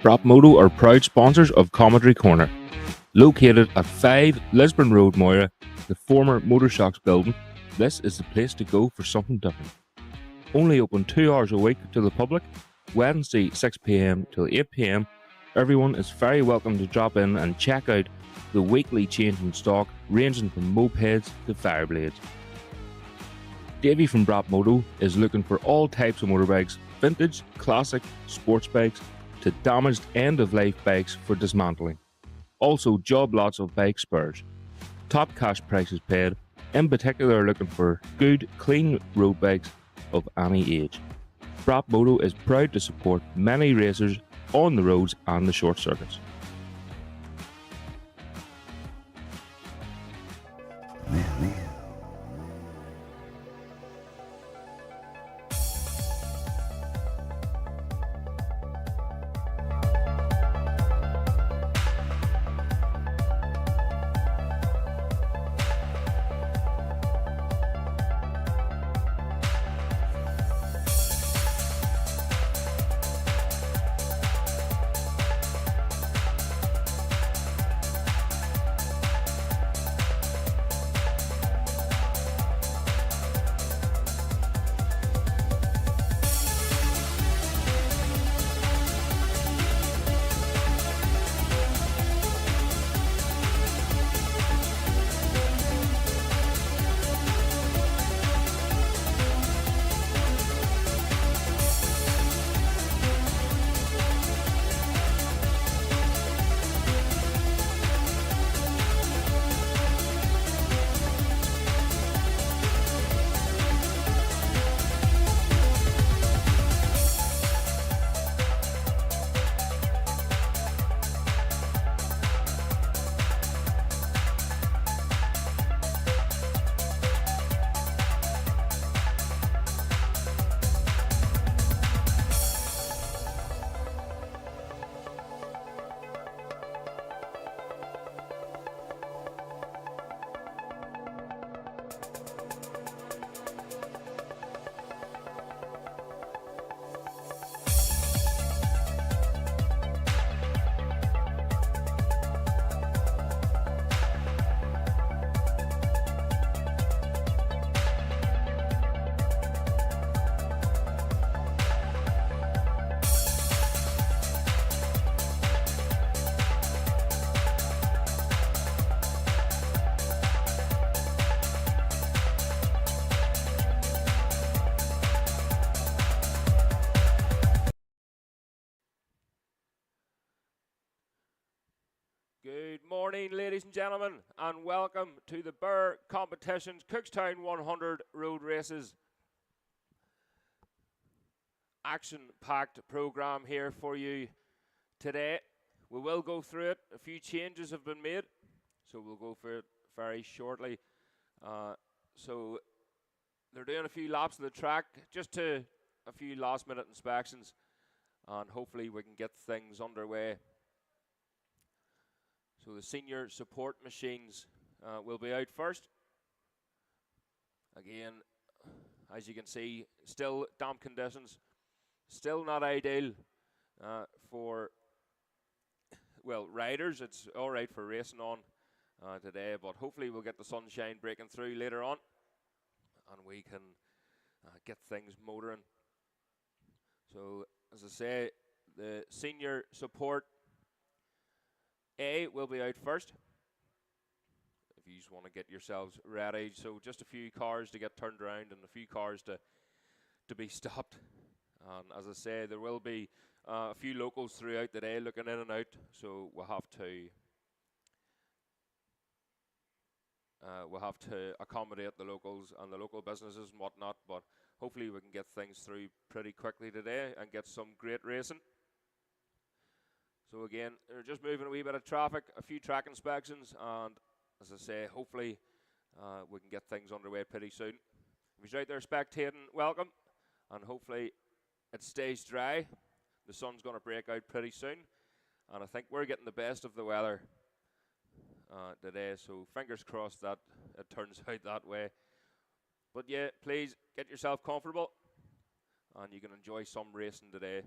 Moto are proud sponsors of Commentary Corner. Located at 5 Lisburn Road, Moira, the former Motor Shocks building, this is the place to go for something different. Only open 2 hours a week to the public, Wednesday 6 p.m. till 8 p.m. Everyone is very welcome to drop in and check out the weekly change in stock, ranging from mopeds to fireblades. Davey from Moto is looking for all types of motorbikes, vintage, classic, sports bikes, to damaged end-of-life bikes for dismantling. Also job lots of bike spares. Top cash prices paid, in particular looking for good, clean road bikes of any age. Moto is proud to support many racers on the roads and the short circuits. Good morning, ladies and gentlemen, and welcome to the Burr Competitions Cookstown 100 Road Races. Action-packed program here for you today. We will go through it. A few changes have been made, so we'll go through it very shortly. So they're doing a few laps of the track, just to a few last-minute inspections, and hopefully we can get things underway. So the senior support machines will be out first. Again, as you can see, still damp conditions, still not ideal for, well, riders. It's all right for racing on today, but hopefully we'll get the sunshine breaking through later on, and we can get things motoring. So, as I say, the senior support A will be out first, if you just want to get yourselves ready. So just a few cars to get turned around and a few cars to be stopped. And as I say, there will be a few locals throughout the day looking in and out, so we'll have to accommodate the locals and the local businesses and whatnot, but hopefully we can get things through pretty quickly today and get some great racing. So again, they're just moving a wee bit of traffic, a few track inspections, and as I say, hopefully we can get things underway pretty soon. If you're out there spectating, welcome, and hopefully it stays dry. The sun's going to break out pretty soon, and I think we're getting the best of the weather today, so fingers crossed that it turns out that way. But yeah, please get yourself comfortable, and you can enjoy some racing today.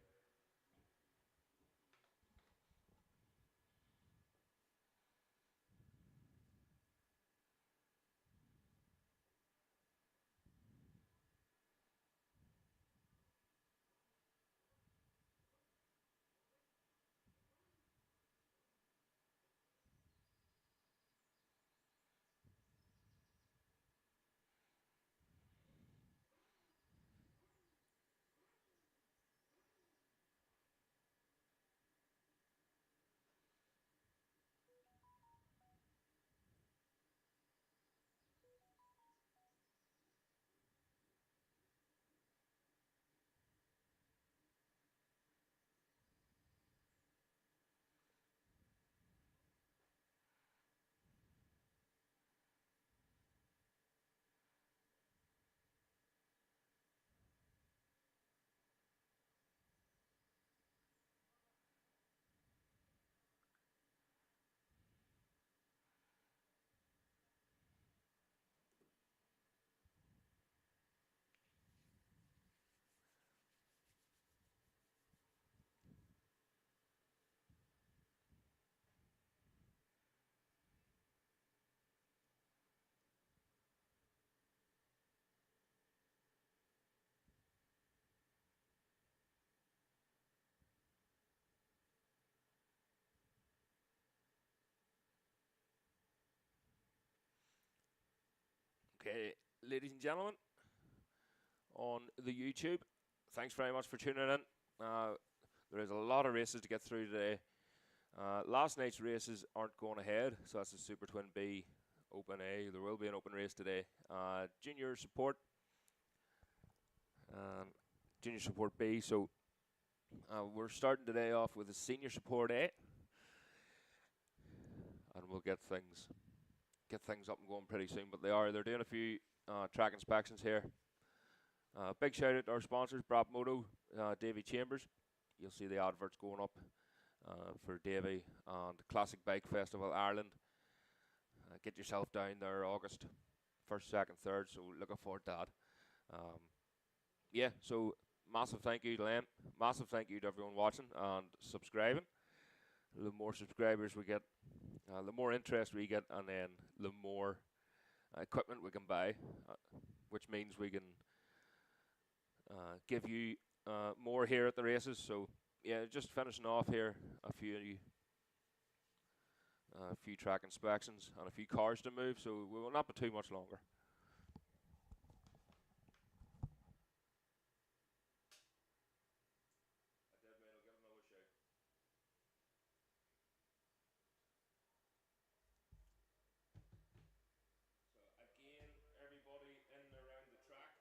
Okay, ladies and gentlemen, on the YouTube, thanks very much for tuning in. There is a lot of races to get through today. Last night's races aren't going ahead, so that's the Super Twin B Open A. There will be an open race today. Junior Support B. So we're starting today off with the Senior Support A, and we'll get things up and going pretty soon. But they're doing a few track inspections here. Big shout out to our sponsors, Moto, Davy Chambers. You'll see the adverts going up for Davy and Classic Bike Festival Ireland. Get yourself down there August 1st, 2nd, 3rd, so looking forward to that. So massive thank you to them. Massive thank you to everyone watching and subscribing. The more subscribers we get, the more interest we get, and then the more equipment we can buy, which means we can give you more here at the races. So yeah, just finishing off here, a few track inspections and a few cars to move, so we will not be too much longer. So again, everybody in and around the track.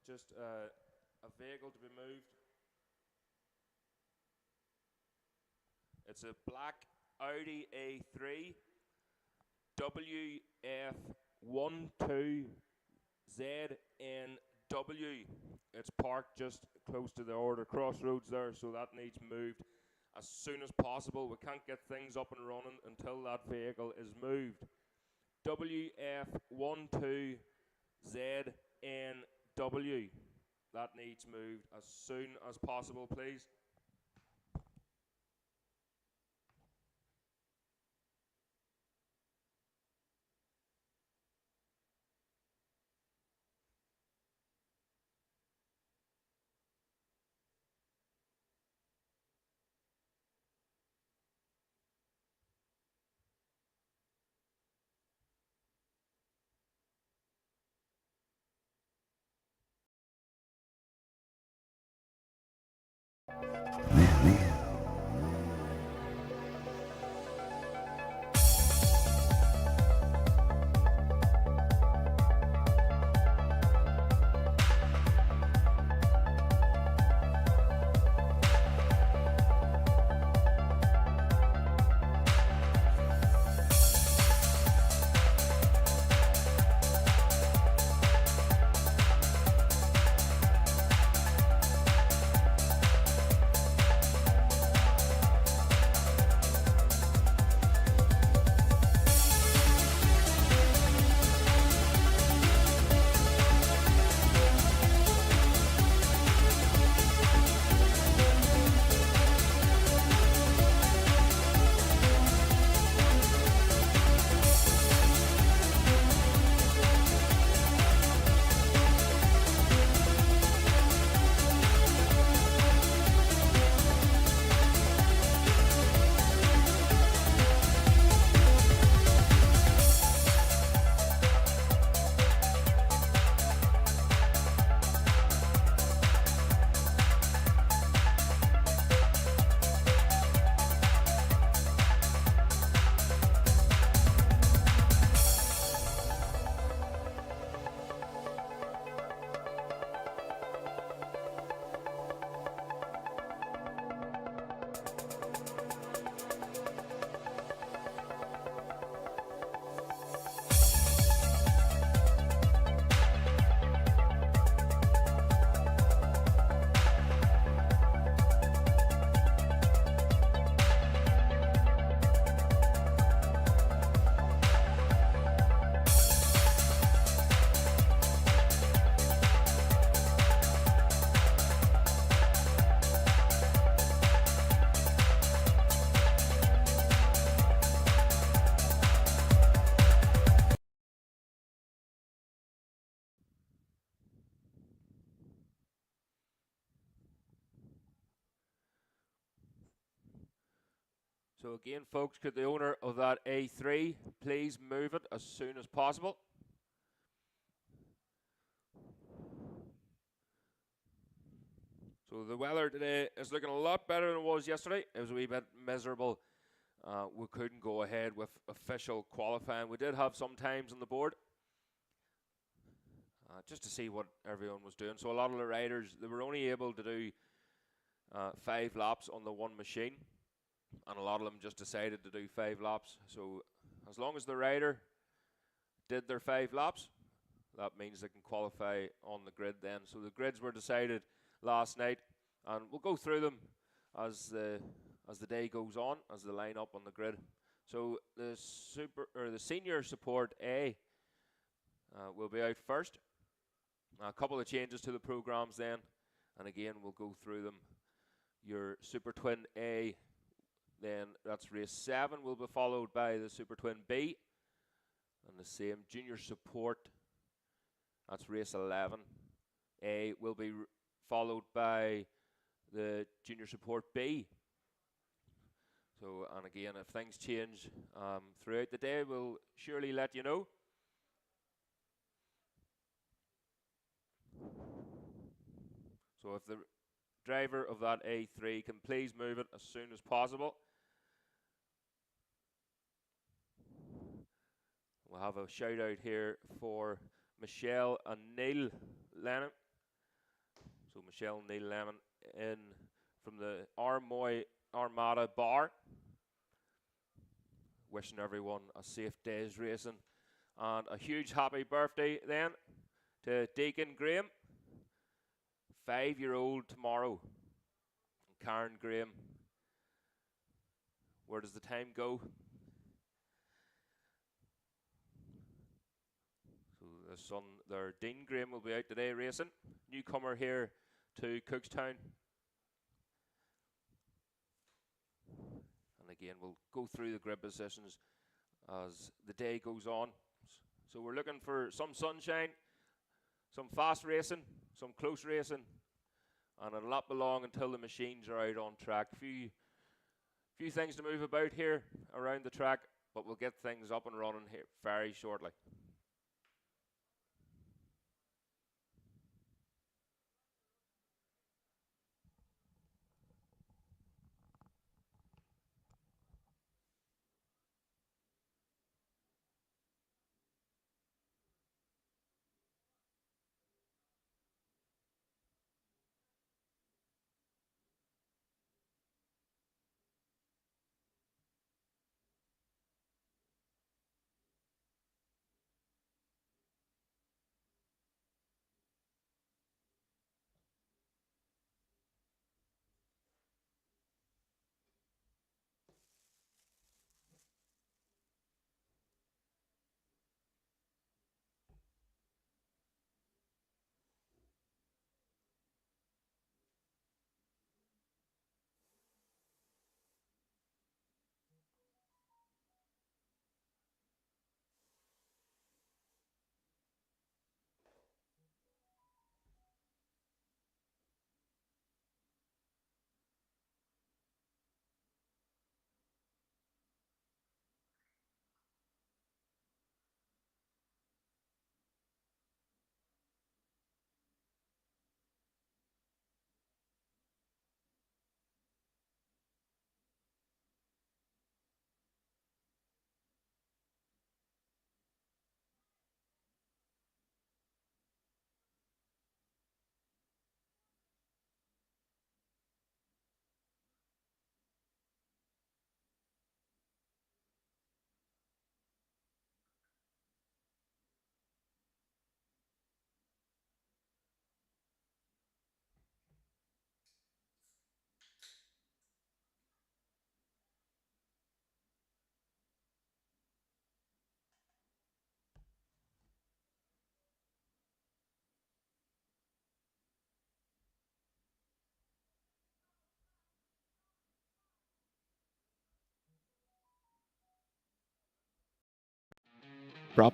Just a vehicle to be moved. It's a black Audi A3 WF12ZNW. It's parked just close to the Oritor crossroads there, so that needs moved as soon as possible. We can't get things up and running until that vehicle is moved. WF12ZNW. That needs moved as soon as possible, please. So again, folks, could the owner of that A3 please move it as soon as possible? So the weather today is looking a lot better than it was yesterday. It was a wee bit miserable. We couldn't go ahead with official qualifying. We did have some times on the board just to see what everyone was doing. So a lot of the riders, they were only able to do 5 laps on the one machine, and a lot of them just decided to do 5 laps. So as long as the rider did their 5 laps, that means they can qualify on the grid then. So the grids were decided last night, and we'll go through them as the day goes on, as they line up on the grid. So the senior support A will be out first. A couple of changes to the programs then, and again we'll go through them. Your Super Twin A, then that's race 7, will be followed by the Super Twin B, and the same junior support, that's race 11 A, will be followed by the junior support B. So, and again, if things change throughout the day, we'll surely let you know. So if the driver of that A3 can please move it as soon as possible. We'll have a shout out here for Michelle and Neil Lennon. So Michelle and Neil Lennon in from the Armada Bar. Wishing everyone a safe day's racing. And a huge happy birthday then to Deacon Graham. 5-year-old tomorrow. And Karen Graham. Where does the time go? So the son, their Dean Graham will be out today racing. Newcomer here to Cookstown. And again, we'll go through the grid positions as the day goes on. So we're looking for some sunshine, some fast racing, some close racing, and it'll not be long until the machines are out on track. Few things to move about here around the track, but we'll get things up and running here very shortly.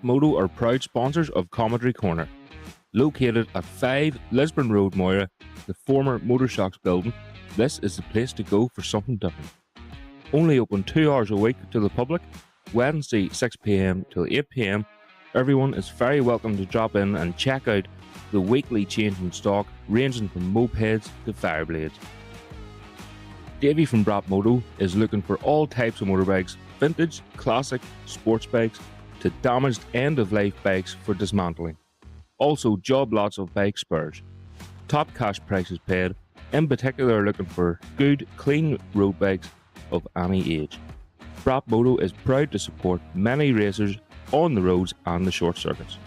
Moto are proud sponsors of Commentary Corner. Located at 5 Lisburn Road, Moira, the former Motor Shocks building, this is the place to go for something different. Only open 2 hours a week to the public, Wednesday 6 p.m. till 8 p.m. Everyone is very welcome to drop in and check out the weekly change in stock, ranging from mopeds to fireblades. Davey from Brap Moto is looking for all types of motorbikes, vintage, classic, sports bikes, to damaged end-of-life bikes for dismantling. Also job lots of bike spares. Top cash prices paid, in particular looking for good, clean road bikes of any age. Brap Moto is proud to support many racers on the roads and the short circuits.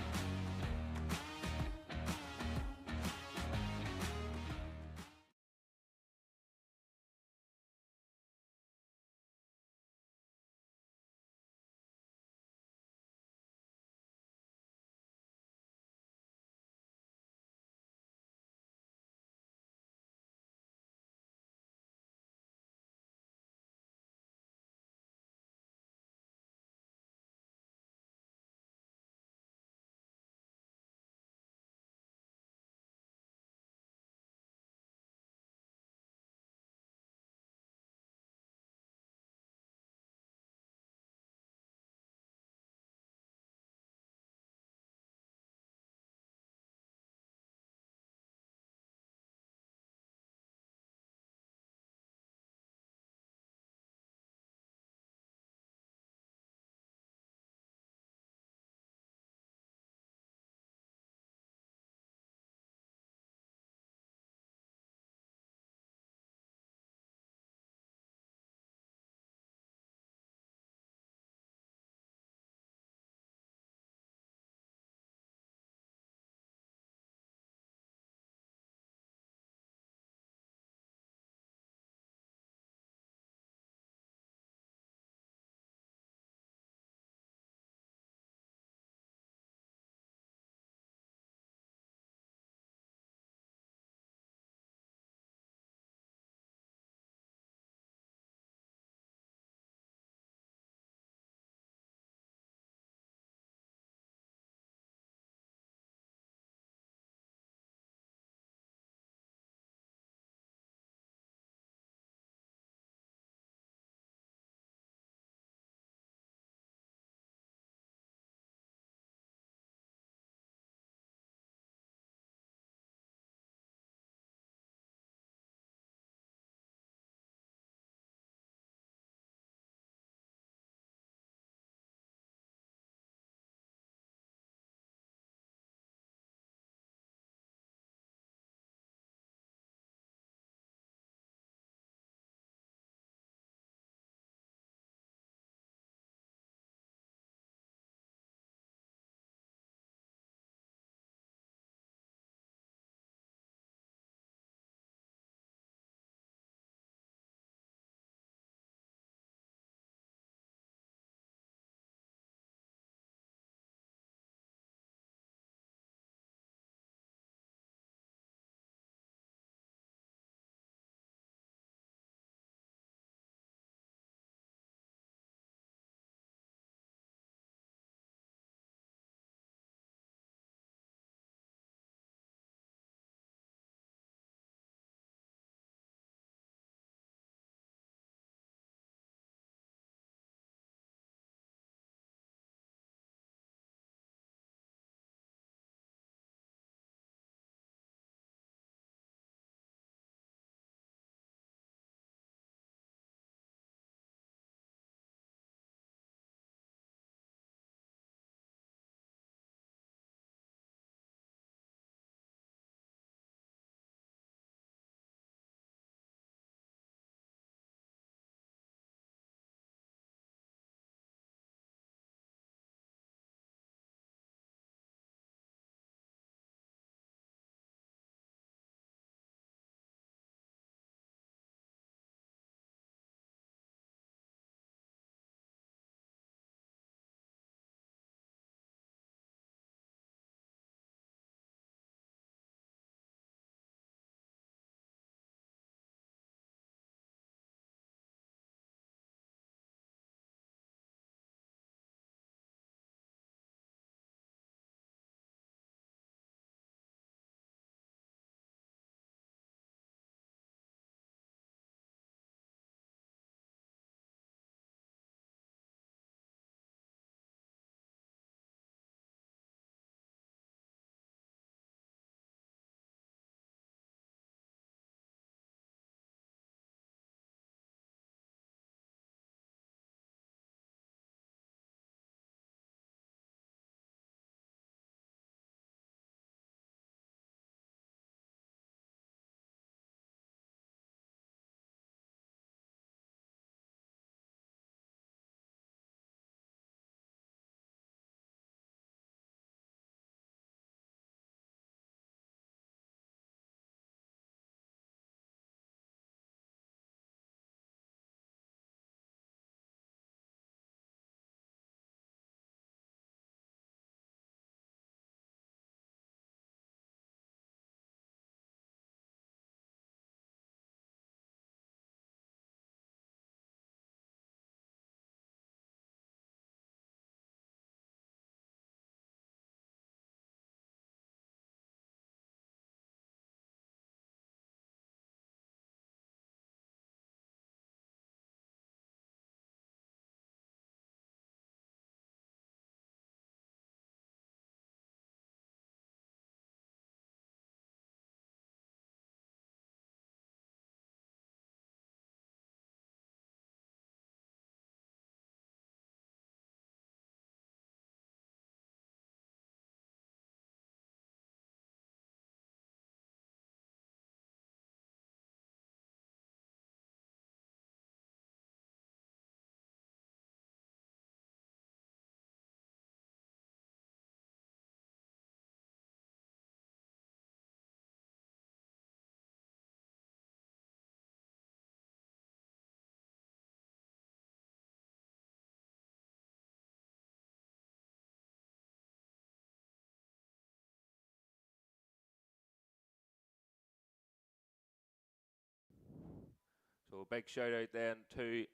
So a big shout out then to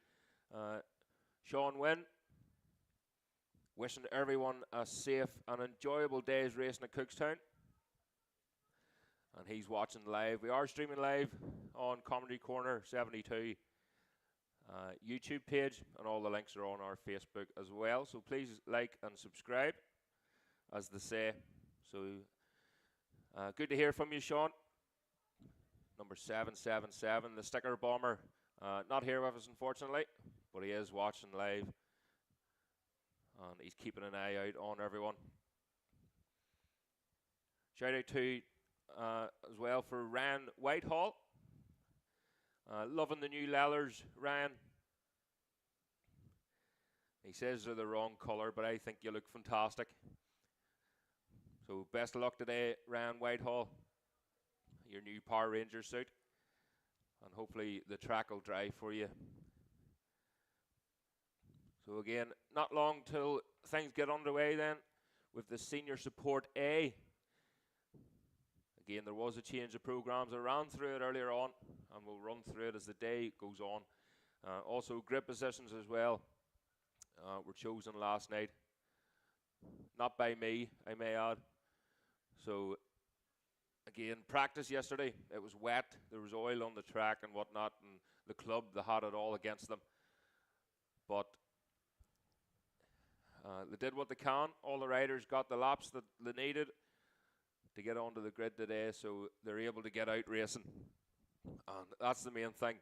Sean Wynn. Wishing everyone a safe and enjoyable day's racing at Cookstown. And he's watching live. We are streaming live on Comedy Corner 72 YouTube page, and all the links are on our Facebook as well. So please like and subscribe, as they say. So good to hear from you, Sean. Number 777, the sticker bomber. Not here with us, unfortunately, but he is watching live. And he's keeping an eye out on everyone. Shout out to as well for Ryan Whitehall. Loving the new leathers, Ryan. He says they're the wrong colour, but I think you look fantastic. So best of luck today, Ryan Whitehall. Your new Power Ranger suit. And hopefully the track will dry for you. So again, not long till things get underway then with the Senior Support A. Again, there was a change of programs. I ran through it earlier on, and we'll run through it as the day goes on. Also, grip positions as well were chosen last night. Not by me, I may add. So, again, practice yesterday. It was wet. There was oil on the track and whatnot, and the club, they had it all against them. But they did what they can. All the riders got the laps that they needed to get onto the grid today, so they're able to get out racing. And that's the main thing.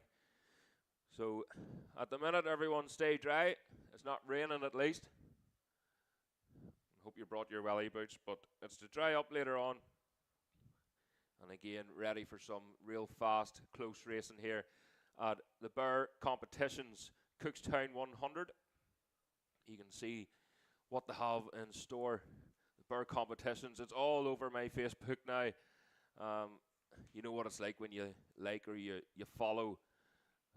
So at the minute, everyone stay dry. It's not raining at least. Hope you brought your welly boots, but it's to dry up later on. And again, ready for some real fast, close racing here at the Bear Competitions Cookstown 100. You can see what they have in store. The Bear Competitions, it's all over my Facebook now. You know what it's like when you like or you follow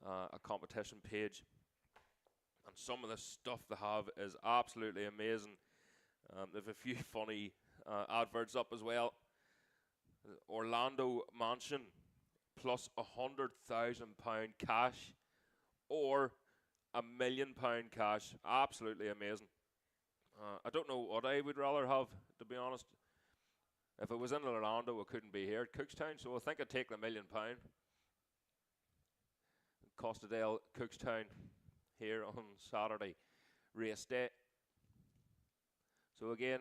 a competition page. And some of the stuff they have is absolutely amazing. They have a few funny adverts up as well. Orlando Mansion plus £100,000 cash or £1 million cash. Absolutely amazing. I don't know what I would rather have, to be honest. If it was in Orlando, I couldn't be here at Cookstown, so I think I'd take the £1 million. Costadale, Cookstown here on Saturday, race day. So again,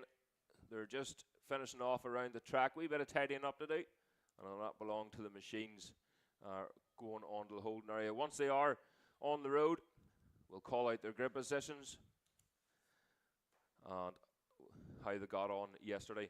they're just finishing off around the track. Wee bit of tidying up to do, and it'll not belong to the machines going on to the holding area. Once they are on the road, we'll call out their grip positions and how they got on yesterday.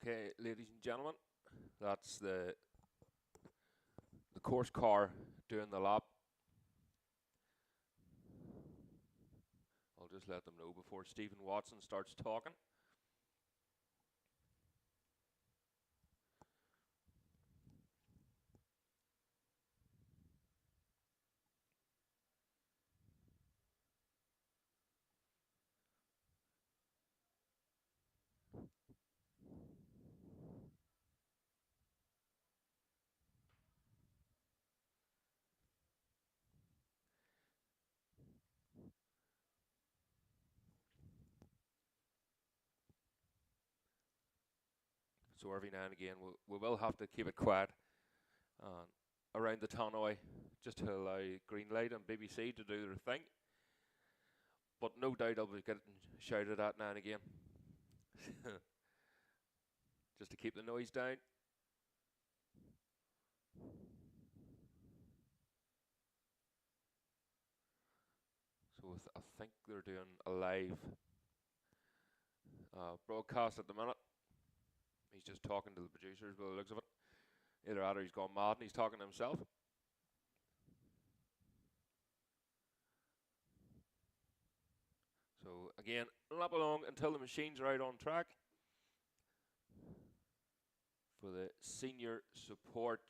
Okay, ladies and gentlemen, that's the course car doing the lap. I'll just let them know before Stephen Watson starts talking. So every now and again we will have to keep it quiet around the tannoy just to allow Greenlight and BBC to do their thing. But no doubt I'll be getting shouted at now and again. Just to keep the noise down. So I think they're doing a live broadcast at the minute. He's just talking to the producers by the looks of it. Either that or he's gone mad and he's talking to himself. So again, lap along until the machine's right on track for the senior support.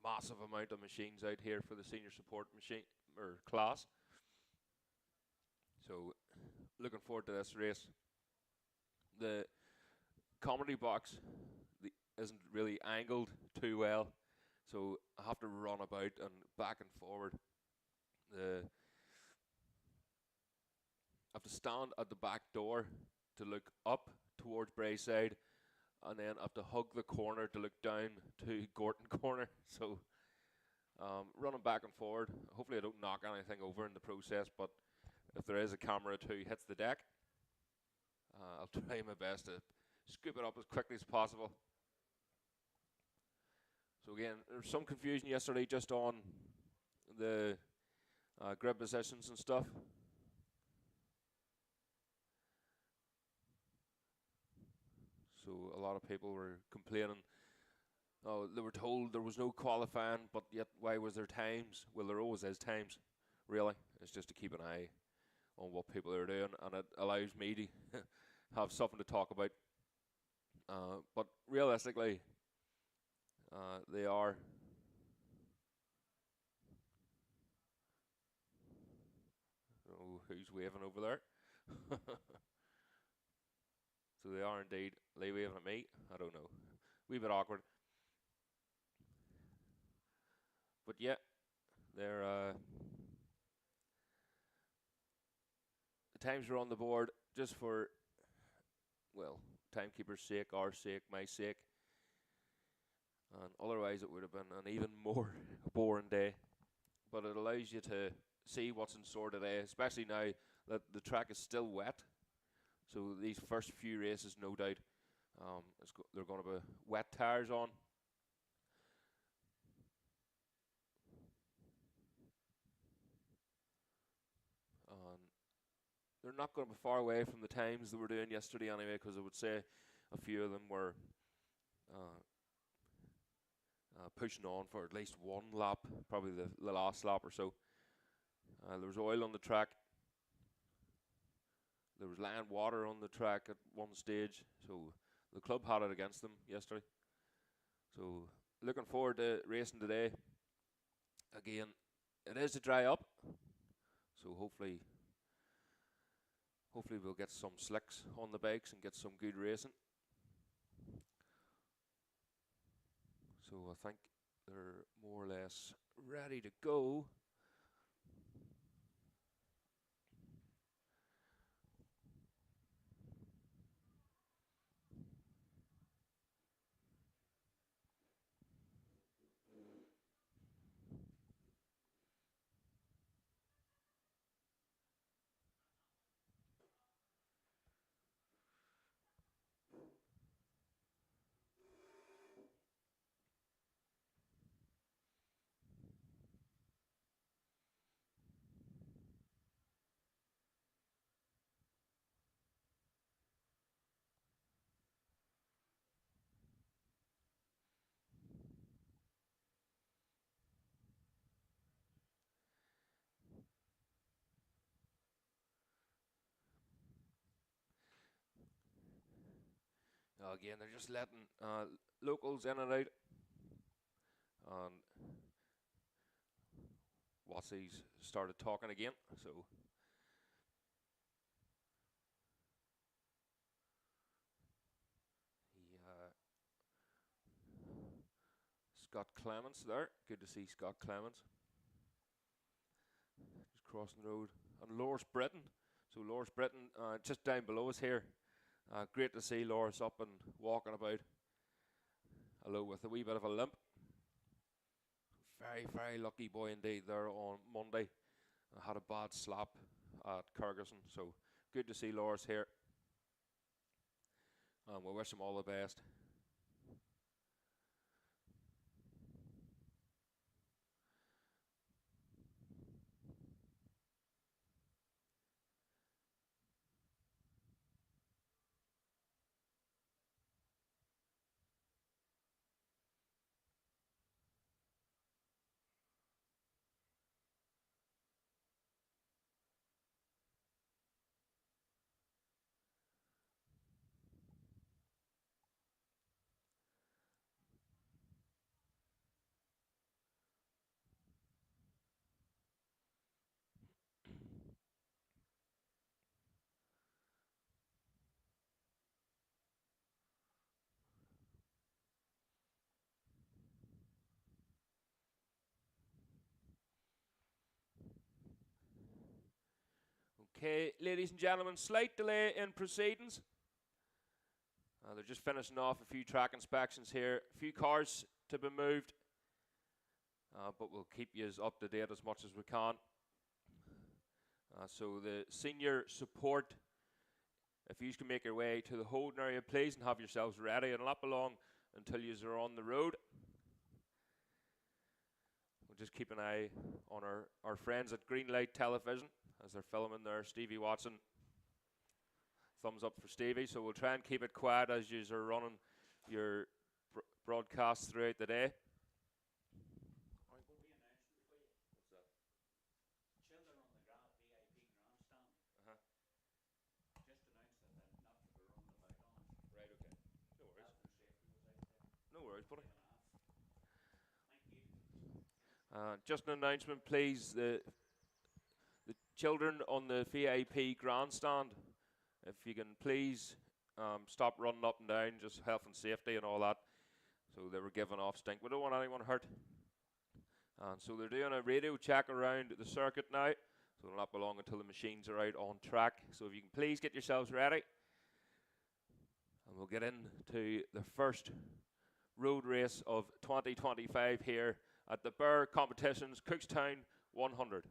Massive amount of machines out here for the senior support machine or class. So looking forward to this race. The comedy box isn't really angled too well, so I have to run about and back and forward. I have to stand at the back door to look up towards Brayside, and then I have to hug the corner to look down to Gorton Corner. So running back and forward. Hopefully I don't knock anything over in the process, but if there is a camera too hits the deck, I'll try my best to scoop it up as quickly as possible. So again, there was some confusion yesterday just on the grid positions and stuff. So a lot of people were complaining. Oh, they were told there was no qualifying, but yet why was there times? Well, there always is times, really. It's just to keep an eye on what people are doing, and it allows me to have something to talk about. But realistically, they are. Oh, who's waving over there? So they are indeed. They waving at me. I don't know. Wee bit awkward. But yeah, they're the times are on the board just for, well, timekeeper's sake, our sake, my sake. And otherwise it would have been an even more boring day. But it allows you to see what's in store today, especially now that the track is still wet. So these first few races, no doubt, they're going to be wet tires on. They're not going to be far away from the times that we were doing yesterday anyway, because I would say a few of them were pushing on for at least one lap, probably the last lap or so. There was oil on the track. There was land water on the track at one stage, so the club had it against them yesterday. So looking forward to racing today. Again, it is to dry up, so hopefully we'll get some slicks on the bikes and get some good racing. So I think they're more or less ready to go. Again, they're just letting locals in and out. And Watsie's started talking again, so he Scott Clements there. Good to see Scott Clements. Just crossing the road. And Loris Britton. So Loris Britton just down below us here. Great to see Loris up and walking about. Although with a wee bit of a limp. Very, very lucky boy indeed there on Monday. Had a bad slap at Kyrgyzstan. So good to see Loris here. And we wish him all the best. Okay, ladies and gentlemen, slight delay in proceedings. They're just finishing off a few track inspections here. A few cars to be moved. But we'll keep you up to date as much as we can. So the senior support, if you can make your way to the holding area, please, and have yourselves ready and not belong until you are on the road. We'll just keep an eye on our friends at Greenlight Television as they're filming there. Stevie Watson. Thumbs up for Stevie. So we'll try and keep it quiet as you are running your broadcasts throughout the day. Just an announcement, please. The children on the VIP grandstand, if you can please stop running up and down, just health and safety and all that. So they were giving off stink. We don't want anyone hurt. And so they're doing a radio check around the circuit now. So it'll not be long until the machines are out on track. So if you can please get yourselves ready. And we'll get into the first road race of 2025 here at the Bear Competitions Cookstown 100.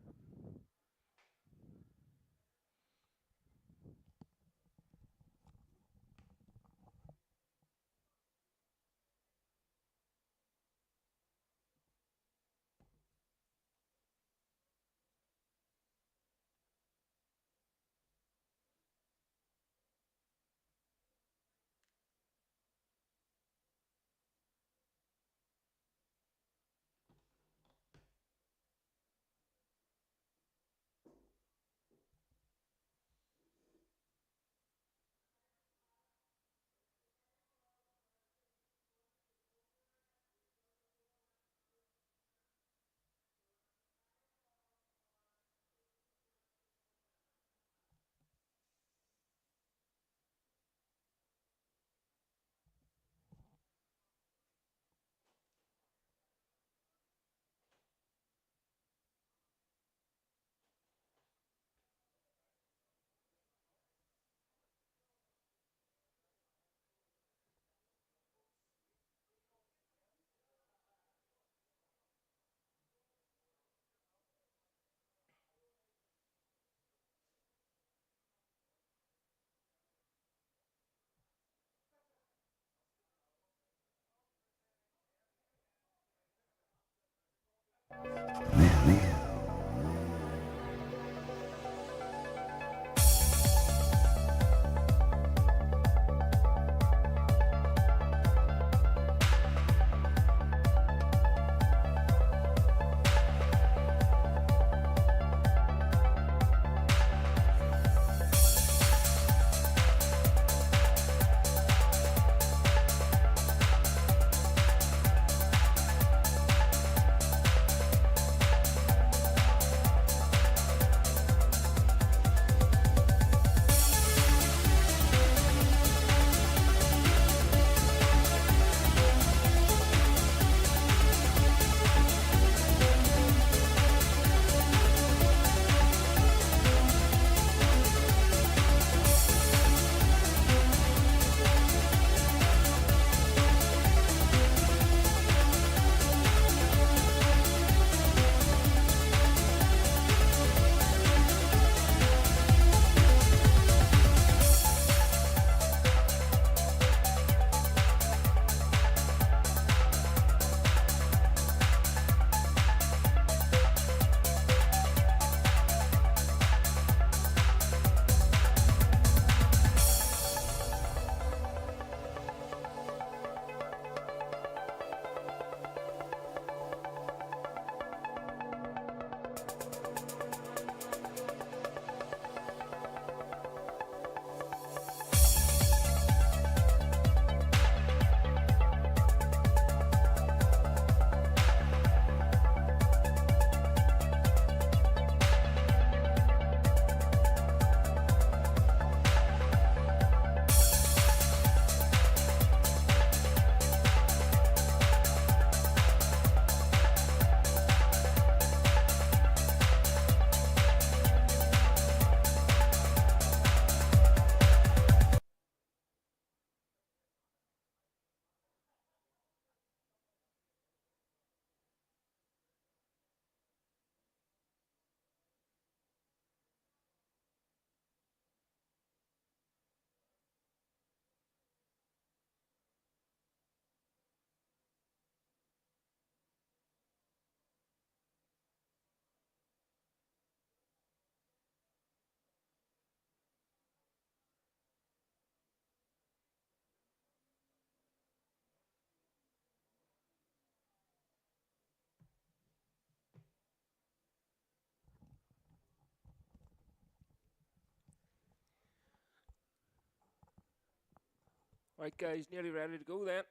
Right, guys, nearly ready to go then.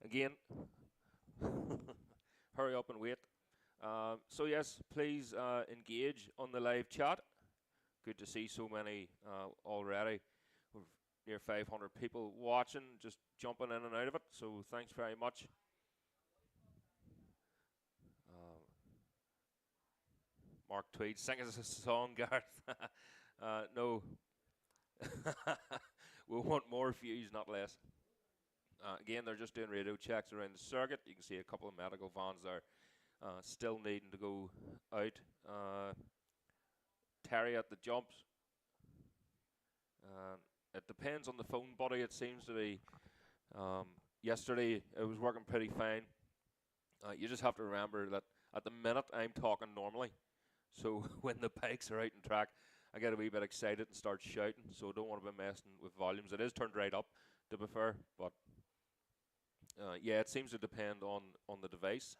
Again, hurry up and wait. So yes, please engage on the live chat. Good to see so many already. We've near 500 people watching, just jumping in and out of it. So thanks very much. Mark Tweed, sing us a song, Gareth. No. We'll want more views, not less. Again, they're just doing radio checks around the circuit. You can see a couple of medical vans there still needing to go out. Terry at the jumps. It depends on the phone buddy. It seems to be. Yesterday, it was working pretty fine. You just have to remember that at the minute I'm talking normally. So when the bikes are out in track, I get a wee bit excited and start shouting. So I don't want to be messing with volumes. It is turned right up, to be fair. But yeah, it seems to depend on the device.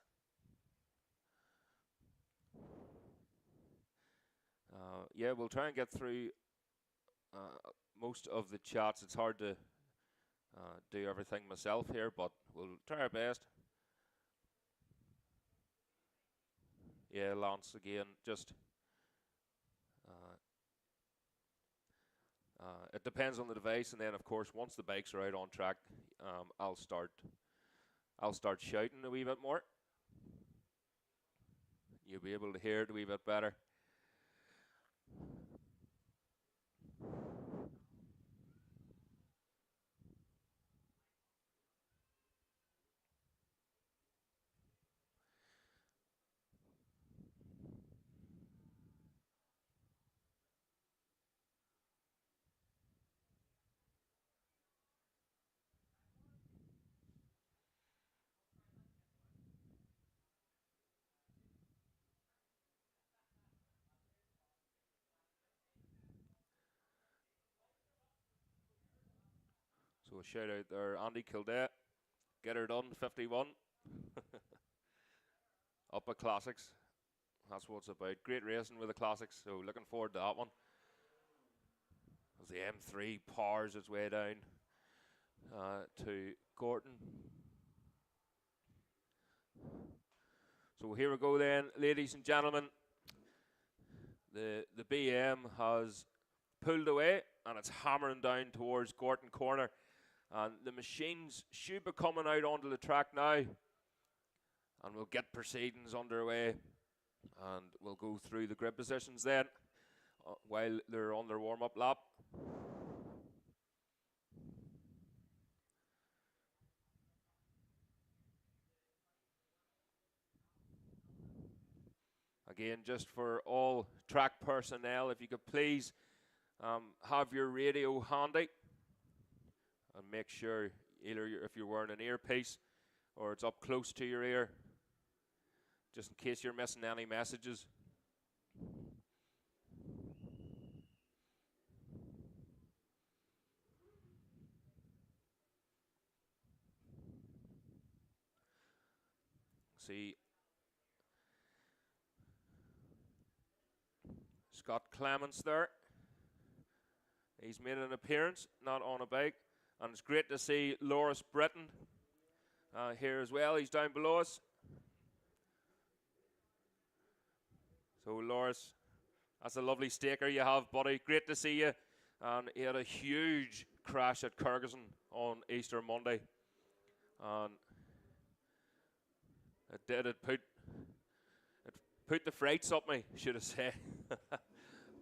Yeah, we'll try and get through most of the chats. It's hard to do everything myself here, but we'll try our best. Yeah, Lance again, just it depends on the device, and then of course once the bikes are out on track, I'll start shouting a wee bit more. You'll be able to hear it a wee bit better. So a shout out there, Andy Kildare, get her done, 51. Up at Classics, that's what it's about. Great racing with the Classics, so looking forward to that one. As the M3 powers its way down to Gorton. So here we go then, ladies and gentlemen. The BM has pulled away and it's hammering down towards Gorton Corner. And the machines should be coming out onto the track now. And we'll get proceedings underway. And we'll go through the grid positions then while they're on their warm-up lap. Again, just for all track personnel, if you could please have your radio handy. And make sure either if you're wearing an earpiece or it's up close to your ear, just in case you're missing any messages. See Scott Clements there. He's made an appearance, not on a bike. And it's great to see Loris Britton here as well. He's down below us. So Loris, that's a lovely staker you have, buddy. Great to see you. And he had a huge crash at Kyrgyzstan on Easter Monday. And it put the frights up me, should I say.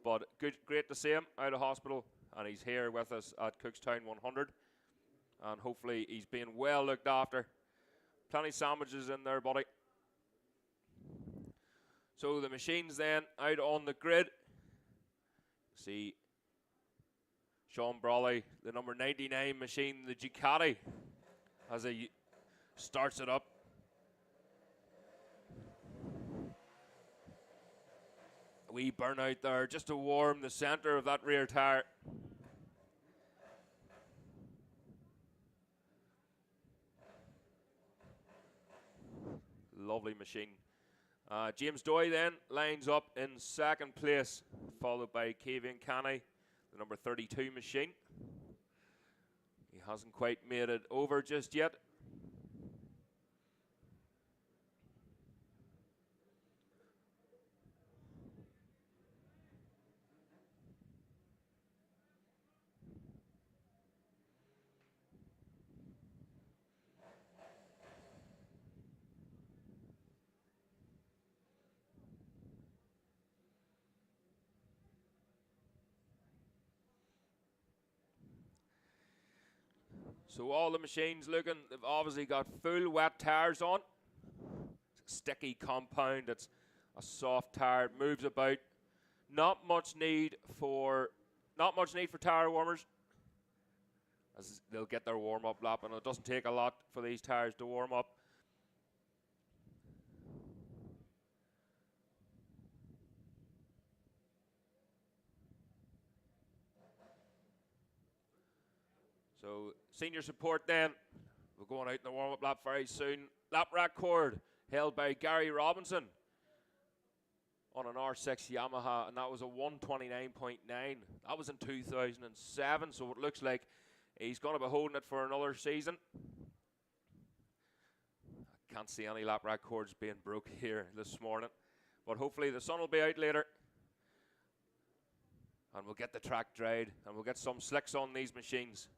But great to see him out of hospital. And he's here with us at Cookstown 100. And hopefully he's being well looked after. Plenty of sandwiches in there, buddy. So the machines then out on the grid. See Sean Brawley, the number 99 machine, the Ducati, as he starts it up. A wee burnout there just to warm the center of that rear tire. Lovely machine. James Doy then lines up in second place, followed by Kavian Canny, the number 32 machine. He hasn't quite made it over just yet. So all the machines looking, they've obviously got full wet tires on. It's a sticky compound, it's a soft tire, it moves about. Not much need for tire warmers, as they'll get their warm-up lap, and it doesn't take a lot for these tires to warm up. So senior support then. We're going out in the warm-up lap very soon. Lap record held by Gary Robinson on an R6 Yamaha, and that was a 129.9. That was in 2007, so it looks like he's going to be holding it for another season. I can't see any lap records being broke here this morning, but hopefully the sun will be out later, and we'll get the track dried, and we'll get some slicks on these machines.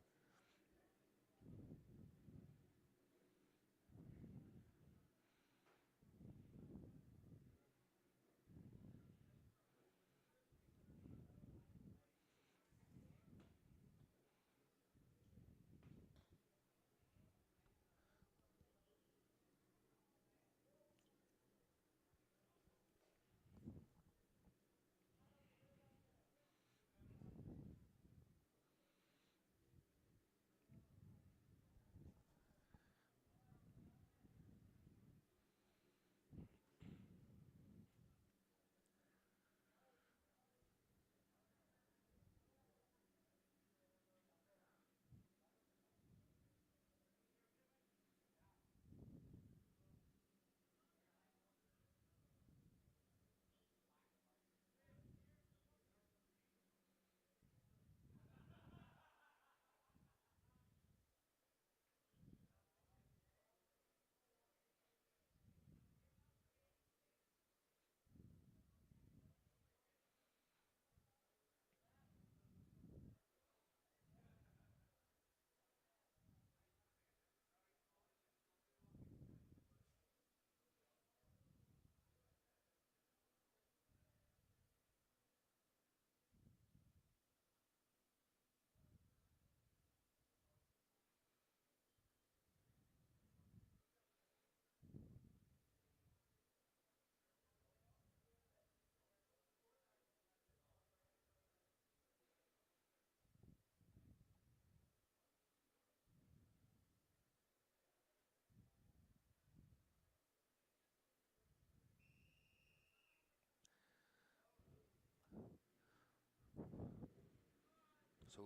So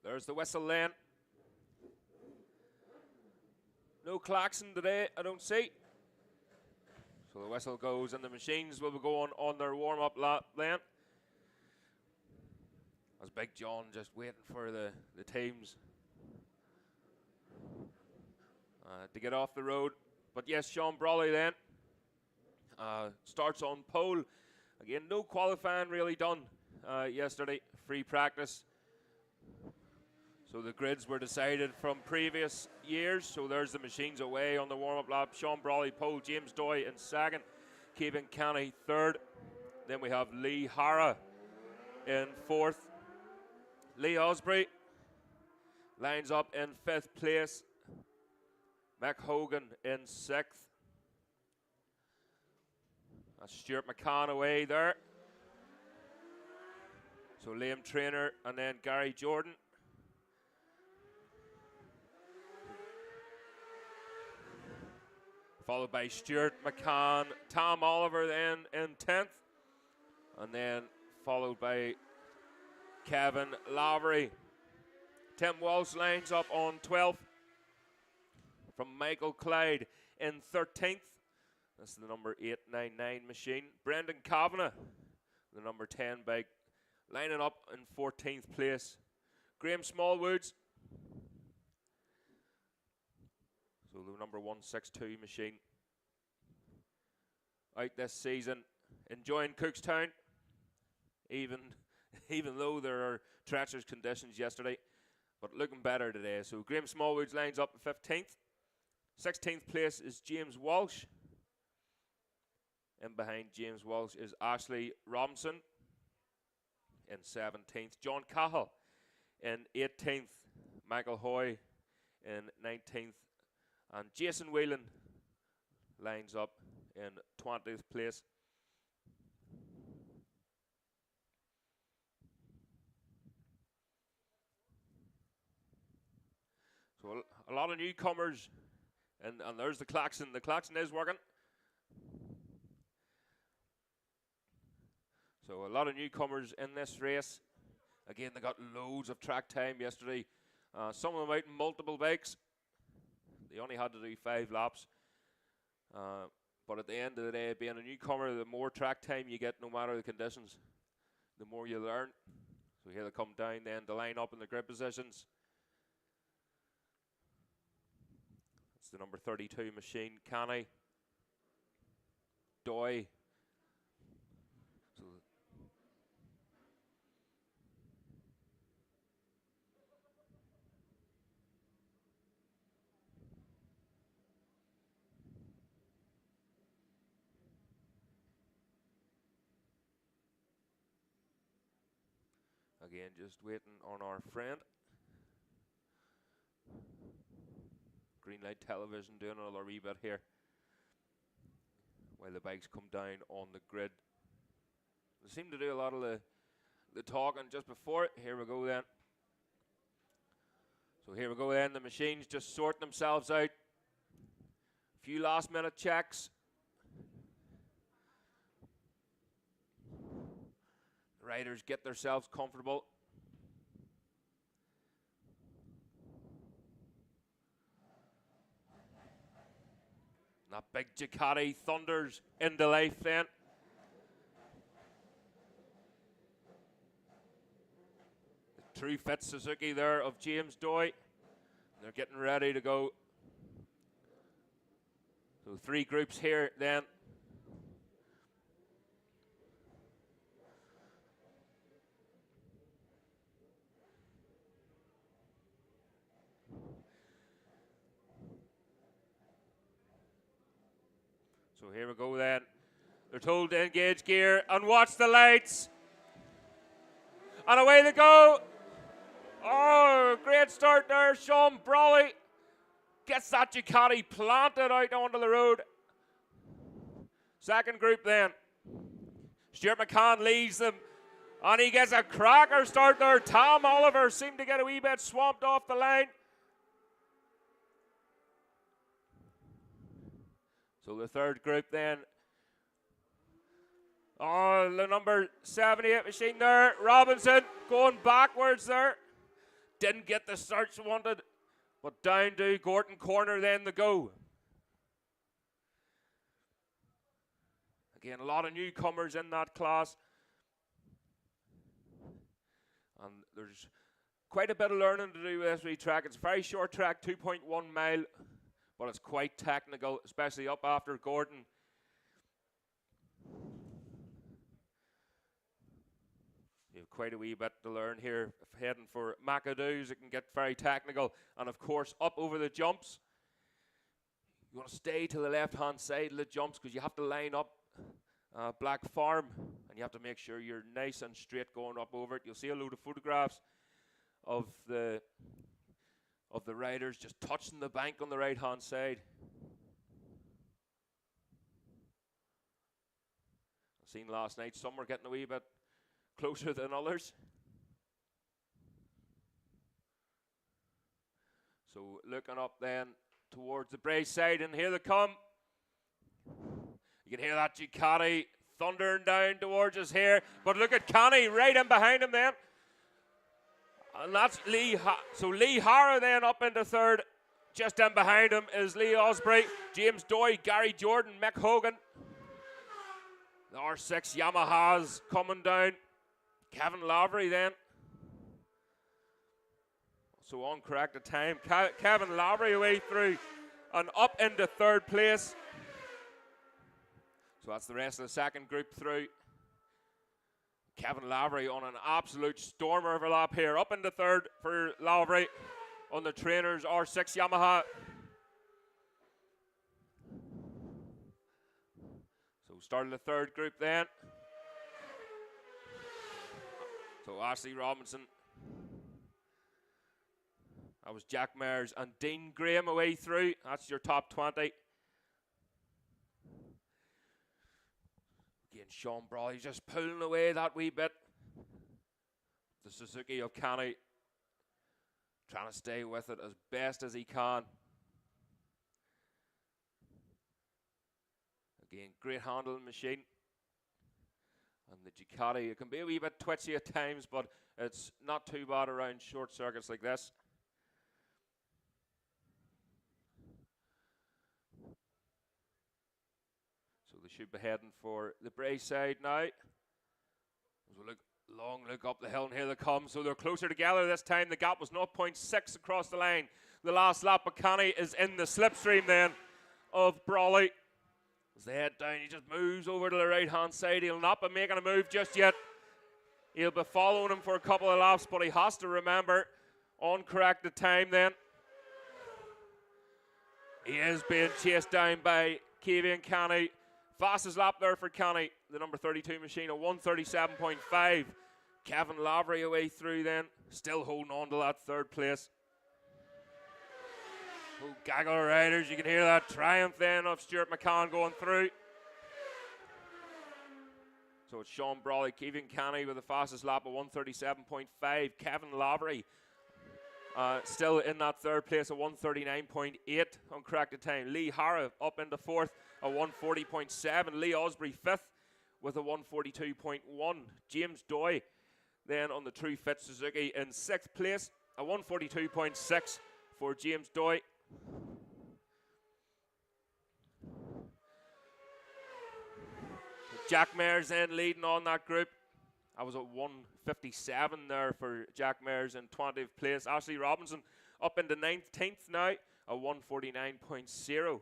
there's the whistle then. No klaxon today, I don't see. So the whistle goes and the machines will be going on their warm-up lap then. As Big John just waiting for the teams to get off the road. But yes, Sean Brawley then starts on pole. Again, no qualifying really done yesterday, free practice. So the grids were decided from previous years. So there's the machines away on the warm-up lap. Sean Brawley pole, James Doy in second, Kevin Canny third. Then we have Lee Hara in fourth. Lee Osprey lines up in fifth place. Mac Hogan in sixth. That's Stuart McCann away there. So Liam Traynor and then Gary Jordan. Followed by Stuart McCann, Tom Oliver then in 10th. And then followed by Kevin Lavery. Tim Walsh lines up on 12th. From Michael Clyde in 13th. That's the number 899 machine. Brendan Kavanagh, the number 10 bike, lining up in 14th place. Graham Smallwoods So the number 162 machine out this season, enjoying Cookstown, even though there are treacherous conditions yesterday, but looking better today. So Graham Smallwood's lines up in 15th. 16th place is James Walsh. And behind James Walsh is Ashley Robinson in 17th. John Cahill in 18th. Michael Hoy in 19th. And Jason Whelan lines up in 20th place. So a lot of newcomers, and there's the klaxon. The klaxon is working. So a lot of newcomers in this race. Again, they got loads of track time yesterday. Some of them out in multiple bikes. They only had to do 5 laps. But at the end of the day, being a newcomer, the more track time you get, no matter the conditions, the more you learn. So here they come down then to line up in the grid positions. It's the number 32 machine, Canny, Doy. So again, just waiting on our friend. Greenlight Television doing another wee bit here while the bikes come down on the grid. They seem to do a lot of the talking just before it. Here we go then. So here we go then. The machines just sorting themselves out. A few last minute checks. The riders get themselves comfortable. That big Ducati thunders into life then. The true fit Suzuki there of James Doy. They're getting ready to go. So 3 groups here then. So here we go then. They're told to engage gear and watch the lights. And away they go. Oh, great start there. Sean Brawley gets that Ducati planted out onto the road. Second group then. Stuart McCann leads them. And he gets a cracker start there. Tom Oliver seemed to get a wee bit swamped off the line. So the third group then. Oh, the number 78 machine there. Robinson going backwards there. Didn't get the starts wanted. But down to Gorton Corner then the go. Again, a lot of newcomers in that class. And there's quite a bit of learning to do with this wee track. It's a very short track, 2.1 mile. But it's quite technical, especially up after Gordon. You have quite a wee bit to learn here. If heading for McAdoo's, it can get very technical. And of course, up over the jumps. You want to stay to the left-hand side of the jumps because you have to line up Black Farm. And you have to make sure you're nice and straight going up over it. You'll see a load of photographs of the riders just touching the bank on the right-hand side. I've seen last night some were getting a wee bit closer than others. So looking up then towards the Bray side, and here they come. You can hear that Ducati thundering down towards us here. But look at Canny right in behind him then. And that's Lee. So Lee Hara then up into third. Just in behind him is Lee Osprey, James Doy, Gary Jordan, Mick Hogan. The R6 Yamahas coming down. Kevin Lavery then. So on corrected time. Kevin Lavery away through. and up into third place. So that's the rest of the second group through. Kevin Lavery on an absolute stormer of a lap here. Up into third for Lavery on the Trainers R6 Yamaha. So started the third group then. So Ashley Robinson. That was Jack Mears and Dean Graham away through. That's your top 20. Again, Sean Brawley just pulling away that wee bit. The Suzuki of Canny trying to stay with it as best as he can. Again, great handling machine. And the Ducati, it can be a wee bit twitchy at times, but it's not too bad around short circuits like this. So they should be heading for the Bray side now. As we look, long look up the hill, and here they come. So they're closer together this time. The gap was 0.6 across the line. The last lap, Buchanan is in the slipstream then of Brawley. As they head down, he just moves over to the right-hand side. He'll not be making a move just yet. He'll be following him for a couple of laps, but he has to remember on corrected time then. He is being chased down by Kevian Canny. Fastest lap there for Canny, the number 32 machine, a 1:37.5. Kevin Lavery away through then, still holding on to that third place. Oh, gaggle of riders, you can hear that triumph then of Stuart McCann going through. So it's Sean Brawley, Keevan Canny with the fastest lap of 1:37.5. Kevin Lavery still in that third place, a 1:39.8 on corrected time. Lee Hara up into fourth, a 1:40.7. Lee Osprey fifth with a 1:42.1. James Doy then on the True Fit Suzuki in sixth place, a 1:42.6 for James Doy. Jack Mears then leading on that group. I was at 1:57 there for Jack Mears in 20th place. Ashley Robinson up into 19th now, a 1:49.0.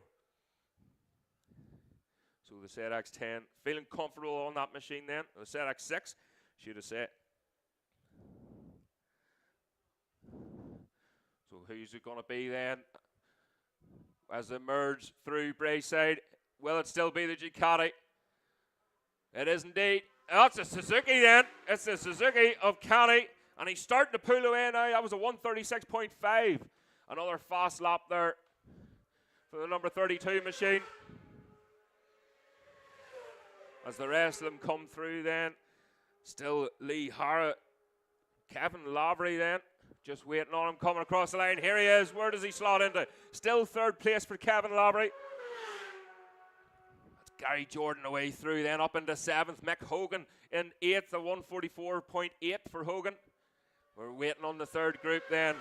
So the ZX10 feeling comfortable on that machine then. The ZX6 should have said. So who's it going to be then as they merge through Brayside? Will it still be the Ducati? It is indeed. Oh, it's a Suzuki then. It's the Suzuki of Canny, and he's starting to pull away now. That was a 1:36.5. Another fast lap there for the number 32 machine. As the rest of them come through then, still Lee Hara, Kevin Lavery then, just waiting on him coming across the line. Here he is. Where does he slot into? Still third place for Kevin Lavery. Gary Jordan away through then, up into seventh. Mick Hogan in eighth, a 1:44.8 for Hogan. We're waiting on the third group then.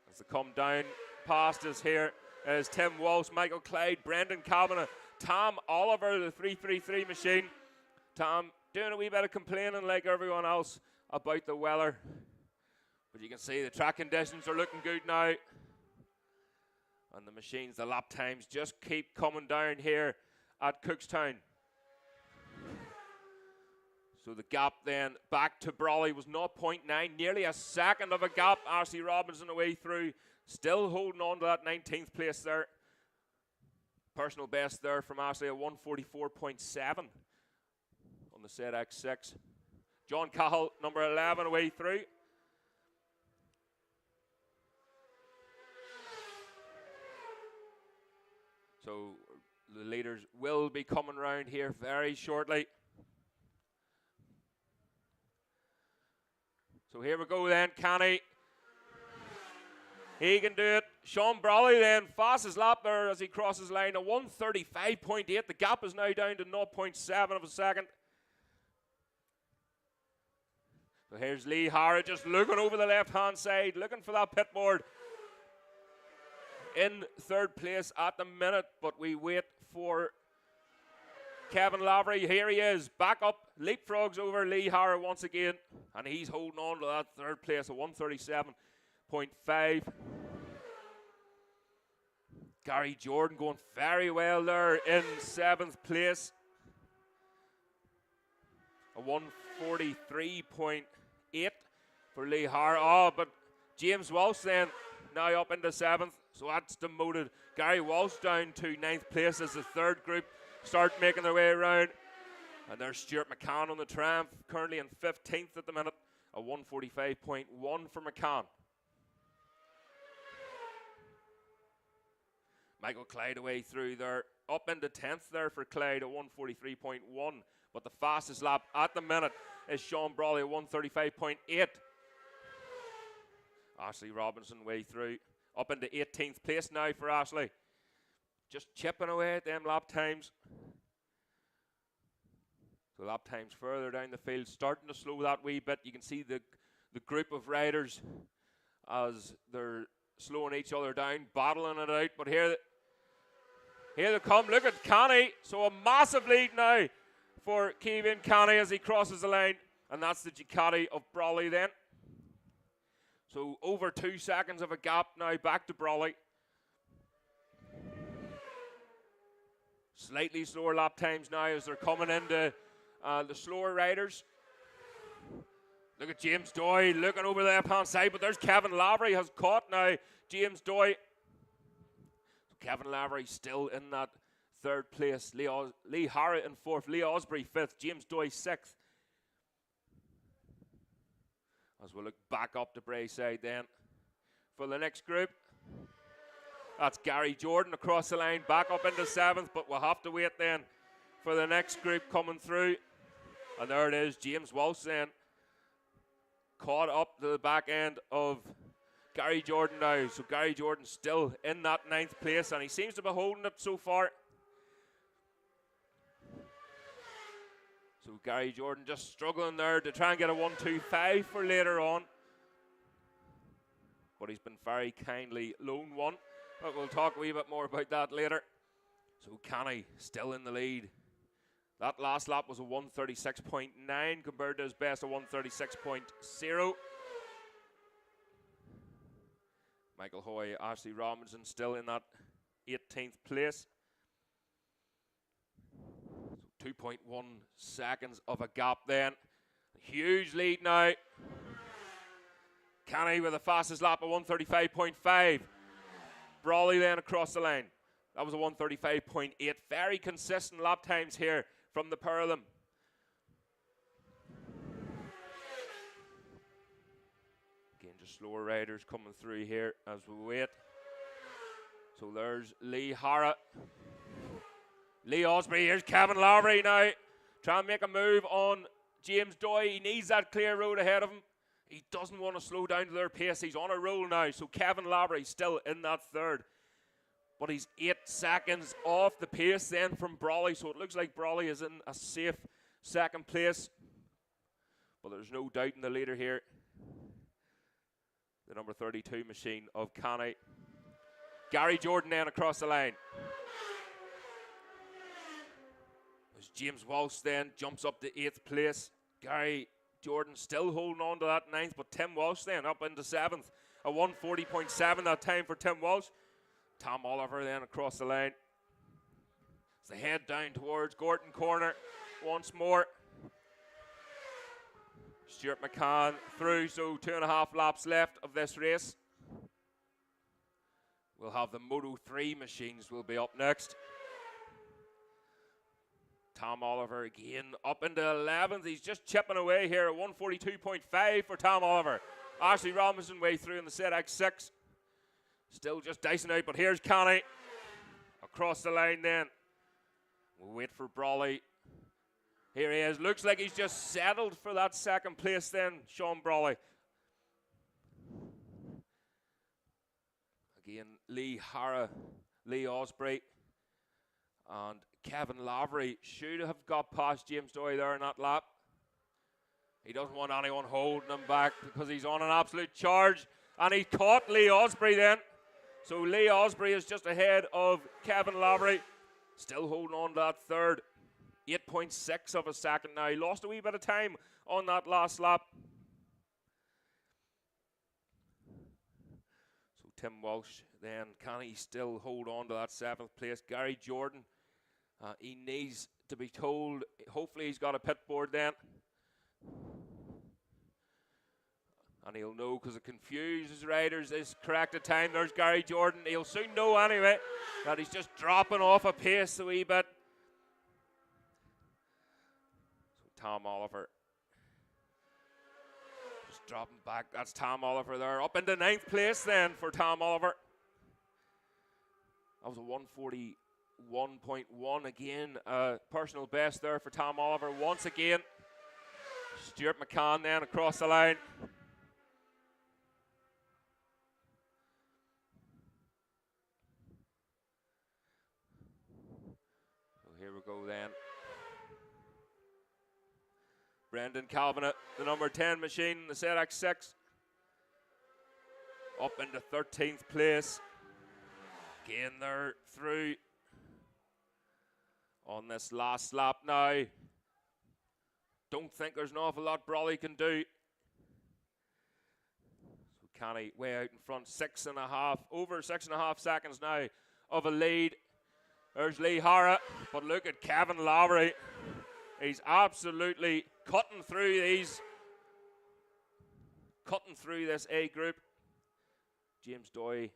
As they come down past us here is Tim Walsh, Michael Clyde, Brendan Kavanagh, Tom Oliver, the 333 machine. Tom doing a wee bit of complaining like everyone else about the weather. But you can see the track conditions are looking good now. And the machines, the lap times just keep coming down here at Cookstown. So the gap then back to Brawley was 0.9, nearly a second of a gap. Ashley Robinson away through, still holding on to that 19th place there. Personal best there from Ashley, a 1:44.7 on the ZX6. John Cahill, number 11, away through. So the leaders will be coming round here very shortly. So here we go then, Canny. He can do it. Sean Brawley then, fastest lap there as he crosses line, a 1:35.8. The gap is now down to 0.7 of a second. So here's Lee Hara just looking over the left-hand side, looking for that pit board. In third place at the minute, but we wait for Kevin Lavery. Here he is, back up, leapfrogs over Lee Hara once again, and he's holding on to that third place, a 1:37.5. Gary Jordan going very well there in 7th place. A 1:43.8 for Lee Hara. Oh, but James Walsh then now up into 7th. So that's demoted Gary Walsh down to 9th place as the third group start making their way around. And there's Stuart McCann on the Triumph, currently in 15th at the minute. A 1:45.1 for McCann. Michael Clyde away through there, up into 10th there for Clyde at 1:43.1. But the fastest lap at the minute is Sean Brawley at 1:35.8. Ashley Robinson way through, up into 18th place now for Ashley. Just chipping away at them lap times. So lap times further down the field, starting to slow that wee bit. You can see the group of riders as they're slowing each other down, battling it out. But here they come. Look at Canny. So a massive lead now for Kevin Canny as he crosses the line. And that's the Ducati of Brawley then. So over 2 seconds of a gap now back to Brawley. Slightly slower lap times now as they're coming into the slower riders. Look at James Doy looking over the left-hand side, but there's Kevin Lavery has caught now James Doy. So Kevin Lavery still in that 3rd place. Lee Hara in 4th, Lee Osprey 5th, James Doy 6th. As we look back up to Brayside then for the next group. That's Gary Jordan across the line, back up into 7th, but we'll have to wait then for the next group coming through. And there it is, James Walsh then caught up to the back end of Gary Jordan now. So Gary Jordan still in that 9th place, and he seems to be holding it so far. So Gary Jordan just struggling there to try and get a 1:25 for later on. But he's been very kindly loaned one. But we'll talk a wee bit more about that later. So Canny still in the lead. That last lap was a 1:36.9 compared to his best of 1:36.0. Michael Hoy, Ashley Robinson still in that 18th place. 2.1 seconds of a gap then. Huge lead now. Canny with the fastest lap of 1:35.5. Brawley then across the line. That was a 1:35.8. Very consistent lap times here from the pair of them. Again, just slower riders coming through here as we wait. So there's Lee Hara. Lee Osprey, here's Kevin Lavery now. Trying to make a move on James Doy. He needs that clear road ahead of him. He doesn't want to slow down to their pace. He's on a roll now. So Kevin Lavery still in that 3rd. But he's 8 seconds off the pace then from Brawley. So it looks like Brawley is in a safe 2nd place. But there's no doubt in the leader here. The number 32 machine of Canny. Gary Jordan then across the line. As James Walsh then jumps up to 8th place. Gary Jordan still holding on to that 9th, but Tim Walsh then up into 7th. A 1:40.7 that time for Tim Walsh. Tom Oliver then across the line. As they head down towards Gorton Corner once more. Stuart McCann through, so 2.5 laps left of this race. We'll have the Moto 3 machines will be up next. Tom Oliver again up into 11th. He's just chipping away here at 1:42.5 for Tom Oliver. Ashley Robinson way through in the ZX6. Still just dicing out, but here's Canny across the line then. We'll wait for Brawley. Here he is. Looks like he's just settled for that 2nd place then, Sean Brawley. Again, Lee Hara, Lee Osprey, and Kevin Lavery should have got past James Doy there in that lap. He doesn't want anyone holding him back because he's on an absolute charge. And he caught Lee Osprey then. So Lee Osprey is just ahead of Kevin Lavery. Still holding on to that 3rd. 8.6 of a second now. He lost a wee bit of time on that last lap. So Tim Walsh. Then can he still hold on to that 7th place? Gary Jordan, he needs to be told. Hopefully he's got a pit board then. And he'll know, because it confuses riders. Is corrected time. There's Gary Jordan. He'll soon know anyway that he's just dropping off a pace a wee bit. So Tom Oliver just dropping back. That's Tom Oliver there. Up into 9th place then for Tom Oliver. That was a 141.1 again. Personal best there for Tom Oliver once again. Stuart McCann then across the line. Here we go then. Brendan Calvin, the number 10 machine, the ZX6. Up into 13th place. Again, they're through on this last lap now. Don't think there's an awful lot Brawley can do. So Canny way out in front, over 6.5 seconds now of a lead. There's Lee Hara, but look at Kevin Lowry. He's absolutely cutting through this A group. James Doy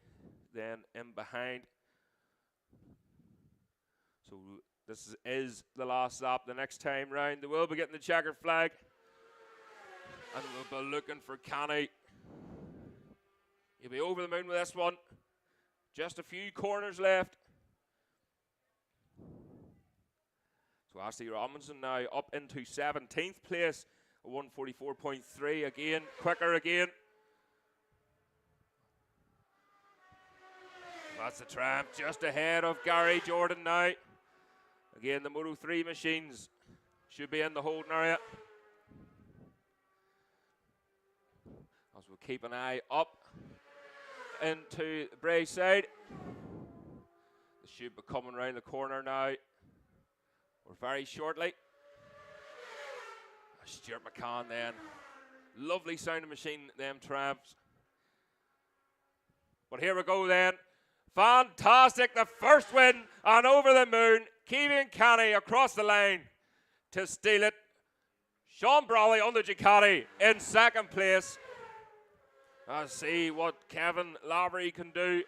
then in behind. So this is the last lap. The next time round, they will be getting the checkered flag. And we'll be looking for Canny. He'll be over the moon with this one. Just a few corners left. So Ashley Robinson now up into 17th place, 144.3 again, quicker again. That's the Triumph just ahead of Gary Jordan now. Again, the Moto 3 machines should be in the holding area. As we'll keep an eye up into the Bray side. They should be coming around the corner now. Or very shortly. Stuart McCann then. Lovely sounding machine, them Triumphs. But here we go then. Fantastic, the first win and over the moon. Kevin Canny across the line to steal it. Sean Brawley on the Ducati in 2nd place. Let's see what Kevin Lavery can do.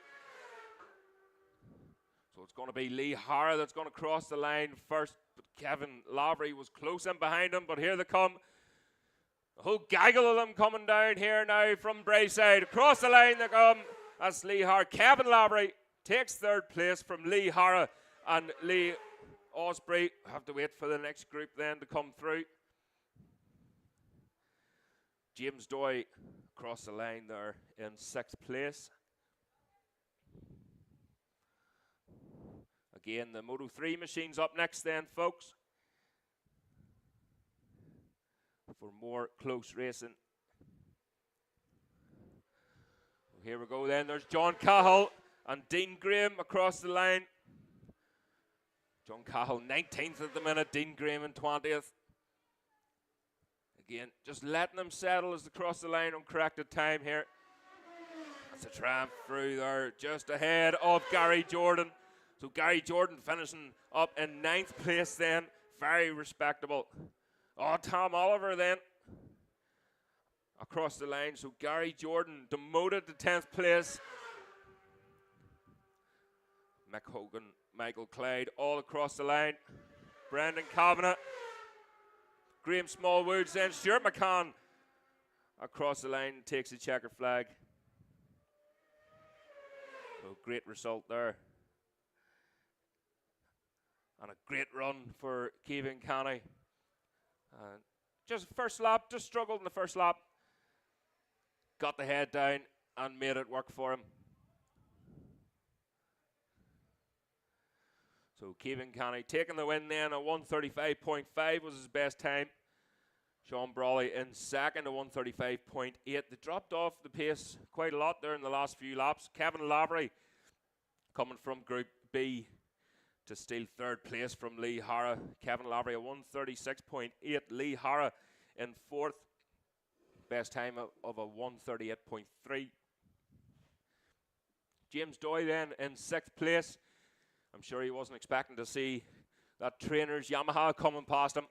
So it's going to be Lee Hara that's going to cross the line first. But Kevin Lavery was close in behind him, but here they come. A whole gaggle of them coming down here now from Brayside. Across the line they come. That's Lee Hara. Kevin Lavery takes 3rd place from Lee Hara, and Lee Osprey have to wait for the next group then to come through. James Doy across the line there in 6th place. Again, the Moto 3 machines up next then, folks, for more close racing. Here we go then. There's John Cahill and Dean Graham across the line. John Cahill 19th at the minute, Dean Graham in 20th. Again, just letting them settle as they cross the line on corrected time here. That's a Triumph through there, just ahead of Gary Jordan. So Gary Jordan finishing up in 9th place then. Very respectable. Oh, Tom Oliver then across the line. So Gary Jordan demoted to 10th place. Mick Hogan, Michael Clyde all across the line. Brendan Kavanagh. Graham Smallwoods then. Stuart McCann across the line takes the checkered flag. So great result there. And a great run for Kevin Canny. Just first lap, just struggled in the first lap. Got the head down and made it work for him. So Kevin Canny taking the win then. A 135.5 was his best time. Sean Brawley in 2nd, a 135.8. They dropped off the pace quite a lot there in the last few laps. Kevin Lavery coming from Group B to steal 3rd place from Lee Hara. Kevin Lavery, a 136.8. Lee Hara in 4th. Best time of a 138.3. James Doyle then in 6th place. I'm sure he wasn't expecting to see that trainer's Yamaha coming past him.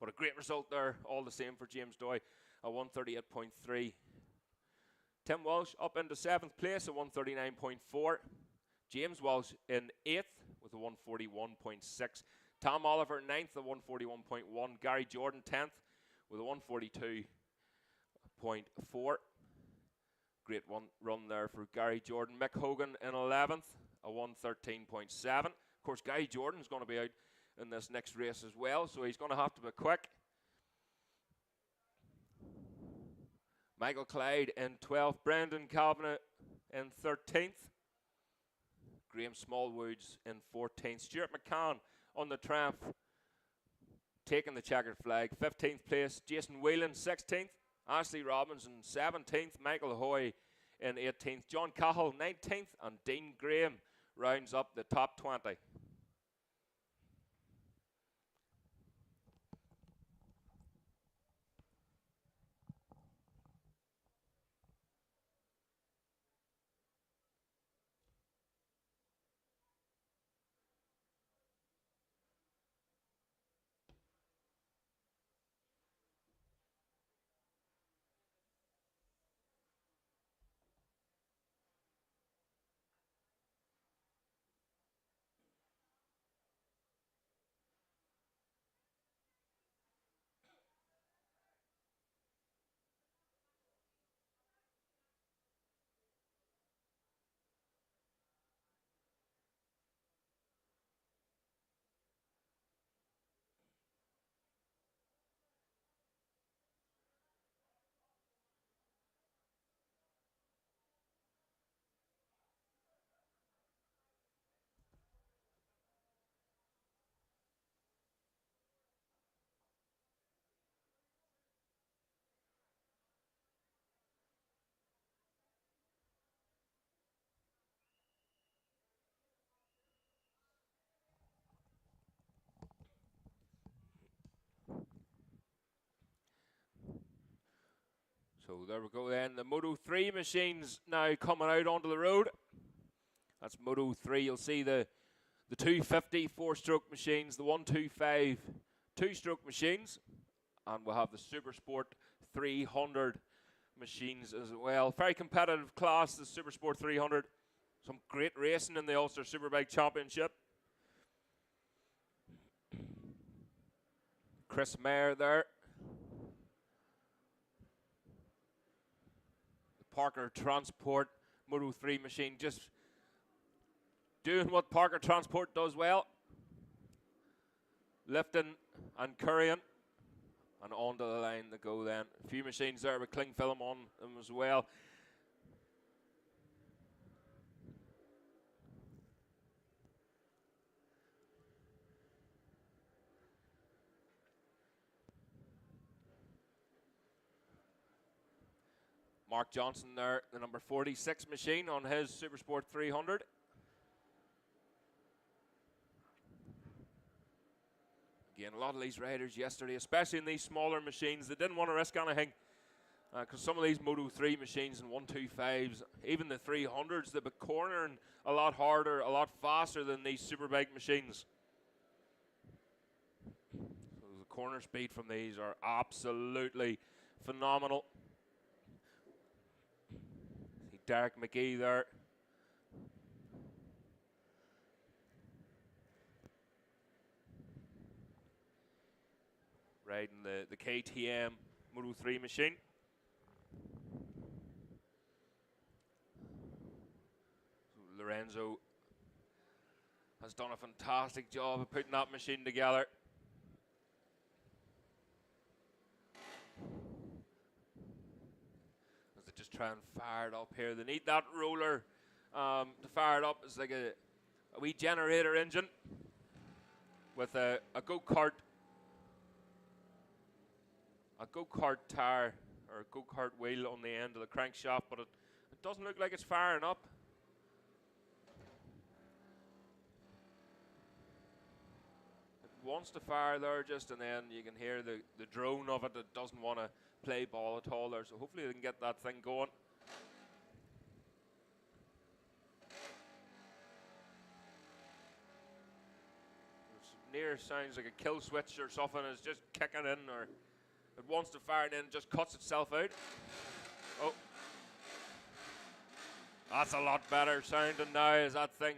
But a great result there, all the same for James Doyle, a 138.3. Tim Walsh up into 7th place, a 139.4. James Walsh in 8th with a 141.6. Tom Oliver 9th, a 141.1. Gary Jordan 10th with a 142.4. Great run there for Gary Jordan. Mick Hogan in 11th, a 113.7. Of course, Gary Jordan's going to be out in this next race as well, so he's going to have to be quick. Michael Clyde in 12th. Brendan Calvin in 13th. Graham Smallwoods in 14th. Stuart McCann on the Triumph, taking the checkered flag. 15th place. Jason Whelan 16th. Ashley Robinson 17th. Michael Hoy in 18th. John Cahill 19th. And Dean Graham rounds up the top 20. So there we go then. The Moto 3 machines now coming out onto the road. That's Moto 3. You'll see the 250 4-stroke machines, the 125 2-stroke machines, and we'll have the Supersport 300 machines as well. Very competitive class, the Supersport 300. Some great racing in the Ulster Superbike Championship. Chris Mayer there. Parker Transport Moto 3 machine just doing what Parker Transport does well. Lifting and currying. And onto the line to go then. A few machines there with cling film on them as well. Mark Johnson there, the number 46 machine on his Supersport 300. Again, a lot of these riders yesterday, especially in these smaller machines, they didn't want to risk anything. Because some of these Moto 3 machines and 125s, even the 300s, they've been cornering a lot harder, a lot faster than these Superbike machines. So the corner speed from these are absolutely phenomenal. Derek McGee there. Riding the KTM Moto 3 machine. So Lorenzo has done a fantastic job of putting that machine together. Just try and fire it up here. They need that roller to fire it up. It's like a wee generator engine with a go-kart tire or a go-kart wheel on the end of the crankshaft, but it doesn't look like it's firing up. It wants to fire there just, and then you can hear the drone of it. It doesn't want to play ball at all there, so hopefully they can get that thing going. near sounds like a kill switch or something is just kicking in, or it wants to fire and then just cuts itself out. Oh. That's a lot better sounding now as that thing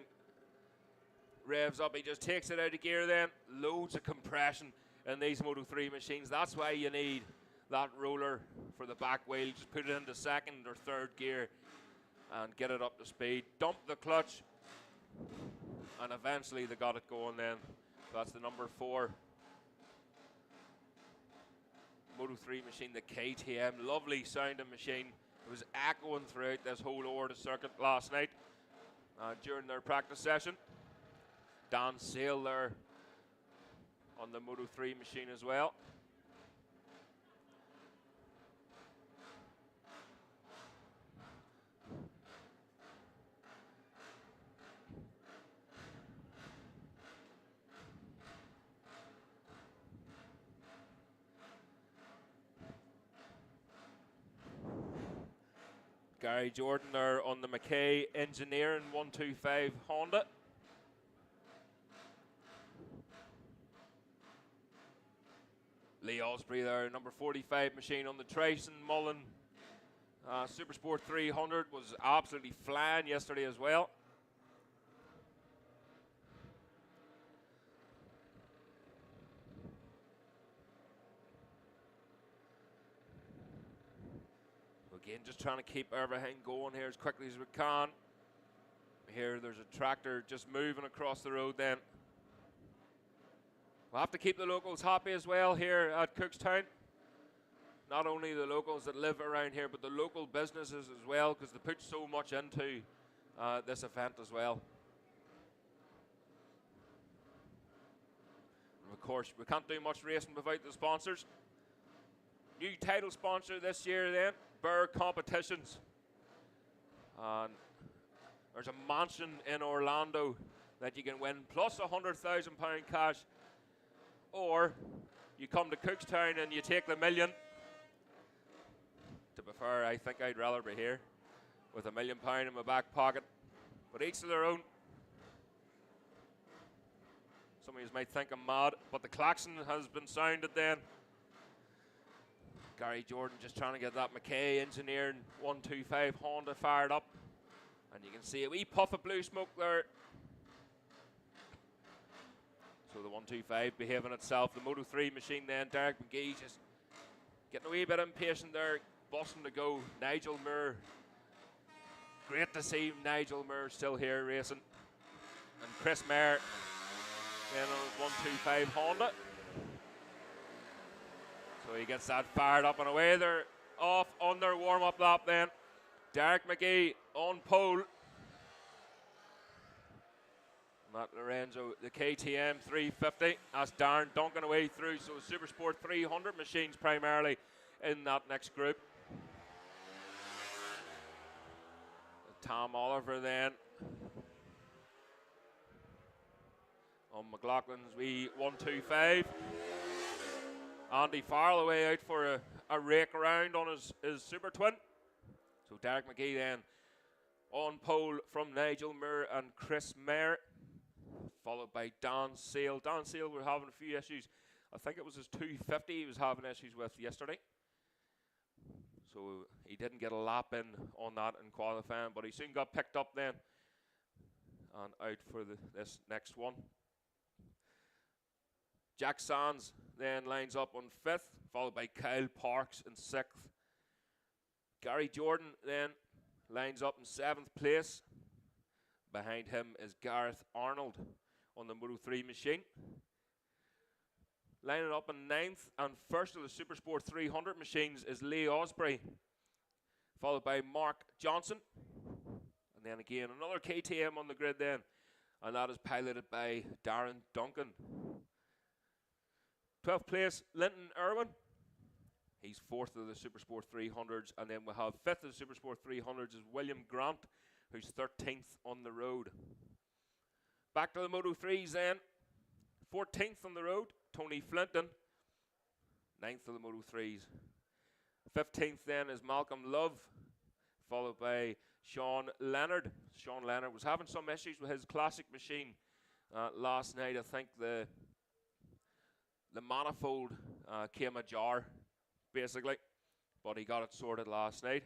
revs up. He just takes it out of gear then. Loads of compression in these Moto 3 machines. That's why you need that roller for the back wheel. Just put it into second or third gear and get it up to speed. Dump the clutch. And eventually they got it going then. That's the number 4 Moto 3 machine, the KTM. Lovely sounding machine. It was echoing throughout this whole Oritor circuit last night during their practice session. Dan Sale there on the Moto 3 machine as well. Gary Jordan there on the McKay Engineering 125 Honda. Lee Osprey there, number 45 machine on the Tyson Mullen Supersport 300, was absolutely flying yesterday as well. Again, just trying to keep everything going here as quickly as we can. Here, there's a tractor just moving across the road then. We'll have to keep the locals happy as well here at Cookstown. Not only the locals that live around here, but the local businesses as well, because they put so much into this event as well. And of course, we can't do much racing without the sponsors. New title sponsor this year then, Burr Competitions. And there's a mansion in Orlando that you can win, plus £100,000 cash. Or you come to Cookstown and you take the million. To be fair, I think I'd rather be here with £1 million in my back pocket. But each to their own. Some of you might think I'm mad, but the klaxon has been sounded then. Gary Jordan just trying to get that McKay Engineering 125 Honda fired up. And you can see a wee puff of blue smoke there. So the 125 behaving itself. The Moto 3 machine then, Derek McGee just getting a wee bit impatient there, busting to go. Nigel Moore. Great to see Nigel Moore still here racing. And Chris Mayer then on his 125 Honda. So he gets that fired up and away. They're off on their warm-up lap then. Derek McGee on pole. Matt Lorenzo, the KTM 350. That's Darren Duncan away through. So Supersport 300 machines primarily in that next group. Tom Oliver then on McLaughlin's wee 125. Andy Farrell away out for a rake around on his Super Twin. So Derek McGee then on pole from Nigel Moore and Chris Mayer, followed by Dan Sale. Dan Sale were having a few issues. I think it was his 250 he was having issues with yesterday. So he didn't get a lap in on that in qualifying, but he soon got picked up then and out for this next one. Jack Sands then lines up on 5th, followed by Kyle Parks in 6th. Gary Jordan then lines up in 7th place. Behind him is Gareth Arnold on the Moto 3 machine. Lining up in 9th and 1st of the Supersport 300 machines is Lee Osprey, followed by Mark Johnson. And then again, another KTM on the grid then, and that is piloted by Darren Duncan. 12th place, Linton Irwin. He's 4th of the Supersport 300s. And then we have 5th of the Supersport 300s is William Grant, who's 13th on the road. Back to the Moto 3s then. 14th on the road, Tony Flinton. 9th of the Moto 3s. 15th then is Malcolm Love, followed by Sean Leonard. Sean Leonard was having some issues with his classic machine last night. I think the the manifold came ajar, basically, but he got it sorted last night.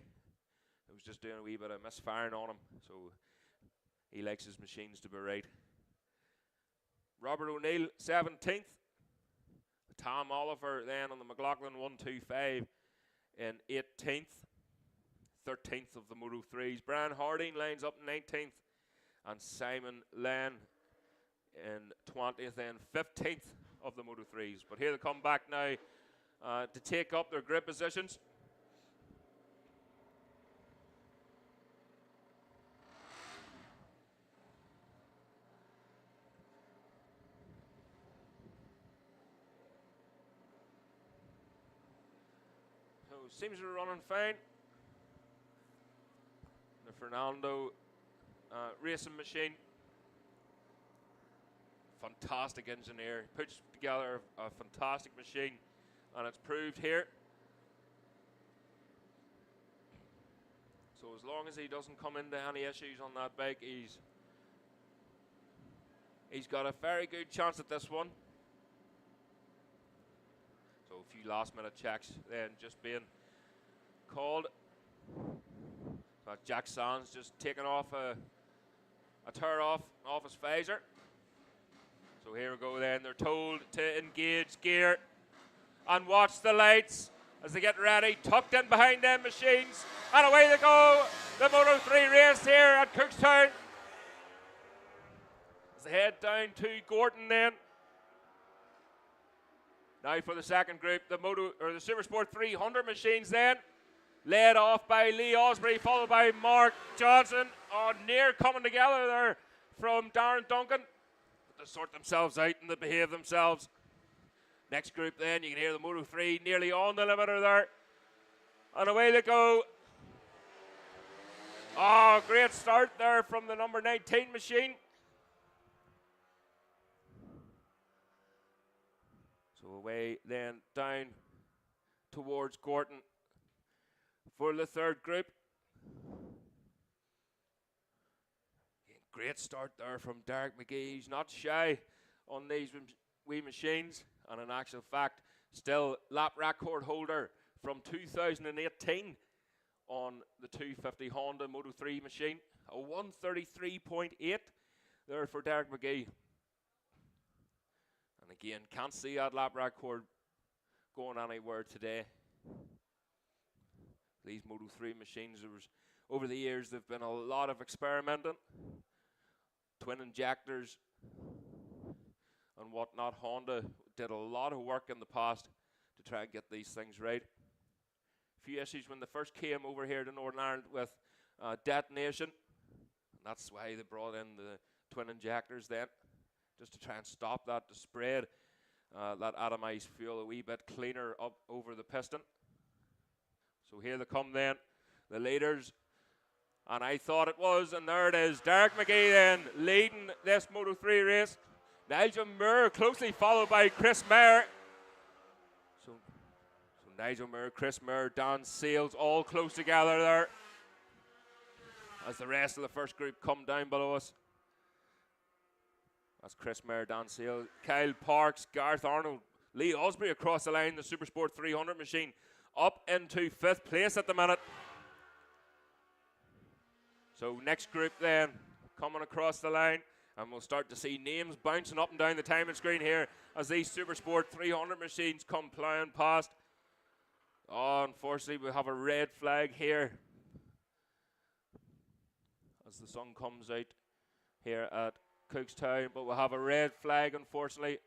It was just doing a wee bit of misfiring on him, so he likes his machines to be right. Robert O'Neill, 17th. Tom Oliver then on the McLaughlin 125 in 18th. 13th of the Moto 3s. Brian Harding lines up 19th. And Simon Len in 20th and 15th of the Moto 3s. But here they come back now to take up their grid positions. So seems to be running fine. The Fernando racing machine. Fantastic engineer. Puts together a fantastic machine, and it's proved here. So as long as he doesn't come into any issues on that bike, he's got a very good chance at this one. So a few last minute checks then just being called. Jack Sands just taking off a tear off his phaser. So here we go then. They're told to engage gear and watch the lights as they get ready. Tucked in behind them machines. And away they go. The Moto 3 race here at Cookstown. As they head down to Gorton then. Now for the second group, the Supersport 300 machines then. Led off by Lee Osprey, followed by Mark Johnson. Near coming together there from Darren Duncan. But they sort themselves out and they behave themselves. Next group then, you can hear the Moto 3 nearly on the limiter there. And away they go. Oh, great start there from the number 19 machine. So away then down towards Gorton for the third group. Great start there from Derek McGee. He's not shy on these wee machines, and in actual fact, still lap record holder from 2018 on the 250 Honda Moto 3 machine. A 133.8 there for Derek McGee. And again, can't see that lap record going anywhere today. These Moto 3 machines, over the years, there've been a lot of experimenting. Twin injectors and whatnot. Honda did a lot of work in the past to try and get these things right. A few issues when they first came over here to Northern Ireland with detonation. And that's why they brought in the twin injectors then, just to try and stop that, to spread that atomized fuel a wee bit cleaner up over the piston. So here they come then, the leaders. And I thought it was, and there it is. Derek McGee then leading this Moto 3 race. Nigel Moore closely followed by Chris Mayer. So Nigel Moore, Chris Mayer, Dan Sales all close together there. As the rest of the first group come down below us. That's Chris Mayer, Dan Sales, Kyle Parks, Gareth Arnold, Lee Osprey across the line, the Supersport 300 machine up into 5th place at the minute. So next group then, coming across the line, and we'll start to see names bouncing up and down the timing screen here as these Supersport 300 machines come plowing past. Oh, unfortunately, we have a red flag here as the sun comes out here at Cookstown, but we'll have a red flag, unfortunately.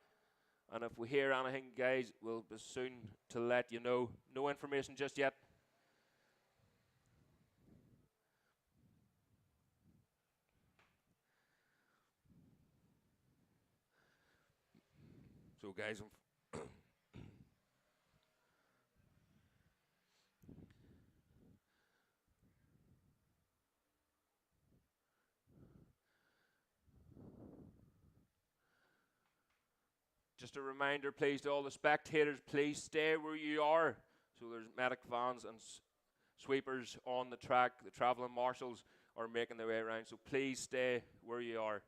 And if we hear anything, guys, we'll be soon to let you know. No information just yet. So guys, just a reminder, please, to all the spectators, please stay where you are. So there's medic vans and sweepers on the track. The travelling marshals are making their way around, so please stay where you are.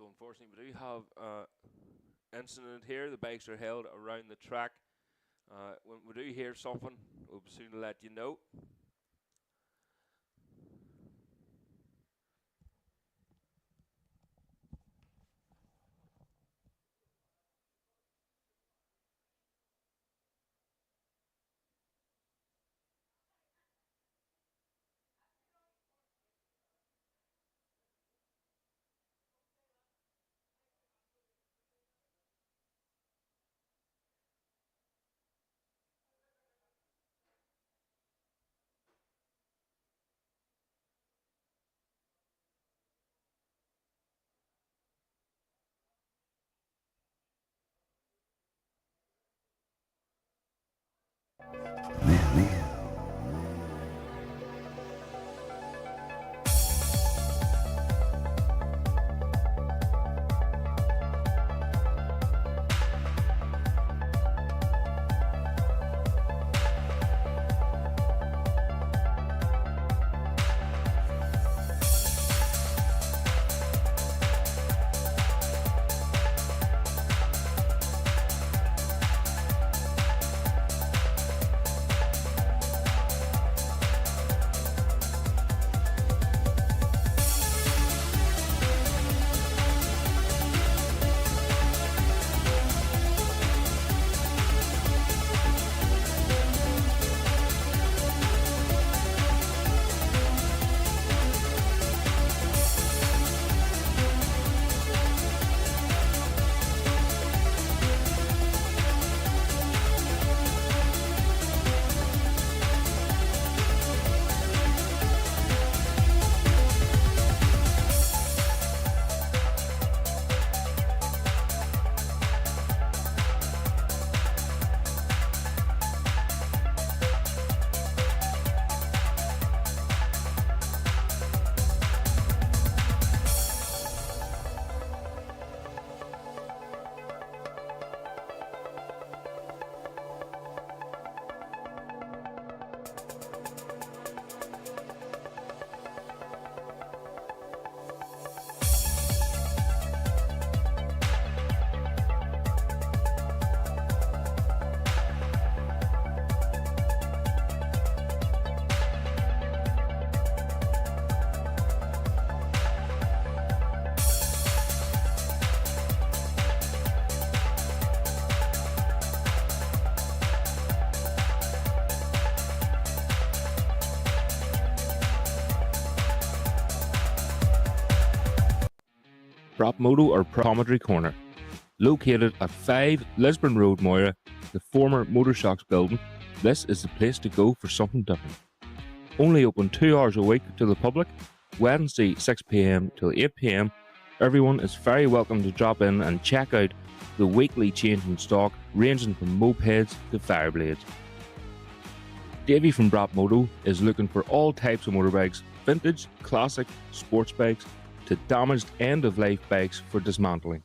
So unfortunately, we do have incident here. The bikes are held around the track. When we do hear something, we'll soon let you know. Moto or Commentary Corner. Located at 5 Lisburn Road, Moira, the former Motor Shocks building, this is the place to go for something different. Only open 2 hours a week to the public, Wednesday 6 p.m. till 8 p.m. Everyone is very welcome to drop in and check out the weekly change in stock, ranging from mopeds to fireblades. Davey from Moto is looking for all types of motorbikes, vintage, classic, sports bikes, to damaged end-of-life bikes for dismantling.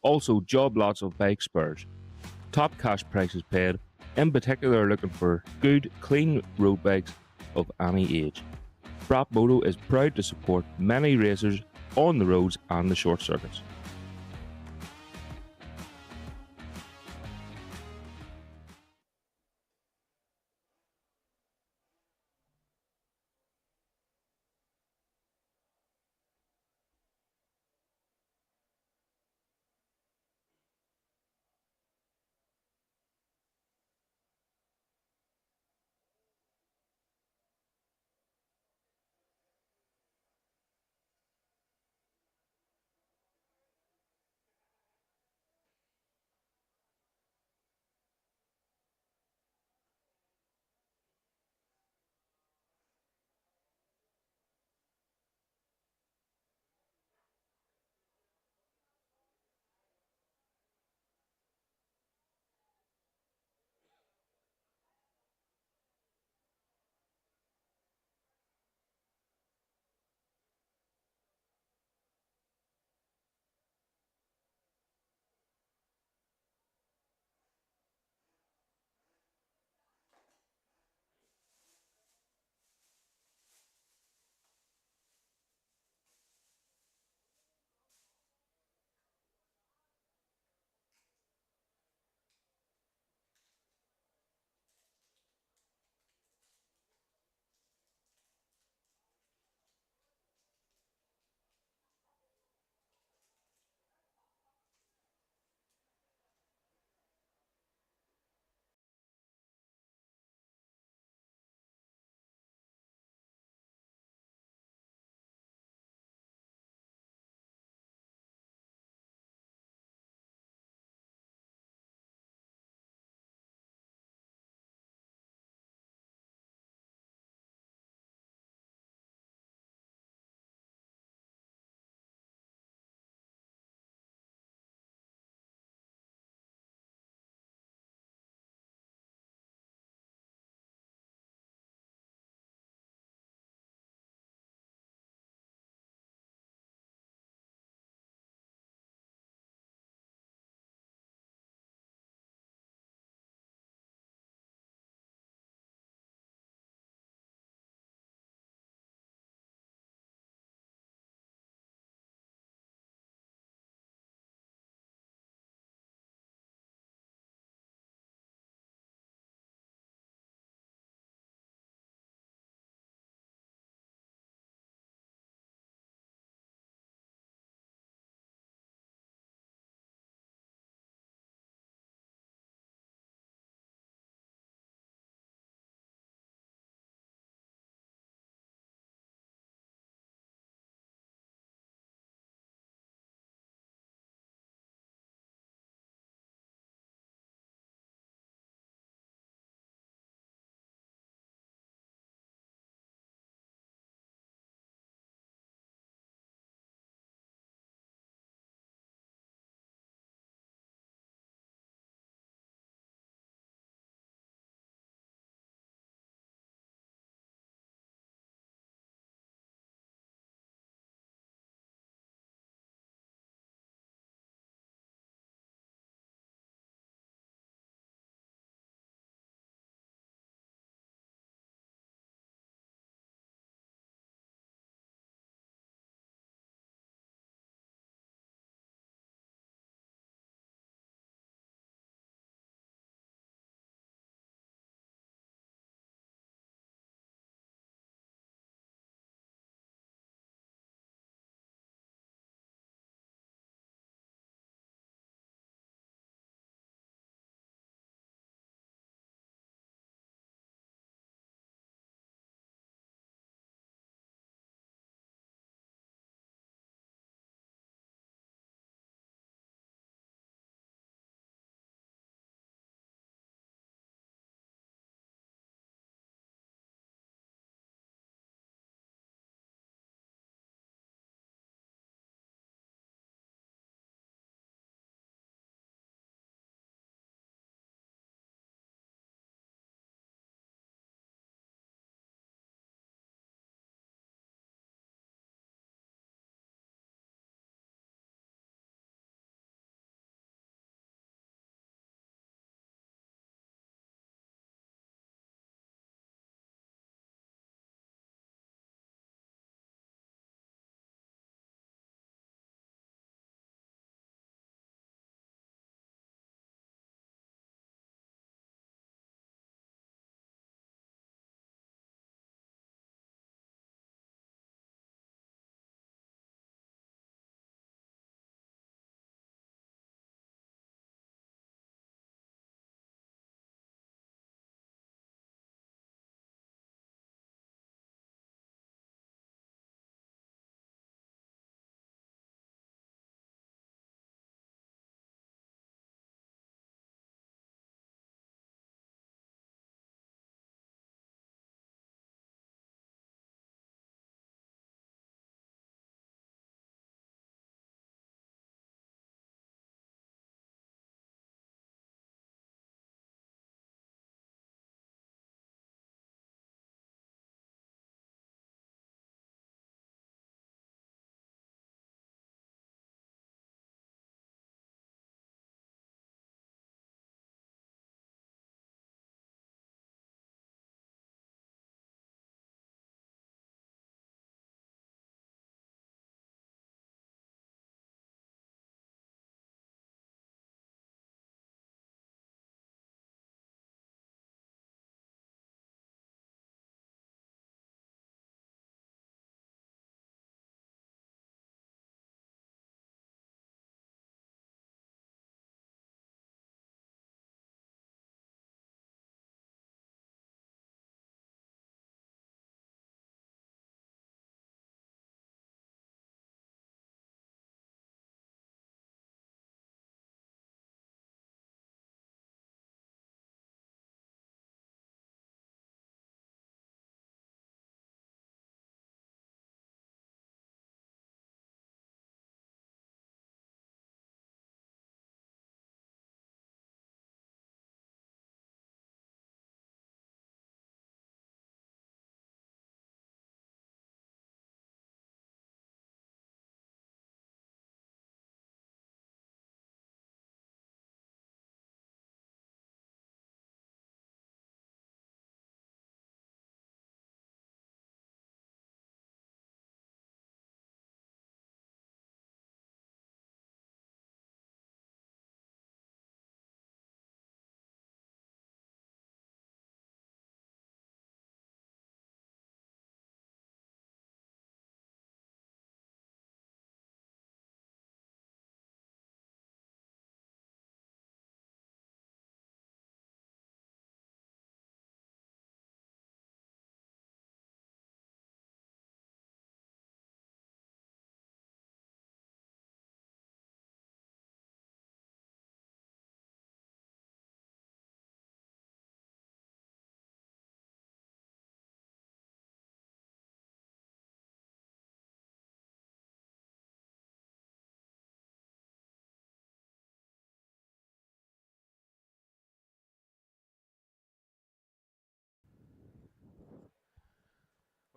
Also job lots of bike spares. Top cash prices paid, in particular looking for good, clean road bikes of any age. Moto is proud to support many racers on the roads and the short circuits.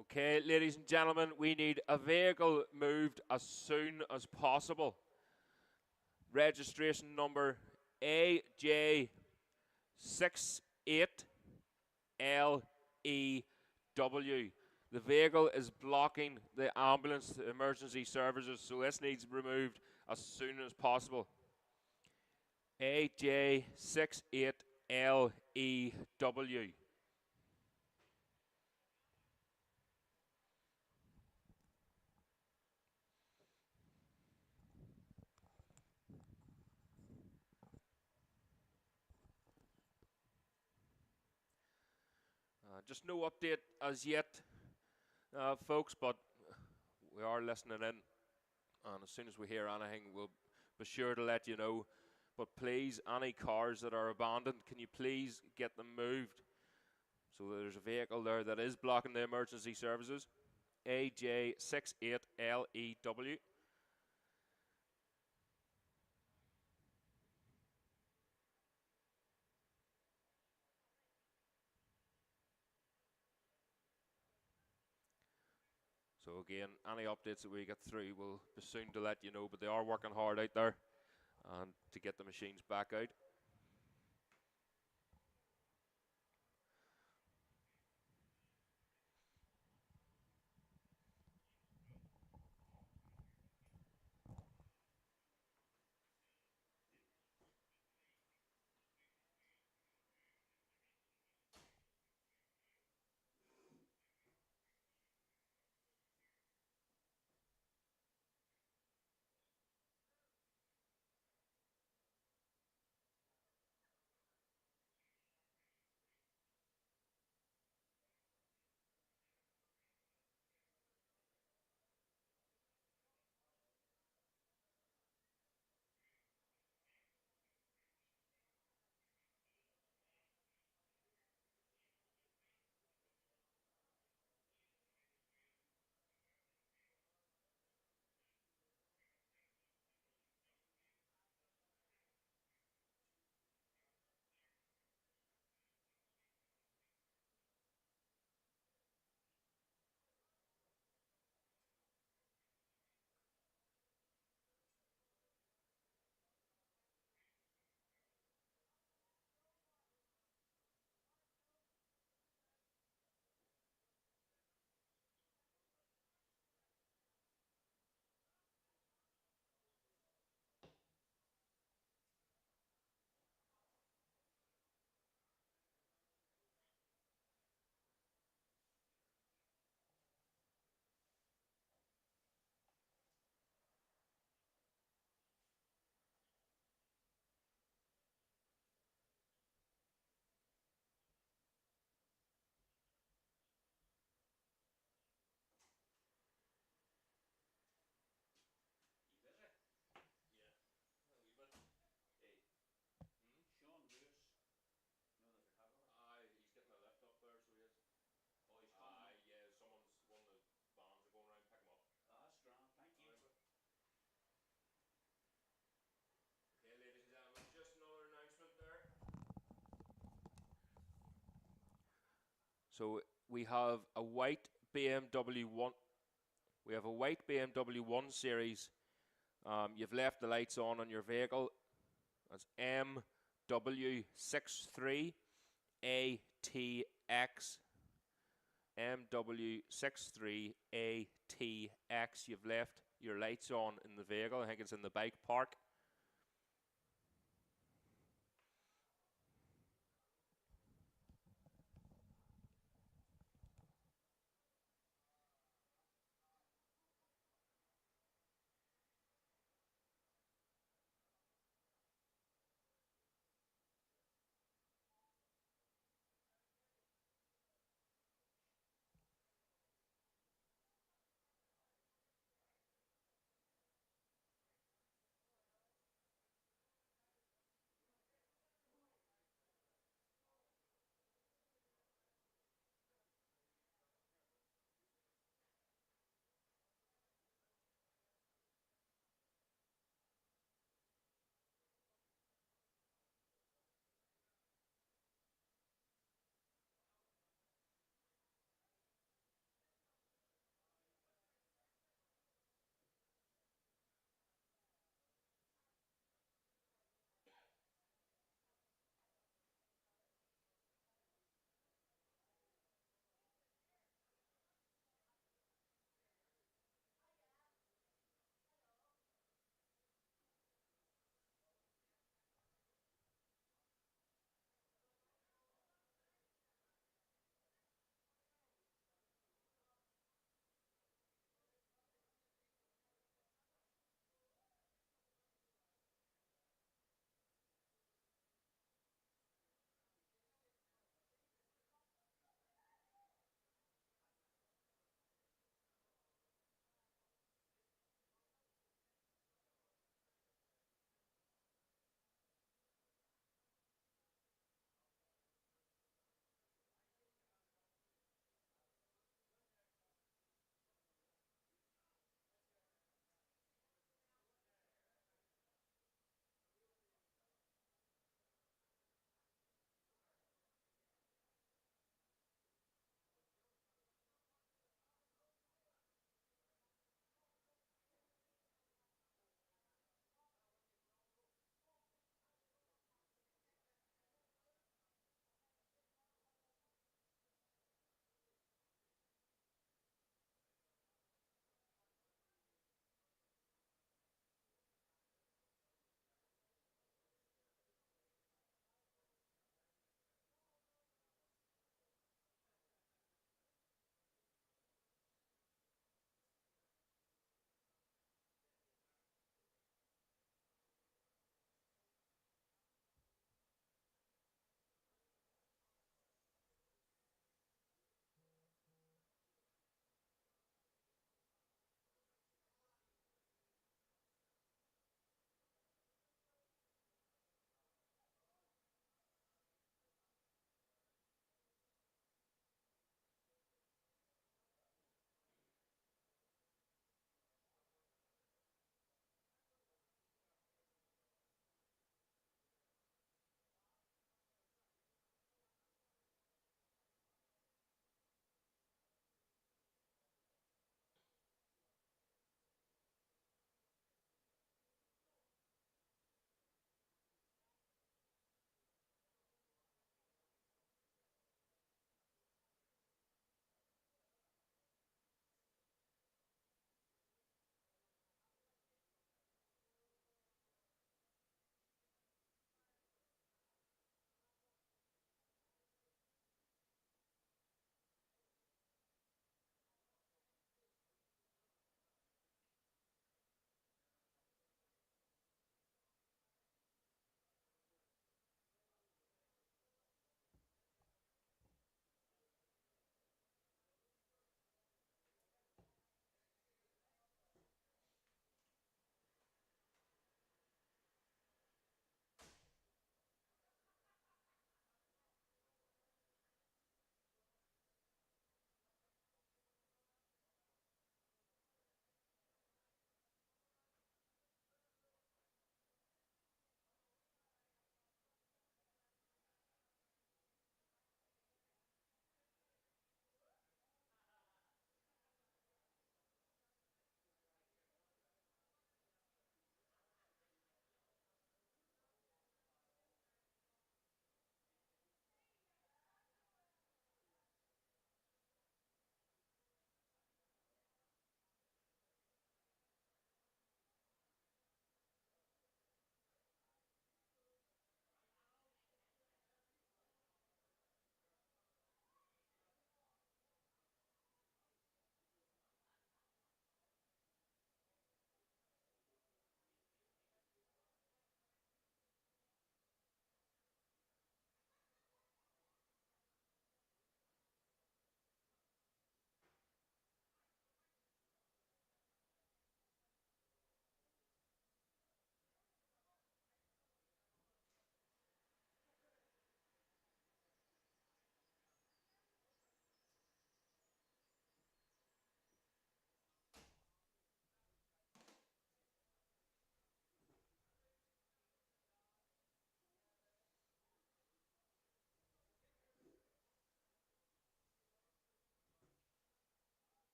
Okay, ladies and gentlemen, we need a vehicle moved as soon as possible. Registration number AJ68LEW. The vehicle is blocking the ambulance emergency services, so this needs removed as soon as possible. AJ68LEW. Just no update as yet, folks, but we are listening in, and as soon as we hear anything, we'll be sure to let you know. But please, any cars that are abandoned, can you please get them moved? So there's a vehicle there that is blocking the emergency services. AJ68LEW. So again, any updates that we get through, we'll be soon to let you know. But they are working hard out there and to get the machines back out. Okay, ladies and gentlemen, just another announcement there. So we have a white BMW 1. We have a white BMW 1 Series. You've left the lights on your vehicle. That's MW63ATX. MW63ATX. You've left your lights on in the vehicle. I think it's in the bike park.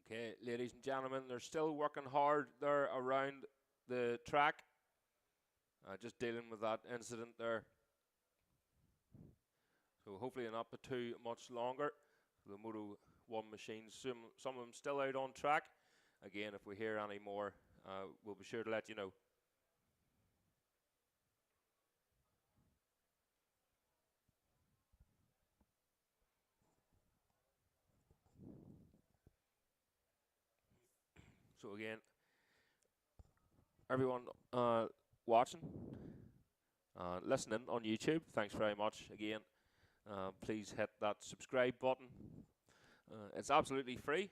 Okay, ladies and gentlemen, they're still working hard there around the track. Just dealing with that incident there. So hopefully not for too much longer. So the Moto 1 machines, some of them still out on track. Again, if we hear any more, we'll be sure to let you know. So again, everyone watching, listening on YouTube, thanks very much again. Please hit that subscribe button. It's absolutely free.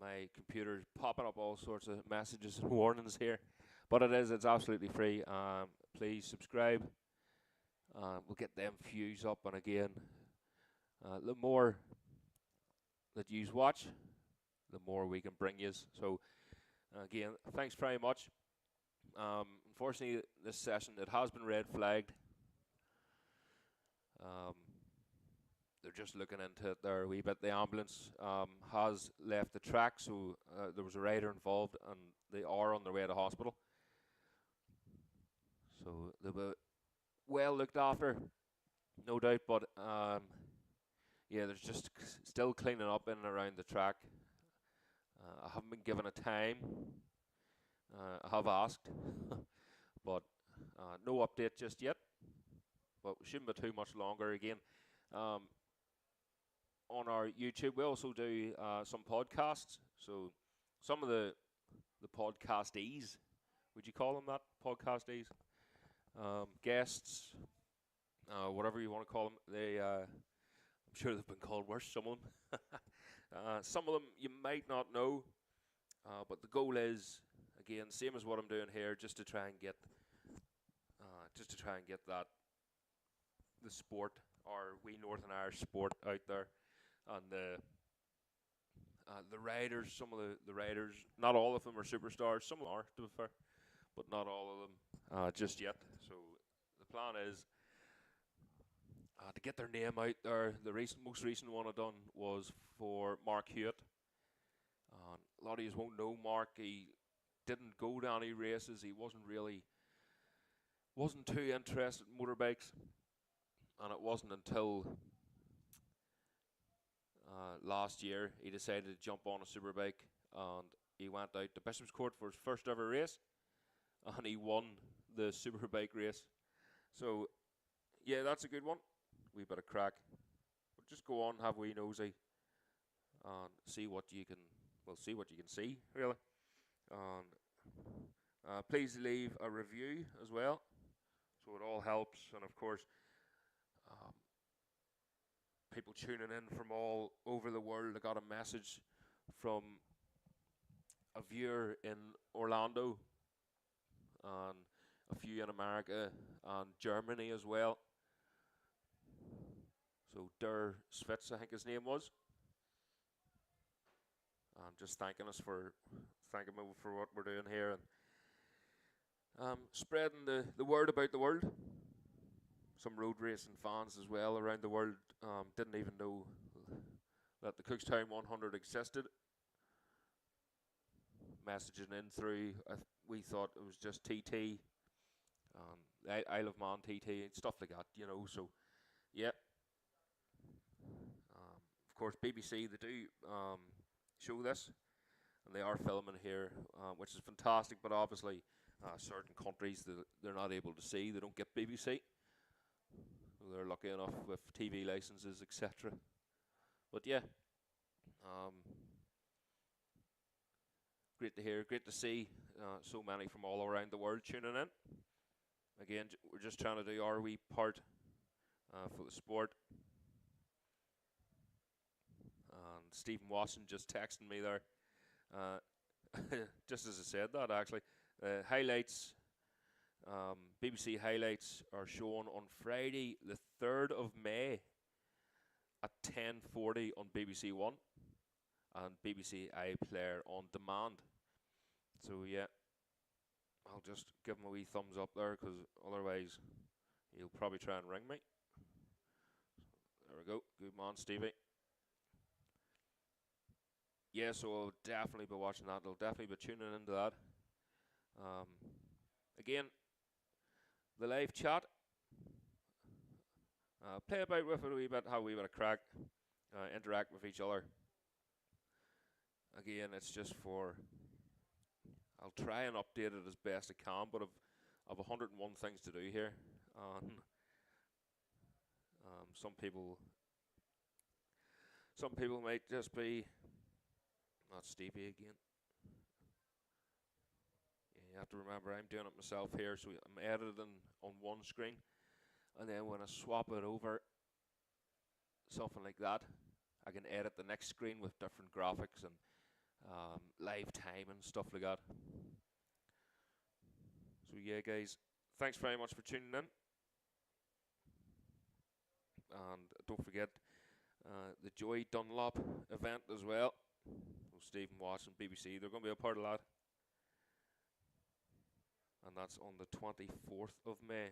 My computer's popping up all sorts of messages and warnings here, but it's absolutely free. Please subscribe. We'll get them views up, and again, the more that you watch, the more we can bring you. So again, thanks very much. Unfortunately, this session, it has been red flagged. They're just looking into it there a wee bit. The ambulance has left the track, so there was a rider involved, and they are on their way to hospital. So they'll be well looked after, no doubt, but yeah, there's just still cleaning up in and around the track. I haven't been given a time. I have asked, but no update just yet. But we shouldn't be too much longer. Again, on our YouTube, we also do some podcasts. So some of the podcastees, would you call them that? Podcastees, guests, whatever you want to call them. I'm sure they've been called worse. Some of them, some of them you might not know, but the goal is, again, same as what I'm doing here, just to try and get that the sport, our wee Northern Irish sport out there, and the riders. Some of the riders, not all of them are superstars. Some are, to be fair, but not all of them just yet. So the plan is to get their name out there. The most recent one I done was for Mark Hewitt. A lot of you won't know Mark. He didn't go to any races. He wasn't too interested in motorbikes, and it wasn't until last year he decided to jump on a superbike, and he went out to Bishop's Court for his first ever race, and he won the superbike race. So yeah, that's a good one. Wee bit of crack. But just go on, have a wee nosy, and see what you can. Well, see what you can see, really. And please leave a review as well, so it all helps. And of course, people tuning in from all over the world. I got a message from a viewer in Orlando, and a few in America and Germany as well. So Der Svitz, I think his name was. Just thanking me for what we're doing here, and spreading the word about the world. Some road racing fans as well around the world didn't even know that the Cookstown 100 existed. Messaging in through, we thought it was just TT, Isle of Man TT, stuff like that, you know. So, yeah. Of course, BBC, they do show this, and they are filming here, which is fantastic. But obviously, certain countries they're not able to see. They don't get BBC. They're lucky enough with TV licenses, etc. But yeah, great to hear, great to see so many from all around the world tuning in. Again, we're just trying to do our wee part for the sport. And Stephen Watson just texting me there, just as I said that, actually. Highlights, BBC highlights are shown on Friday the 3rd of May at 10:40 on BBC One and BBC iPlayer on demand. So yeah, I'll just give him a wee thumbs up there, because otherwise he'll probably try and ring me. There we go. Good man, Stevie. Yeah, so I'll definitely be watching that. I'll definitely be tuning into that. Um, Again, the live chat. Play about with it a wee bit, have a wee bit of crack, interact with each other. Again, it's just for. I'll try and update it as best I can, but I've 101 things to do here, and some people might just be not Stevie again. Yeah, you have to remember I'm doing it myself here, so I'm editing on one screen, and then when I swap it over, something like that, I can edit the next screen with different graphics and live time and stuff like that. So yeah, guys, thanks very much for tuning in, and don't forget the Joy Dunlop event as well. So Stephen Watts and BBC, they're going to be a part of that, and that's on the 24th of May.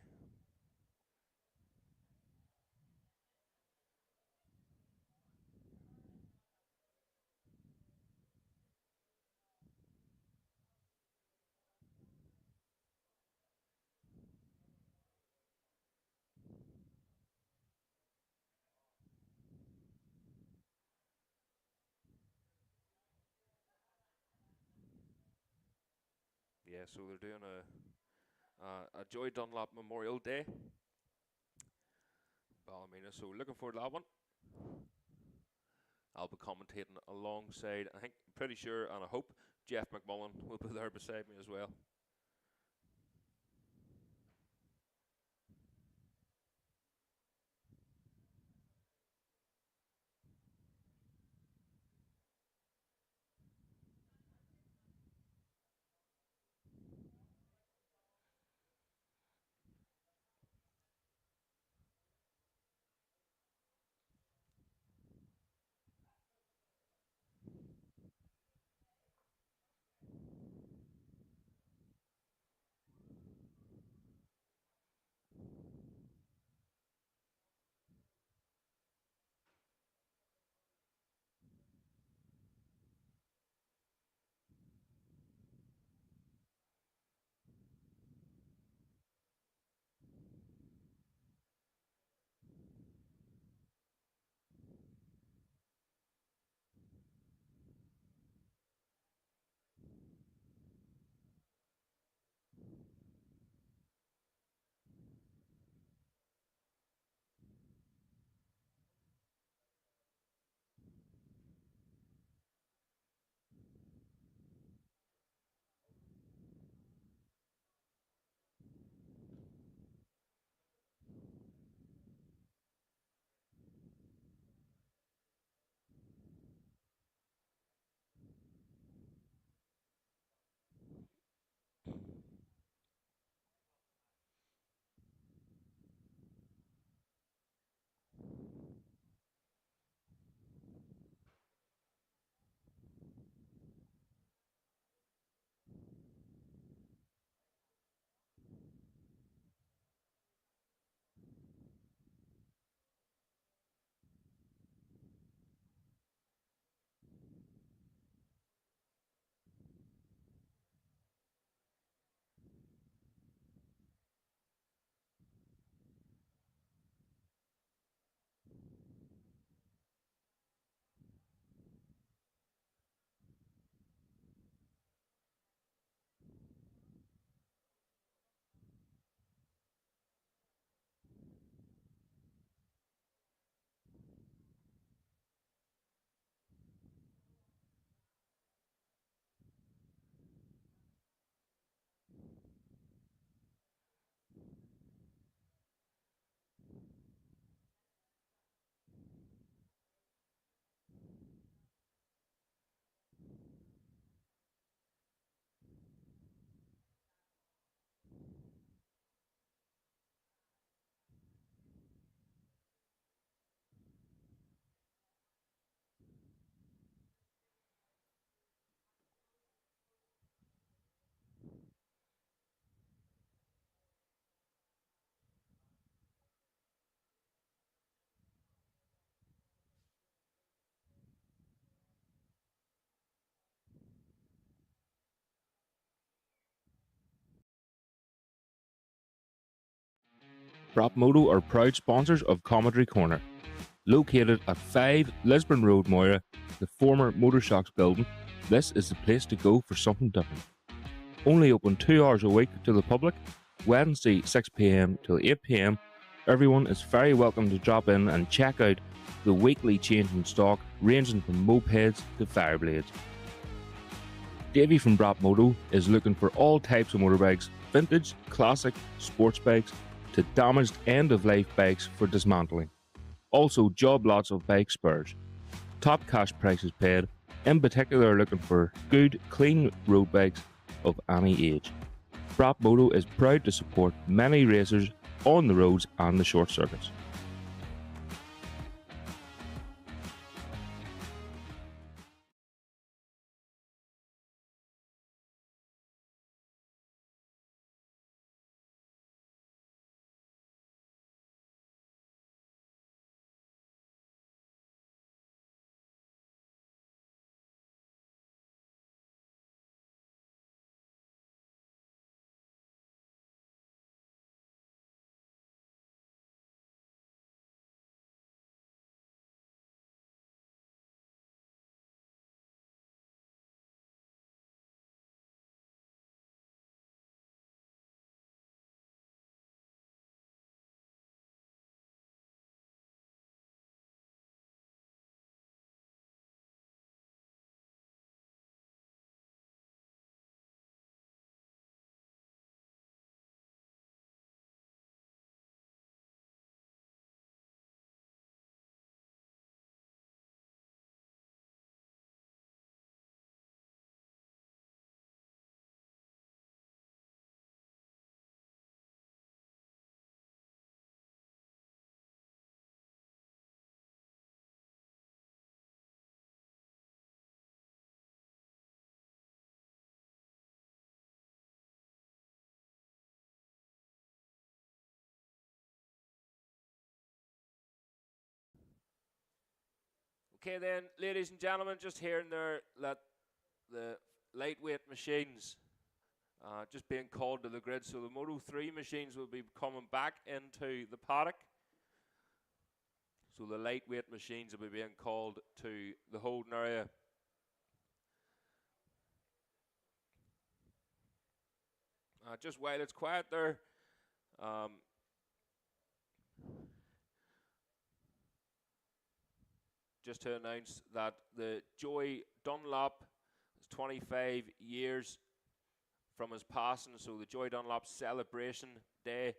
Yeah, so they're doing a Joy Dunlop Memorial Day, Ballymena. So looking forward to that one. I'll be commentating alongside, I think, pretty sure, and I hope Jeff McMullen will be there beside me as well. Moto are proud sponsors of Commentary Corner. Located at 5 Lisburn Road, Moira, the former Motor Shocks building, this is the place to go for something different. Only open 2 hours a week to the public, Wednesday 6 p.m. till 8 p.m. Everyone is very welcome to drop in and check out the weekly change in stock, ranging from mopeds to fireblades. Davey from Moto is looking for all types of motorbikes, vintage, classic, sports bikes, to damaged end-of-life bikes for dismantling. Also job lots of bike spares. Top cash prices paid, in particular looking for good, clean road bikes of any age. Moto is proud to support many racers on the roads and the short circuits. Okay then, ladies and gentlemen, just hearing there that the lightweight machines just being called to the grid. So the Moto 3 machines will be coming back into the paddock. So the lightweight machines will be being called to the holding area. Just while it's quiet there, just to announce that the Joy Dunlop is 25 years from his passing, so the Joy Dunlop celebration day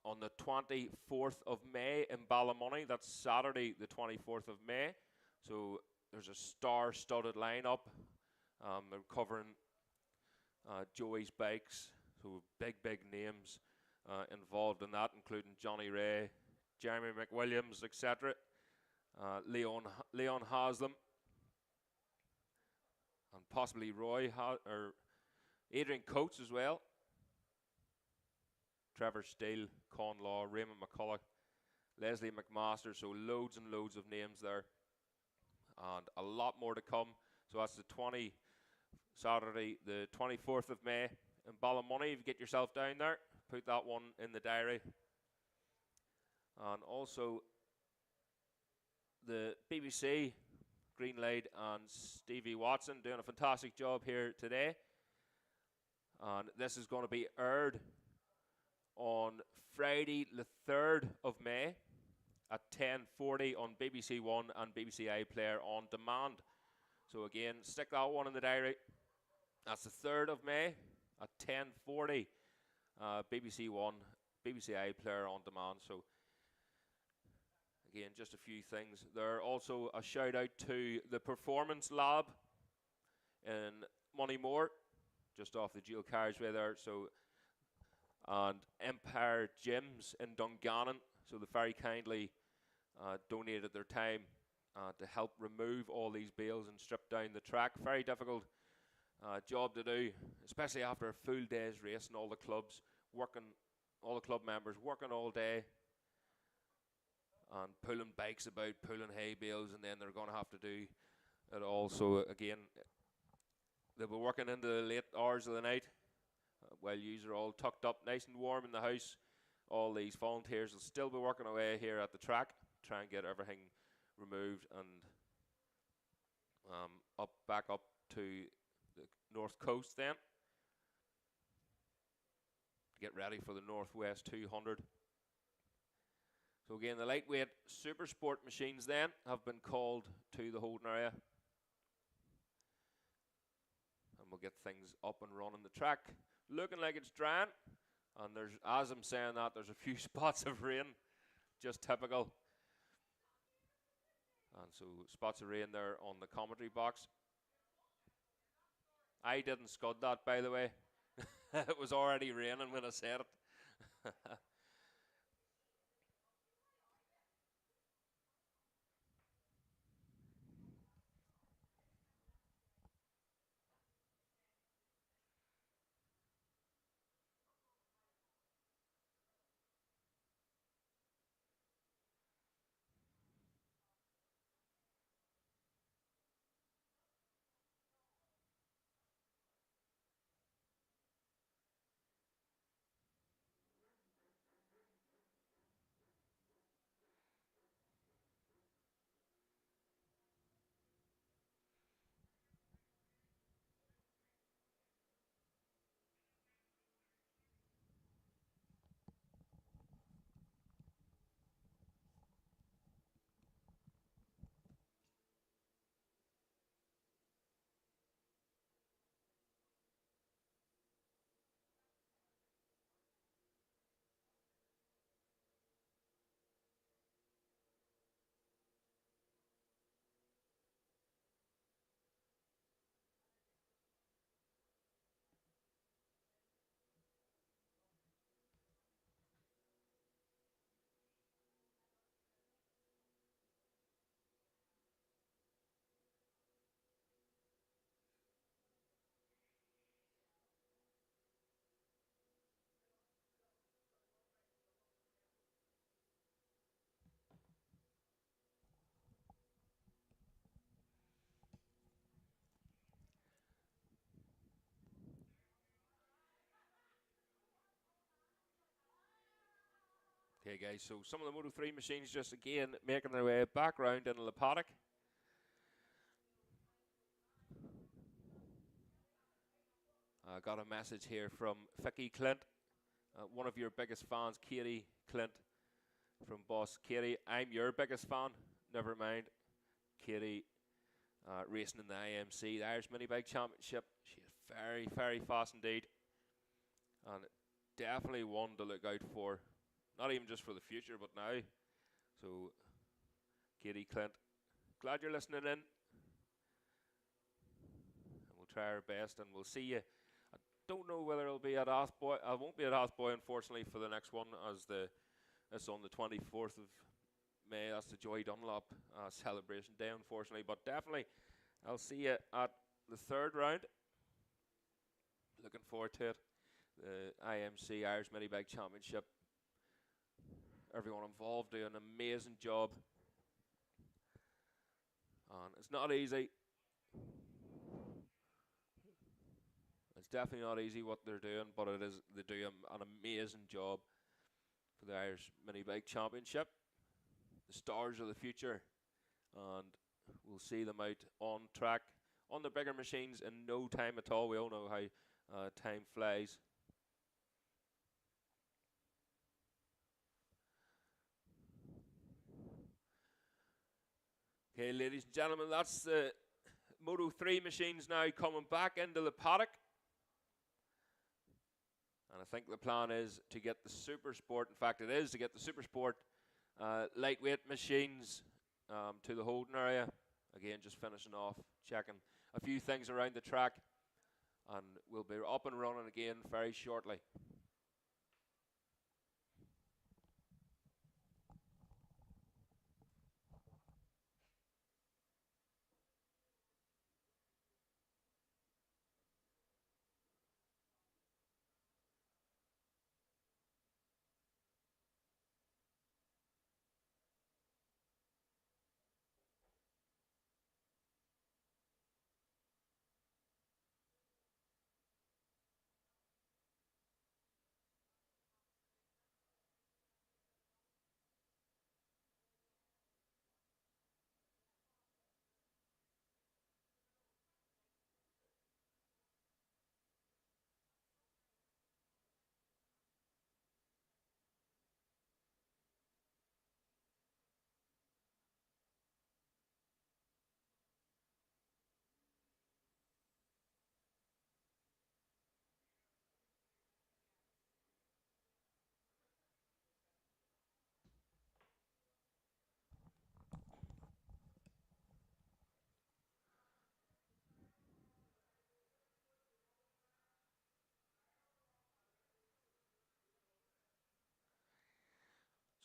on the 24th of May in Ballymoney. That's Saturday the 24th of May. So there's a star-studded lineup. They're covering Joey's bikes, so big names involved in that, including Johnny Ray, Jeremy McWilliams, etc. Leon Haslam, and possibly or Adrian Coates as well. Trevor Steele, Con Law, Raymond McCulloch, Leslie McMaster, so loads and loads of names there. And a lot more to come. So that's Saturday, the 24th of May in Ballymoney. If you get yourself down there, put that one in the diary. And also the BBC, Greenlight and Stevie Watson doing a fantastic job here today. And this is going to be aired on Friday the 3rd of May at 10:40 on BBC One and BBC iPlayer on demand. So again, stick that one in the diary. That's the 3rd of May at 10:40, BBC One, BBC iPlayer on demand. So again, just a few things there. Also a shout out to the Performance Lab in Moneymore, just off the dual carriageway there. So, and Empire Gyms in Dungannon. So they very kindly donated their time to help remove all these bales and strip down the track. Very difficult job to do, especially after a full day's race and all the clubs working, all the club members working all day and pulling bikes about, pulling hay bales, and then they're going to have to do it all. So again, they'll be working into the late hours of the night while you are all tucked up nice and warm in the house. all these volunteers will still be working away here at the track, try and get everything removed and back up to the north coast then. Get ready for the Northwest 200. So again, the lightweight super sport machines then have been called to the holding area. And we'll get things up and running. The track looking like it's drying. And there's, as I'm saying that, there's a few spots of rain, just typical. And so spots of rain there on the commentary box. I didn't scud that, by the way. It was already raining when I said it. Okay, guys, so some of the Moto 3 machines just again making their way back round into the paddock. I got a message here from Vicky Clint, one of your biggest fans, Katie Clint from Boss Katie. I'm your biggest fan, never mind. Katie racing in the IMC, the Irish Mini Bike Championship. She's very, very fast indeed. And definitely one to look out for. Not even just for the future, but now. So, Katie Clint, glad you're listening in. And we'll try our best, and we'll see you. I don't know whether it'll be at Athboy. I won't be at Athboy, unfortunately, for the next one, as it's on the 24th of May. That's the Joy Dunlop celebration day, unfortunately. But definitely, I'll see you at the third round. Looking forward to it. The IMC Irish Mini Bike Championship. Everyone involved doing an amazing job. And it's not easy. It's definitely not easy what they're doing, but it is. They do an amazing job for the Irish Mini Bike Championship. The stars of the future, and we'll see them out on track on the bigger machines in no time at all. We all know how time flies. Okay, ladies and gentlemen, that's the Moto 3 machines now coming back into the paddock. And I think the plan is to get the Super Sport, in fact it is to get the Super Sport lightweight machines to the holding area. Again, just finishing off, checking a few things around the track. And we'll be up and running again very shortly.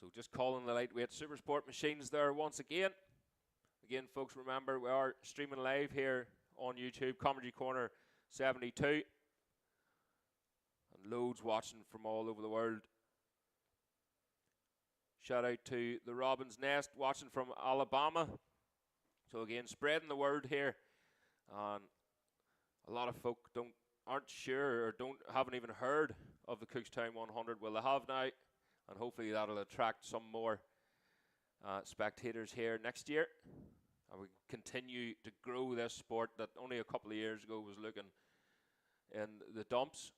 So just calling the lightweight Supersport machines there once again. Again, folks, remember we are streaming live here on YouTube, Comedy Corner 72. And loads watching from all over the world. Shout out to the Robin's Nest watching from Alabama. So again, spreading the word here. And a lot of folk aren't sure or haven't even heard of the Cookstown 100. Well, they have now, and hopefully that'll attract some more spectators here next year. And we continue to grow this sport that only a couple of years ago was looking in the dumps.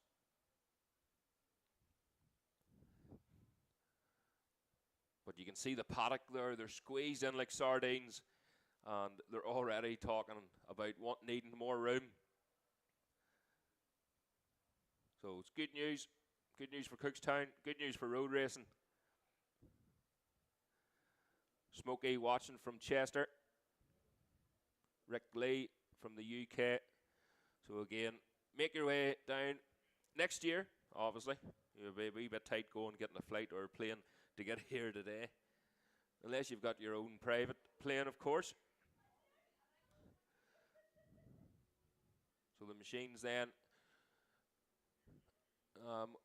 But you can see the paddock there, they're squeezed in like sardines, and they're already talking about needing more room. So it's good news for Cookstown, good news for road racing. Smokey watching from Chester, Rick Lee from the UK. So again, make your way down next year, obviously. You'll be a wee bit tight going, getting a flight or a plane to get here today. Unless you've got your own private plane, of course. So the machines then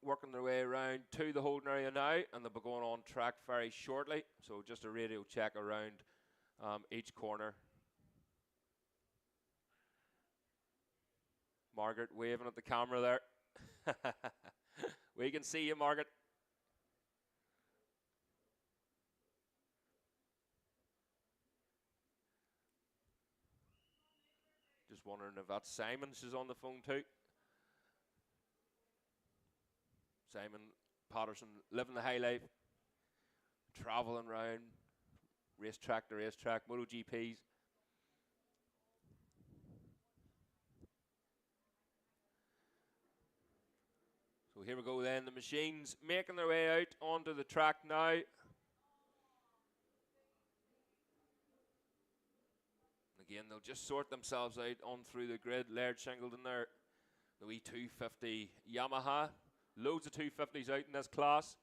working their way around to the holding area now, and they'll be going on track very shortly. So just a radio check around each corner. Margaret waving at the camera there. We can see you, Margaret. Just wondering if that's Simon. She's on the phone too. Simon Patterson living the high life, traveling around racetrack to racetrack, MotoGPs. So here we go then, the machines making their way out onto the track now. Again, they'll just sort themselves out on through the grid. Laird shingled in there, the wee 250 Yamaha. Loads of 250s out in this class.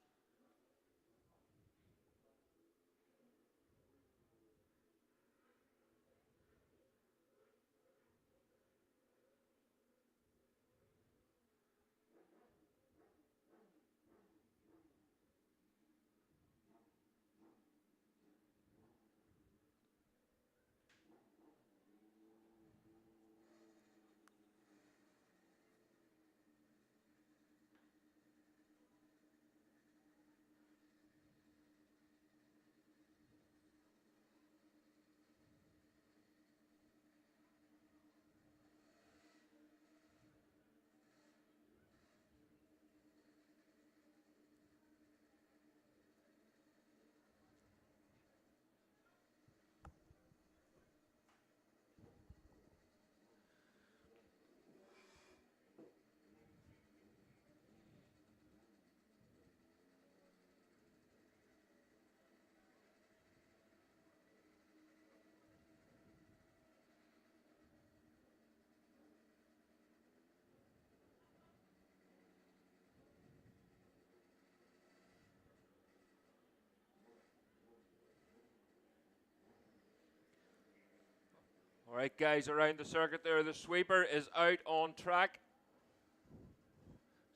All right, guys, around the circuit there, the sweeper is out on track.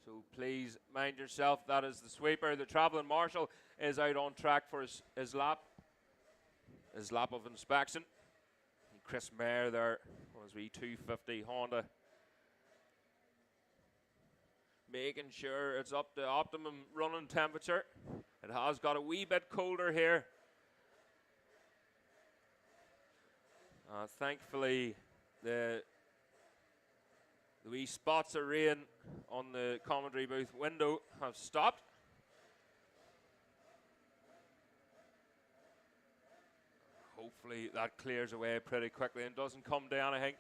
So please mind yourself, that is the sweeper. The travelling marshal is out on track for his lap of inspection. And Chris Mayer there on his wee 250 Honda, making sure it's up to optimum running temperature. It has got a wee bit colder here. Thankfully, the wee spots of rain on the commentary booth window have stopped. Hopefully that clears away pretty quickly and doesn't come down, I think.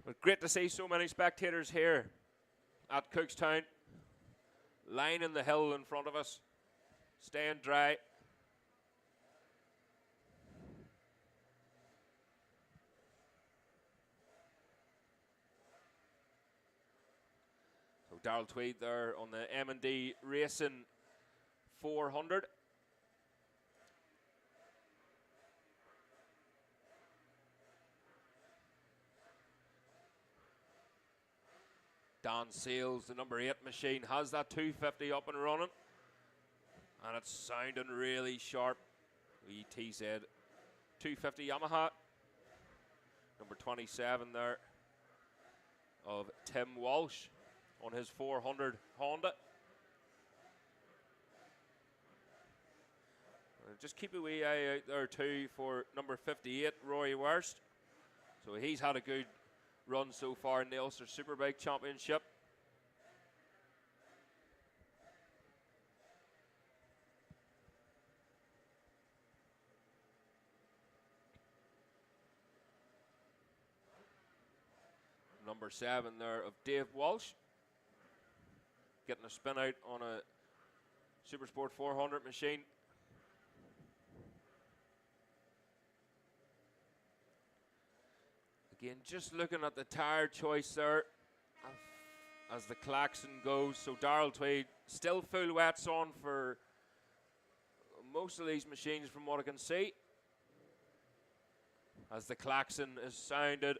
But great to see so many spectators here at Cookstown, lining the hill in front of us, staying dry. Darrell Tweed there on the M&D Racing 400. Dan Sales, the number 8 machine, has that 250 up and running. And it's sounding really sharp. TZ 250 Yamaha. Number 27 there of Tim Walsh on his 400 Honda. Just keep a wee eye out there too for number 58, Roy Wurst. So he's had a good run so far in the Ulster Superbike Championship. Number 7 there of Dave Walsh. Getting a spin out on a Supersport 400 machine. Again, just looking at the tyre choice there as the klaxon goes. So Darrell Tweed still full wets on for most of these machines from what I can see. As the klaxon is sounded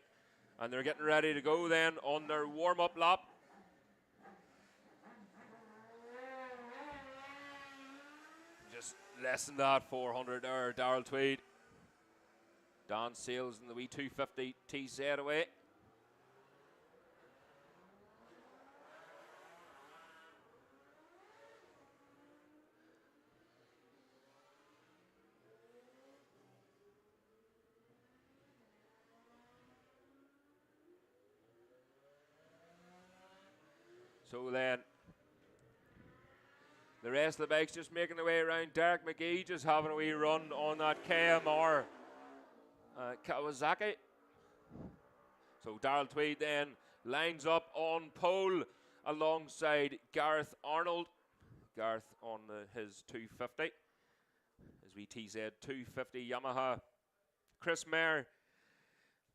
and they're getting ready to go then on their warm-up lap. Just less than that 400 there, Darrell Tweed. Dan Sales in the wee 250 TZ away. So then, the rest of the bikes just making their way around. Derek McGee just having a wee run on that KMR Kawasaki. So Darrell Tweed then lines up on pole alongside Gareth Arnold. Gareth on his 250. His WTZ 250 Yamaha. Chris Mayer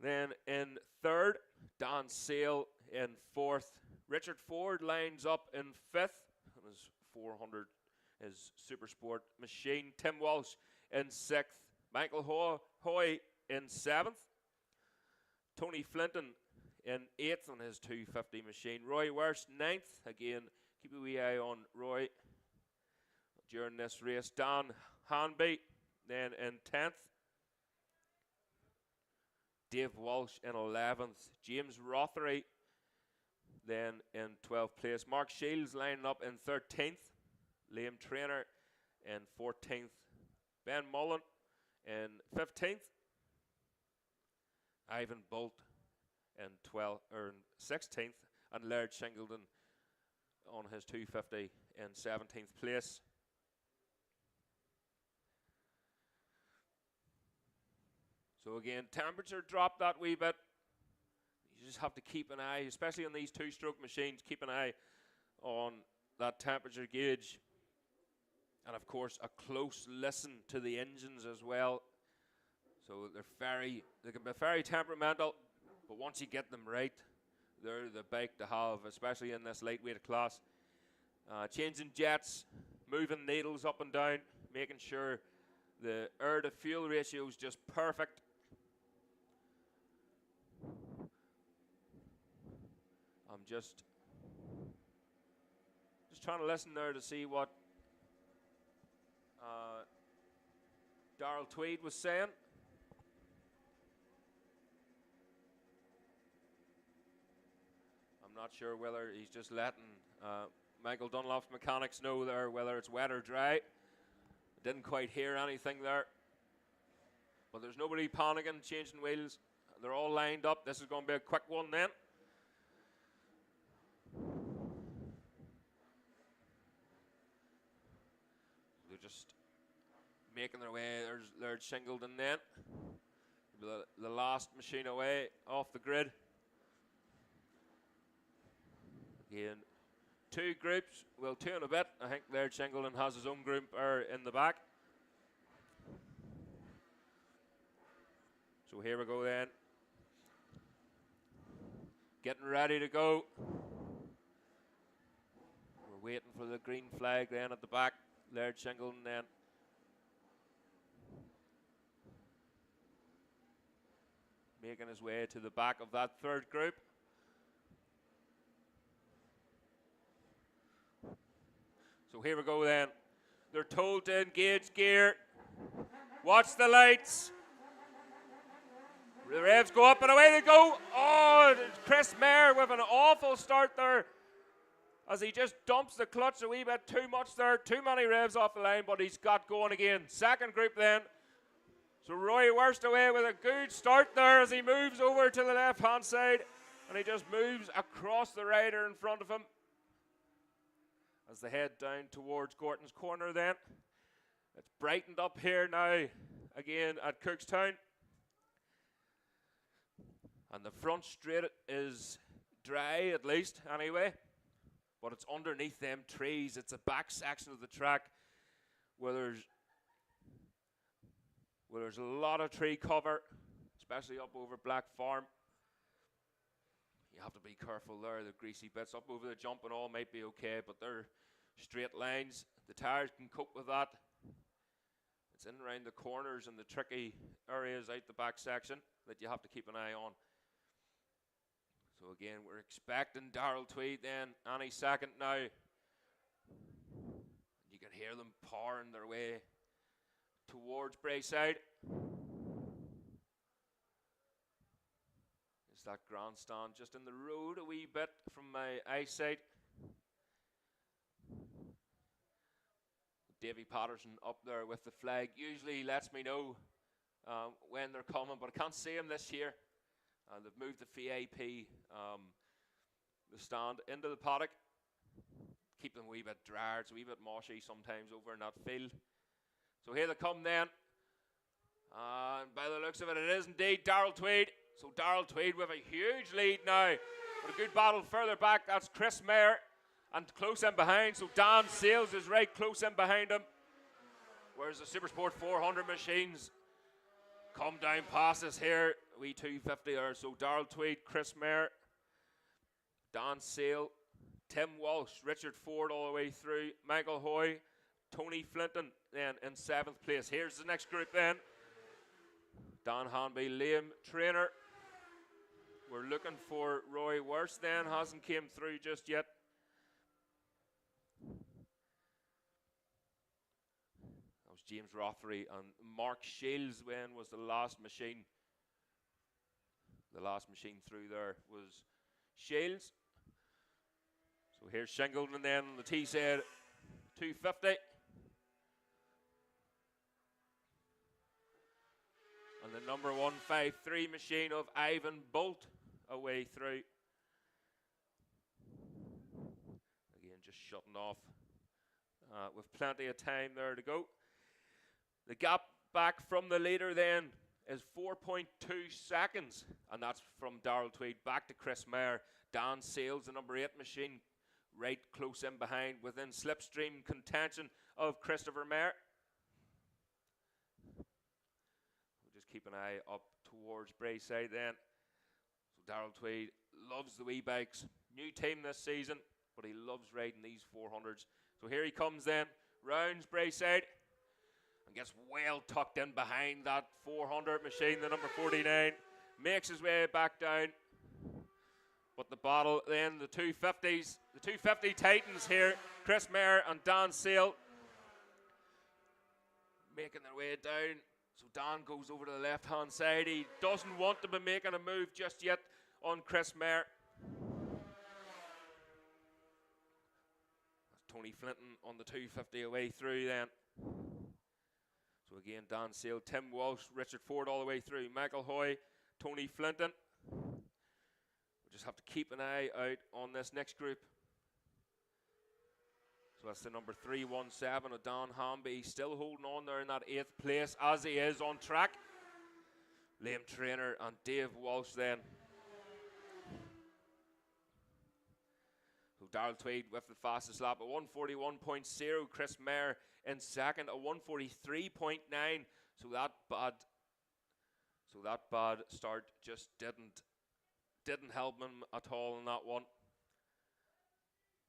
then in third. Dan Sale in fourth. Richard Ford lines up in fifth. On his 400, his Supersport machine. Tim Walsh in sixth. Michael Hoy in seventh. Tony Flinton in eighth on his 250 machine. Roy Wurst ninth. Again, keep a wee eye on Roy during this race. Dan Hanby then in 10th. Dave Walsh in 11th. James Rothery then in 12th place. Mark Shields lining up in 13th. Liam Trainer in 14th. Ben Mullen in 15th. Ivan Bolt in 16th. And Laird Shingleton on his 250 in 17th place. So again, temperature dropped that wee bit. You just have to keep an eye, especially on these two-stroke machines, keep an eye on that temperature gauge. And of course, a close listen to the engines as well. So they can be very temperamental, but once you get them right, they're the bike to have, especially in this lightweight class. Changing jets, moving needles up and down, making sure the air to fuel ratio is just perfect. I'm just trying to listen there to see what Darrell Tweed was saying. I'm not sure whether he's just letting Michael Dunlop's mechanics know there whether it's wet or dry. Didn't quite hear anything there. But there's nobody panicking, changing wheels. They're all lined up. This is going to be a quick one then. They're just making their way. There's Laird Shingleton then. The last machine away off the grid. Again, two groups. Well, two in a bit. I think Laird Shingleton has his own group in the back. So here we go then. Getting ready to go. We're waiting for the green flag then at the back. Laird Shingleton then. Making his way to the back of that third group. So here we go then. They're told to engage gear. Watch the lights. The revs go up and away they go. Oh, Chris Mayer with an awful start there as he just dumps the clutch a wee bit too much there. Too many revs off the line, but he's got going again. Second group then. So Roy Worst away with a good start there as he moves over to the left-hand side. And he just moves across the rider in front of him as they head down towards Gorton's Corner then. It's brightened up here now again at Cookstown. And the front straight is dry, at least, anyway. But it's underneath them trees. It's a back section of the track where there's a lot of tree cover, especially up over Black Farm. You have to be careful there. The greasy bits up over the jump and all might be okay, but they're straight lines. The tires can cope with that. It's in around the corners and the tricky areas out the back section that you have to keep an eye on. So again, we're expecting Darrell Tweed then any second now. You can hear them powering their way towards Braeside. Is that grandstand just in the road a wee bit from my eyesight? Davy Patterson up there with the flag usually lets me know when they're coming, but I can't see him this year. They've moved the VIP, the stand, into the paddock. Keep them a wee bit drier. It's a wee bit moshy sometimes over in that field. So here they come then. And by the looks of it, it is indeed Darrell Tweed. So Darrell Tweed with a huge lead now. But a good battle further back. That's Chris Mayer. And close in behind. So Dan Sales is right close in behind him. Whereas the Supersport 400 machines come down past us here. We 250 are. So Darrell Tweed, Chris Mayer, Dan Sale, Tim Walsh, Richard Ford all the way through, Michael Hoy, Tony Flinton then in 7th place. Here's the next group then. Dan Hanby, Liam Trainer. We're looking for Roy Worst then. Hasn't came through just yet. That was James Rothery and Mark Shields when was the last machine. The last machine through there was Shields. So here's Shingleton then on the T-side 250. And the number 153 machine of Ivan Bolt away through. Again, just shutting off with plenty of time there to go. The gap back from the leader then is 4.2 seconds. And that's from Darrell Tweed back to Chris Mayer. Dan Sales, the number 8 machine, right close in behind within slipstream contention of Christopher Mayer. Keep an eye up towards Braeside then. So Darrell Tweed loves the wee bikes. New team this season, but he loves riding these 400s. So here he comes then, rounds Braeside, and gets well tucked in behind that 400 machine, the number 49. Makes his way back down. But the battle then, the 250s, the 250 Titans here, Chris Mayer and Dan Sale, making their way down. So Dan goes over to the left-hand side. He doesn't want to be making a move just yet on Chris Mayer. That's Tony Flinton on the 250 away through then. So again, Dan Sale, Tim Walsh, Richard Ford all the way through. Michael Hoy, Tony Flinton. We'll just have to keep an eye out on this next group. So that's the number 317 of Don Hamby, still holding on there in that 8th place as he is on track. Liam Trainer and Dave Walsh then. So Darrell Tweed with the fastest lap at 141.0. Chris Mayer in second at 143.9. So that bad start just didn't help him at all in that one.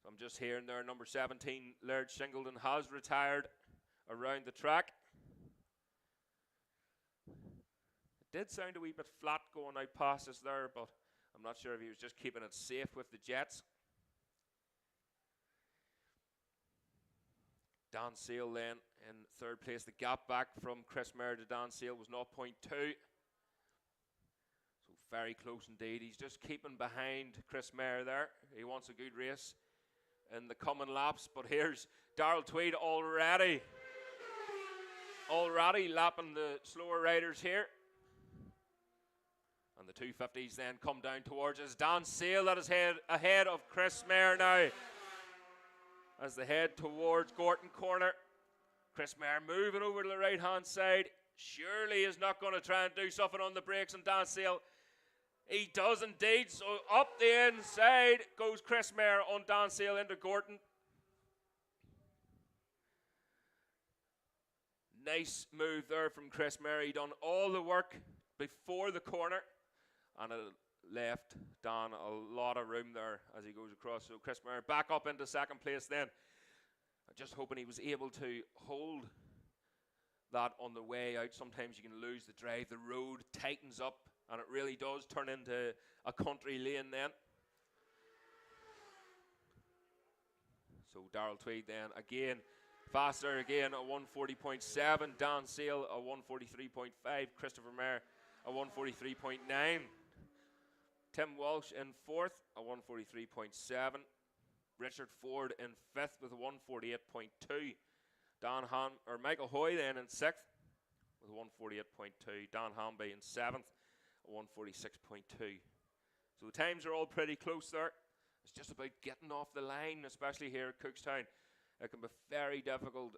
I'm just hearing there, number 17, Laird Shingleton has retired around the track. It did sound a wee bit flat going out past us there, but I'm not sure if he was just keeping it safe with the jets. Dan Sale then in third place. The gap back from Chris Mayer to Dan Sale was 0.2. So very close indeed. He's just keeping behind Chris Mayer there. He wants a good race in the coming laps. But here's Darrell Tweed already lapping the slower riders here. And the 250s then come down towards us. Dan Sale that is ahead of Chris Mayer now as they head towards Gorton Corner. Chris Mayer moving over to the right hand side. Surely is not going to try and do something on the brakes, and Dan Sale, he does indeed. So up the inside goes Chris Mayer on Dan Sale into Gorton. Nice move there from Chris Mayer. He done all the work before the corner, and it left Dan a lot of room there as he goes across. So Chris Mayer back up into second place then. I'm just hoping he was able to hold that on the way out. Sometimes you can lose the drive. The road tightens up, and it really does turn into a country lane then. So Darrell Tweed then again faster again at 140.7. Dan Sale a 143.5. Christopher Mayer a 143.9. Tim Walsh in fourth, a 143.7. Richard Ford in fifth with a 148.2. Michael Hoy then in sixth with a 148.2. Dan Hamby in seventh, a 146.2. So the times are all pretty close there. It's just about getting off the line, especially here at Cookstown. It can be very difficult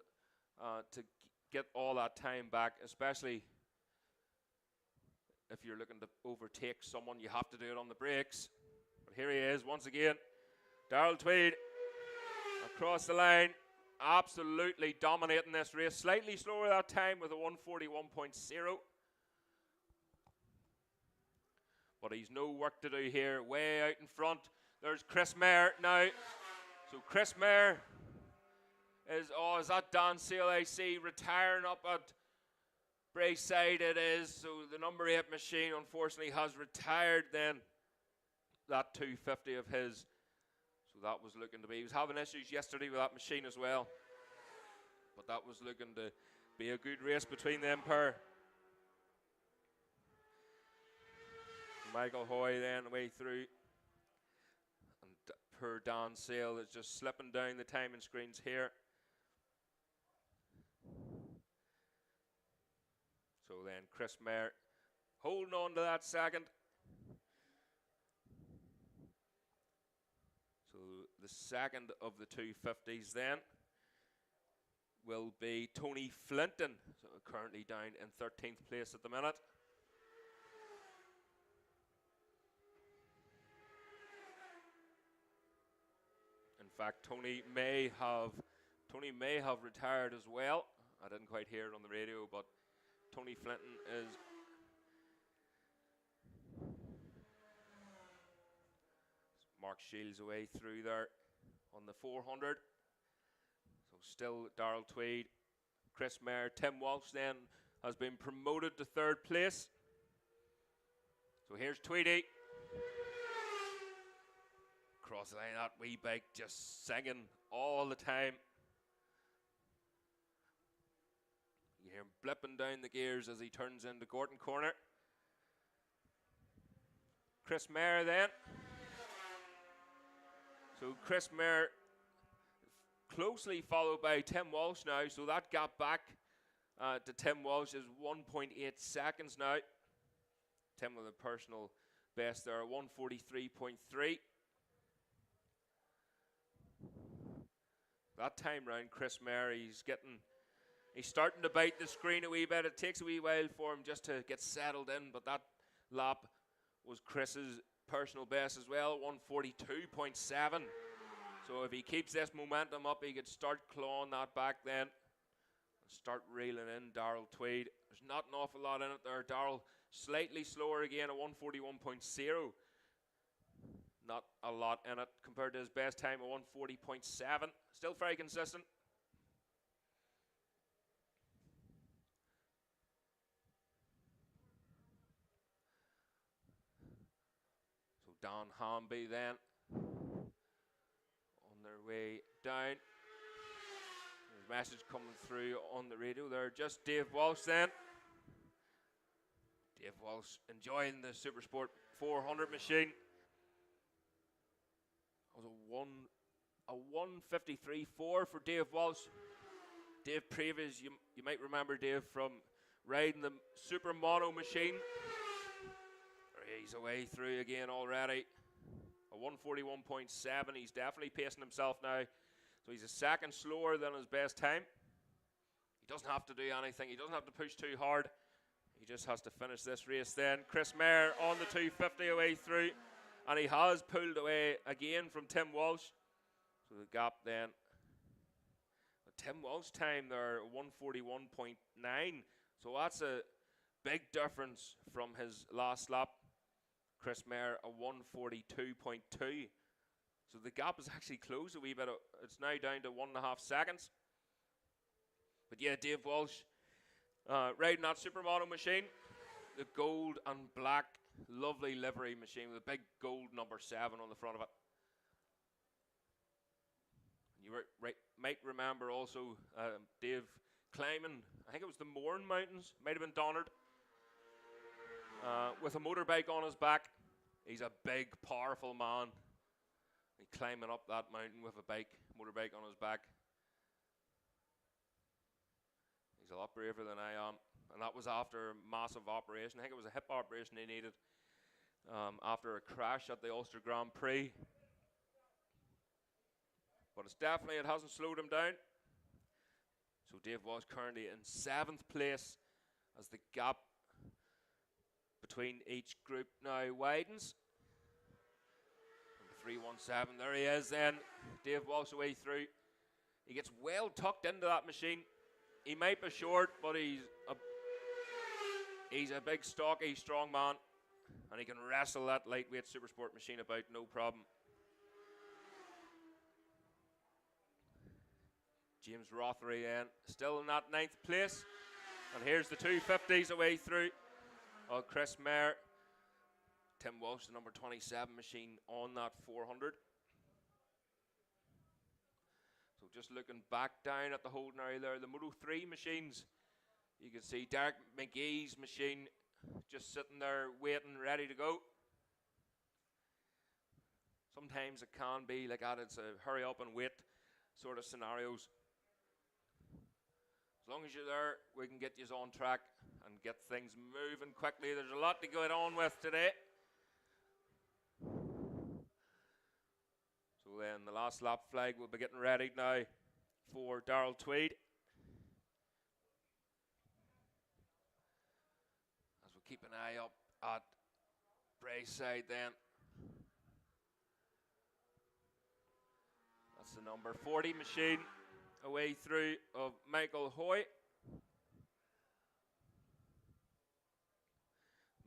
to get all that time back, especially if you're looking to overtake someone. You have to do it on the brakes. But here he is once again. Darrell Tweed across the line, absolutely dominating this race. Slightly slower that time with a 141.0. But he's no work to do here. Way out in front, there's Chris Mayer now. So Chris Mayer is that Dan Sale I see retiring up at Braeside. It is. So the number 8 machine unfortunately has retired then that 250 of his. So that was looking to be, he was having issues yesterday with that machine as well, but that was looking to be a good race between them pair. Michael Hoy then way through, and poor Dan Sale is just slipping down the timing screens here. So then Chris Mayer holding on to that second. So the second of the 250s then will be Tony Flinton, so currently down in 13th place at the minute. In fact, Tony may have retired as well. I didn't quite hear it on the radio, but Tony Flinton is Mark Shields away through there on the 400. So still Darrell Tweed, Chris Mayer. Tim Walsh then has been promoted to third place. So here's Tweedy. Across the line, that wee bike just singing all the time. You hear him blipping down the gears as he turns into Gorton Corner. Chris Mayer then. So Chris Mayer closely followed by Tim Walsh now. So that gap back to Tim Walsh is 1.8 seconds now. Tim with a personal best there, 143.3. That time round, Chris Mayer, he's starting to bite the screen a wee bit. It takes a wee while for him just to get settled in, but that lap was Chris's personal best as well, 142.7. So if he keeps this momentum up, he could start clawing that back then and start reeling in Darrell Tweed. There's not an awful lot in it there. Darrell slightly slower again at 141.0. Not a lot in it compared to his best time of 140.7. Still very consistent. So Dan Hamby then on their way down. There's message coming through on the radio there. Just Dave Walsh then. Dave Walsh enjoying the Supersport 400 machine. That was a 1:53.4 for Dave Walsh. Dave previous, you might remember Dave from riding the Super Moto machine. He's away through again already. A 1:41.7. He's definitely pacing himself now. So he's a second slower than his best time. He doesn't have to do anything. He doesn't have to push too hard. He just has to finish this race then. Chris Mayer on the 250 away through. And he has pulled away again from Tim Walsh. So the gap then. Tim Walsh time there, 1:41.9. So that's a big difference from his last lap. Chris Mayer, a 1:42.2. So the gap is actually closed a wee bit. It's now down to 1.5 seconds. But yeah, Dave Walsh riding that Supermoto machine. The gold and black, lovely livery machine with a big gold number 7 on the front of it. You might remember also Dave climbing, I think it was the Mourne Mountains, might have been Donard, with a motorbike on his back. He's a big, powerful man. He's climbing up that mountain with a motorbike on his back. He's a lot braver than I am. And that was after a massive operation. I think it was a hip operation he needed after a crash at the Ulster Grand Prix. But it hasn't slowed him down. So Dave Walsh currently in 7th place as the gap between each group now widens. Number 317, there he is then. Dave Walsh away through. He gets well tucked into that machine. He might be short, but he's a big, stocky, strong man. And he can wrestle that lightweight Supersport machine about, no problem. James Rothery then, still in that 9th place. And here's the 250s away through. Oh, Chris Mayer. Tim Walsh, the number 27 machine on that 400. So just looking back down at the holding area there, the Moto 3 machines. You can see Derek McGee's machine just sitting there waiting, ready to go. Sometimes it can be like that. It's a hurry up and wait sort of scenarios. As long as you're there, we can get you on track and get things moving quickly. There's a lot to get on with today. So then the last lap flag will be getting ready now for Darrell Tweed. As we keep an eye up at Brayside then. That's the number 40 machine away through of Michael Hoy.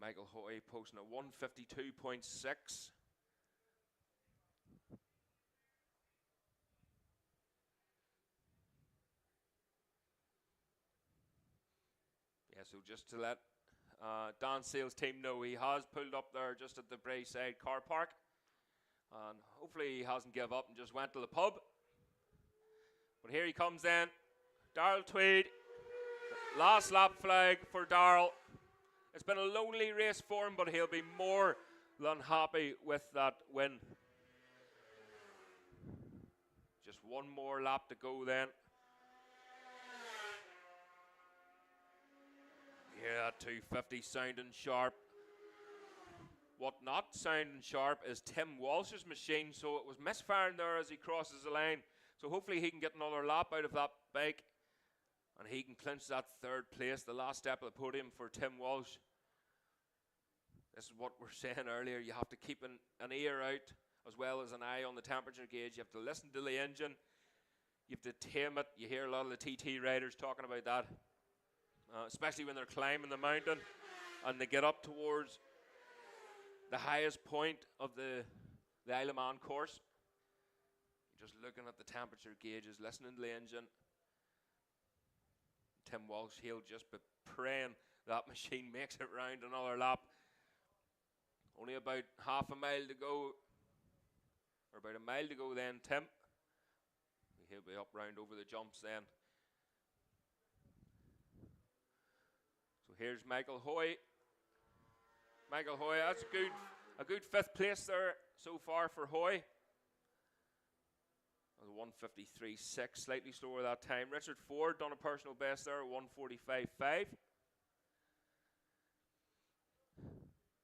Michael Hoy posting a 1:52.6. Yeah, so just to let Dan Sale's team know, he has pulled up there just at the Brayside car park. And hopefully he hasn't given up and just went to the pub. But here he comes then. Darrell Tweed. Last lap flag for Darrell. It's been a lonely race for him, but he'll be more than happy with that win. Just one more lap to go then. Yeah, 250 sounding sharp. What not sounding sharp is Tim Walsh's machine, so it was misfiring there as he crosses the line. So hopefully he can get another lap out of that bike and he can clinch that 3rd place, the last step of the podium for Tim Walsh. This is what we're saying earlier. You have to keep an ear out as well as an eye on the temperature gauge. You have to listen to the engine. You have to tame it. You hear a lot of the TT riders talking about that, especially when they're climbing the mountain and they get up towards the highest point of the Isle of Man course. You're just looking at the temperature gauges, listening to the engine. Tim Walsh, he'll just be praying that machine makes it round another lap. Only about half a mile to go, or about a mile to go then, Tim. He'll be up round over the jumps then. here's Michael Hoy. Michael Hoy, that's a good 5th place there so far for Hoy. 1:53.6, slightly slower that time. Richard Ford done a personal best there, 1:45.5.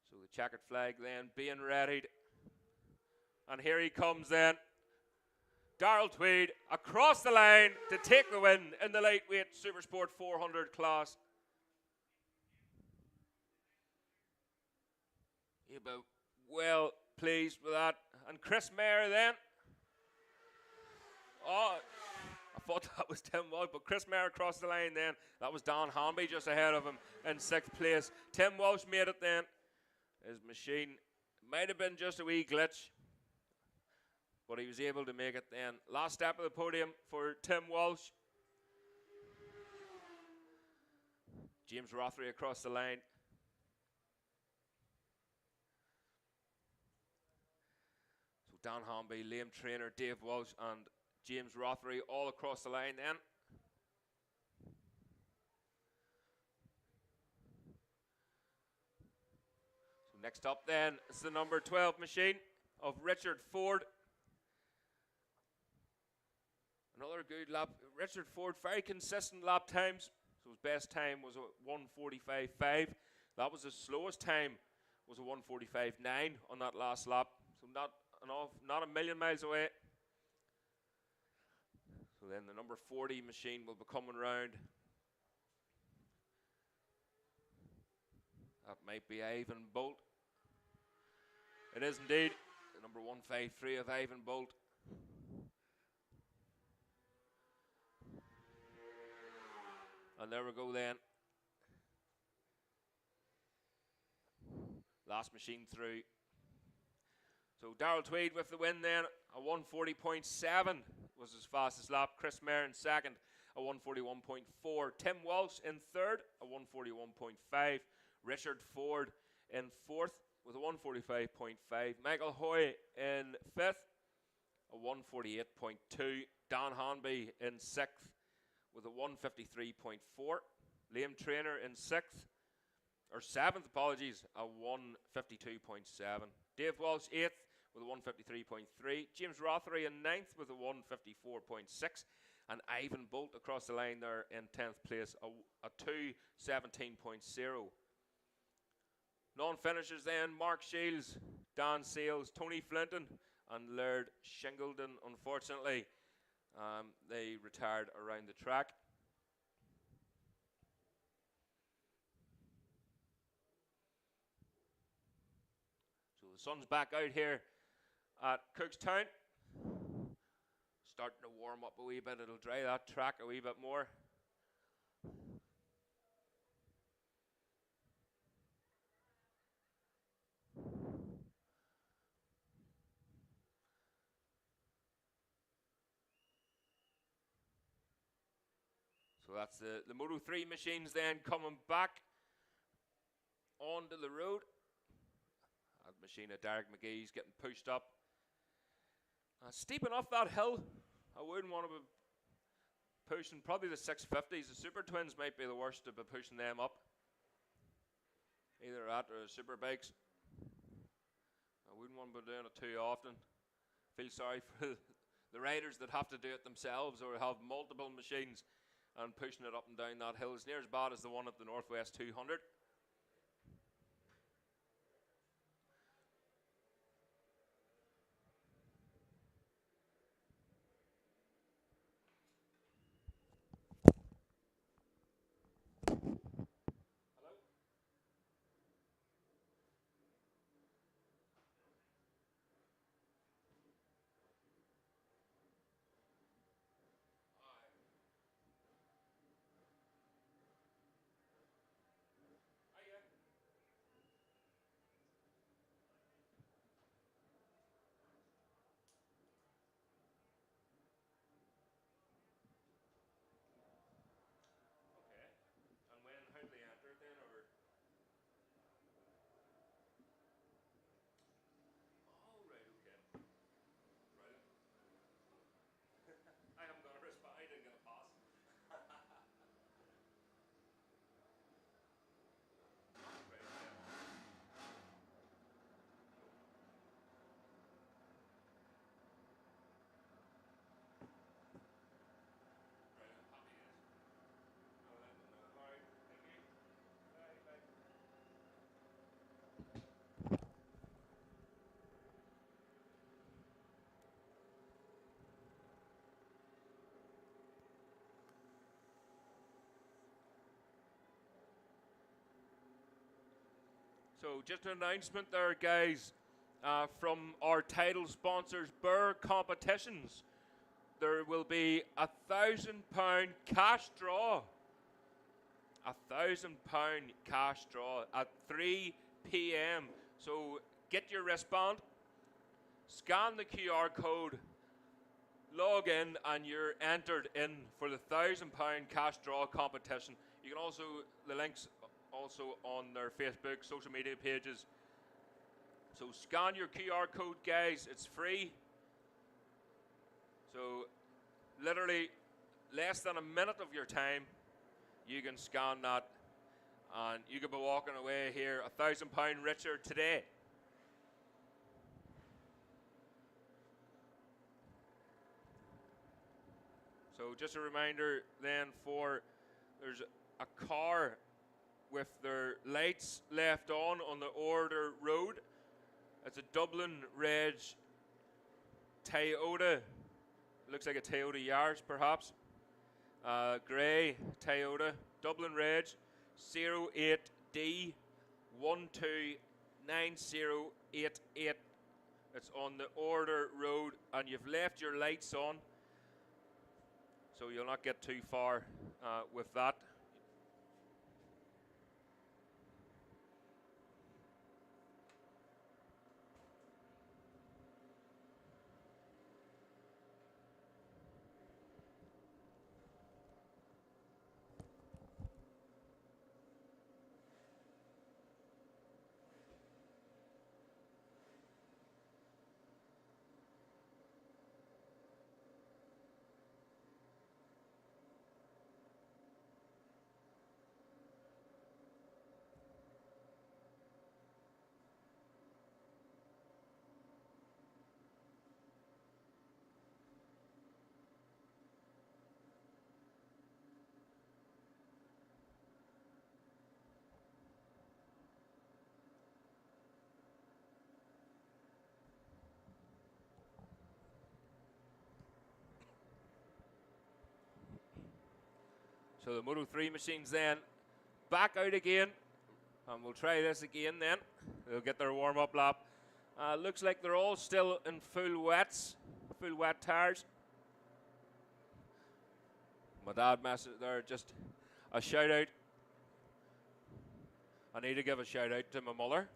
So the checkered flag then being readied. And here he comes then. Darrell Tweed across the line to take the win in the lightweight Supersport 400 class. He'll be well pleased with that. And Chris Mayer then. Oh, I thought that was Tim Walsh, but Chris Mayer across the line then. That was Don Hamby just ahead of him in 6th place. Tim Walsh made it then. His machine might have been just a wee glitch, but he was able to make it then. Last step of the podium for Tim Walsh. James Rothery across the line. So Dan Hamby, Liam Trainer, Dave Walsh, and James Rothery all across the line then. So next up then is the number 12 machine of Richard Ford. Another good lap. Richard Ford, very consistent lap times. So his best time was a 1:45.5. That was his slowest time, was a 1:45.9 on that last lap. So not a million miles away. So then the number 40 machine will be coming round. That might be Ivan Bolt. It is indeed the number 153 of Ivan Bolt. And there we go then. Last machine through. So Darrell Tweed with the win then. A 1:40.7 was his fastest lap. Chris Mayer in 2nd, a 1:41.4. Tim Walsh in 3rd, a 1:41.5. Richard Ford in 4th with a 1:45.5. Michael Hoy in 5th, a 1:48.2. Dan Hanby in 6th with a 1:53.4. Liam Trainer in 7th, apologies, a 1:52.7. Dave Walsh 8th with a 1:53.3. James Rothery in 9th with a 1:54.6. And Ivan Bolt across the line there in 10th place, a 2:17.0. Non-finishers then, Mark Shields, Dan Sales, Tony Flinton, and Laird Shingleton. Unfortunately, they retired around the track. So the sun's back out here at Cookstown. Starting to warm up a wee bit. It'll dry that track a wee bit more. So that's the Moto 3 machines then coming back onto the road. That machine of Derek McGee's getting pushed up. Steep enough that hill. I wouldn't want to be pushing probably the 650s. The Super Twins might be the worst to be pushing them up. Either that or the Superbikes. I wouldn't want to be doing it too often. Feel sorry for the riders that have to do it themselves or have multiple machines and pushing it up and down that hill. It's near as bad as the one at the Northwest 200. So just an announcement there, guys, from our title sponsors, Burr Competitions. There will be a £1,000 cash draw. A £1,000 cash draw at 3 p.m. So get your wristband, scan the QR code, log in, and you're entered in for the £1,000 cash draw competition. You can also, the links also on their Facebook, social media pages. So scan your QR code, guys. It's free. So literally less than a minute of your time, you can scan that, and you could be walking away here £1,000 richer today. So just a reminder then, there's a car with their lights left on the Oritor Road. It's a Dublin Reg Toyota. Looks like a Toyota Yaris perhaps. Grey Toyota, Dublin Reg 08D 129088. It's on the Oritor Road, and you've left your lights on, so you'll not get too far with that. So the Moto 3 machines then back out again, and we'll try this again then. They'll get their warm-up lap. Looks like they're all still in full wet tires. My dad messaged there, just a shout out. I need to give a shout out to my mother.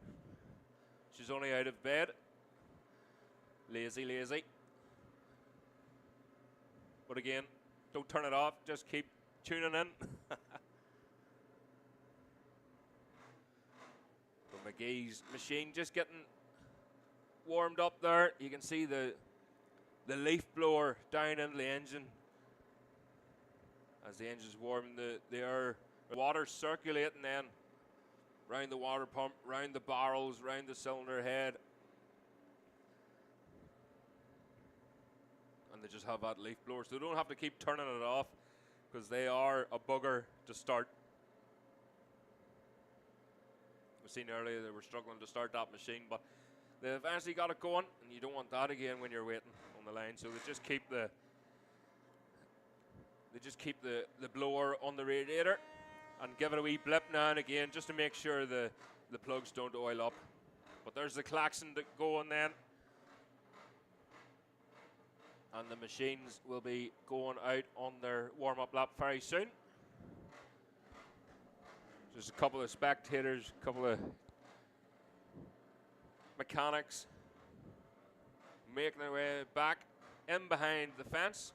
She's only out of bed. Lazy. But again, don't turn it off, just keep tuning in. So McGee's machine just getting warmed up there. You can see the leaf blower down in the engine. As the engine's warming, the air, the water circulating then round the water pump, round the barrels, round the cylinder head. And they just have that leaf blower, so they don't have to keep turning it off, because they are a bugger to start. We've seen earlier they were struggling to start that machine, but they eventually got it going, and you don't want that again when you're waiting on the line. So they just keep the blower on the radiator and give it a wee blip now and again, just to make sure the plugs don't oil up. But there's the klaxon going then. And the machines will be going out on their warm-up lap very soon. There's a couple of spectators, a couple of mechanics making their way back in behind the fence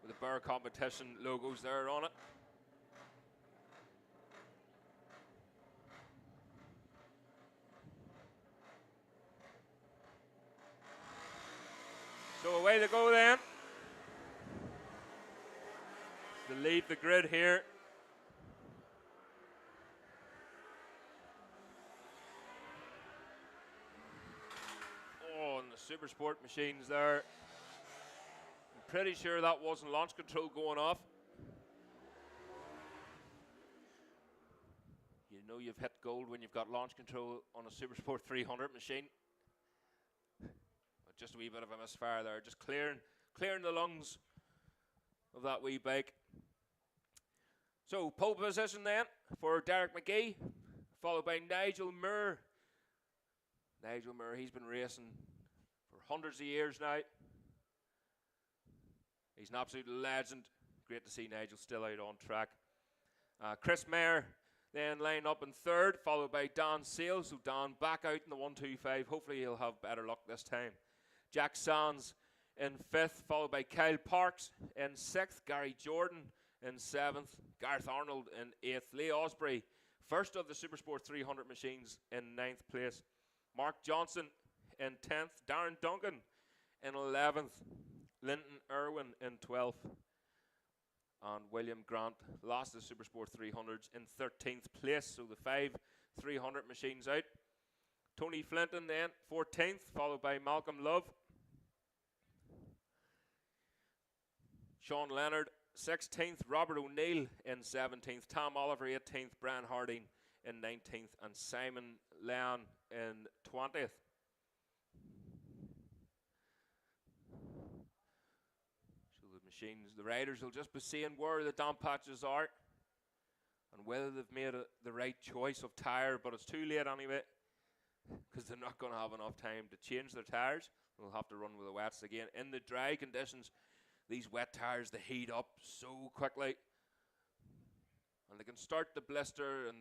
with the Burr Competition logos there on it. So away they go then. To leave the grid here. Oh, and the Super Sport machines there. I'm pretty sure that wasn't launch control going off. You know you've hit gold when you've got launch control on a Super Sport 300 machine. Just a wee bit of a misfire there, just clearing the lungs of that wee bike. So pole position then for Derek McGee, followed by Nigel Moore. Nigel Moore, he's been racing for hundreds of years now. He's an absolute legend. Great to see Nigel still out on track. Chris Mayer then lined up in third, followed by Dan Sales. So Dan back out in the 125. Hopefully he'll have better luck this time. Jack Sands in fifth, followed by Kyle Parks in sixth. Gary Jordan in seventh. Gareth Arnold in eighth. Lee Osprey, first of the Supersport 300 machines, in ninth place. Mark Johnson in 10th. Darren Duncan in 11th. Linton Irwin in 12th. And William Grant lost the Supersport 300s in 13th place. So the 5 300 machines out. Tony Flinton then 14th, followed by Malcolm Love. Sean Leonard 16th. Robert O'Neill in 17th. Tom Oliver 18th. Brian Harding in 19th. And Simon Leon in 20th. Machines, the riders will just be seeing where the damp patches are and whether they've made the right choice of tyre, but it's too late anyway because they're not going to have enough time to change their tyres. They'll have to run with the wets again. In the dry conditions, these wet tyres, they heat up so quickly and they can start to blister, and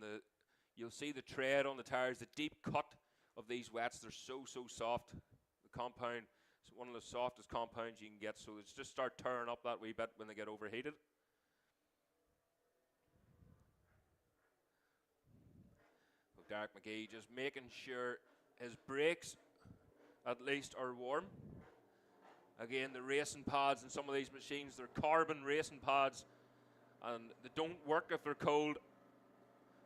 you'll see the tread on the tyres, the deep cut of these wets. They're so soft. The compound, it's one of the softest compounds you can get, so it's just start tearing up that wee bit when they get overheated. But Derek McGee just making sure his brakes at least are warm. Again, the racing pads in some of these machines, they're carbon racing pads, and they don't work if they're cold,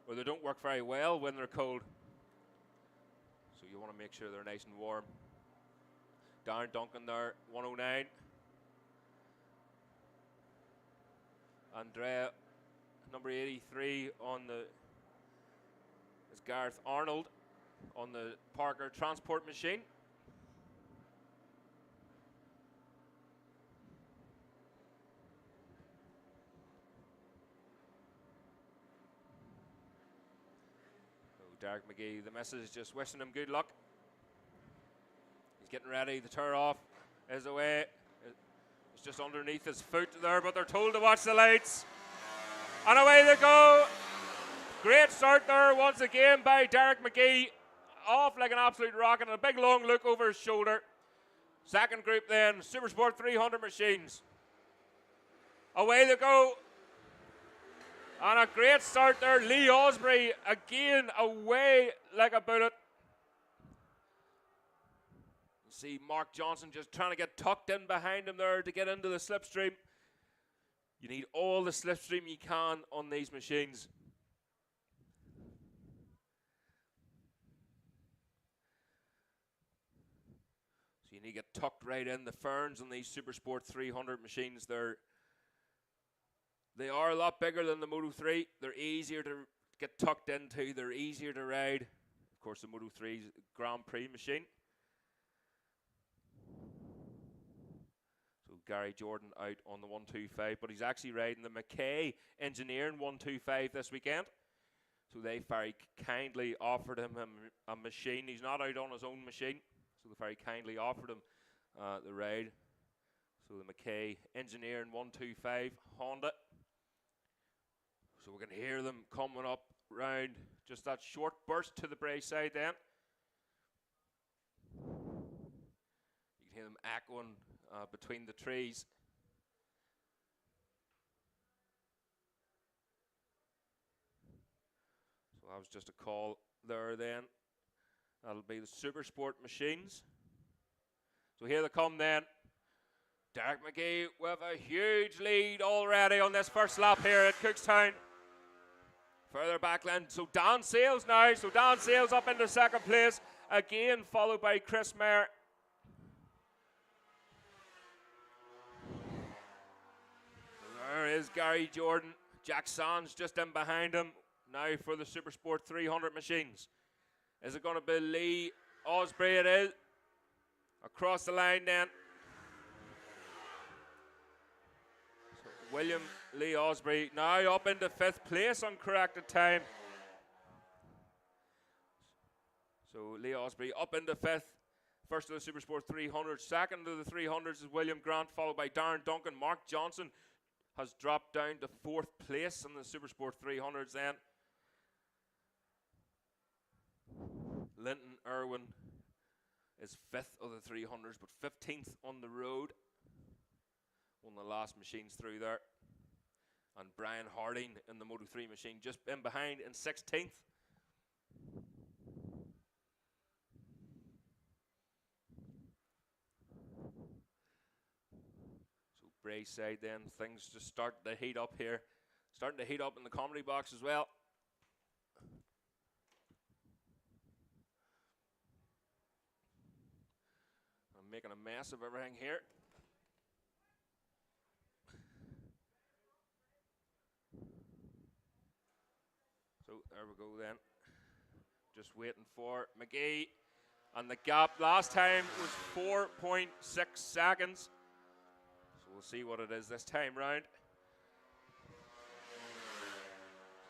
or they don't work very well when they're cold. So you want to make sure they're nice and warm. Darren Duncan there, 109. Andrea, number 83 on the, is Gareth Arnold on the Parker transport machine. So Derek McGee, the message, just wishing him good luck. Getting ready, the tear off is away. It's just underneath his foot there, but they're told to watch the lights. And away they go. Great start there once again by Derek McGee. Off like an absolute rocket, and a big long look over his shoulder. Second group then, Supersport 300 machines. Away they go. And a great start there. Lee Osprey again away like a bullet. See Mark Johnson just trying to get tucked in behind him there to get into the slipstream. You need all the slipstream you can on these machines. So you need to get tucked right in. The ferns on these Supersport 300 machines, they are a lot bigger than the Moto 3. They're easier to get tucked into. They're easier to ride. Of course, the Moto 3 is a Grand Prix machine. Gary Jordan out on the 125, but he's actually riding the McKay Engineering 125 this weekend. So they very kindly offered him a machine. He's not out on his own machine, so they very kindly offered him the ride. So the McKay Engineering 125 Honda. So we can hear them coming up round just that short burst to the Bray side then. You can hear them echoing between the trees. So that was just a call there then. That'll be the Supersport machines. So here they come then. Derek McGee with a huge lead already on this first lap here at Cookstown. Further backland, so Dan Sales now. So Dan Sales up into second place. Again followed by Chris Mayer. There is Gary Jordan. Jack Sands just in behind him now for the Supersport 300 machines. Is it going to be Lee Osprey? It is. Across the line then. So William Lee Osprey now up into 5th place on corrected time. So Lee Osprey up into 5th. First of the Supersport 300. Second of the 300s is William Grant, followed by Darren Duncan. Mark Johnson has dropped down to 4th place in the Supersport 300s then. Linton Irwin is 5th of the 300s, but 15th on the road. One of the last machines through there. And Brian Harding in the Moto 3 machine just in behind in 16th. So Bray's side then, things just start to heat up here. Starting to heat up in the comedy box as well. I'm making a mess of everything here. So there we go then. Just waiting for McGee. And the gap last time was 4.6 seconds. So we'll see what it is this time round. So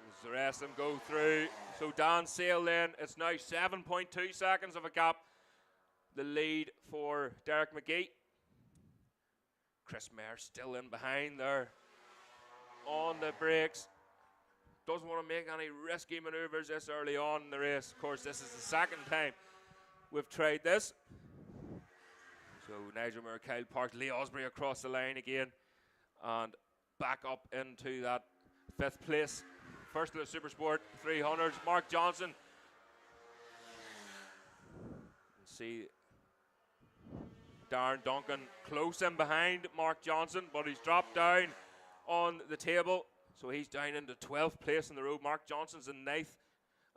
as the rest of them go through. So Dan Sale then, it's now 7.2 seconds of a gap. The lead for Derek McGee. Chris Mayer still in behind there. On the brakes. Doesn't want to make any risky maneuvers this early on in the race. Of course, this is the second time we've tried this. So Nigel Moore, Kyle Park, Lee Osprey across the line again. And back up into that 5th place. First of the Supersport 300s, Mark Johnson. See Darren Duncan close in behind Mark Johnson, but he's dropped down on the table. So he's down into 12th place in the road. Mark Johnson's in 9th,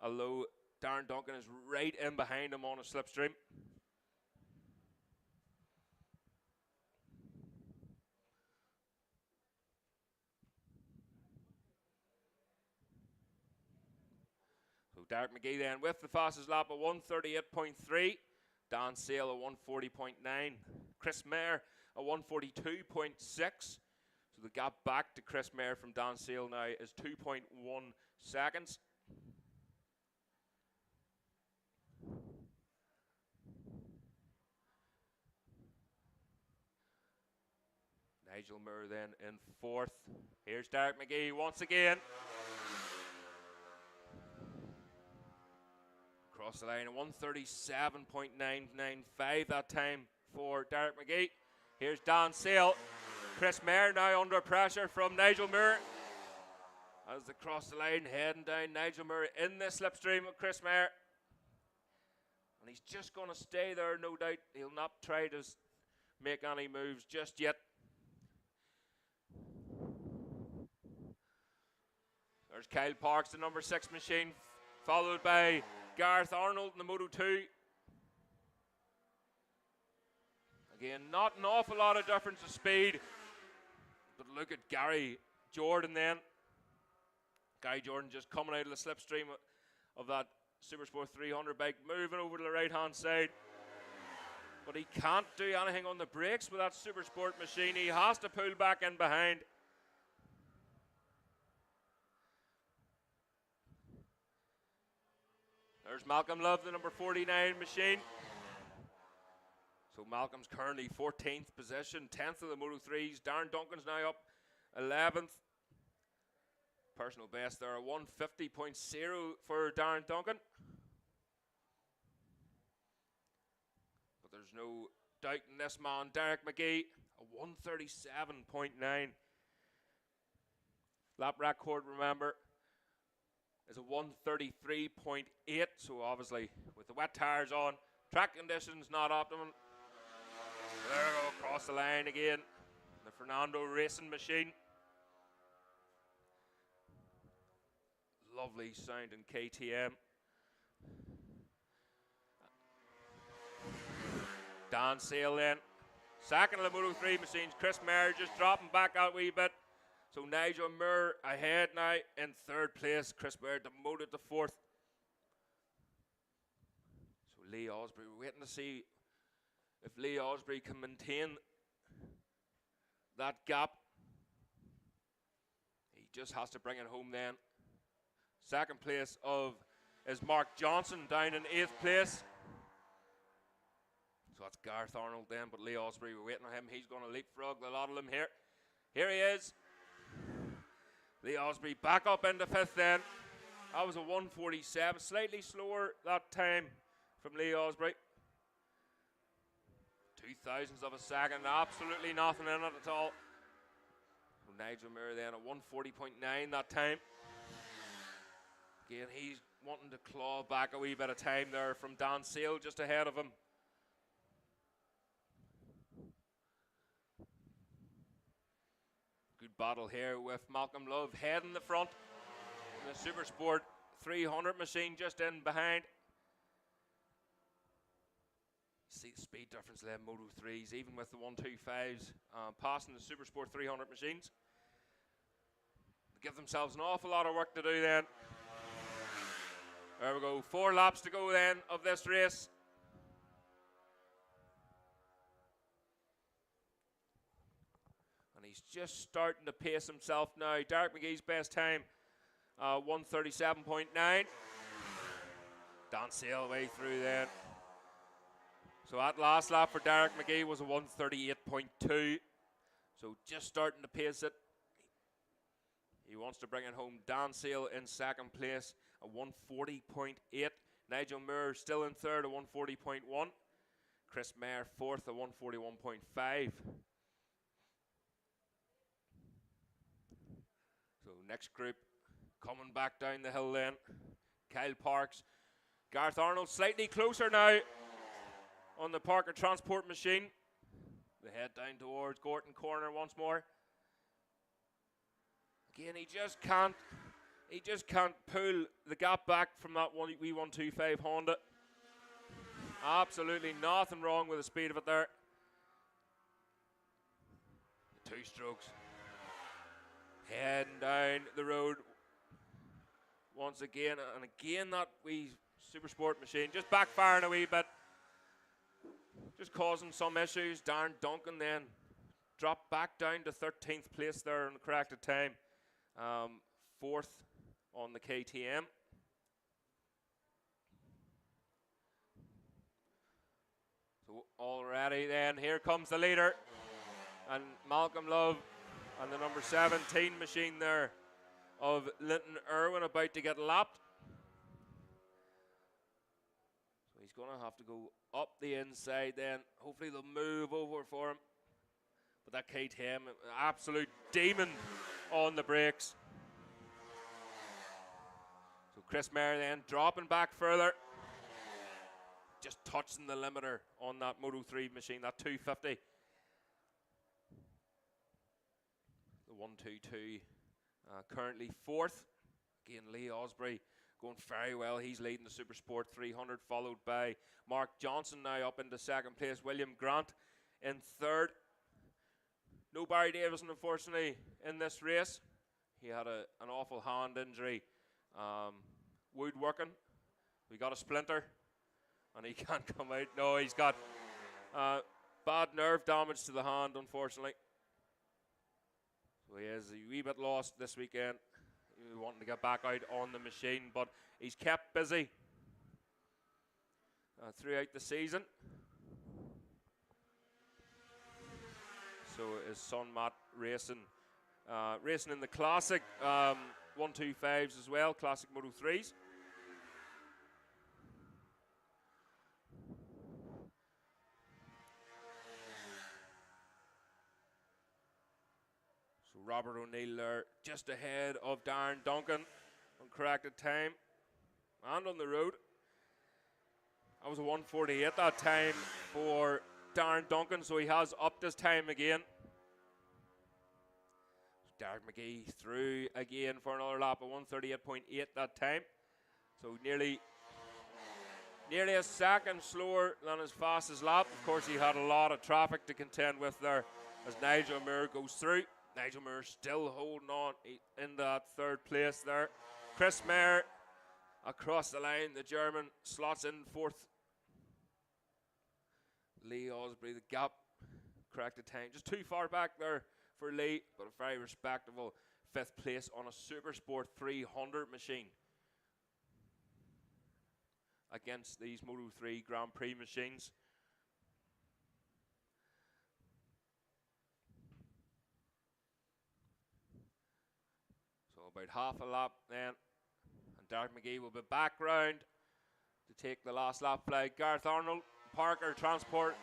although Darren Duncan is right in behind him on a slipstream. So Derek McGee then with the fastest lap at 138.3. Dan Sale at 140.9. Chris Mayer at 142.6. So the gap back to Chris Mayer from Dan Sale now is 2.1 seconds. Nigel Moore then in 4th. Here's Derek McGee once again. Across the line at 137.995 that time for Derek McGee. Here's Dan Sale. Chris Mayer now under pressure from Nigel Moore. As they cross the line, heading down, Nigel Moore in the slipstream of Chris Mayer. And he's just going to stay there, no doubt. He'll not try to make any moves just yet. There's Kyle Parks, the number 6 machine, followed by Gareth Arnold in the Moto 2. Again, not an awful lot of difference of speed. But look at Gary Jordan then. Gary Jordan just coming out of the slipstream of that Supersport 300 bike, moving over to the right-hand side. But he can't do anything on the brakes with that Supersport machine. He has to pull back in behind. There's Malcolm Love, the number 49 machine. So Malcolm's currently 14th position, 10th of the Moto 3s. Darren Duncan's now up 11th. Personal best there, 150.0 for Darren Duncan. But there's no doubt in this man, Derek McGee, a 137.9. Lap record, remember, is a 133.8. So obviously, with the wet tires on, track conditions not optimum. There we go, across the line again. The Fernando Racing machine. Lovely sound in KTM. Dan Sale then. Second of the Moto 3 machines. Chris Mayer just dropping back out a wee bit. So Nigel Moore ahead now in 3rd place. Chris Mayer demoted to 4th. So Lee Osprey, we're waiting to see if Lee Osprey can maintain that gap. He just has to bring it home then. Second place of is Mark Johnson down in 8th place. So that's Gareth Arnold then, but Lee Osprey, we're waiting on him. He's going to leapfrog a lot of them here. Here he is. Lee Osprey back up into 5th then. That was a 1:47, slightly slower that time from Lee Osprey. 0.02 of a second, absolutely nothing in it at all. Nigel Muir then at 1:40.9 that time. Again, he's wanting to claw back a wee bit of time there from Dan Sale just ahead of him. Good battle here with Malcolm Love heading the front. The Supersport 300 machine just in behind. See the speed difference there, Moto 3s, even with the 125s passing the Supersport 300 machines. They give themselves an awful lot of work to do then. There we go, 4 laps to go then of this race. And he's just starting to pace himself now. Derek McGee's best time, 1:37.9. Dan Sale way through then. So that last lap for Derek McGee was a 1:38.2. So just starting to pace it. He wants to bring it home. Dan Sale in 2nd place, a 1:40.8. Nigel Muir still in 3rd, a 1:40.1. Chris Mayer 4th, a 1:41.5. So next group coming back down the hill then. Kyle Parks. Gareth Arnold slightly closer now on the Parker Transport machine. They head down towards Gorton Corner once more. Again, he just can't pull the gap back from that V125 Honda. Absolutely nothing wrong with the speed of it there. 2 strokes. Heading down the road once again, and again that wee Supersport machine just backfiring a wee bit. Just causing some issues. Darren Duncan then dropped back down to 13th place there on the corrected time. 4th on the KTM. So already then, here comes the leader. And Malcolm Love and the number 17 machine there of Linton Irwin about to get lapped. So he's going to have to go up the inside then. Hopefully they'll move over for him. But that KTM, an absolute demon on the brakes. So Chris Mayer then dropping back further. Just touching the limiter on that Moto 3 machine, that 250. The 122 currently 4th. Again, Lee Osprey going very well. He's leading the Supersport 300, followed by Mark Johnson now up into 2nd place. William Grant in 3rd. No Barry Davison, unfortunately, in this race. He had an awful hand injury. Woodworking. We got a splinter, and he can't come out. No, he's got bad nerve damage to the hand, unfortunately. So he is a wee bit lost this weekend. He wanting to get back out on the machine, but he's kept busy throughout the season. So his son Matt racing in the classic 125s as well, classic Moto 3s. So Robert O'Neill there just ahead of Darren Duncan on corrected time and on the road. That was a 1:48 that time for Darren Duncan, so he has upped his time again. Derek McGee through again for another lap, a 1:38.8 that time. So nearly a second slower than his fastest lap. Of course, he had a lot of traffic to contend with there as Nigel Muir goes through. Nigel Muir still holding on in that 3rd place there. Chris Mayer across the line, the German slots in 4th. Lee Osprey, the gap, corrected time. Just too far back there for Lee, but a very respectable 5th place on a Supersport 300 machine. against these Moto 3 Grand Prix machines. So about half a lap then, and Derek McGee will be back round to take the last lap flag. Gareth Arnold, Parker Transport,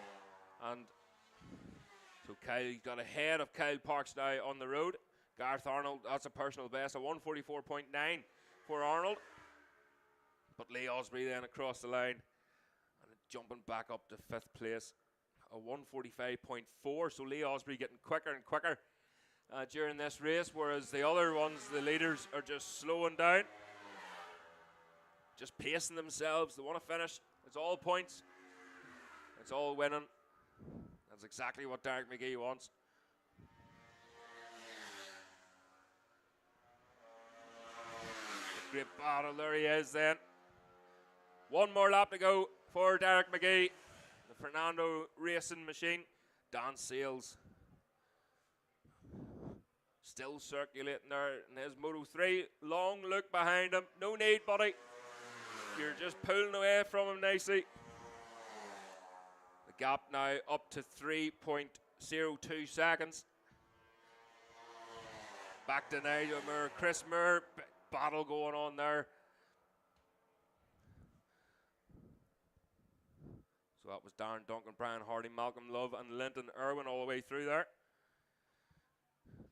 and so Kyle got ahead of Kyle Parks now on the road. Gareth Arnold, that's a personal best, a 144.9 for Arnold. But Lee Osprey then across the line and jumping back up to 5th place, a 145.4. So Lee Osprey getting quicker and quicker during this race, whereas the other ones, the leaders, are just slowing down, just pacing themselves. They want to finish. It's all points. It's all winning. That's exactly what Derek McGee wants. Great battle, there he is then. One more lap to go for Derek McGee, the Fernando Racing machine. Dan Sales still circulating there in his Moto 3. Long look behind him. No need, buddy. You're just pulling away from him nicely. The gap now up to 3.02 seconds. Back to Nigel Moore, Chris Moore. Battle going on there. So that was Darren Duncan, Brian Hardy, Malcolm Love, and Linton Irwin all the way through there.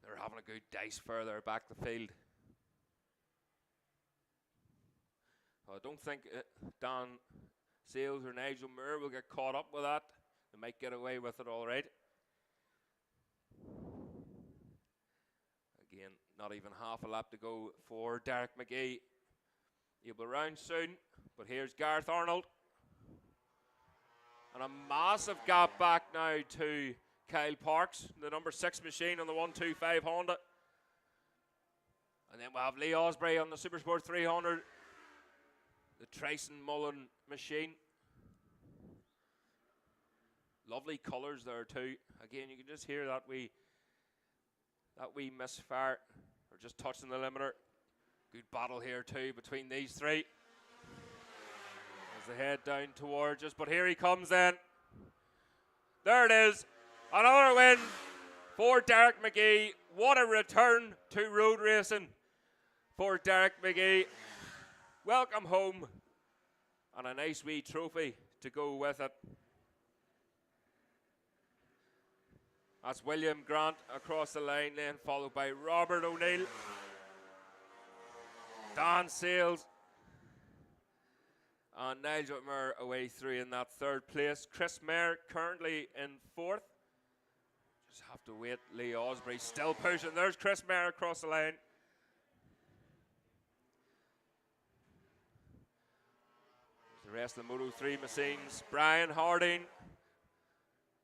They're having a good dice further back the field. I don't think Dan Sales or Nigel Moore will get caught up with that. They might get away with it all right. Again, not even half a lap to go for Derek McGee. He'll be round soon, but here's Gareth Arnold. And a massive gap back now to Kyle Parks, the number 6 machine on the 125 Honda. And then we'll have Lee Osprey on the Supersport 300, the Tryson Mullen machine. Lovely colours there too. Again, you can just hear that wee misfire, or just touching the limiter. Good battle here too between these three as they head down towards us. But here he comes then. There it is. Another win for Derek McGee. What a return to road racing for Derek McGee. Welcome home, and a nice wee trophy to go with it. That's William Grant across the line then, followed by Robert O'Neill, Dan Sales, and Nigel Moore away through in that 3rd place. Chris Mayer currently in 4th. Just have to wait. Lee Osprey still pushing. There's Chris Mayer across the line. The rest of the Moto 3 machines. Brian Harding,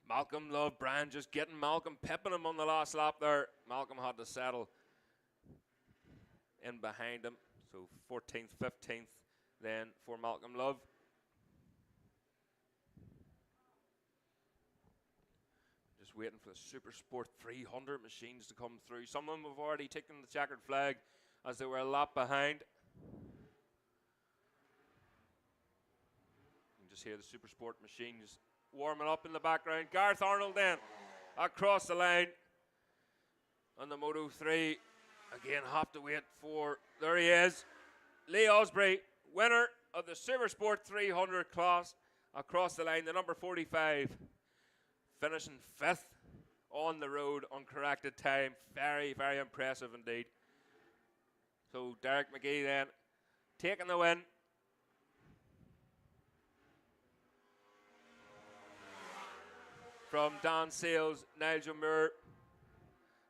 Malcolm Love. Brian just getting Malcolm, pipping him on the last lap there. Malcolm had to settle in behind him. So 14th, 15th then for Malcolm Love. Just waiting for the Supersport 300 machines to come through. Some of them have already taken the checkered flag as they were a lap behind. You can just hear the Supersport machines warming up in the background. Gareth Arnold then across the line on the Moto 3. Again, have to wait for, there he is, Lee Osprey, winner of the Supersport 300 class, across the line, the number 45, finishing 5th on the road, uncorrected time. Very, very impressive indeed. So Derek McGee then taking the win. From Dan Sales, Nigel Moore,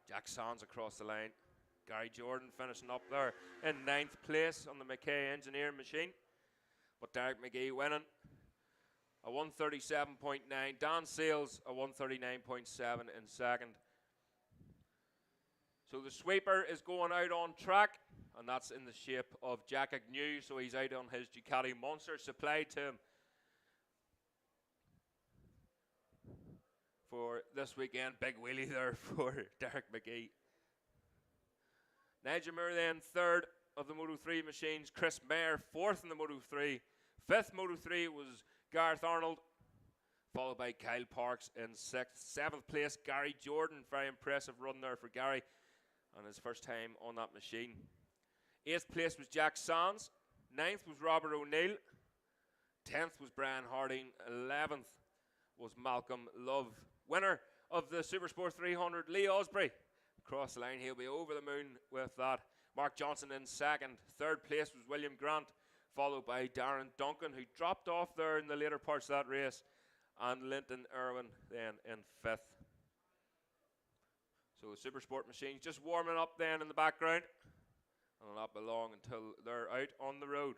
Jack Sands across the line. Gary Jordan finishing up there in 9th place on the McKay Engineer machine. But Derek McGee winning a 137.9. Dan Sales a 139.7 in 2nd. So the sweeper is going out on track, and that's in the shape of Jack Agnew. So he's out on his Ducati Monster, supplied to him for this weekend. Big wheelie there for Derek McGee. Nigel Moore then 3rd of the Moto 3 machines. Chris Mayer 4th in the Moto 3, Fifth, Moto 3 was Gareth Arnold, followed by Kyle Parks in sixth. Seventh place, Gary Jordan. Very impressive run there for Gary on his first time on that machine. Eighth place was Jack Sands. Ninth was Robert O'Neill. 10th was Brian Harding. 11th was Malcolm Love. Winner of the Supersport 300, Lee Osprey. Across the line, he'll be over the moon with that. Mark Johnson in second. Third place was William Grant, followed by Darren Duncan, who dropped off there in the later parts of that race, and Linton Irwin then in fifth. So the Supersport machines just warming up then in the background, and will not be long until they're out on the road.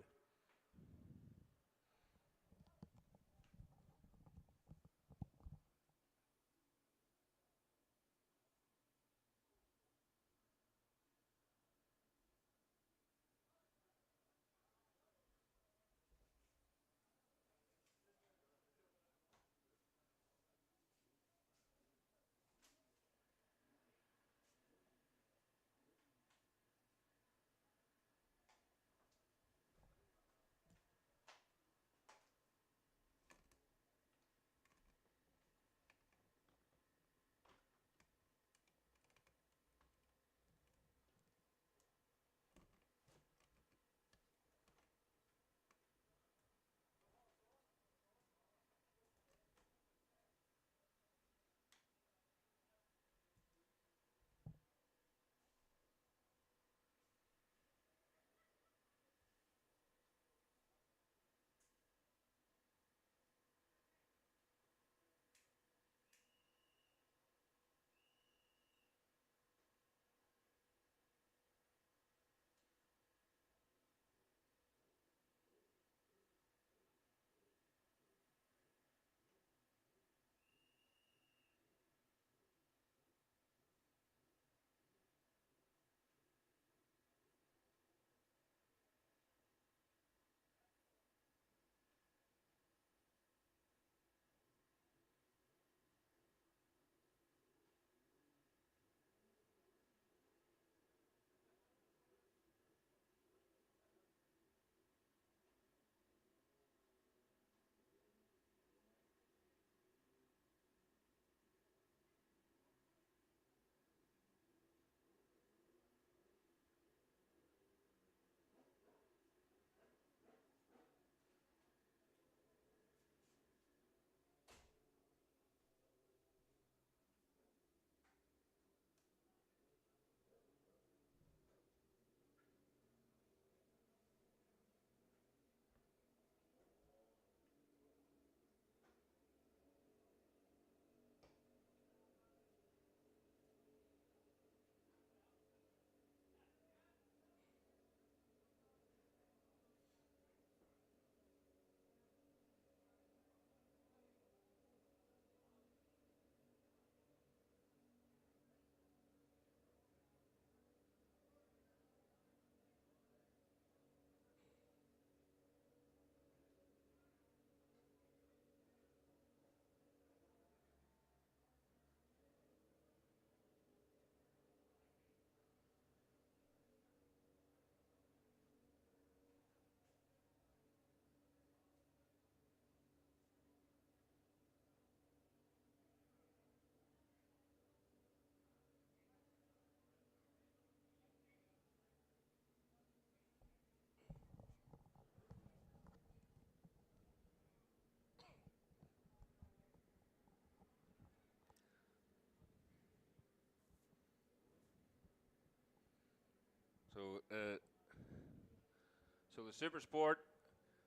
So the Supersport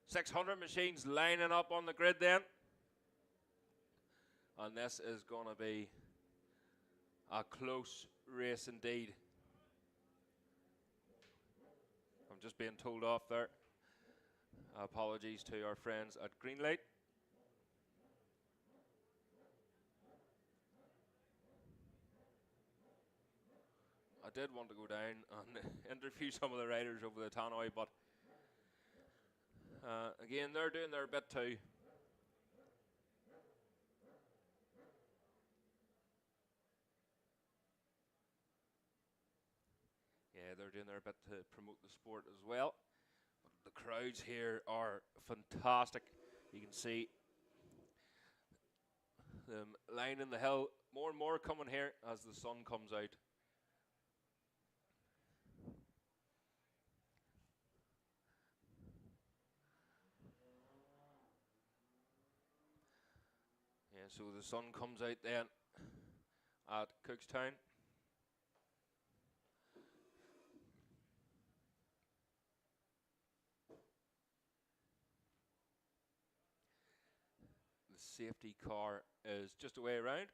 600 machines lining up on the grid then. And this is going to be a close race indeed. I'm just being told off there. Apologies to our friends at Greenlight. I did want to go down and interview some of the riders over the tannoy, but again, they're doing their bit too. Yeah, they're doing their bit to promote the sport as well. But the crowds here are fantastic. You can see them lining the hill. More and more coming here as the sun comes out. Yeah, so the sun comes out then at Cookstown. The safety car is just a way around.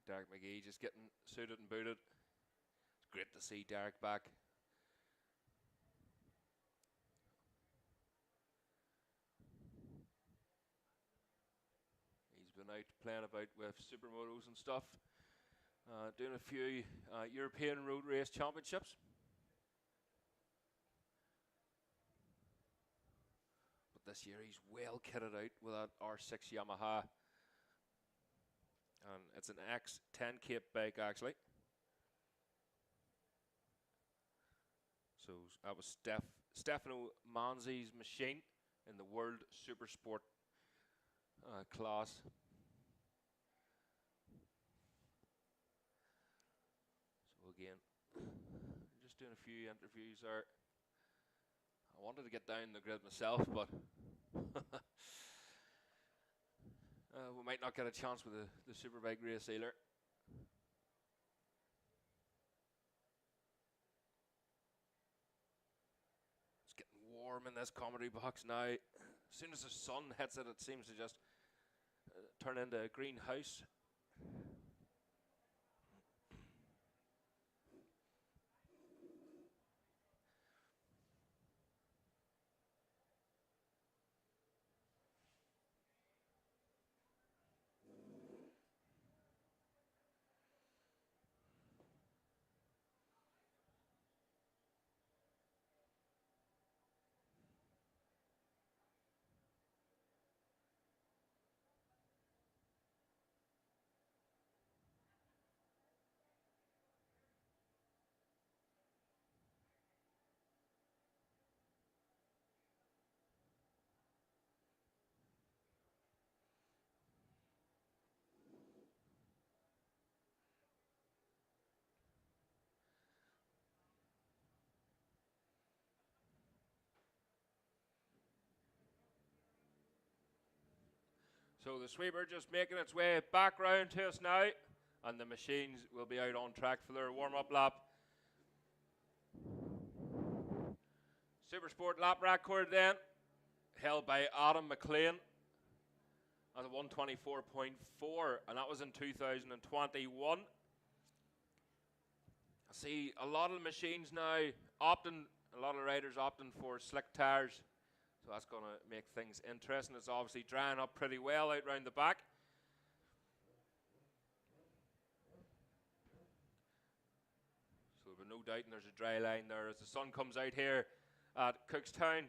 Derek McGee just getting suited and booted. It's great to see Derek back. He's been out playing about with Supermotos and stuff, doing a few European road race championships. But this year he's well kitted out with that R6 Yamaha. And it's an X10 Cape bike actually. So that was Stefano Manzi's machine in the World Super Sport class. So again, just doing a few interviews there. I wanted to get down the grid myself, but we might not get a chance with the Superbike race either. It's getting warm in this comedy box now. As soon as the sun hits it, it seems to just turn into a greenhouse. So the sweeper just making its way back round to us now, and the machines will be out on track for their warm-up lap. Super Sport lap record then, held by Adam McLean at a 124.4, and that was in 2021. I see a lot of machines now opting, a lot of riders opting for slick tires. So that's going to make things interesting. It's obviously drying up pretty well out round the back. So there's no doubt there's a dry line there as the sun comes out here at Cookstown.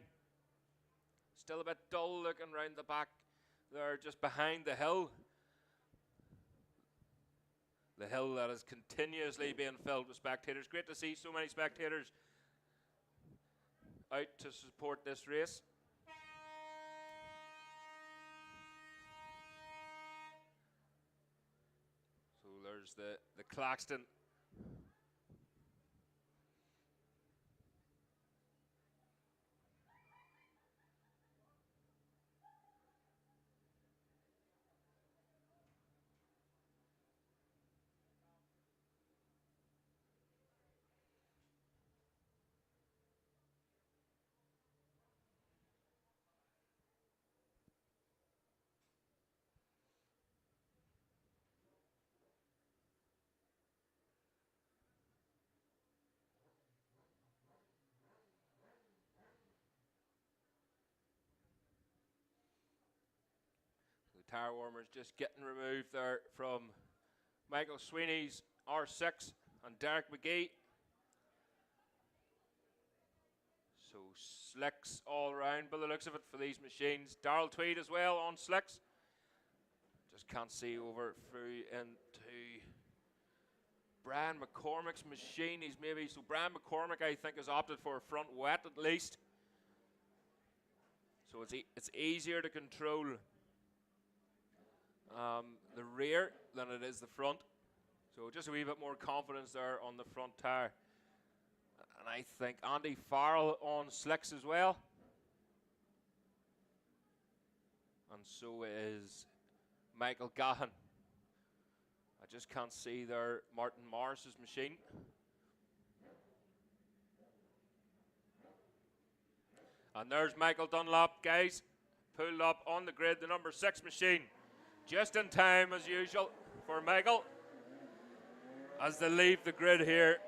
Still a bit dull looking round the back there, just behind the hill. The hill that is continuously being filled with spectators. Great to see so many spectators out to support this race. So there's the Claxton. The tire warmers just getting removed there from Michael Sweeney's R6 and Derek McGee. So slicks all round by the looks of it for these machines. Darrell Tweed as well on slicks. Just can't see over through into Brian McCormick's machine. He's maybe, so Brian McCormick I think has opted for a front wet at least. So it's easier to control the rear than it is the front. So just a wee bit more confidence there on the front tire. And I think Andy Farrell on slicks as well. And so is Michael Gahan. I just can't see there Martin Morris's machine. And there's Michael Dunlop, guys, pulled up on the grid, the number 6 machine. Just in time, as usual, for Michael as they leave the grid here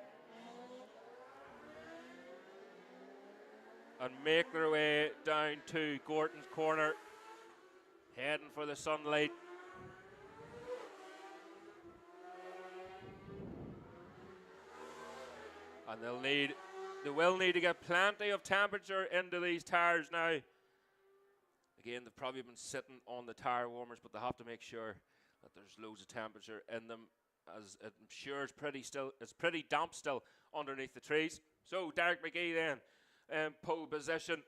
and make their way down to Gorton's corner, heading for the sunlight. And they will need to get plenty of temperature into these tires now. Again, they've probably been sitting on the tire warmers, but they have to make sure that there's loads of temperature in them, as I'm sure it's pretty damp still underneath the trees. So Derek McGee then in pole position.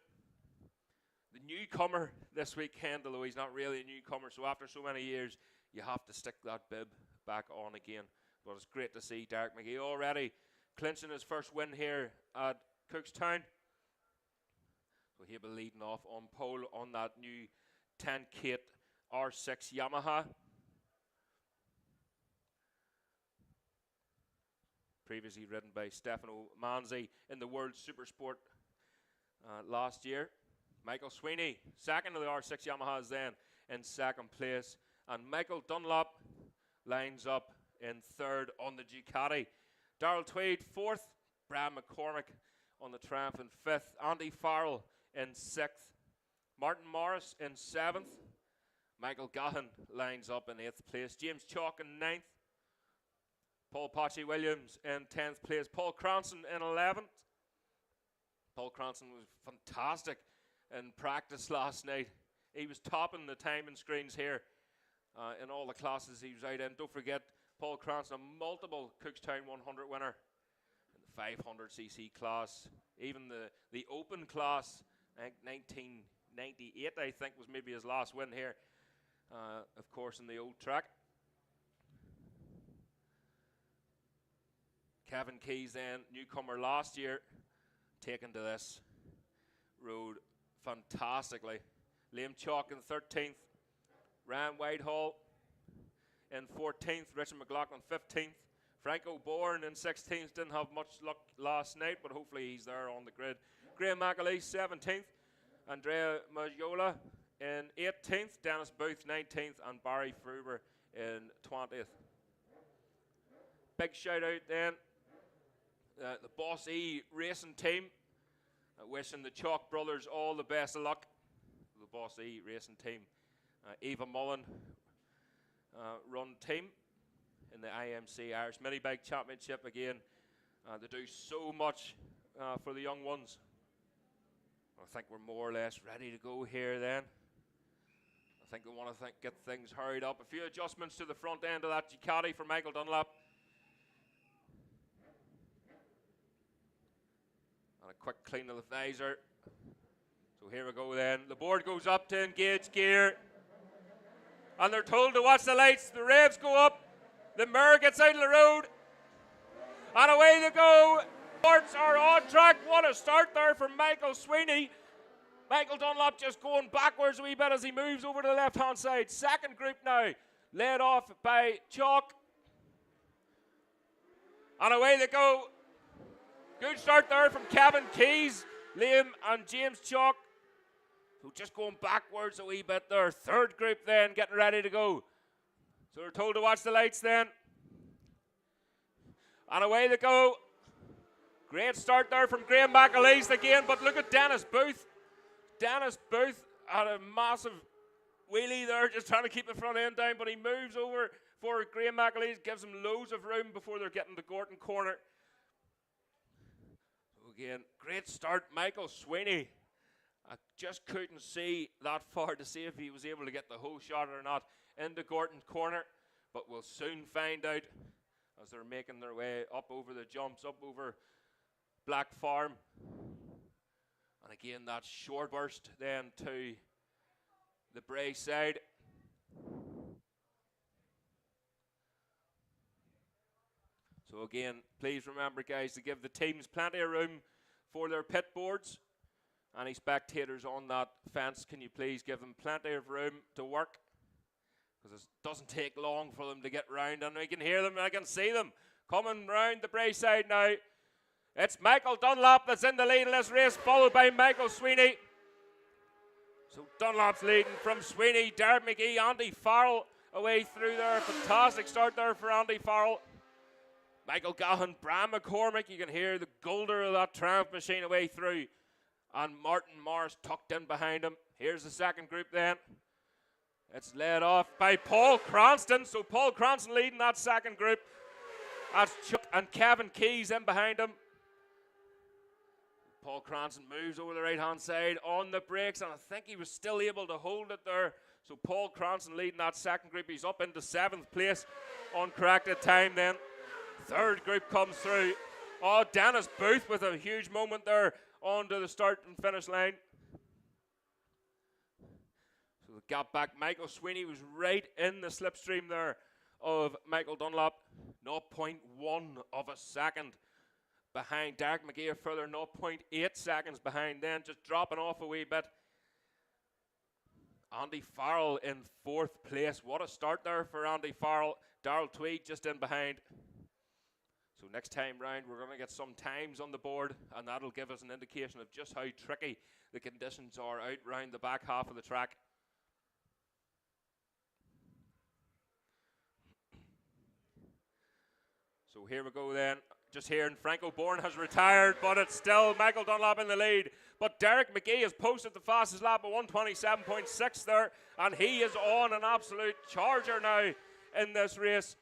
The newcomer this weekend, although he's not really a newcomer, so after so many years, you have to stick that bib back on again. But it's great to see Derek McGee already clinching his first win here at Cookstown. So he'll be leading off on pole on that new 10K R6 Yamaha. Previously ridden by Stefano Manzi in the World Supersport last year. Michael Sweeney, second of the R6 Yamahas then, in second place. And Michael Dunlop lines up in third on the Ducati. Darrell Tweed, fourth. Brian McCormick on the Triumph in fifth. Andy Farrell in sixth. Martin Morris in seventh. Michael Gahan lines up in eighth place. James Chalk in ninth. Paul Pachi Williams in 10th place. Paul Cranston in 11th. Paul Cranston was fantastic in practice last night. He was topping the timing screens here in all the classes he was out in. Don't forget, Paul Cranston, a multiple Cookstown 100 winner in the 500cc class. Even the open class, I think 1998, I think, was maybe his last win here, of course, in the old track. Kevin Keys then, newcomer last year, taken to this road fantastically. Liam Chalk in 13th. Ryan Whitehall in 14th. Richard McLaughlin 15th. Frank O'Bourne in 16th. Didn't have much luck last night, but hopefully he's there on the grid. Graham McAleese 17th. Andrea Maggiola in 18th. Dennis Booth 19th. And Barry Fruber in 20th. Big shout out then. The Boss E racing team, wishing the Chalk brothers all the best of luck. The Boss E racing team, Eva Mullen run team in the IMC Irish Mini Bike Championship again. They do so much for the young ones. I think we're more or less ready to go here then. I think they want to get things hurried up. A few adjustments to the front end of that Ducati for Michael Dunlop. And a quick clean of the visor. So here we go then. The board goes up to engage gear. And they're told to watch the lights. The revs go up. The mirror gets out of the road. And away they go. Boards are on track. What a start there from Michael Sweeney. Michael Dunlop just going backwards a wee bit as he moves over to the left-hand side. Second group now, led off by Chalk. And away they go. Good start there from Kevin Keys, Liam and James Chalk. So just going backwards a wee bit there. Third group then getting ready to go. So they're told to watch the lights then. And away they go. Great start there from Graham McAleese again, but look at Dennis Booth. Dennis Booth had a massive wheelie there, just trying to keep the front end down, but he moves over for Graham McAleese. Gives them loads of room before they're getting to Gorton corner. So again, great start, Michael Sweeney. I just couldn't see that far to see if he was able to get the whole shot or not into Gorton corner, but we'll soon find out as they're making their way up over the jumps, up over Black Farm. And again, that short burst then to the Bray side. So again, please remember, guys, to give the teams plenty of room for their pit boards. Any spectators on that fence, can you please give them plenty of room to work? Because it doesn't take long for them to get round, and we can hear them, I can see them coming round the Bray side now. It's Michael Dunlop that's in the lead in this race, followed by Michael Sweeney. So Dunlop's leading from Sweeney, Derek McGee, Andy Farrell away through there. Fantastic start there for Andy Farrell. Michael Gahan, Bram McCormick, you can hear the golder of that Triumph machine away through. And Martin Morris tucked in behind him. Here's the second group then. It's led off by Paul Cranston. So Paul Cranston leading that second group. That's Chuck and Kevin Keys in behind him. Paul Cranston moves over the right-hand side on the brakes, and I think he was still able to hold it there. So Paul Cranston leading that second group. He's up into 7th place on corrected time then. Third group comes through. Oh, Dennis Booth with a huge moment there onto the start and finish line. So the gap back. Michael Sweeney was right in the slipstream there of Michael Dunlop. 0.1 of a second behind. Derek McGee further 0.8 seconds behind then, just dropping off a wee bit. Andy Farrell in 4th place. What a start there for Andy Farrell. Darrell Tweed just in behind. So next time round, we're going to get some times on the board, and that'll give us an indication of just how tricky the conditions are out round the back half of the track. So here we go then. Just hearing Franco Bourne has retired, but it's still Michael Dunlop in the lead. But Derek McGee has posted the fastest lap at 1:27.6 there, and he is on an absolute charger now in this race.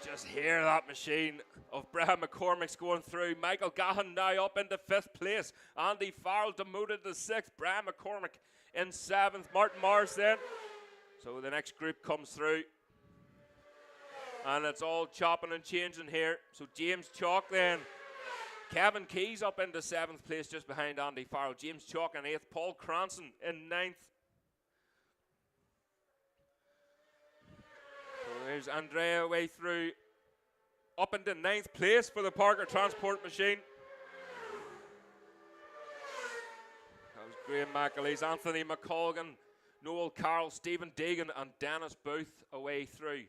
Just hear that machine of Bram McCormick's going through. Michael Gahan now up into 5th place. Andy Farrell demoted to 6th. Bram McCormick in 7th. Martin Morris then. So the next group comes through. And it's all chopping and changing here. So James Chalk then. Kevin Keys up into 7th place just behind Andy Farrell. James Chalk in 8th. Paul Cranston in 9th. So there's Andrea way through. Up into 9th place for the Parker Transport machine. That was Graham McAleese, Anthony McColgan, Noel Carroll, Stephen Deegan, and Dennis Booth away through.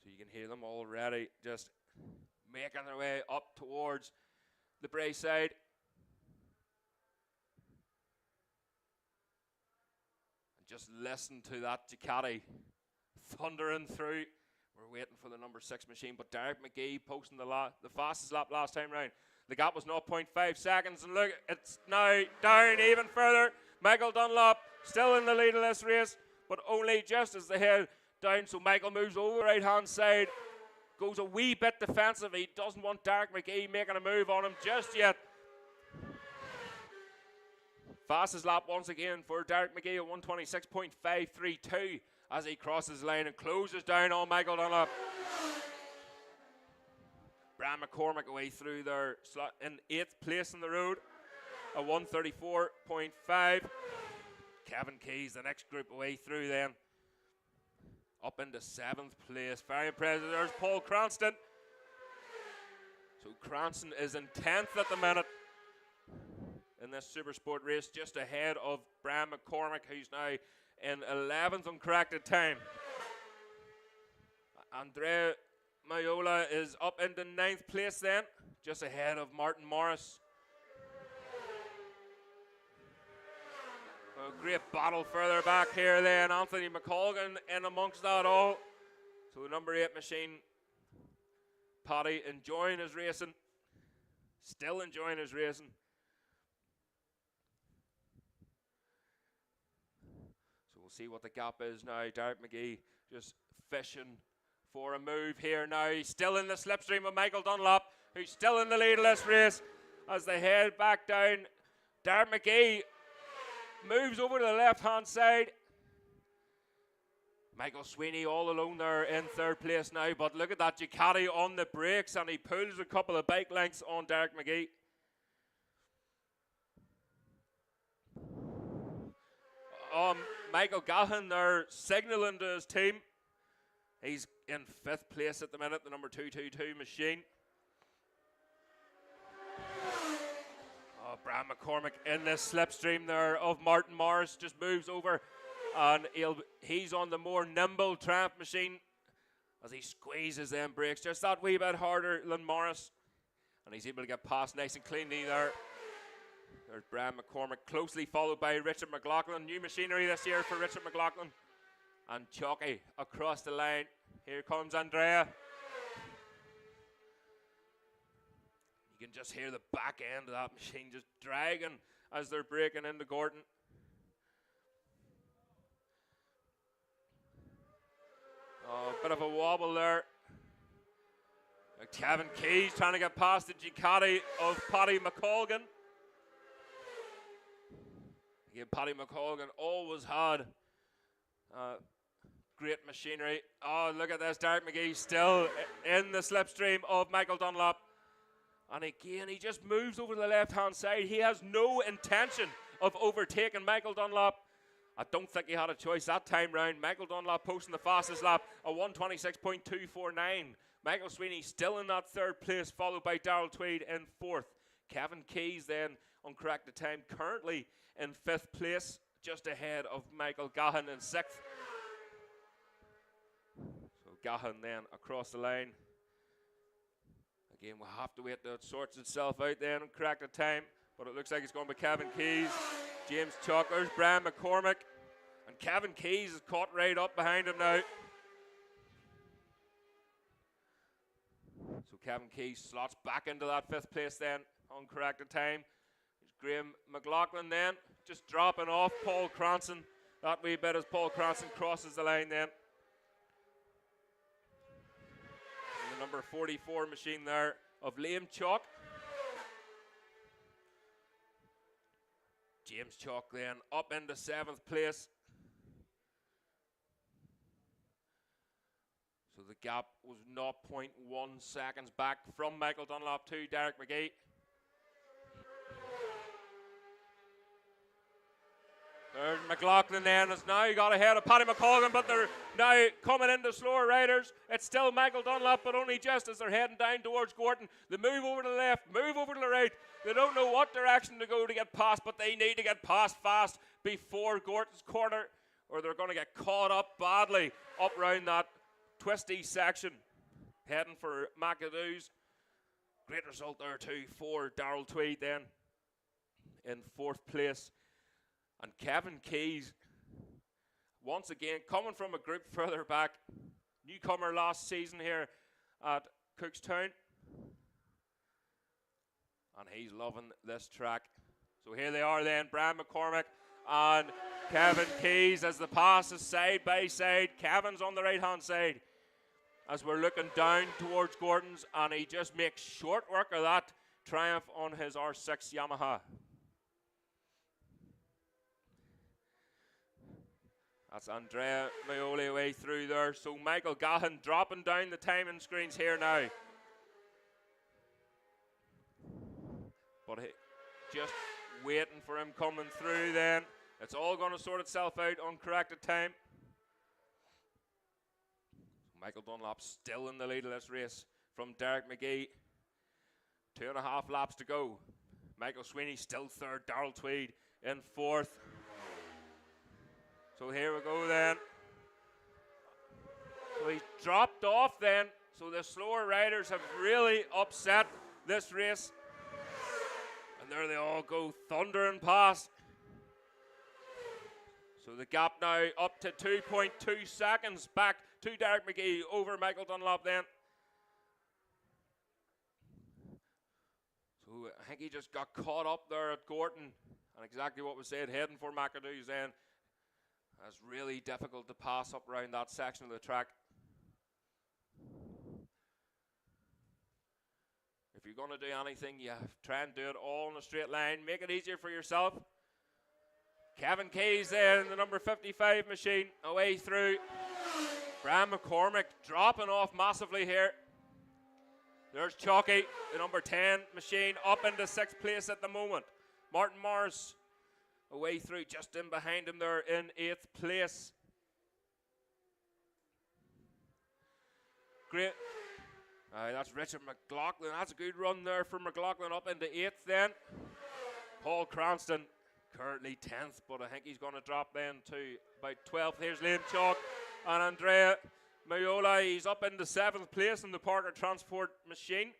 So you can hear them already just making their way up towards the Bray side. Just listen to that Ducati thundering through. We're waiting for the number 6 machine, but Derek McGee posting the fastest lap last time round. The gap was 0.5 seconds, and look, it's now down even further. Michael Dunlop still in the lead of this race, but only just as they head down. So Michael moves over the right-hand side, goes a wee bit defensive. He doesn't want Derek McGee making a move on him just yet. Fastest lap once again for Derek McGee at 1:26.532 as he crosses the line and closes down on Michael Dunlop. Bram McCormick away through there in 8th place on the road at 1:34.5. Kevin Keys, the next group away through then. Up into 7th place. Very impressive. There's Paul Cranston. So Cranston is in 10th at the minute in this Super Sport race, just ahead of Bram McCormick, who's now in 11th on corrected time. Andrea Mayola is up into 9th place then, just ahead of Martin Morris. A great battle further back here then. Anthony McColgan in amongst that all. So the number 8 machine, Paddy, enjoying his racing. still enjoying his racing. So we'll see what the gap is now. Derek McGee just fishing for a move here now. He's still in the slipstream of Michael Dunlop, who's still in the lead of this race as they head back down. Derek McGee moves over to the left-hand side. Michael Sweeney all alone there in third place now, but look at that Ducati on the brakes, and he pulls a couple of bike lengths on Derek McGee. Michael Gahan there signalling to his team. He's in 5th place at the minute, the number 222 machine. Brian McCormick in this slipstream there of Martin Morris just moves over, and he's on the more nimble Triumph machine as he squeezes them brakes just that wee bit harder than Morris, and he's able to get past nice and cleanly there. There's Brian McCormick, closely followed by Richard McLaughlin. New machinery this year for Richard McLaughlin. And Chalky across the line. Here comes Andrea. You can just hear the back end of that machine just dragging as they're breaking into Gordon. A bit of a wobble there. Kevin Keys trying to get past the Ducati of Paddy McColgan. Again, Paddy McColgan always had great machinery. Oh, look at this. Derek McGee still in the slipstream of Michael Dunlop. And again, he just moves over to the left-hand side. He has no intention of overtaking Michael Dunlop. I don't think he had a choice that time round. Michael Dunlop posting the fastest lap, a 1:26.249. Michael Sweeney still in that 3rd place, followed by Darrell Tweed in 4th. Kevin Keys then uncorrected time, currently in 5th place, just ahead of Michael Gahan in 6th. So Gahan then across the line. Again, we'll have to wait till it sorts itself out then and correct the time, but it looks like it's going to be Kevin Keys, James Chalkers, Brian McCormick, and Kevin Keys is caught right up behind him now. So Kevin Keys slots back into that 5th place then, uncorrected time. Graham McLaughlin then, just dropping off Paul Cranston. That wee bit as Paul Cranston crosses the line then. And the number 44 machine there of Liam Chalk. James Chalk then up into 7th place. So the gap was 0.1 seconds back from Michael Dunlop to Derek McGee. There's McLaughlin then has now got ahead of Paddy McColgan, but they're now coming into slower riders. It's still Michael Dunlop, but only just as they're heading down towards Gorton. They move over to the left, move over to the right. They don't know what direction to go to get past, but they need to get past fast before Gorton's corner, or they're going to get caught up badly up round that twisty section, heading for McAdoo's. Great result there too for Darrell Tweed then in 4th place. And Kevin Keys, once again, coming from a group further back, newcomer last season here at Cookstown. And he's loving this track. So here they are then, Brian McCormick and Kevin Keys as the pass is side by side. Kevin's on the right-hand side as we're looking down towards Gordon's, and he just makes short work of that Triumph on his R6 Yamaha. That's Andrea Maioli way through there. So Michael Gahan dropping down the timing screens here now. But just waiting for him coming through then. It's all going to sort itself out on corrected time. Michael Dunlop still in the lead of this race from Derek McGee. 2.5 laps to go. Michael Sweeney still 3rd. Darrell Tweed in 4th. So here we go then. So he's dropped off then. So the slower riders have really upset this race. And there they all go thundering past. So the gap now up to 2.2 seconds back to Derek McGee over Michael Dunlop then. So I think he just got caught up there at Gorton, and exactly what was said, heading for McAdoo's then. It's really difficult to pass up around that section of the track. If you're going to do anything, you try and do it all in a straight line. Make it easier for yourself. Kevin Keys then, the number 55 machine, away through. Bram McCormick dropping off massively here. There's Chalky, the number 10 machine, up into 6th place at the moment. Martin Morris away through, just in behind him there in 8th place. Great. That's Richard McLaughlin. That's a good run there for McLaughlin up into 8th then. Paul Cranston currently 10th, but I think he's going to drop then to about 12th. Here's Liam Chalk and Andrea Mayola. He's up into 7th place in the Parker Transport machine.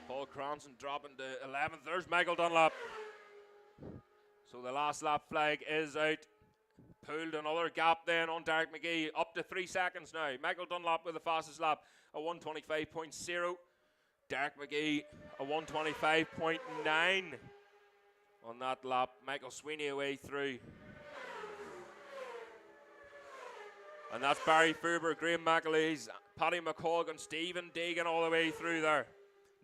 Paul Cranston dropping to 11th. There's Michael Dunlop. So the last lap flag is out. Pulled another gap then on Derek McGee, up to 3 seconds now. Michael Dunlop with the fastest lap, a 1:25.0. Derek McGee, a 1:25.9 on that lap. Michael Sweeney away through. And that's Barry Fuber, Graham McAleese, Paddy McColgan, Stephen Deegan all the way through there.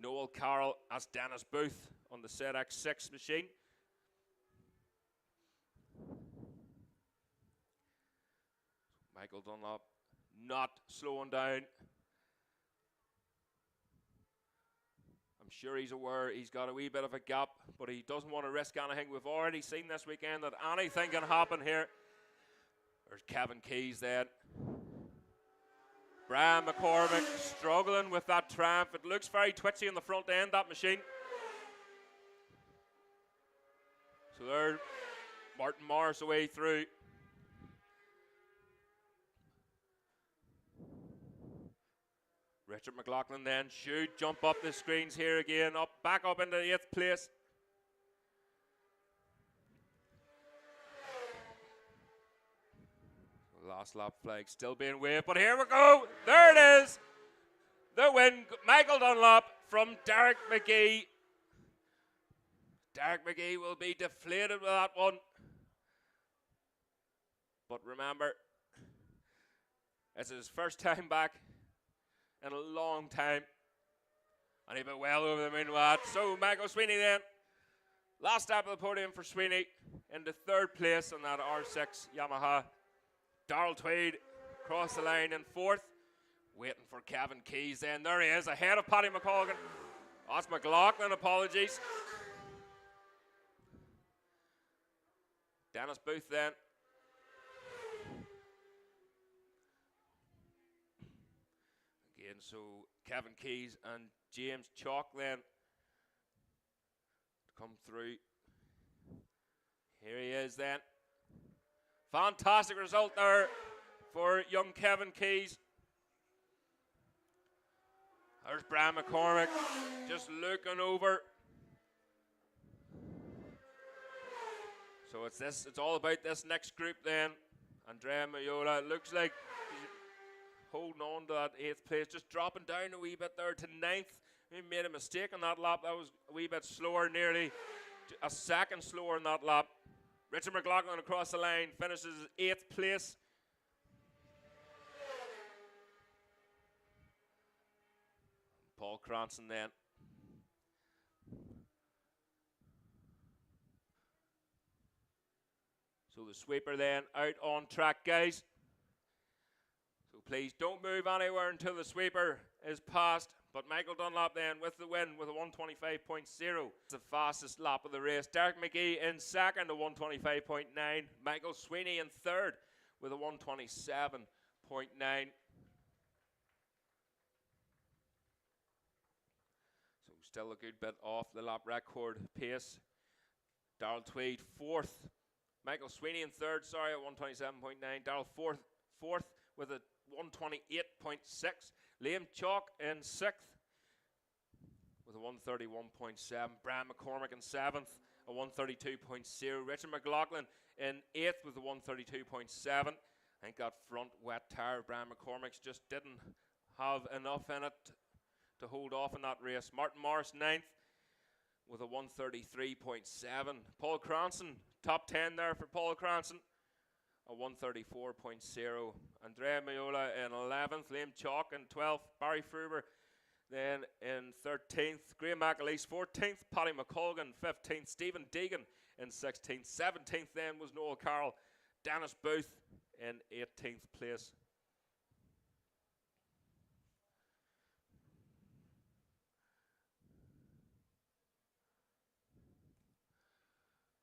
Noel Carroll, that's Dennis Booth on the ZX6 machine. Michael Dunlop not slowing down. I'm sure he's aware he's got a wee bit of a gap, but he doesn't want to risk anything. We've already seen this weekend that anything can happen here. There's Kevin Keys then. Brian McCormick struggling with that tramp. It looks very twitchy in the front end, that machine. So there, Martin Morris away through. Richard McLaughlin then should jump up the screens here again, back up into 8th place. Last lap flag still being waved, but here we go. There it is. The win, Michael Dunlop from Derek McGee. Derek McGee will be deflated with that one. But remember, it's his first time back in a long time. And he'll be well over the moon with that. So Michael Sweeney then. Last stop of the podium for Sweeney into 3rd place on that R6 Yamaha. Darrell Tweed across the line in 4th. Waiting for Kevin Keys then. There he is, ahead of Paddy McColgan. That's McLaughlin, apologies. Dennis Booth then. Again, so Kevin Keys and James Chalk then to come through. Here he is then. Fantastic result there for young Kevin Keys. There's Brian McCormick just looking over. So it's all about this next group then. Andrea Mayola, it looks like he's holding on to that 8th place, just dropping down a wee bit there to 9th. He made a mistake on that lap. That was a wee bit slower, nearly a second slower in that lap. Richard McLaughlin across the line finishes 8th place. Paul Cranston then. So the sweeper then out on track, guys. So please don't move anywhere until the sweeper is passed. But Michael Dunlop then with the win with a 1:25.0. It's the fastest lap of the race. Derek McGee in 2nd, a 1:25.9. Michael Sweeney in 3rd with a 1:27.9. So still a good bit off the lap record pace. Darrell Tweed 4th. Michael Sweeney in 3rd, sorry, at 1:27.9. Darrell 4th with a 1:28.6. Liam Chalk in 6th with a 1:31.7. Brian McCormick in 7th, a 1:32.0. Richard McLaughlin in 8th with a 1:32.7. I think that front wet tire, Brian McCormick's just didn't have enough in it to hold off in that race. Martin Morris 9th with a 133.7. Paul Cranston, top 10 there for Paul Cranston, a 134.0. Andrea Miola in 11th. Liam Chalk in 12th. Barry Fruber then in 13th. Graham McAleese 14th. Paddy McColgan 15th. Stephen Deegan in 16th. 17th then was Noel Carroll. Dennis Booth in 18th place.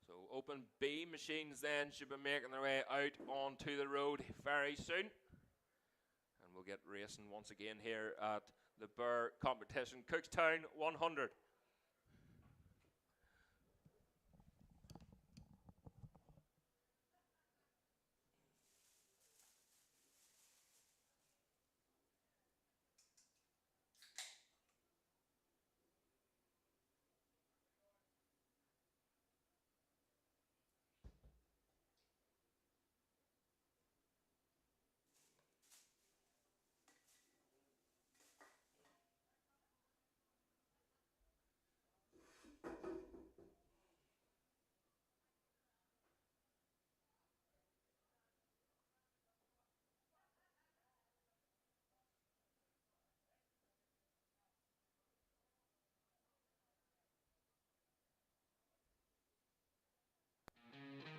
So Open B machines then should be making their way out onto the road very soon. And we'll get racing once again here at the Burr competition, Cookstown 100.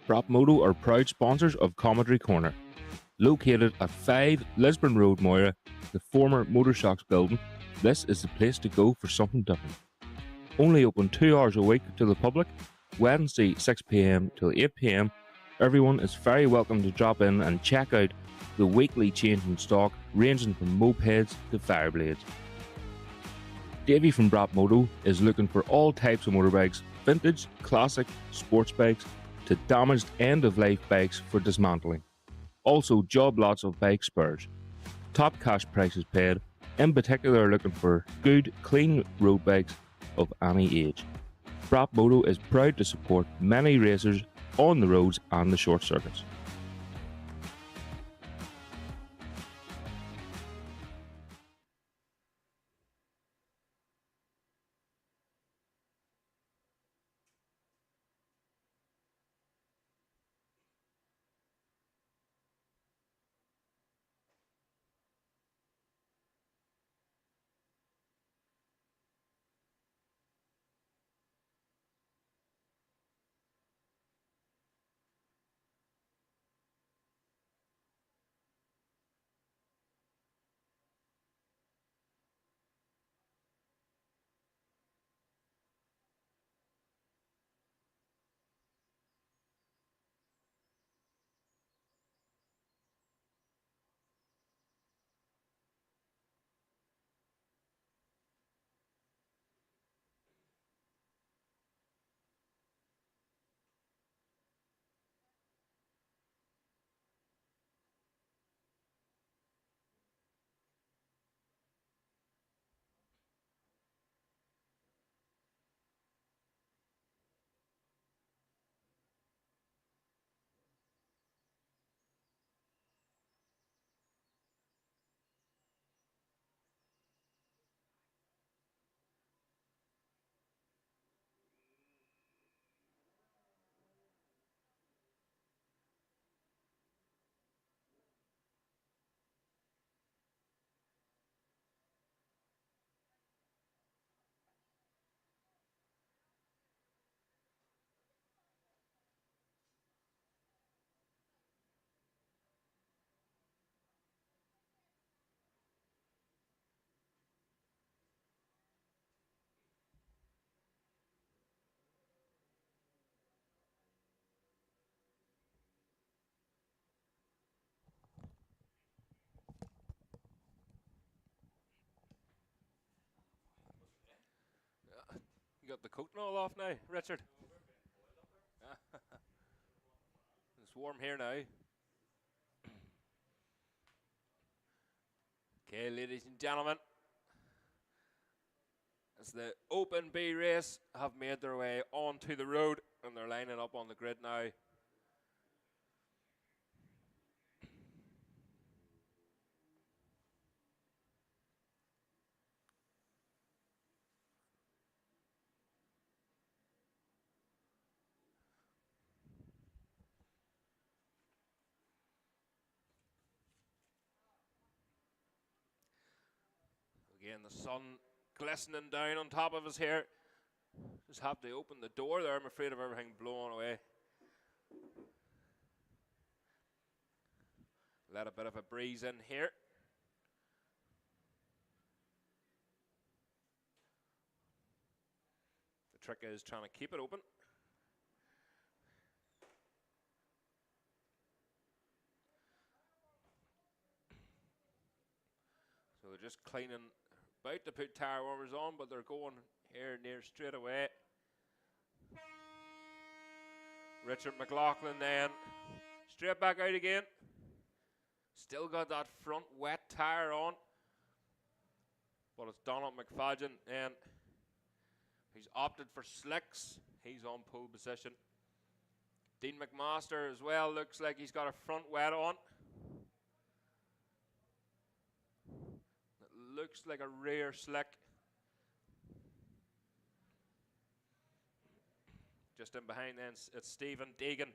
Brap Moto are proud sponsors of Commentary Corner. Located at 5 Lisburn Road, Moira, the former Motor Shocks building, this is the place to go for something different. Only open 2 hours a week to the public, Wednesday 6 p.m. till 8 p.m. Everyone is very welcome to drop in and check out the weekly change in stock, ranging from mopeds to fireblades. Davey from Brap Moto is looking for all types of motorbikes, vintage, classic, sports bikes, to damaged end-of-life bikes for dismantling. Also job lots of bike spares. Top cash prices paid, in particular looking for good, clean road bikes of any age. Brap Moto is proud to support many racers on the roads and the short circuits. You got the coat and all off now, Richard? It's warm here now. Okay, ladies and gentlemen, as the Open B race have made their way onto the road and they're lining up on the grid now. Again, the sun glistening down on top of us here. Just have to open the door there. I'm afraid of everything blowing away. Let a bit of a breeze in here. The trick is trying to keep it open. So they're just cleaning, about to put tire warmers on, but they're going here near straight away. Richard McLaughlin then straight back out again. Still got that front wet tire on. But it's Dunlop McFadden and he's opted for slicks. He's on pole position. Dean McMaster as well looks like he's got a front wet on. It looks like a rear slick. Just in behind then it's Stephen Deegan.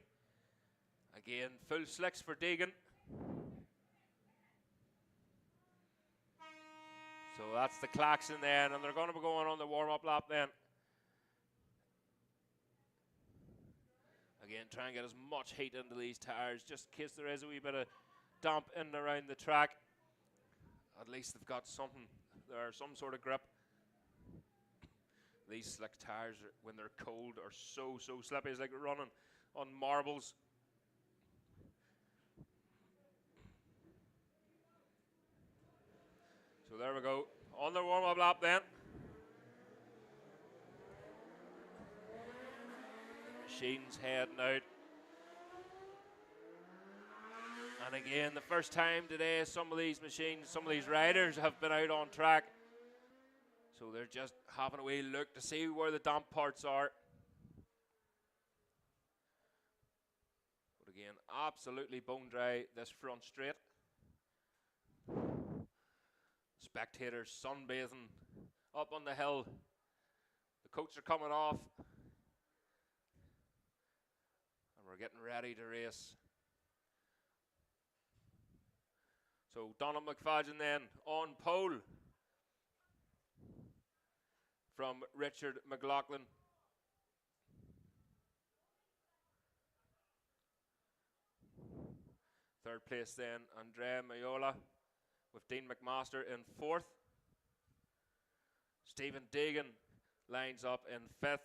Again, full slicks for Deegan. So that's the klaxon then, and they're going to be going on the warm-up lap then. Again, try and get as much heat into these tires, just in case there is a wee bit of damp in and around the track. At least they've got something there, some sort of grip. These slick tires, when they're cold, are so slippy. It's like running on marbles. So there we go, on the warm-up lap then. The machine's heading out. And again, the first time today, some of these machines, some of these riders have been out on track. So they're just having a wee look to see where the damp parts are. But again, absolutely bone dry this front straight. Spectators sunbathing up on the hill. The coats are coming off. And we're getting ready to race. So Donald McFadden then on pole from Richard McLaughlin. Third place then, Andrea Mayola with Dean McMaster in fourth. Stephen Deegan lines up in fifth.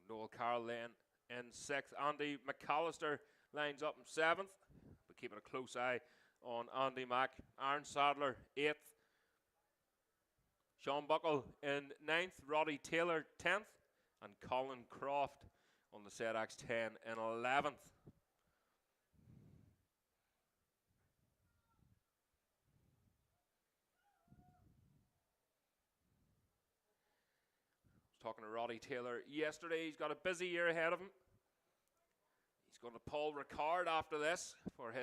Noel Carroll then in sixth. Andy McAllister lines up in seventh, but keeping a close eye on Andy Mack. Aaron Sadler eighth. Sean Buckle in ninth. Roddy Taylor 10th. And Colin Croft on the ZX 10 in 11th. Talking to Roddy Taylor yesterday, he's got a busy year ahead of him. He's going to Paul Ricard after this for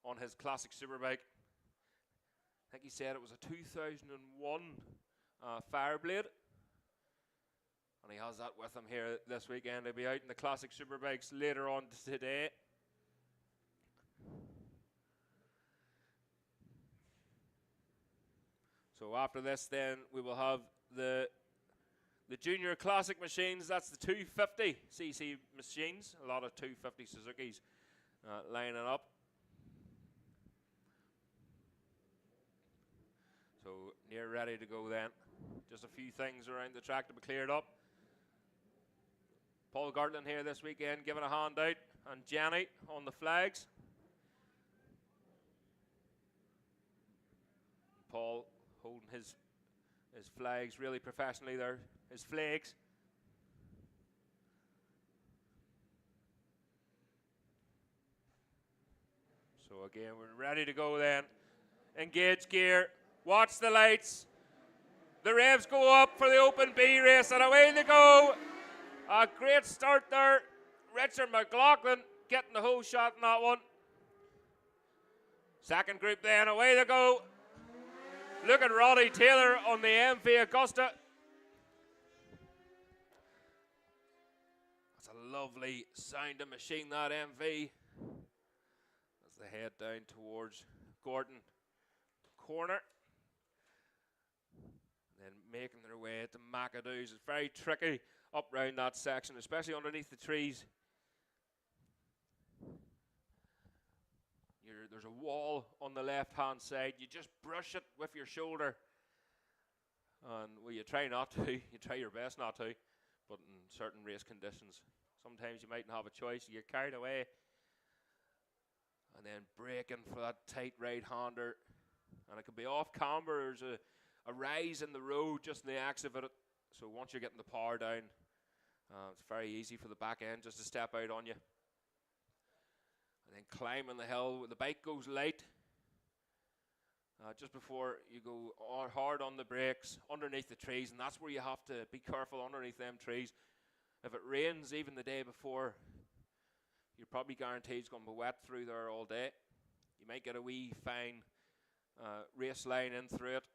on his classic Superbike. I think he said it was a 2001 Fireblade. And he has that with him here this weekend. He'll be out in the classic Superbikes later on today. So after this then we will have the junior classic machines. That's the 250cc machines. A lot of 250 Suzukis lining up. So near ready to go then. Just a few things around the track to be cleared up. Paul Gartland here this weekend giving a hand out, and Jenny on the flags. Paul holding his flags really professionally there, his flags. So again, we're ready to go then. Engage gear, watch the lights. The revs go up for the Open B race, and away they go. A great start there. Richard McLaughlin getting the whole shot in that one. Second group then, away they go. Look at Roddy Taylor on the MV Augusta. That's a lovely sounding machine, that MV. As they head down towards Gordon corner. Then making their way to McAdoo's. It's very tricky up round that section, especially underneath the trees. There's a wall on the left-hand side. You just brush it with your shoulder. And well, you try not to. You try your best not to. But in certain race conditions, sometimes you mightn't have a choice. You get carried away. And then braking for that tight right-hander. And it could be off camber. There's a rise in the road just in the exit of it. So once you're getting the power down, it's very easy for the back end just to step out on you. And then climbing the hill, the bike goes light. Just before you go hard on the brakes, underneath the trees, and that's where you have to be careful underneath them trees. If it rains even the day before, you're probably guaranteed it's going to be wet through there all day. You might get a wee fine race line in through it.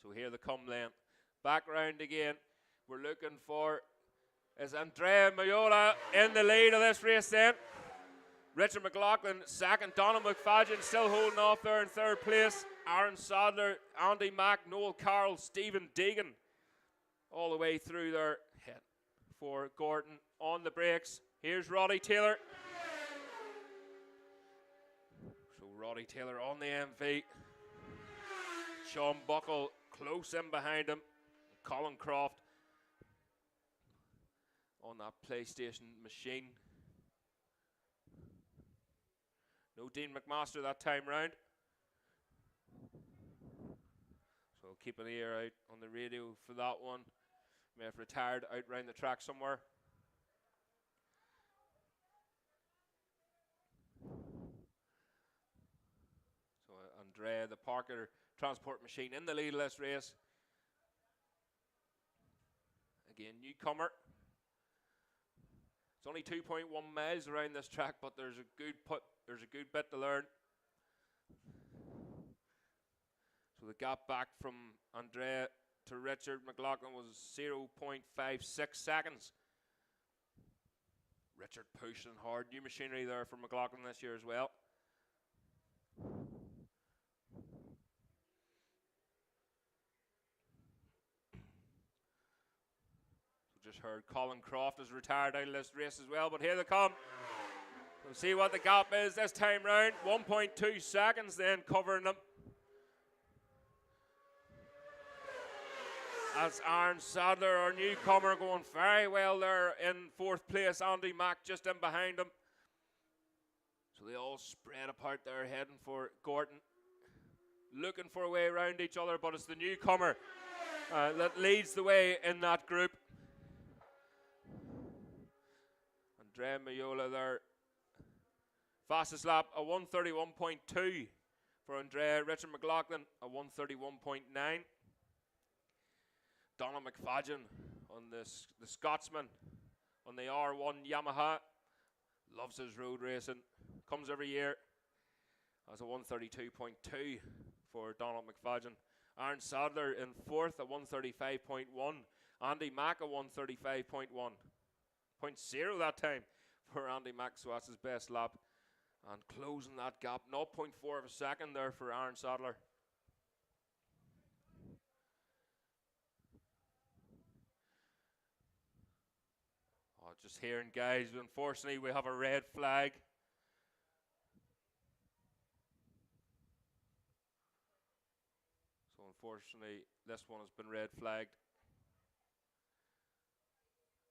So here they come then. Back round again. We're looking for is Andrea Mayola in the lead of this race then. Richard McLaughlin second. Donald McFadden still holding off there in third place. Aaron Sadler, Andy Mack, Noel Carroll, Stephen Deegan all the way through there. Hit for Gordon on the brakes. Here's Roddy Taylor. So Roddy Taylor on the MV. Sean Buckle close in behind him. Colin Croft on that PlayStation machine. No Dean McMaster that time round. So keep an ear out on the radio for that one. May have retired out round the track somewhere. So Andrea, the Parker transport machine, in the lead of this race. Again, newcomer. It's only 2.1 miles around this track, but there's a good bit to learn. So the gap back from Andrea to Richard McLaughlin was 0.56 seconds. Richard pushing hard. New machinery there for McLaughlin this year as well. Just heard Colin Croft is retired out of this race as well, but here they come. We'll see what the gap is this time round. 1.2 seconds then covering them. That's Aaron Sadler, our newcomer, going very well there in fourth place. Andy Mack just in behind him. So they all spread apart there heading for Gordon. Looking for a way around each other, but it's the newcomer that leads the way in that group. Andrea Mayola there. Fastest lap, a 1:31.2 for Andrea. Richard McLaughlin, a 1:31.9. Donald McFadden on the Scotsman on the R1 Yamaha. Loves his road racing. Comes every year. That's a 1:32.2 for Donald McFadden. Aaron Sadler in fourth, a 1:35.1. Andy Mack, a 1:35.1.0 that time for Andy Mack, so that's his best lap. And closing that gap, 0.4 of a second there for Aaron Sadler. Oh, just hearing, guys, unfortunately we have a red flag. So unfortunately this one has been red flagged.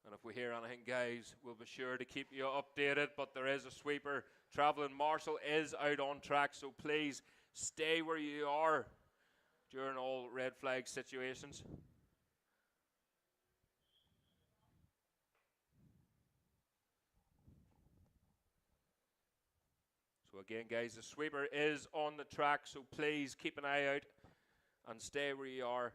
And if we hear anything, guys, we'll be sure to keep you updated. But there is a sweeper travelling. Marshall is out on track, so please stay where you are during all red flag situations. So again, guys, the sweeper is on the track, so please keep an eye out and stay where you are.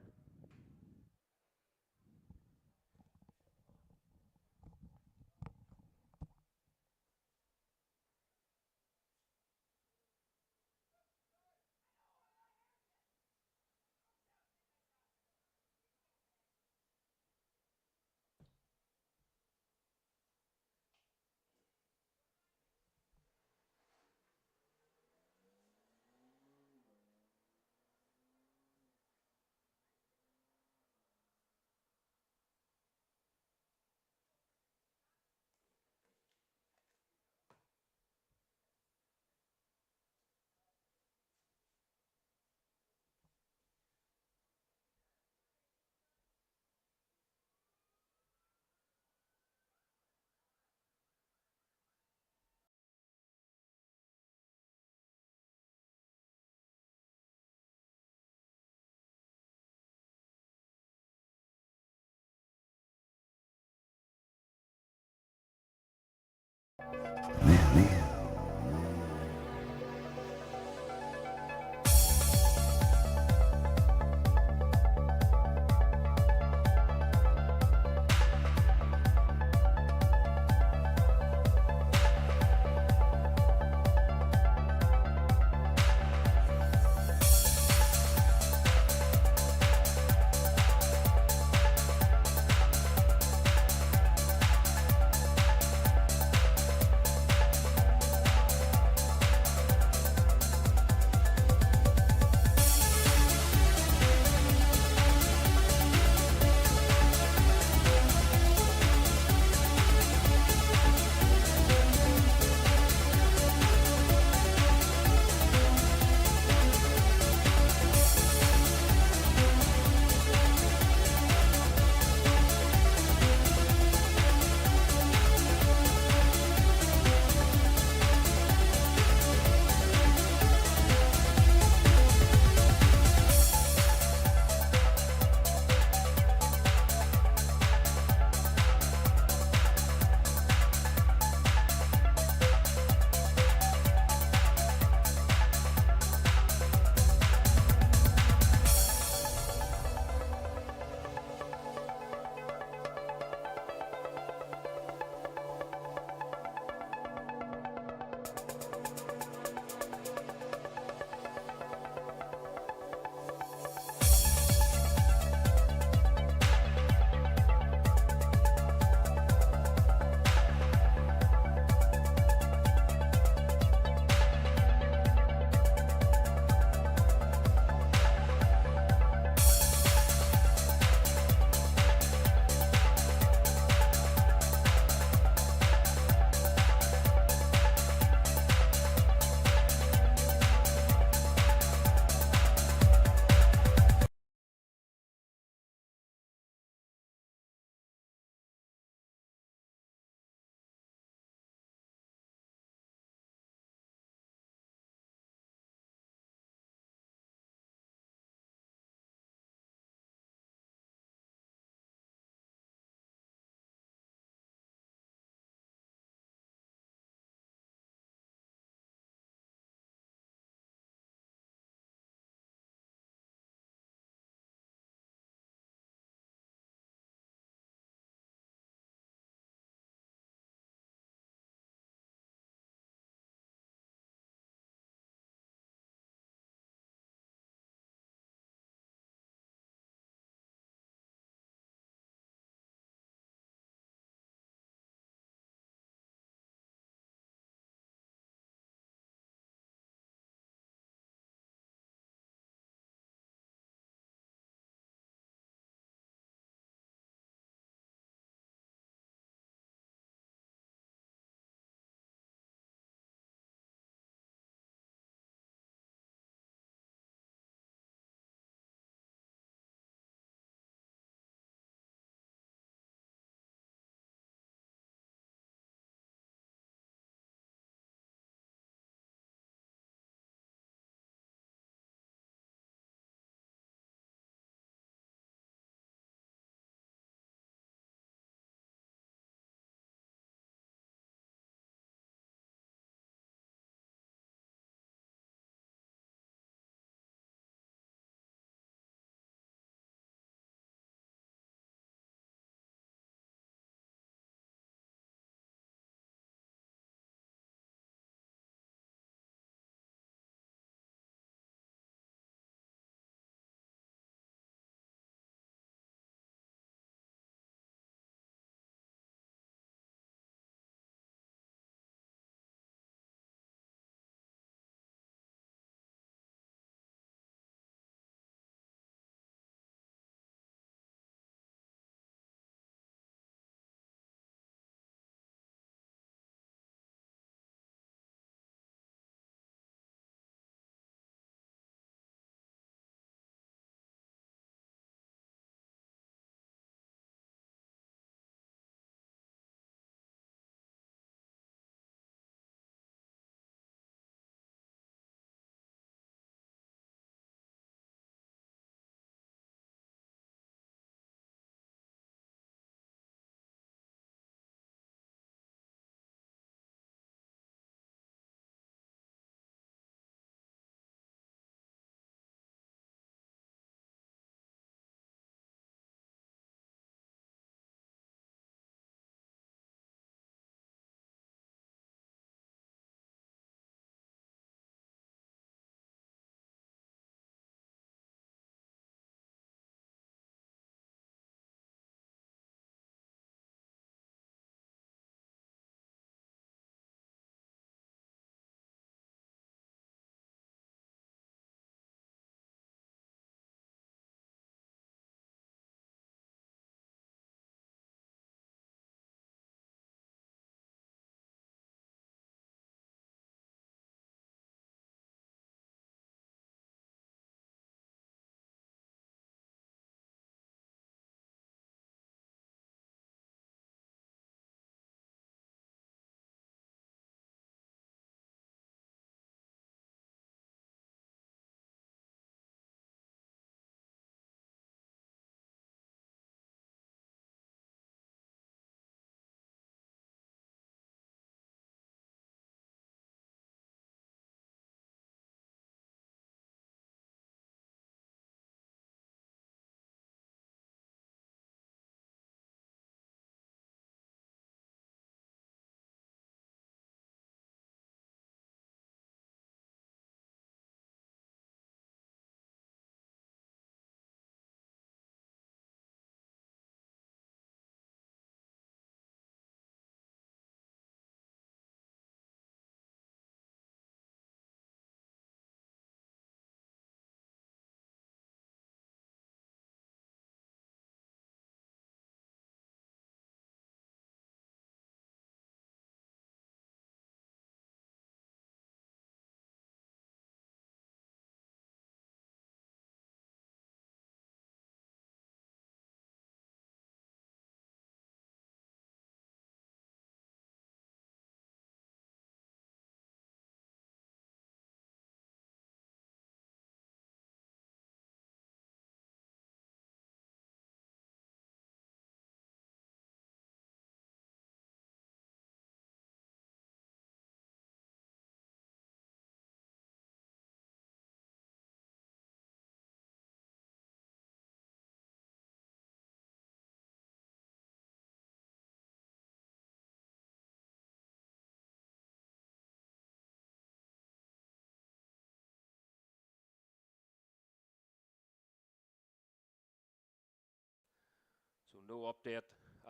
no update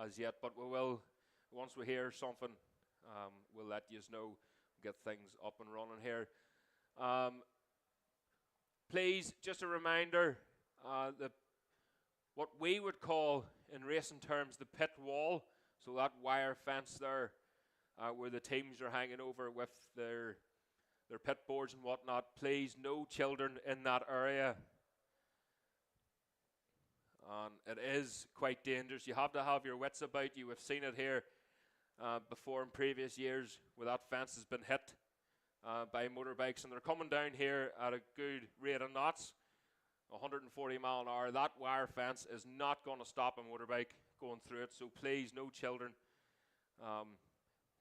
as yet, but we will, once we hear something, we'll let you know, get things up and running here. Please, just a reminder, that what we would call in racing terms the pit wall, so that wire fence there where the teams are hanging over with their pit boards and whatnot, please, no children in that area. It is quite dangerous. You have to have your wits about you. We've seen it here before in previous years where that fence has been hit by motorbikes, and they're coming down here at a good rate of knots, 140 mile an hour. That wire fence is not going to stop a motorbike going through it, so please, no children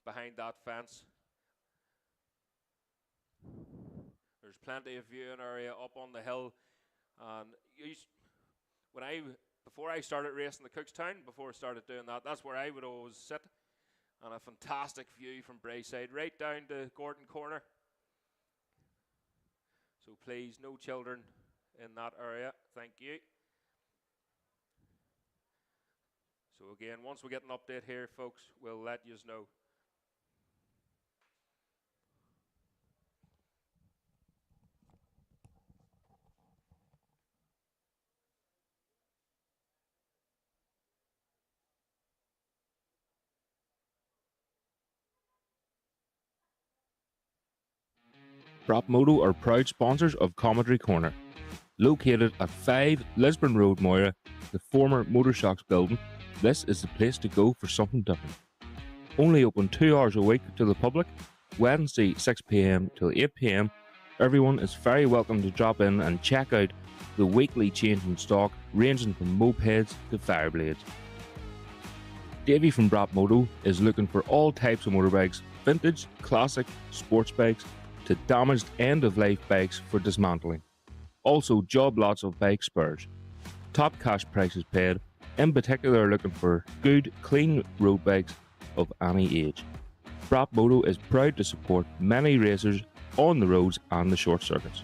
behind that fence. There's plenty of viewing area up on the hill, and before I started racing the Cookstown, before I started doing that, that's where I would always sit, and a fantastic view from Braeside right down to Gordon Corner. So please, no children in that area. Thank you. So again, once we get an update here, folks, we'll let you know. Moto are proud sponsors of Commentary Corner. Located at 5 Lisburn Road, Moira, the former Motor Shocks building, this is the place to go for something different. Only open 2 hours a week to the public, Wednesday 6 PM till 8 PM. Everyone is very welcome to drop in and check out the weekly change in stock, ranging from mopeds to fireblades. Davey from Moto is looking for all types of motorbikes, vintage, classic, sports bikes, to damaged end-of-life bikes for dismantling. Also job lots of bike spares. Top cash prices paid, in particular looking for good, clean road bikes of any age. Moto is proud to support many racers on the roads and the short circuits.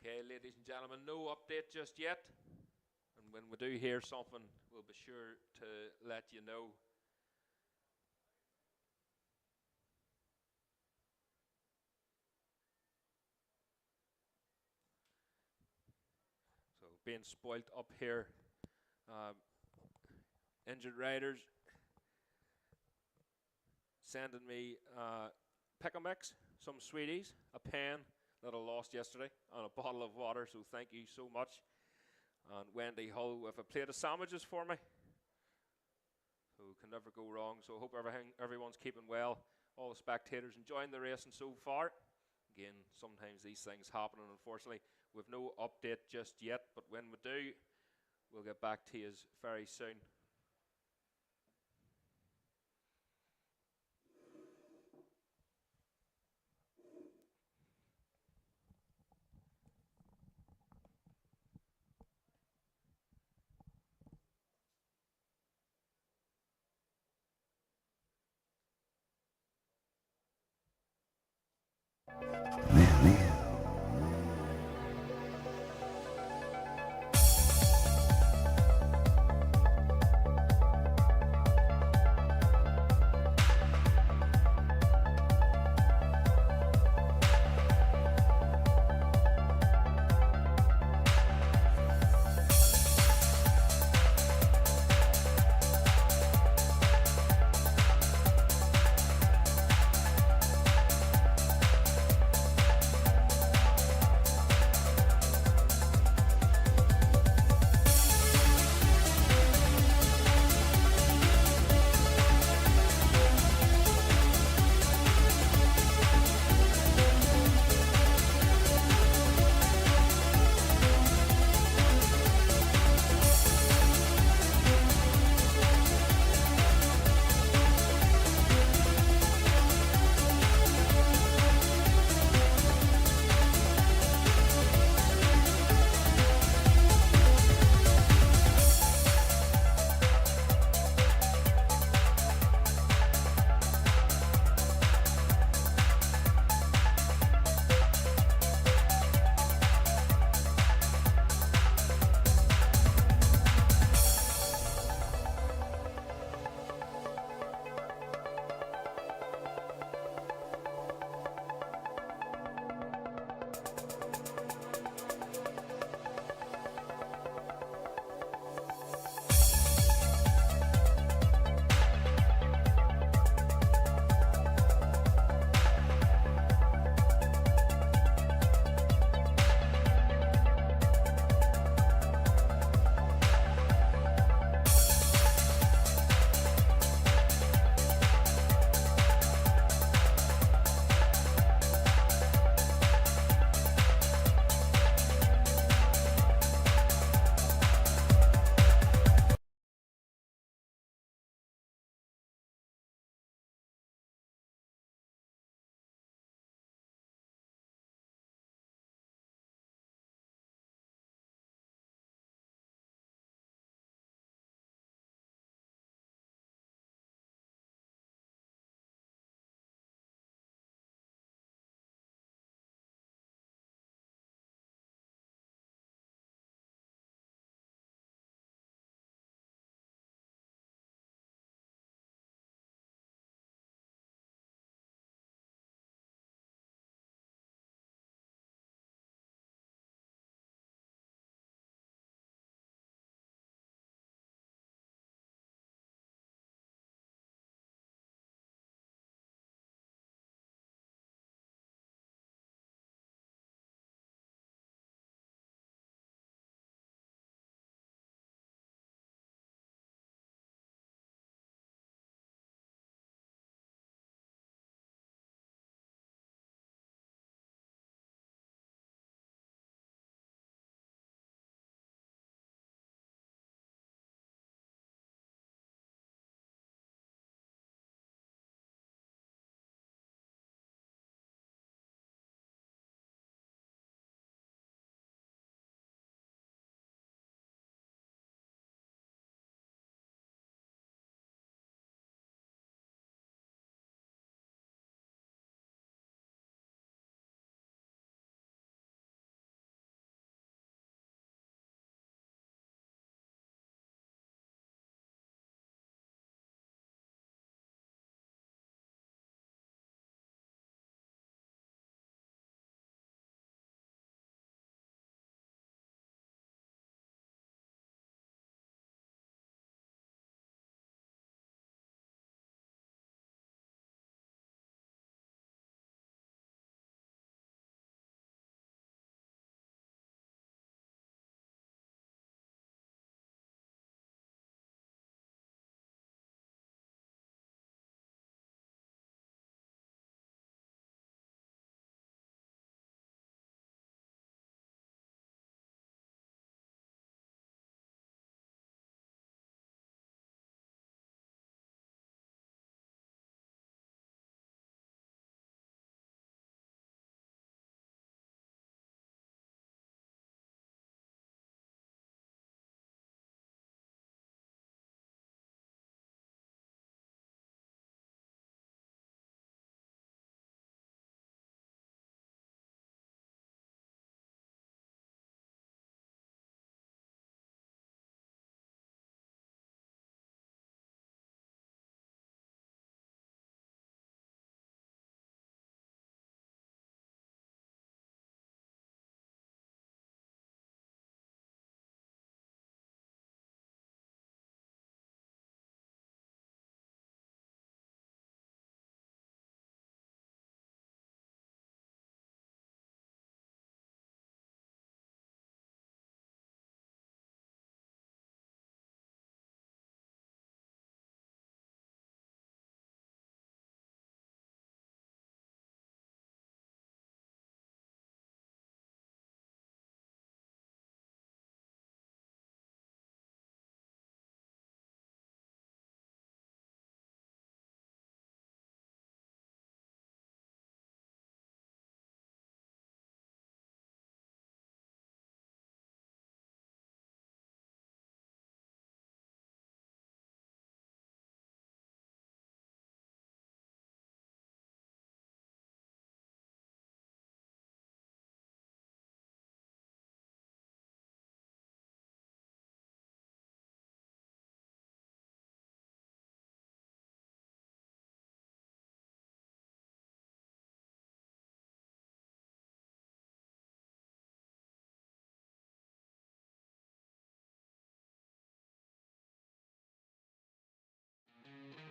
Okay, ladies and gentlemen, no update just yet. And when we do hear something, we'll be sure to let you know. So being spoilt up here. Injured riders sending me pick a mix, some sweeties, a pen that I lost yesterday, and a bottle of water, so thank you so much. And Wendy Hull with a plate of sandwiches for me. So can never go wrong. So I hope everyone's keeping well. All the spectators enjoying the racing so far. Again, sometimes these things happen, and unfortunately, we've no update just yet. But when we do, we'll get back to you very soon.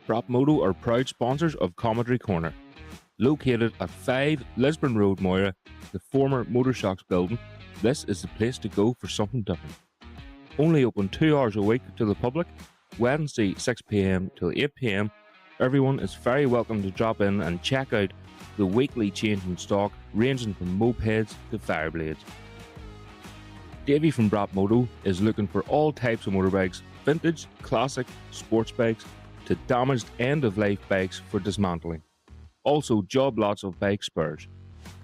Moto are proud sponsors of Commentary Corner. Located at 5 Lisburn Road, Moira, the former Motor Shocks building, this is the place to go for something different. Only open 2 hours a week to the public, Wednesday 6 p.m. till 8 p.m. Everyone is very welcome to drop in and check out the weekly change in stock ranging from mopeds to fireblades. Davey from Moto is looking for all types of motorbikes, vintage, classic, sports bikes to damaged end-of-life bikes for dismantling. Also job lots of bike spares.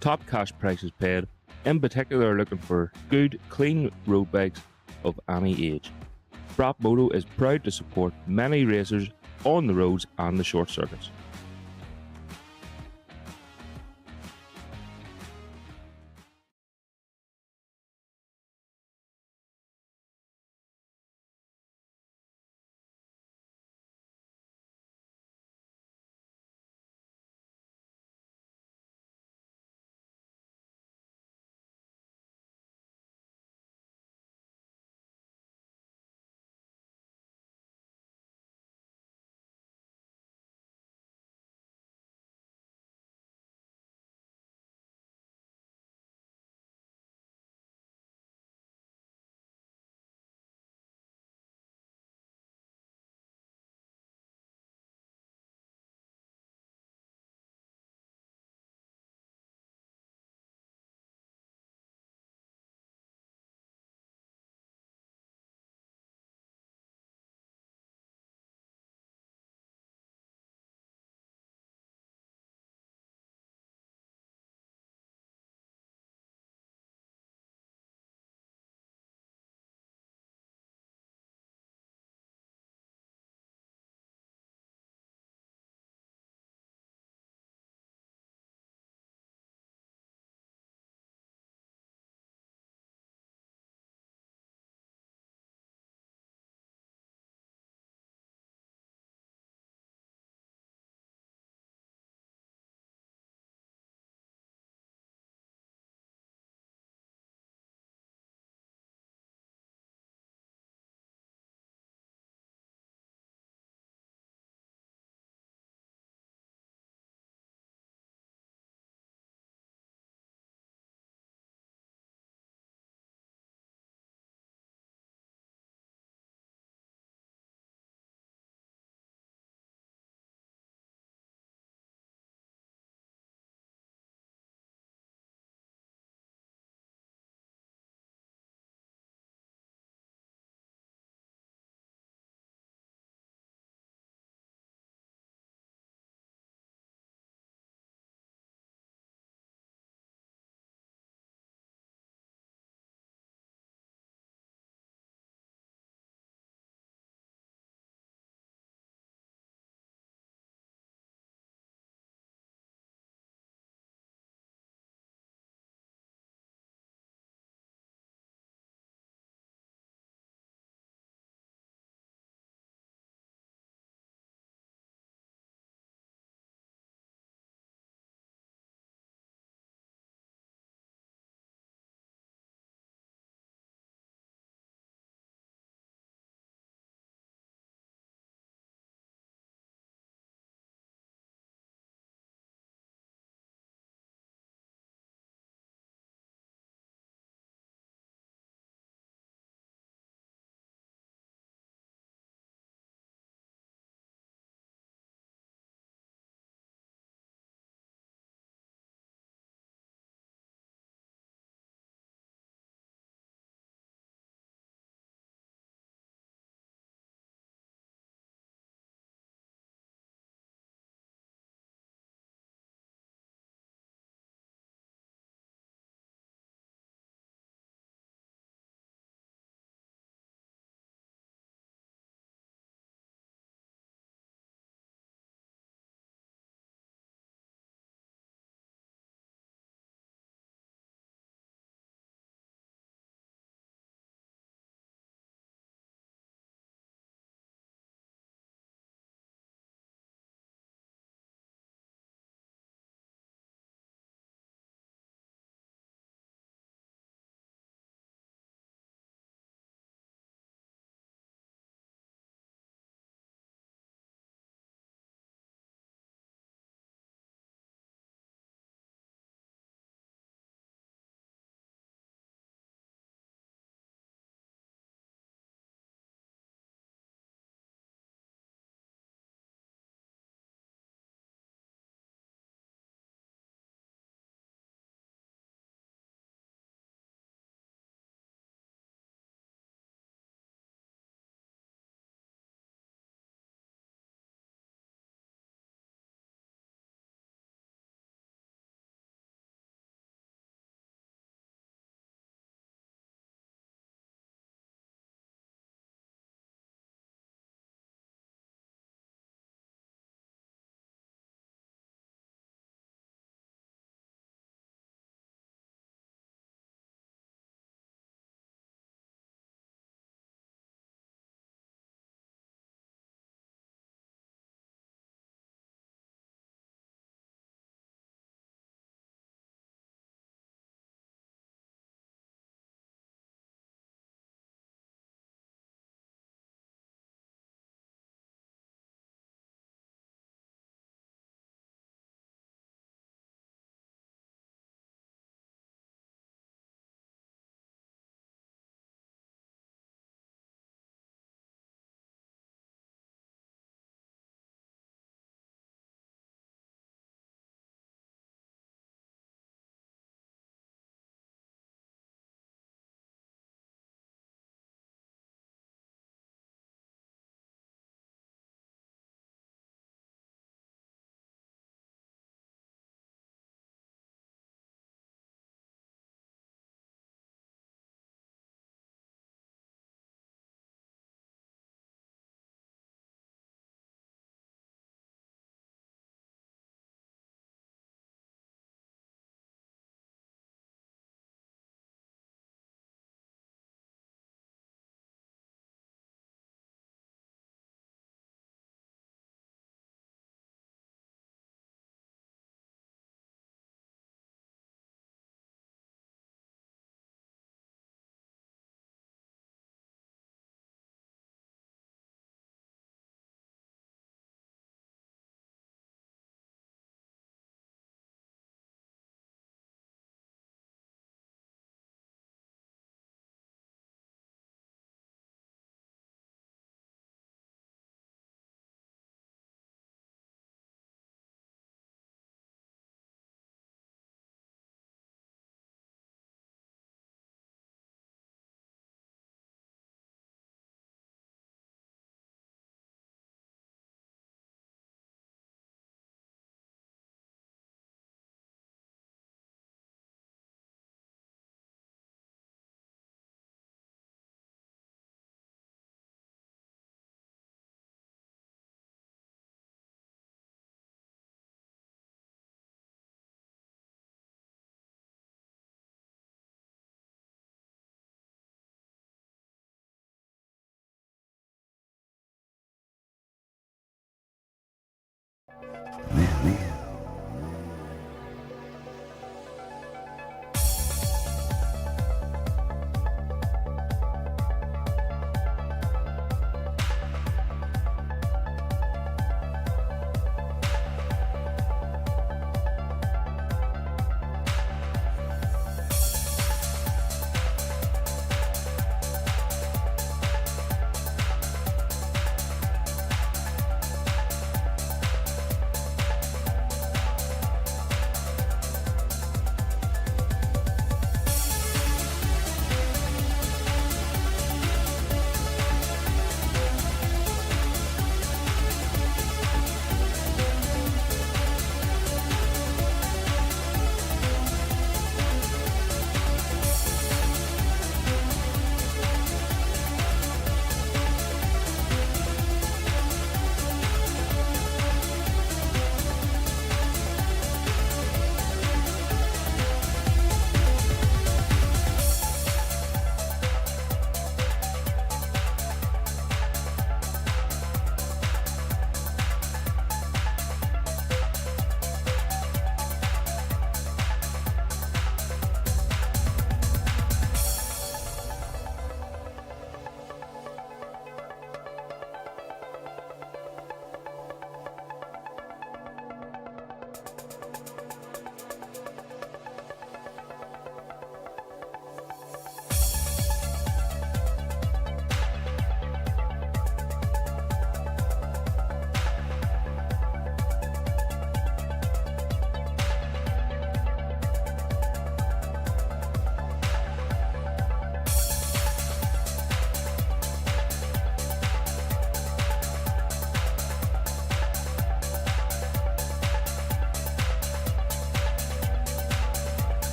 Top cash prices paid, in particular looking for good, clean road bikes of any age. Moto is proud to support many racers on the roads and the short circuits.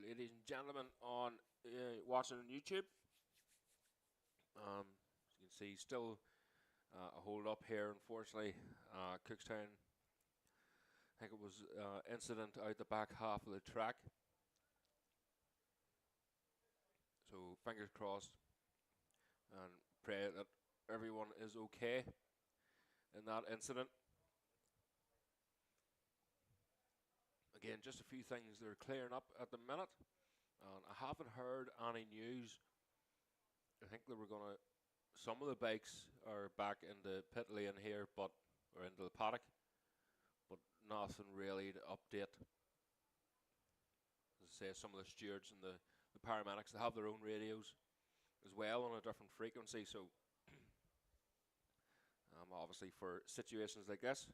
Ladies and gentlemen on watching on YouTube, as you can see, still a hold up here. Unfortunately, Cookstown. I think it was incident out the back half of the track. So fingers crossed and pray that everyone is okay in that incident. Again, just a few things that are clearing up at the minute. I haven't heard any news. I think they were going to some of the bikes are back in the pit lane here, or into the paddock, but nothing really to update. As I say, some of the stewards and the paramedics, they have their own radios as well on a different frequency, so obviously for situations like this.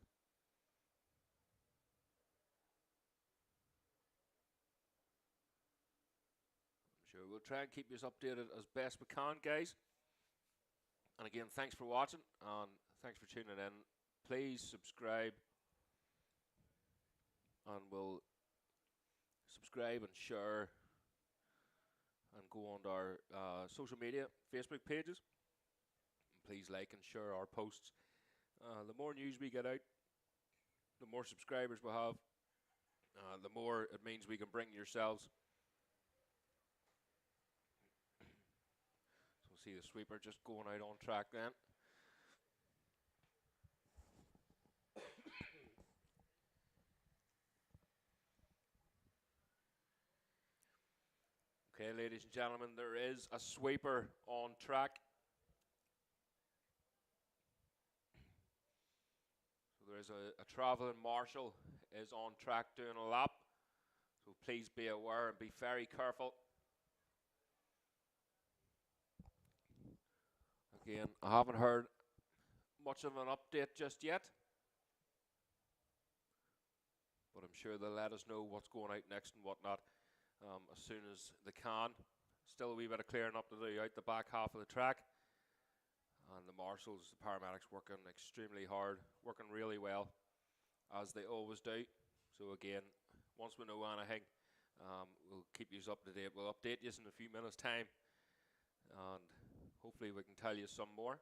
I'm sure we'll try and keep you updated as best we can, guys. And again, thanks for watching, and thanks for tuning in. Please subscribe, and we'll subscribe and share and go on to our social media, Facebook pages. And please like and share our posts. The more news we get out, the more subscribers we have, the more it means we can bring yourselves. So we'll see the sweeper just going out on track then. Okay, ladies and gentlemen, there is a sweeper on track. So there is a travelling marshal is on track doing a lap. So please be aware and be very careful. Again, I haven't heard much of an update just yet, but I'm sure they'll let us know what's going out next and whatnot as soon as they can. Still a wee bit of clearing up to do out the back half of the track. And the marshals, the paramedics working extremely hard, working really well, as they always do. So again, once we know anything, we'll keep you up to date. We'll update you in a few minutes' time, and hopefully we can tell you some more.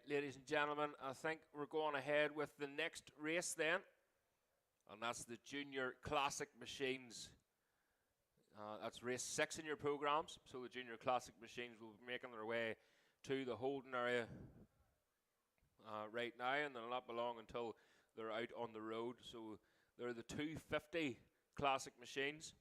ladies and gentlemen, I think we're going ahead with the next race then, and that's the Junior Classic Machines. That's race 6 in your programs, so the Junior Classic Machines will be making their way to the holding area right now, and they'll not be long until they're out on the road. So they're the 250 Classic Machines.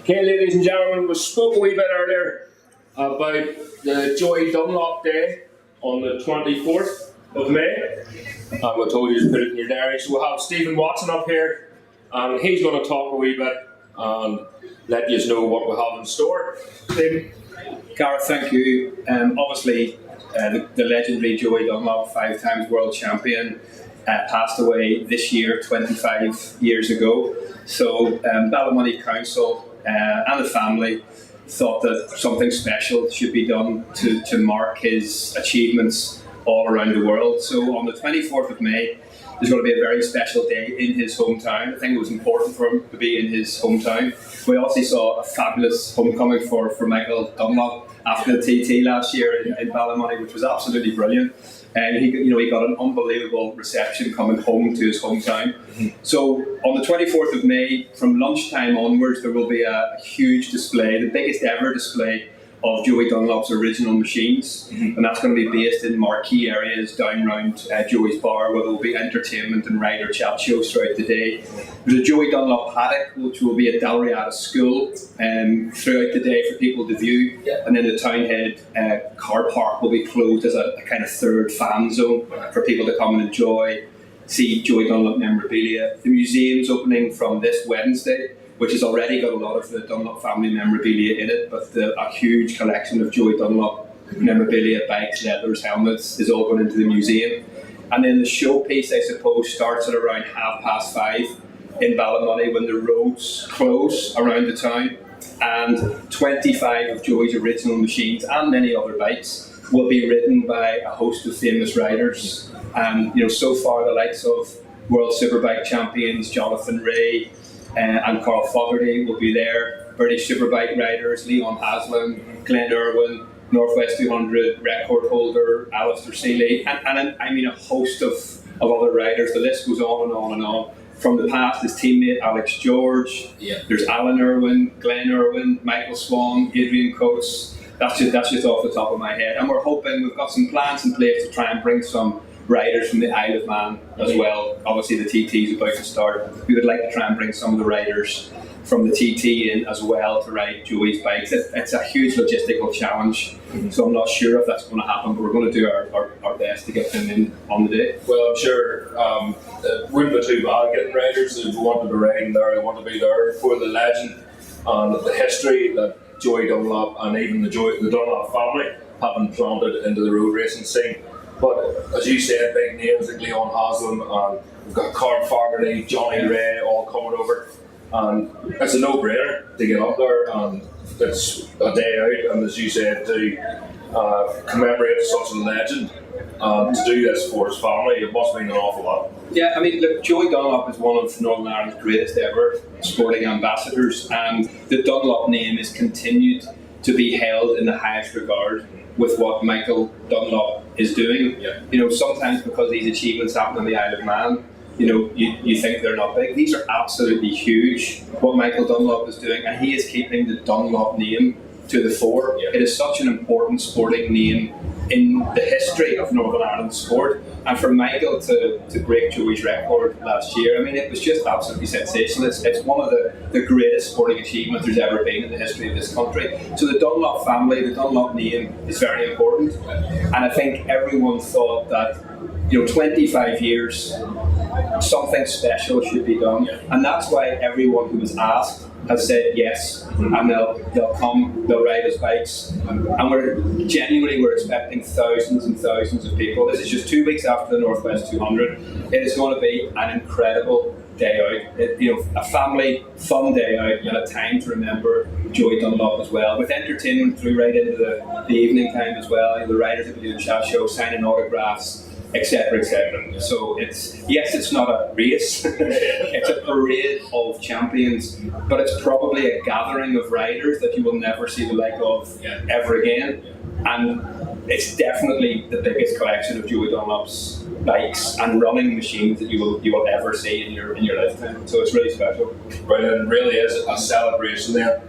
Okay, ladies and gentlemen, we spoke a wee bit earlier about the Joey Dunlop Day on the 24th of May. We told you to put it in your diary. So we'll have Stephen Watson up here, and he's going to talk a wee bit and let you know what we have in store. Stephen? Gareth, thank you. Obviously, the legendary Joey Dunlop, 5 times world champion, passed away this year, 25 years ago. So Ballymoney Council and the family thought that something special should be done to mark his achievements all around the world. So on the 24th of May, there's going to be a very special day in his hometown. I think it was important for him to be in his hometown. We also saw a fabulous homecoming for Michael Dunlop after the TT last year in Ballymoney, which was absolutely brilliant. And he got an unbelievable reception coming home to his hometown. So on the 24th of May, from lunchtime onwards, there will be a huge display, the biggest ever display of Joey Dunlop's original machines, and that's going to be based in marquee areas down around Joey's bar, where there will be entertainment and rider chat shows throughout the day. There's a Joey Dunlop paddock, which will be at Dalriada School throughout the day for people to view, and then the Townhead car park will be closed as a kind of third fan zone for people to come and enjoy, see Joey Dunlop memorabilia. The museum's opening from this Wednesday, which has already got a lot of the Dunlop family memorabilia in it, but a huge collection of Joey Dunlop memorabilia, bikes, leathers, helmets is all going into the museum. And then the showpiece, I suppose, starts at around 5:30 in Ballymoney when the roads close around the town, and 25 of Joey's original machines and many other bikes will be ridden by a host of famous riders. So far the likes of World Superbike champions Jonathan Ray, and Carl Fogarty will be there. British Superbike riders, Leon Haslam, Glenn Irwin, Northwest 200 record holder, Alistair Seeley, and a host of other riders. The list goes on and on and on. From the past, his teammate Alex George, there's Alan Irwin, Glenn Irwin, Michael Swan, Adrian Coates. That's just off the top of my head. And we're hoping, we've got some plans in place to try and bring some riders from the Isle of Man as well. Obviously the TT is about to start. We would like to try and bring some of the riders from the TT in as well to ride Joey's bikes. It's a huge logistical challenge, so I'm not sure if that's going to happen, but we're going to do our best to get them in on the day. Well, I'm sure it wouldn't be too bad getting riders who wanted to ride in there, they want to be there for the legend and the history that Joey Dunlop and even the Dunlop family have implanted into the road racing scene. But as you said, big names like Leon Haslam, and we've got Carl Fogarty, Johnny Ray all coming over, and it's a no-brainer to get up there, and it's a day out, and as you said, to commemorate such a legend, to do this for his family, it must mean an awful lot. Yeah, look, Joey Dunlop is one of Northern Ireland's greatest ever sporting ambassadors, and the Dunlop name is continued to be held in the highest regard with what Michael Dunlop is doing. Sometimes because these achievements happen on the Isle of Man, you think they're not big. These are absolutely huge, what Michael Dunlop is doing, and he is keeping the Dunlop name to the fore. It is such an important sporting name in the history of Northern Ireland sport, and for Michael to break Joey's record last year, it was just absolutely sensational. It's one of the greatest sporting achievements there's ever been in the history of this country. So the Dunlop family, the Dunlop name is very important, and I think everyone thought that 25 years, something special should be done, and that's why everyone who was asked has said yes, and they'll come, they'll ride his bikes, and we're expecting thousands and thousands of people. This is just 2 weeks after the Northwest 200. It is going to be an incredible day out. A family fun day out and a time to remember Joey Dunlop as well, with entertainment through right into the evening time as well. The riders will be doing chat shows, signing autographs, etc., etc. So it's not a race, it's a parade of champions, but it's probably a gathering of riders that you will never see the like of ever again. And it's definitely the biggest collection of Joey Dunlop's bikes and running machines that you will ever see in your lifetime. So it's really special. Brilliant, really is a celebration there.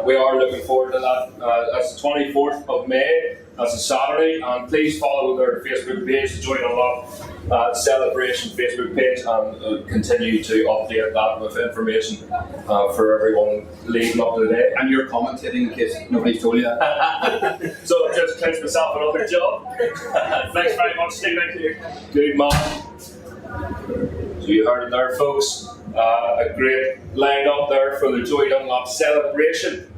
We are looking forward to that. That's the 24th of May. That's a Saturday, and please follow their Facebook page, Joey Dunlop Celebration Facebook page, and continue to update that with information for everyone leading up to the day. And you're commentating in case nobody's told you that. So I've just clenched myself another job. Thanks very much, Steve. Thank you. Good man. So you heard it there, folks. A great line up there for the Joey Dunlop Celebration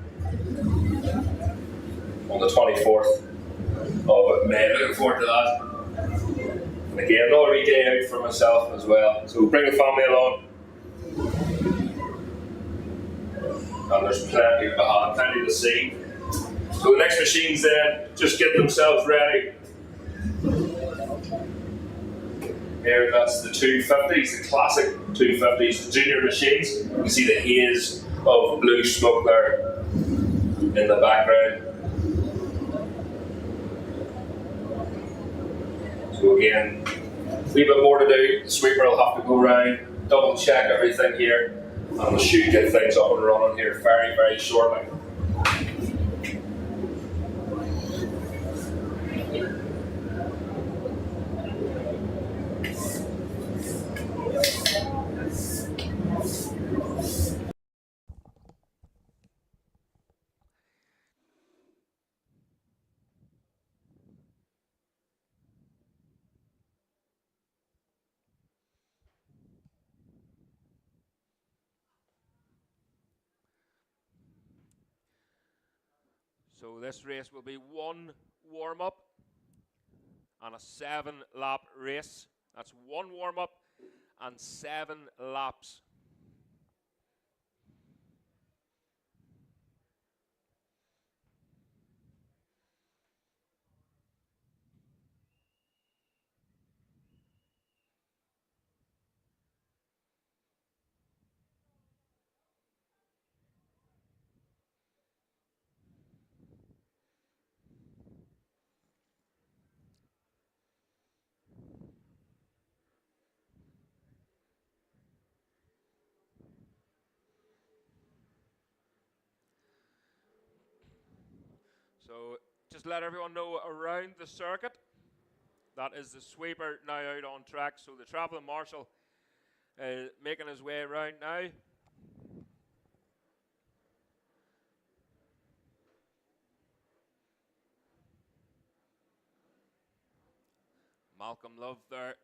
on the 24th. of May. Looking forward to that. And again, another wee day out for myself as well. So bring the family along. And there's plenty to see. So the next machines then, just get themselves ready. Here, that's the 250s, the classic 250s, the junior machines. You can see the haze of blue smoke there in the background. So again, a wee bit more to do. The sweeper will have to go around, double check everything here, and we should get things up and running here very, very shortly. So this race will be one warm-up and a 7-lap race. That's one warm-up and 7 laps. So just let everyone know around the circuit, that is the sweeper now out on track. So the travelling marshal making his way around now. Malcolm Love there,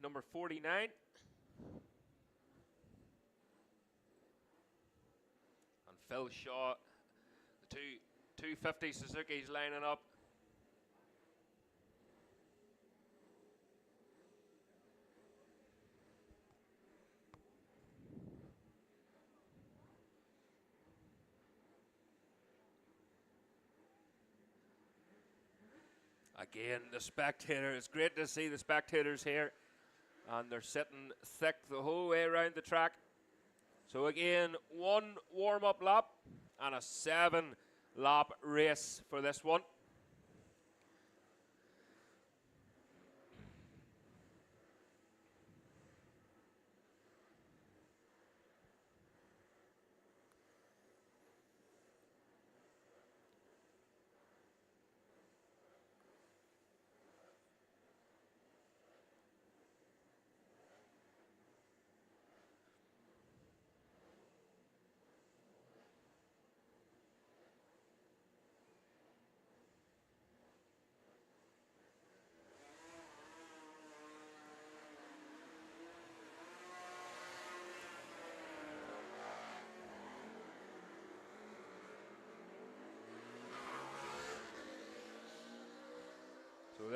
number 49. And Phil Shaw, the 250 Suzuki's lining up. Again, the spectator, it's great to see the spectators here, and they're sitting thick the whole way around the track. So again, one warm-up lap and a 7-lap race for this one.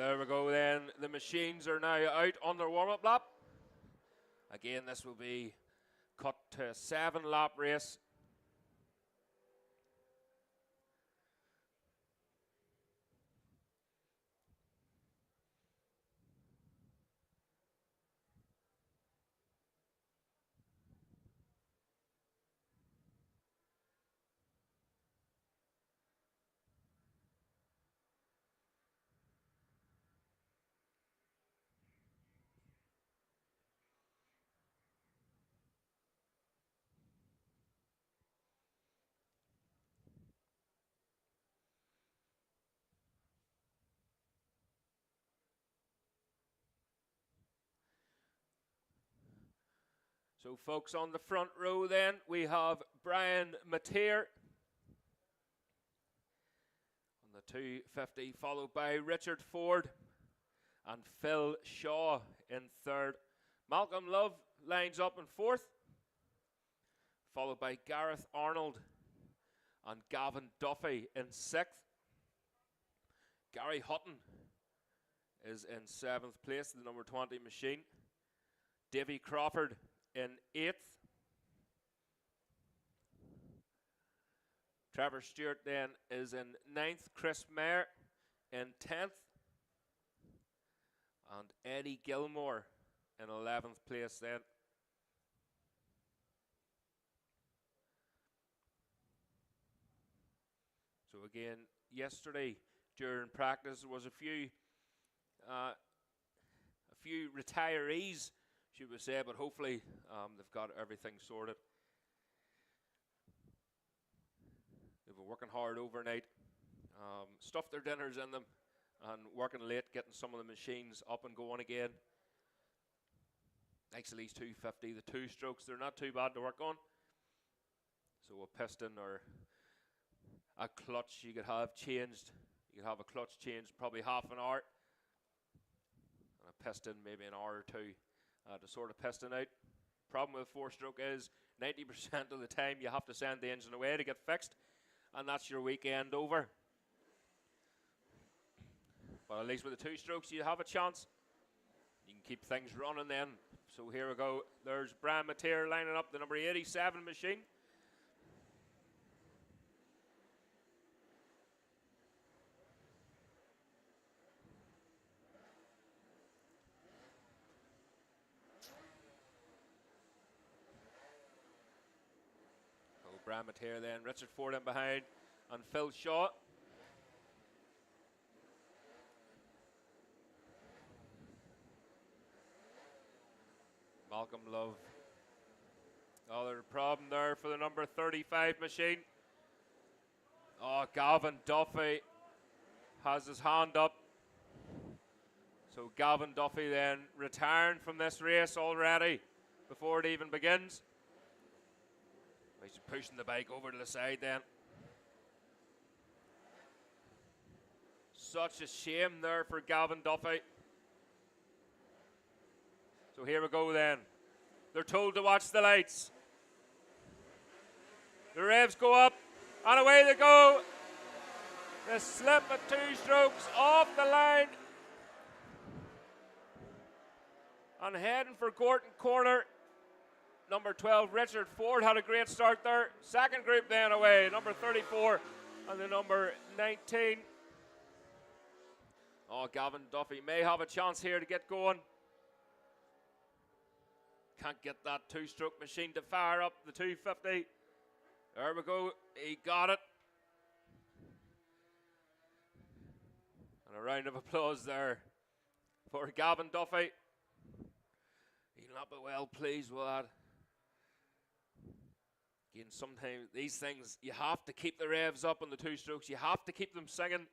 there we go then. The machines are now out on their warm-up lap. Again, this will be cut to a 7-lap race. So folks, on the front row then, we have Brian Mateer on the 250, followed by Richard Ford and Phil Shaw in third. Malcolm Love lines up in fourth, followed by Gareth Arnold and Gavin Duffy in sixth. Gary Hutton is in seventh place, the number 20 machine. Davy Crawford in eighth. Trevor Stewart then is in ninth. Chris Mayer in 10th. And Eddie Gilmore in 11th place then. So again, yesterday during practice there was a few retirees, should we say, but hopefully they've got everything sorted. They've been working hard overnight, stuffed their dinners in them, and working late, getting some of the machines up and going again. Actually, 250, the two strokes, they're not too bad to work on. So a piston or a clutch you could have changed. You could have a clutch changed probably half an hour. And a piston maybe an hour or two to sort of piston out. Problem with four-stroke is 90% of the time you have to send the engine away to get fixed, and that's your weekend over. But at least with the two strokes you have a chance. You can keep things running then. So here we go. There's Brian Mateer lining up the number 87 machine. Brian Mateer then, Richard Ford in behind, and Phil Shaw. Malcolm Love. Other problem there for the number 35 machine. Oh, Gavin Duffy has his hand up. So Gavin Duffy then retiring from this race already before it even begins. He's pushing the bike over to the side then. Such a shame there for Gavin Duffy. So here we go then. They're told to watch the lights. The revs go up and away they go. The slip at two strokes off the line. And heading for Gorton Corner. Number 12, Richard Ford, had a great start there. Second group then away, number 34 and the number 19. Oh, Gavin Duffy may have a chance here to get going. Can't get that two-stroke machine to fire up the 250. There we go, he got it. And a round of applause there for Gavin Duffy. He'll not be well pleased with that. Again, sometimes these things, you have to keep the revs up on the two strokes. You have to keep them singing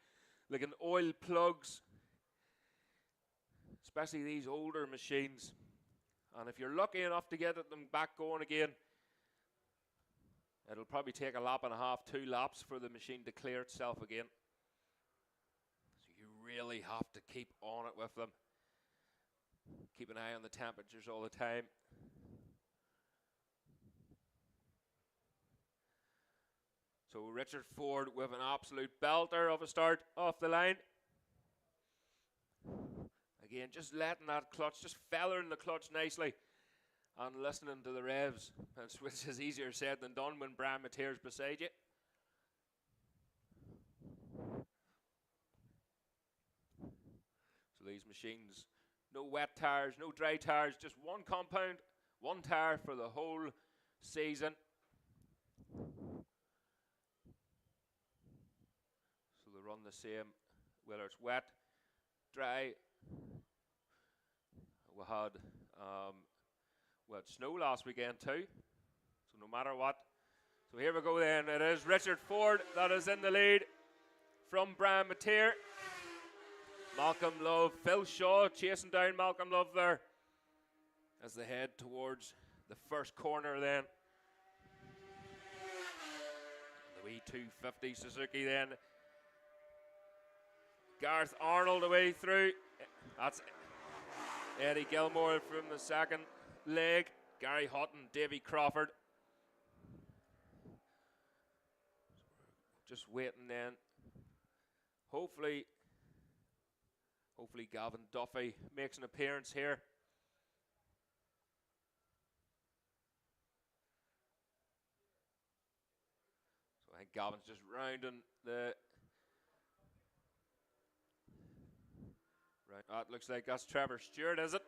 like an oil plugs, especially these older machines. And if you're lucky enough to get them back going again, it'll probably take a lap and a half, 2 laps for the machine to clear itself again. So you really have to keep on it with them. Keep an eye on the temperatures all the time. So Richard Ford with an absolute belter of a start off the line. Again, just letting that clutch, just feathering the clutch nicely and listening to the revs, which is easier said than done when Brian Mateer's beside you. So these machines, no wet tires, no dry tires, just one compound, one tire for the whole season. So they run the same, whether it's wet, dry. We had snow last weekend too, so no matter what. So here we go then. It is Richard Ford that is in the lead from Brian Mateer. Malcolm Love, Phil Shaw chasing down Malcolm Love there as they head towards the first corner then. The wee 250 Suzuki then. Gareth Arnold away through. That's Eddie Gilmore from the second leg. Gary Hutton, Davy Crawford. Just waiting then. Hopefully Gavin Duffy makes an appearance here. So I think Gavin's just rounding the... Right, that looks like that's Trevor Stewart, is it?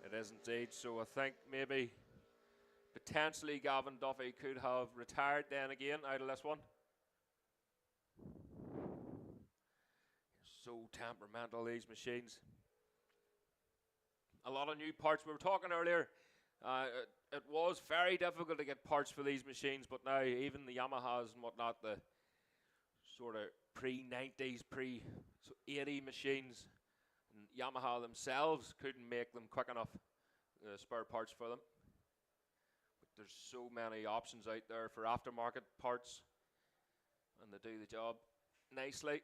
It is indeed, so I think maybe potentially Gavin Duffy could have retired then again out of this one. So temperamental, these machines. A lot of new parts. We were talking earlier, it was very difficult to get parts for these machines, but now even the Yamahas and whatnot, the sort of pre-90s, pre-80 machines, and Yamaha themselves couldn't make them quick enough, spare parts for them. But there's so many options out there for aftermarket parts, and they do the job nicely.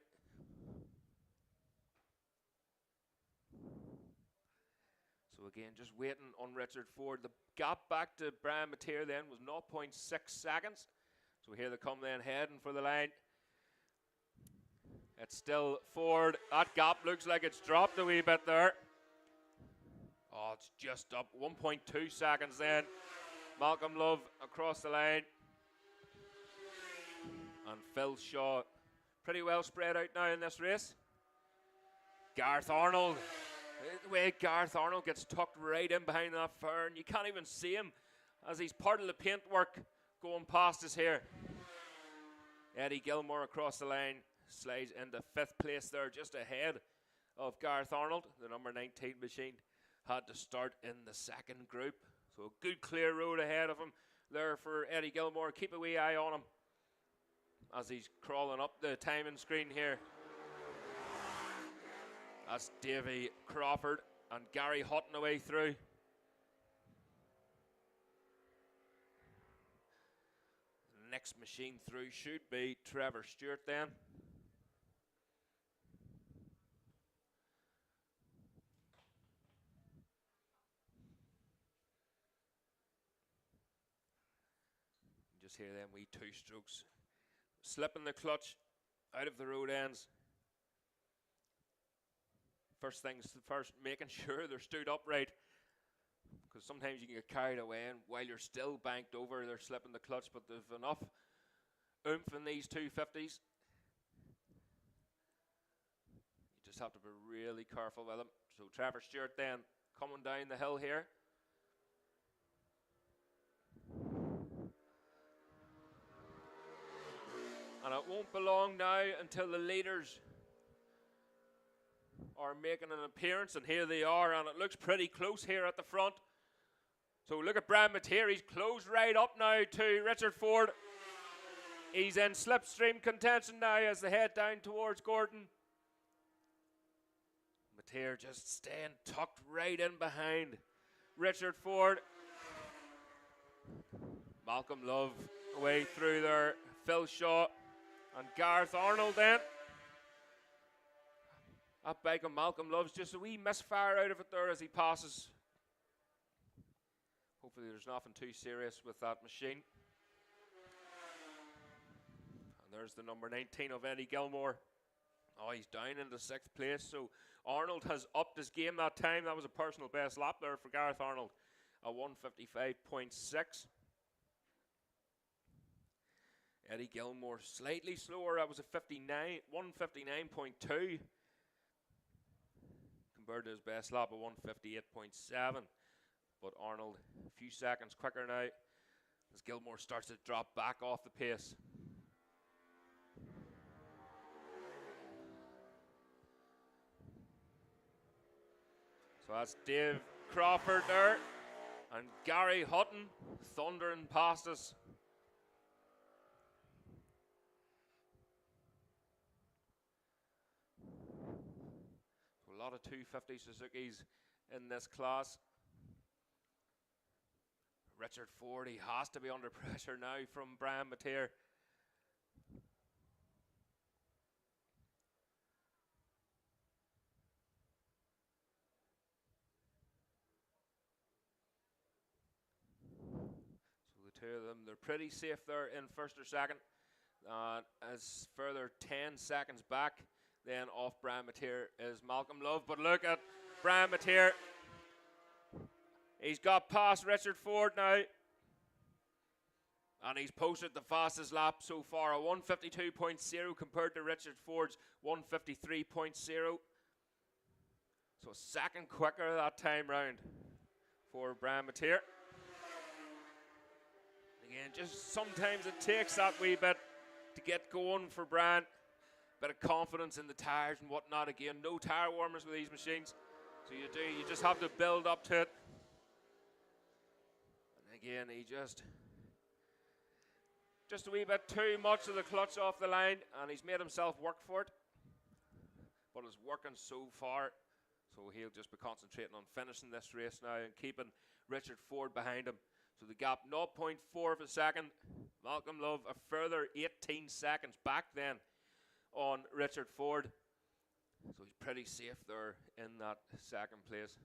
So again, just waiting on Richard Ford. The gap back to Brian Mateer then was 0.6 seconds. So here they come then, heading for the line. It's still Ford. That gap looks like it's dropped a wee bit there. Oh, it's just up 1.2 seconds then. Malcolm Love across the line. And Phil Shaw pretty well spread out now in this race. Gareth Arnold. The way Gareth Arnold gets tucked right in behind that fern. You can't even see him as he's part of the paintwork going past us here. Eddie Gilmore across the line. Slides into 5th place there, just ahead of Gareth Arnold. The number 19 machine had to start in the second group. So a good clear road ahead of him there for Eddie Gilmore. Keep a wee eye on him as he's crawling up the timing screen here. That's Davy Crawford and Gary Hutton away through. The next machine through should be Trevor Stewart then. Just hear them wee 2 strokes. Slipping the clutch out of the road ends. First things first, making sure they're stood upright. Because sometimes you can get carried away and while you're still banked over, they're slipping the clutch, but they've enough oomph in these 250s. You just have to be really careful with them. So Trevor Stewart then coming down the hill here. And it won't be long now until the leaders are making an appearance, and here they are, and it looks pretty close here at the front. So look at Brian Mateer, he's closed right up now to Richard Ford. He's in slipstream contention now as they head down towards Gordon. Mateer just staying tucked right in behind Richard Ford. Malcolm Love away through there, Phil Shaw and Gareth Arnold then. That bike of Malcolm Love's just a wee misfire out of it there as he passes. Hopefully there's nothing too serious with that machine. And there's the number 19 of Eddie Gilmore Oh, he's down into 6th place, so Arnold has upped his game that time. That was a personal best lap there for Gareth Arnold, a 1:55.6. Eddie Gilmore slightly slower. That was a 1:59.2 compared to his best lap of 1:58.7. But Arnold a few seconds quicker now as Gilmore starts to drop back off the pace. So that's Dave Crawford there and Gary Hutton thundering past us. So a lot of 250 Suzukis in this class. Richard Ford, he has to be under pressure now from Brian Mateer. So the two of them, they're pretty safe there in first or second. As further 10 seconds back, then off Brian Mateer is Malcolm Love. But look at Brian Mateer. He's got past Richard Ford now. And he's posted the fastest lap so far, a 1:52.0 compared to Richard Ford's 1:53.0. So a second quicker that time round for Brian Mateer. Again, just sometimes it takes that wee bit to get going for Brian. Bit of confidence in the tires and whatnot. Again, no tire warmers with these machines. So you just have to build up to it. And again, he just a wee bit too much of the clutch off the line, and he's made himself work for it. But it's working so far, so he'll just be concentrating on finishing this race now and keeping Richard Ford behind him. So the gap 0.4 of a second. Malcolm Love a further 18 seconds back then on Richard Ford. So he's pretty safe there in that second place.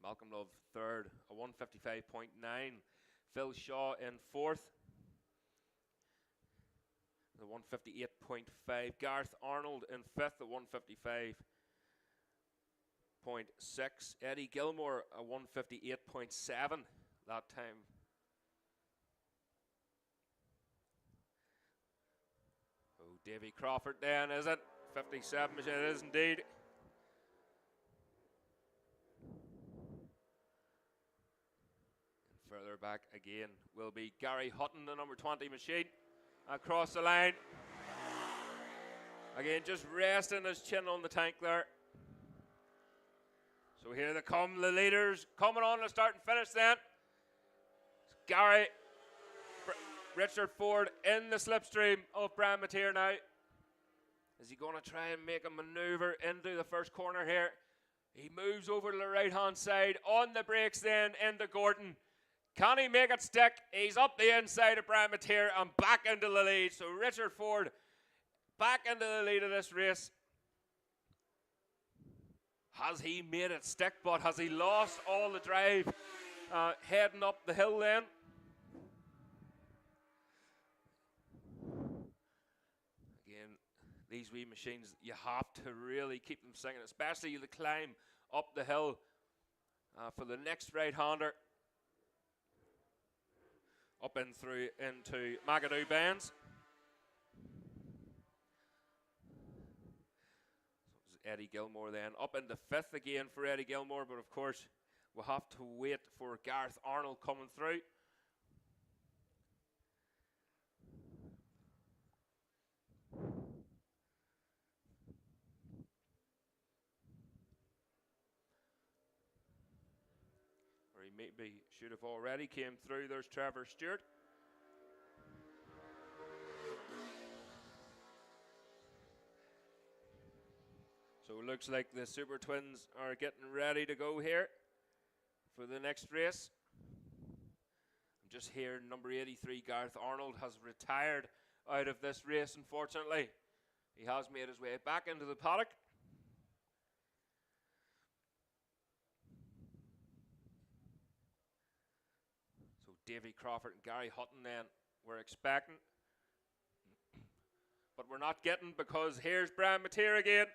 Malcolm Love third, a 1:55.9. Phil Shaw in fourth, the 1:58.5. Gareth Arnold in fifth, a 1:55.6. Eddie Gilmore, a 1:58.7 that time. Oh, Davy Crawford then, is it? 57, it is indeed. Further back again will be Gary Hutton, the number 20 machine, across the line. Again, just resting his chin on the tank there. So here they come, the leaders coming on to start and finish then. It's Gary, Richard Ford in the slipstream of Brian Mateer now. Is he going to try and make a maneuver into the first corner here? He moves over to the right-hand side, on the brakes then into Gordon. Can he make it stick? He's up the inside of Brian Mateer and back into the lead. So Richard Ford back into the lead of this race. Has he made it stick, but has he lost all the drive heading up the hill then? Again, these wee machines, you have to really keep them singing, especially the climb up the hill for the next right-hander. Up and through into Magadoo Bends. So Eddie Gilmore then up into fifth again for Eddie Gilmore, but of course we'll have to wait for Gareth Arnold coming through. Or he maybe should have already came through. There's Trevor Stewart. So it looks like the Super Twins are getting ready to go here for the next race. I'm just here, number 83, Gareth Arnold, has retired out of this race, unfortunately. He has made his way back into the paddock. Davy Crawford and Gary Hutton then we're expecting. but we're not getting, because here's Brian Mateer again.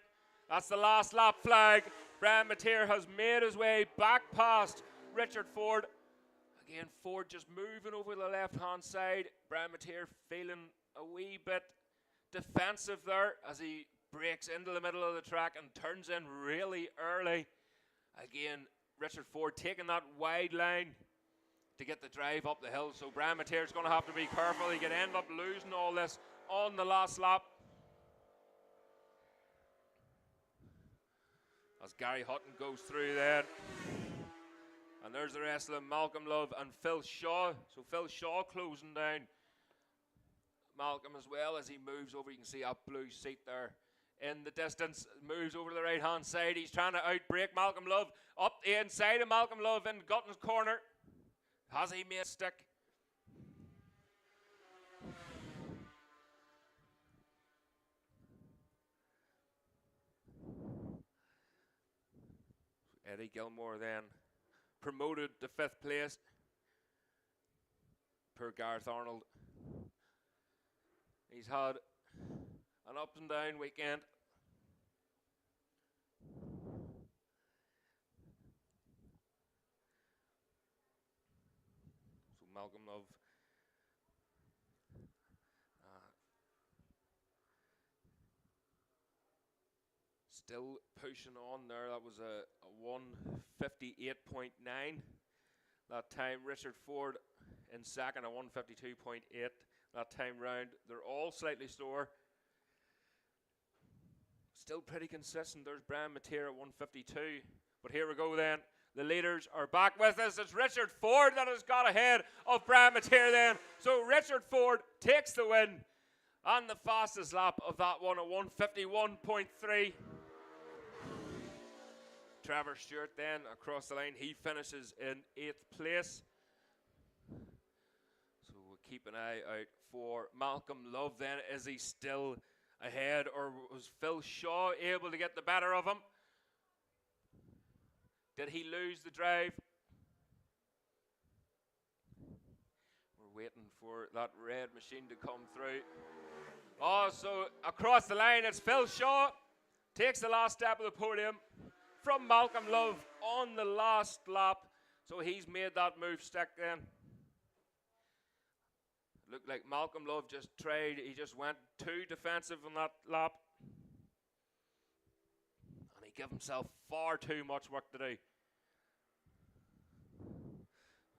That's the last lap flag. Brian Mateer has made his way back past Richard Ford. Again, Ford just moving over the left-hand side. Brian Mateer feeling a wee bit defensive there as he breaks into the middle of the track and turns in really early. Again, Richard Ford taking that wide line to get the drive up the hill. So Brian Mateer's going to have to be careful. He could end up losing all this on the last lap. As Gary Hutton goes through then. And there's the rest of them, Malcolm Love and Phil Shaw. So Phil Shaw closing down Malcolm as well as he moves over. You can see that blue seat there in the distance. Moves over to the right-hand side. He's trying to outbrake Malcolm Love. Up the inside of Malcolm Love in Gutton's corner. Has he made stick? Eddie Gilmore then promoted to 5th place. Poor Gareth Arnold. He's had an up and down weekend. So Malcolm Love still pushing on there. That was a 1:58.9 that time. Richard Ford in second, a 1:52.8 that time round. They're all slightly slower. Still pretty consistent. There's Brian Mateer at 1:52. But here we go then. The leaders are back with us. It's Richard Ford that has got ahead of Brian Mateer then. So Richard Ford takes the win on the fastest lap of that one at 1:51.3. Trevor Stewart then across the line. He finishes in 8th place. So we'll keep an eye out for Malcolm Love then. Is he still ahead, or was Phil Shaw able to get the better of him? Did he lose the drive? We're waiting for that red machine to come through. Oh, so across the line it's Phil Shaw. Takes the last step of the podium from Malcolm Love on the last lap. So he's made that move stick then. Looked like Malcolm Love just tried. He just went too defensive on that lap. And he gave himself far too much work to do.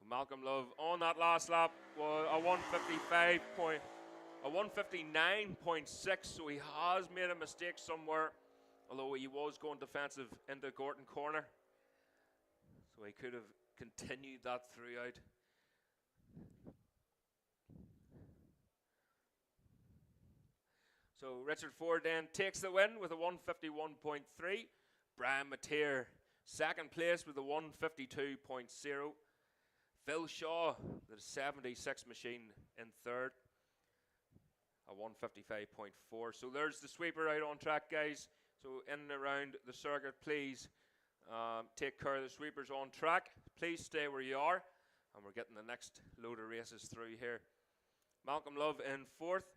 Malcolm Love on that last lap was a 1:59.6. So he has made a mistake somewhere. Although he was going defensive into Gorton corner. So he could have continued that throughout. So Richard Ford then takes the win with a 1:51.3. Brian Mateer, 2nd place with a 1:52.0. Phil Shaw, the 76 machine, in 3rd, a 1:55.4. So there's the sweeper out on track, guys. So in and around the circuit, please take care of the sweepers on track. Please stay where you are. And we're getting the next load of races through here. Malcolm Love in 4th,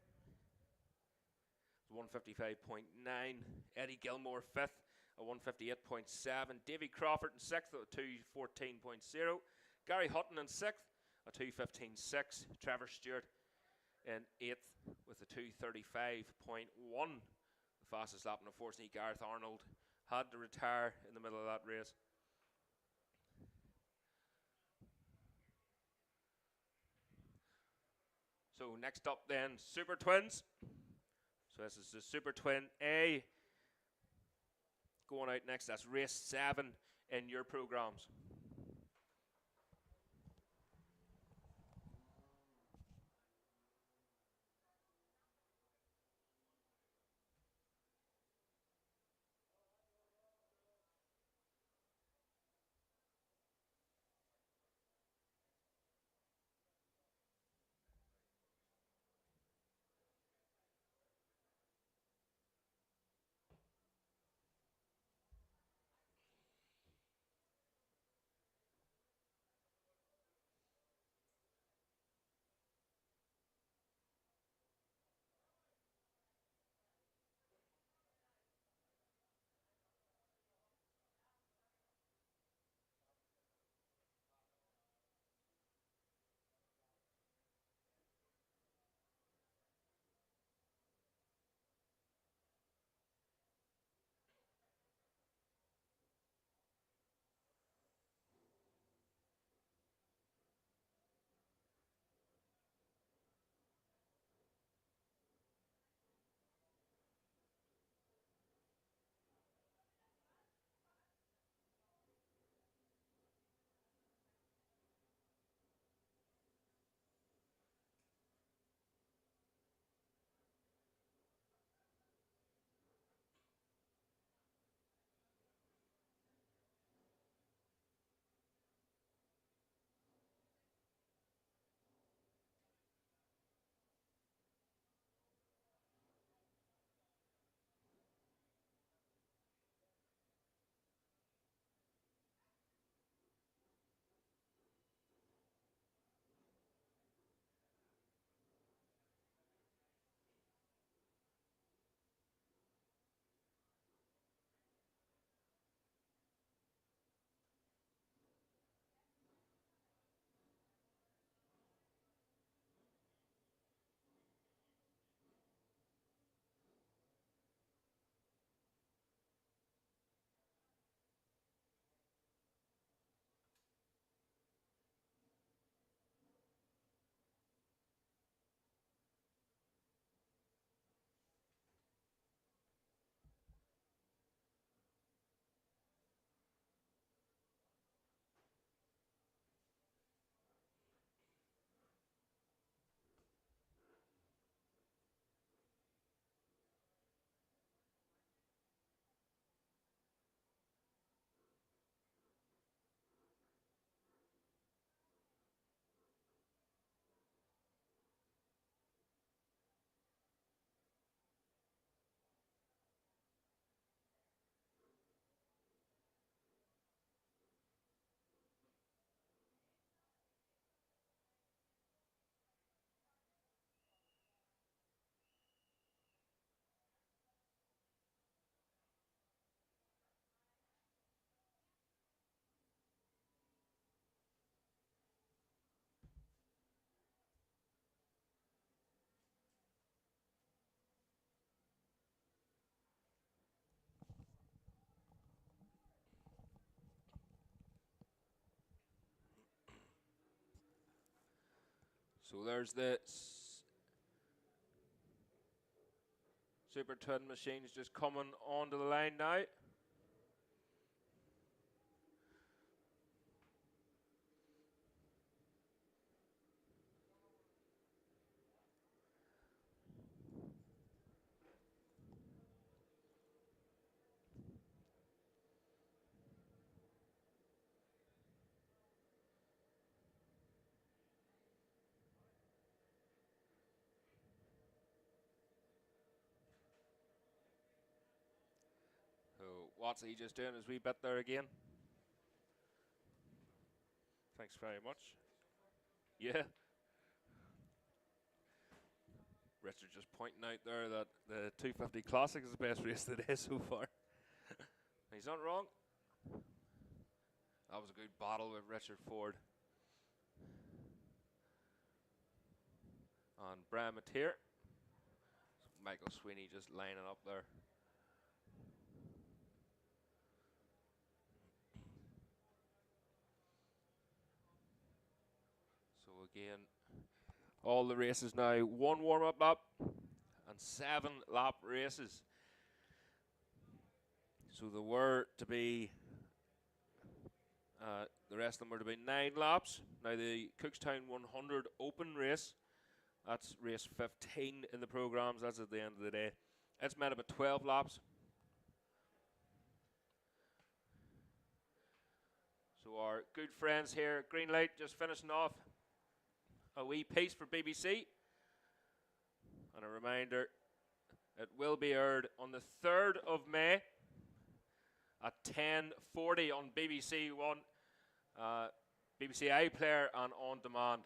1:55.9. Eddie Gilmore 5th, a 1:58.7. Davy Crawford in 6th, a 2:14.0. Gary Hutton in 6th, a 2:15.6. Trevor Stewart in 8th with a 2:35.1. Fastest lap, and unfortunately Gareth Arnold had to retire in the middle of that race. So next up then, Super Twins. So this is the Super Twin A going out next. That's race 7 in your programs. So there's the Super Twin machines just coming onto the line now. So what's he just doing his wee bit there again? Thanks very much. Yeah. Richard just pointing out there that the 250 Classic is the best race of the day so far. He's not wrong. That was a good battle with Richard Ford. And Brian Mateer. Michael Sweeney just lining up there. So again, all the races now, 1 warm-up lap and 7 lap races. So there were to be, the rest of them were to be 9 laps. Now the Cookstown 100 open race, that's race 15 in the programs, that's at the end of the day. It's meant about 12 laps. So our good friends here, Green Light, just finishing off a wee piece for BBC. And a reminder, it will be aired on the 3rd of May at 10:40 on BBC One, BBC iPlayer and On Demand.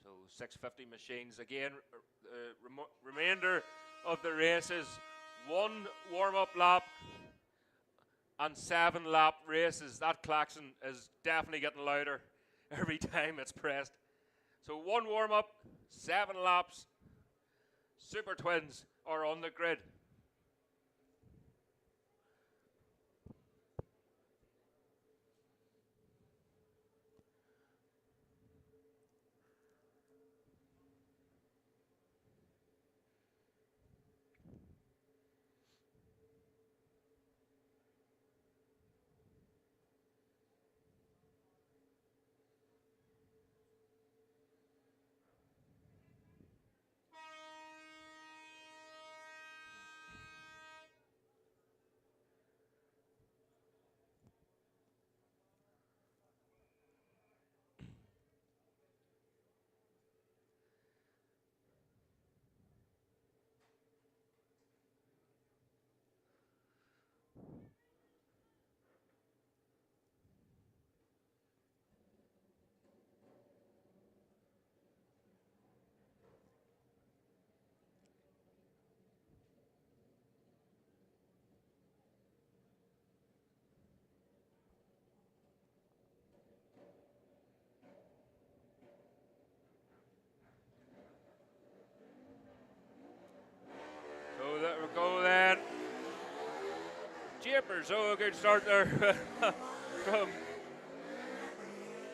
So 650 machines again. Remainder of the races, 1 warm-up lap and 7 lap races. That klaxon is definitely getting louder every time it's pressed. So 1 warm-up, 7 laps. Super Twins are on the grid. So there we go then. Japers, oh, a good start there from,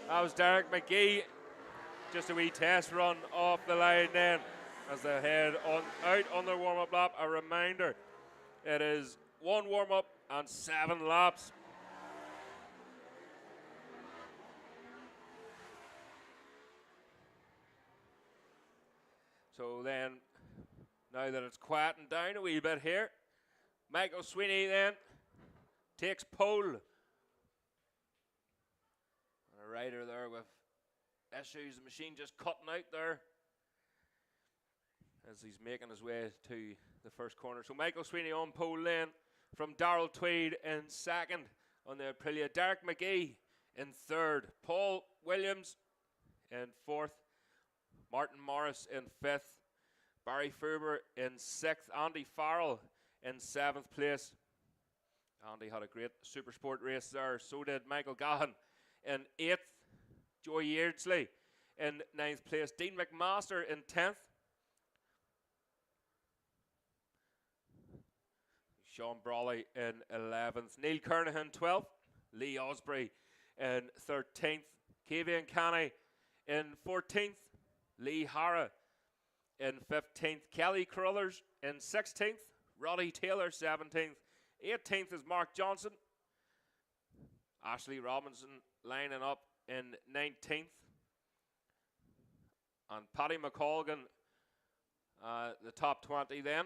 that was Derek McGee. Just a wee test run off the line then as they head on out on their warm-up lap. A reminder, it is 1 warm-up and 7 laps. So then, now that it's quieting down a wee bit here, Michael Sweeney then takes pole. And a rider there with issues, the machine just cutting out there as he's making his way to the first corner. So Michael Sweeney on pole then from Darrell Tweed in second on the Aprilia. Derek McGee in third. Paul Williams in fourth. Martin Morris in fifth. Barry Ferber in sixth. Andy Farrell in seventh place. Andy had a great super sport race there. So did Michael Gahan in eighth. Joey Yeardsley in ninth place. Dean McMaster in 10th. Sean Brawley in 11th. Neil Kernahan 12th. Lee Osprey in 13th. Kavian Canny in 14th. Lee Hara in 15th. Kelly Carruthers in 16th. Roddy Taylor 17th. 18th is Mark Johnson. Ashley Robinson lining up in 19th. And Paddy McColgan, the top 20 then.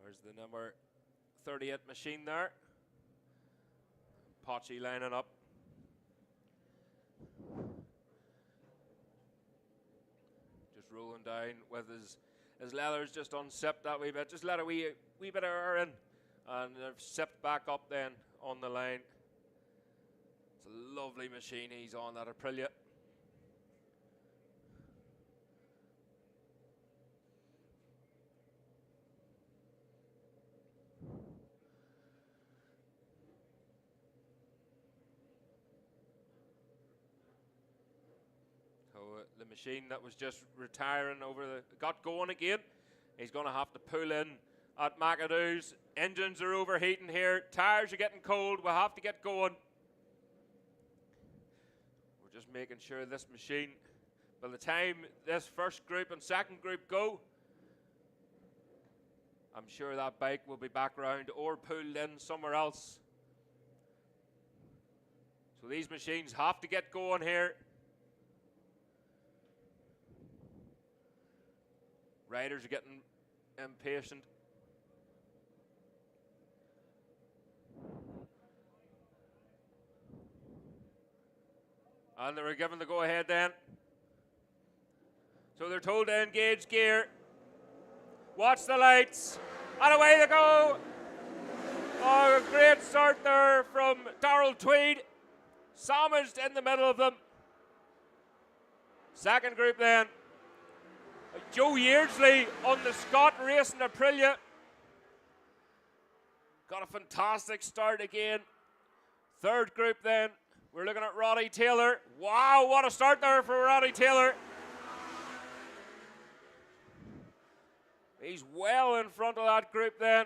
There's the number 38 machine there. Potchy lining up. Just rolling down with his leathers just unsipped that wee bit. Just let a wee bit of air in. And they've sipped back up then on the line. It's a lovely machine he's on, that Aprilia. The machine that was just retiring got going again. He's going to have to pull in at McAdoo's. Engines are overheating here. Tires are getting cold. We'll have to get going. We're just making sure this machine, by the time this first group and second group go, I'm sure that bike will be back round or pulled in somewhere else. So these machines have to get going here. Riders are getting impatient. And they were given the go-ahead then. So they're told to engage gear. Watch the lights. And away they go. Oh, a great start there from Darrell Tweed. Sandwiched in the middle of them. Second group then. Joe Yeardsley on the Scott Racing Aprilia. Got a fantastic start again. Third group then. We're looking at Roddy Taylor. Wow, what a start there for Roddy Taylor. He's well in front of that group then.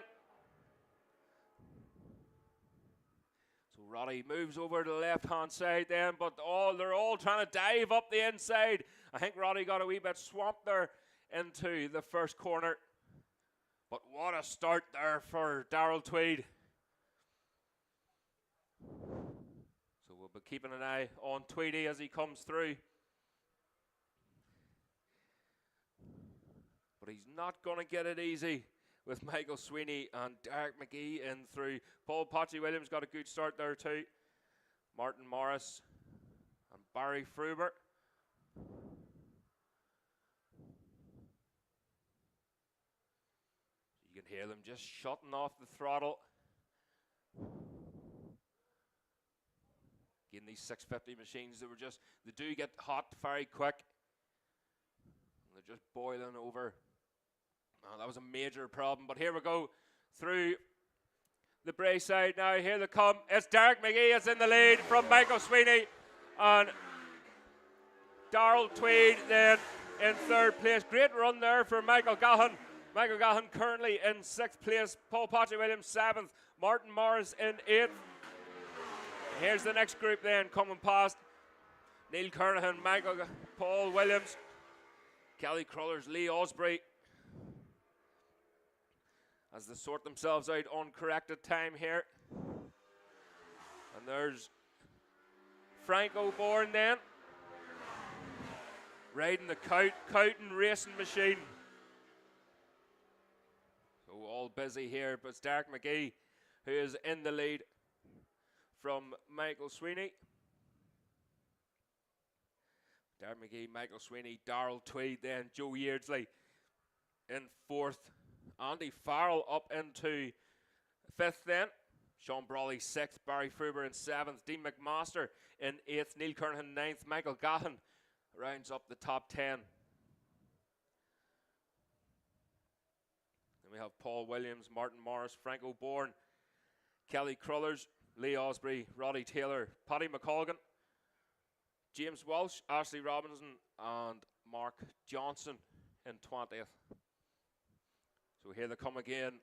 So Roddy moves over to the left-hand side then, but they're all trying to dive up the inside. I think Roddy got a wee bit swamped there into the first corner. But what a start there for Darrell Tweed. So we'll be keeping an eye on Tweedy as he comes through. But he's not going to get it easy with Michael Sweeney and Derek McGee in through. Paul Potchy-Williams got a good start there too. Martin Morris and Barry Fruber. You can hear them just shutting off the throttle. Again, these 650 machines, they do get hot very quick. They're just boiling over. Oh, that was a major problem, but here we go through the Bray side now. Here they come. It's Derek McGee is in the lead from Michael Sweeney, and Darrell Tweed then in third place. Great run there for Michael Gahan. Michael Gahan currently in sixth place. Paul Potchy-Williams 7th. Martin Morris in 8th. Here's the next group then coming past. Neil Kernahan, Paul Williams, Kelly Carruthers, Lee Osprey, as they sort themselves out on corrected time here. And there's Frank O'Bourne then, riding the Cowton racing machine. So all busy here, but it's Derek McGee who is in the lead from Michael Sweeney. Derek McGee, Michael Sweeney, Darrell Tweed, then Joe Yeardsley in 4th. Andy Farrell up into 5th then. Sean Brawley 6th, Barry Fruber in 7th, Dean McMaster in 8th, Neil Kernahan 9th, Michael Gahan rounds up the top 10. We have Paul Williams, Martin Morris, Frank O'Bourne, Kelly Crullers, Lee Osprey, Roddy Taylor, Paddy McColgan, James Walsh, Ashley Robinson, and Mark Johnson in 20th. So here they come again.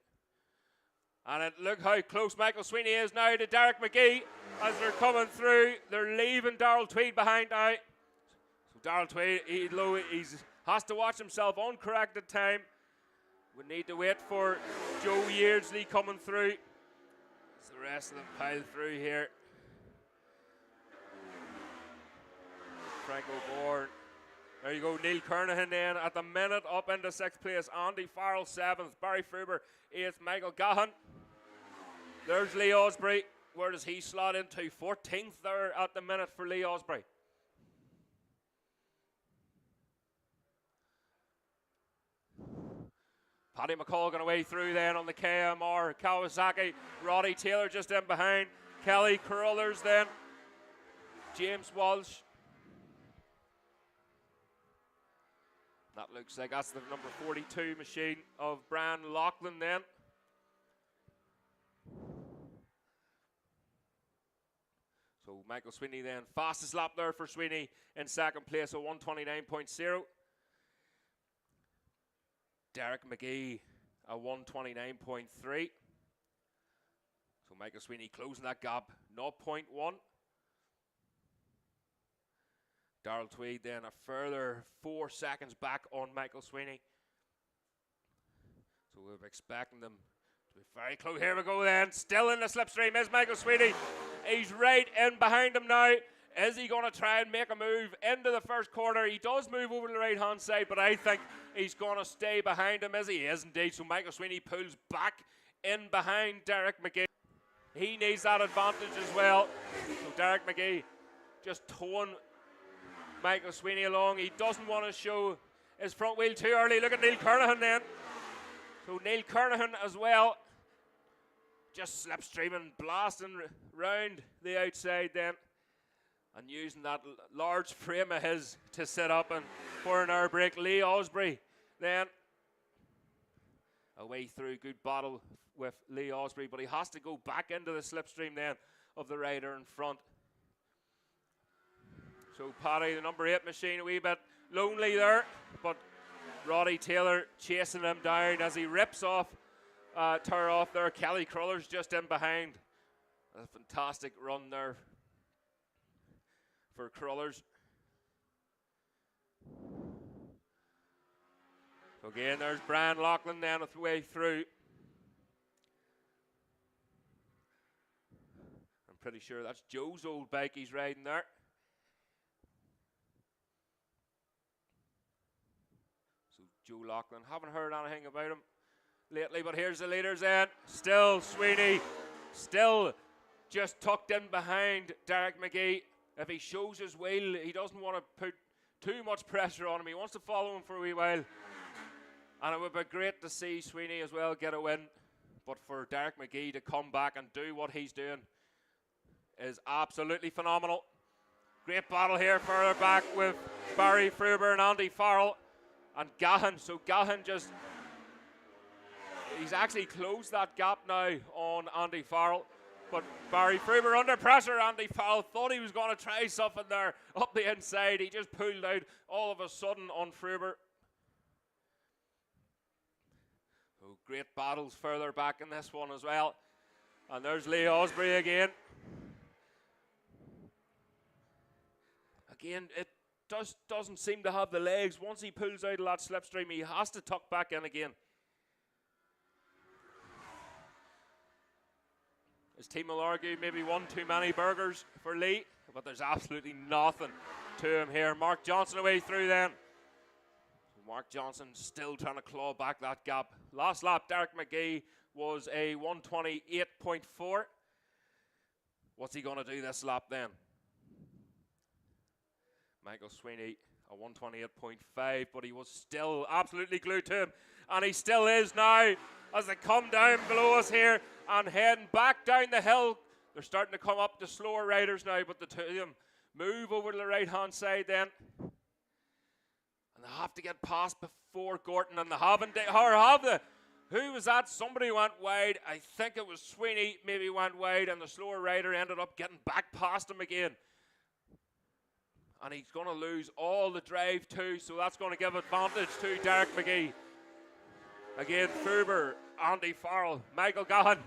And look how close Michael Sweeney is now to Derek McGee as they're coming through. They're leaving Darrell Tweed behind now. So Darrell Tweed, he has to watch himself, uncorrected time. We need to wait for Joe Yeardsley coming through. As the rest of them pile through here. Frank O'Bourne. There you go, Neil Kernahan then at the minute up into 6th place. Andy Farrell 7th, Barry Fruber 8th, Michael Gahan. There's Lee Osprey. Where does he slot into? 14th there at the minute for Lee Osprey. Paddy McColgan away through then on the KMR. Kawasaki, Roddy Taylor just in behind. Kelly Crullers then. James Walsh. That looks like that's the number 42 machine of Brian Loughlin then. So Michael Sweeney then, fastest lap there for Sweeney in 2nd place at 129.0. Derek McGee at 129.3. So Michael Sweeney closing that gap, 0.1. Darrell Tweed then a further 4 seconds back on Michael Sweeney. So we're expecting them to be very close. Here we go then. Still in the slipstream is Michael Sweeney. He's right in behind him now. Is he going to try and make a move into the first corner? He does move over to the right-hand side, but I think he's going to stay behind him, as he is indeed. So Michael Sweeney pulls back in behind Derek McGee. He needs that advantage as well. So Derek McGee just towing Michael Sweeney along. He doesn't want to show his front wheel too early. Look at Neil Kernahan then. So Neil Kernahan as well. Just slipstreaming, blasting round the outside then. And using that large frame of his to set up and for an air brake. Lee Osprey then. Away through, good battle with Lee Osprey, but he has to go back into the slipstream then of the rider in front. So Paddy, the number 8 machine, a wee bit lonely there, but Roddy Taylor chasing him down as he rips off, tear off there. Kelly Crullers just in behind. A fantastic run there for Crullers. So again, there's Brian Loughlin then with the way through. I'm pretty sure that's Joe's old bike he's riding there. So Joe Loughlin, haven't heard anything about him lately, but here's the leaders then. Still Sweeney, still just tucked in behind Derek McGee. If he shows his wheel, he doesn't want to put too much pressure on him. He wants to follow him for a wee while. And it would be great to see Sweeney as well get a win. But for Derek McGee to come back and do what he's doing is absolutely phenomenal. Great battle here further back with Barry Fruber and Andy Farrell and Gahan. So Gahan just, he's actually closed that gap now on Andy Farrell. But Barry Fruber under pressure. Andy Farrell thought he was going to try something there up the inside. He just pulled out all of a sudden on Fruber. So great battles further back in this one as well. And there's Lee Osprey again. Again, it doesn't seem to have the legs. Once he pulls out of that slipstream, he has to tuck back in again. His team will argue maybe one too many burgers for Lee, but there's absolutely nothing to him here. Mark Johnson away through then. Mark Johnson still trying to claw back that gap. Last lap, Derek McGee was a 128.4. What's he going to do this lap then? Michael Sweeney, a 128.5, but he was still absolutely glued to him. And he still is now as they come down below us here and heading back down the hill. They're starting to come up the slower riders now, but the two of them move over to the right-hand side then. And they have to get past before Gorton, and they haven't. Or have they? Who was that? Somebody went wide. I think it was Sweeney maybe went wide, and the slower rider ended up getting back past him again. And he's going to lose all the drive too, so that's going to give advantage to Derek McGee. Again, Fuber, Andy Farrell, Michael Gahan.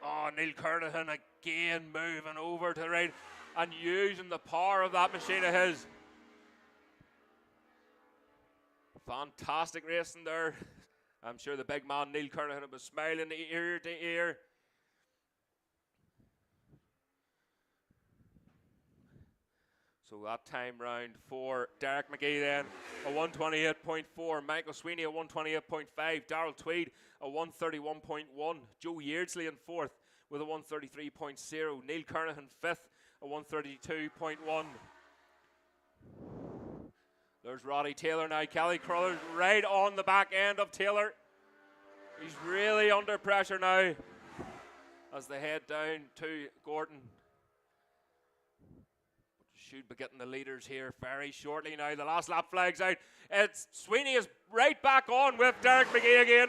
Oh, Neil Kernahan again moving over to the right and using the power of that machine of his. Fantastic racing there. I'm sure the big man Neil Kernahan was smiling ear to ear. So that time round for Derek McGee then, a 128.4. Michael Sweeney, a 128.5. Darrell Tweed, a 131.1. Joe Yeardsley in fourth with a 133.0. Neil Kernahan fifth, a 132.1. There's Roddy Taylor now. Kelly Crullers right on the back end of Taylor. He's really under pressure now as they head down to Gordon. Should be getting the leaders here very shortly now. The last lap flags out. Sweeney is right back on with Derek McGee again.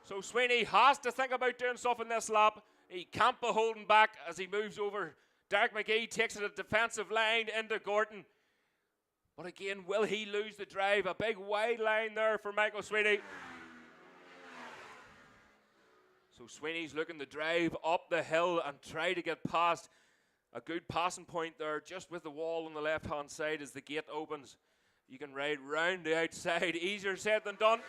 So Sweeney has to think about doing stuff in this lap. He can't be holding back as he moves over. Derek McGee takes it a defensive line into Gordon. But again, will he lose the drive? A big wide line there for Michael Sweeney. So Sweeney's looking to drive up the hill and try to get past. A good passing point there, just with the wall on the left-hand side as the gate opens. You can ride round the outside. Easier said than done.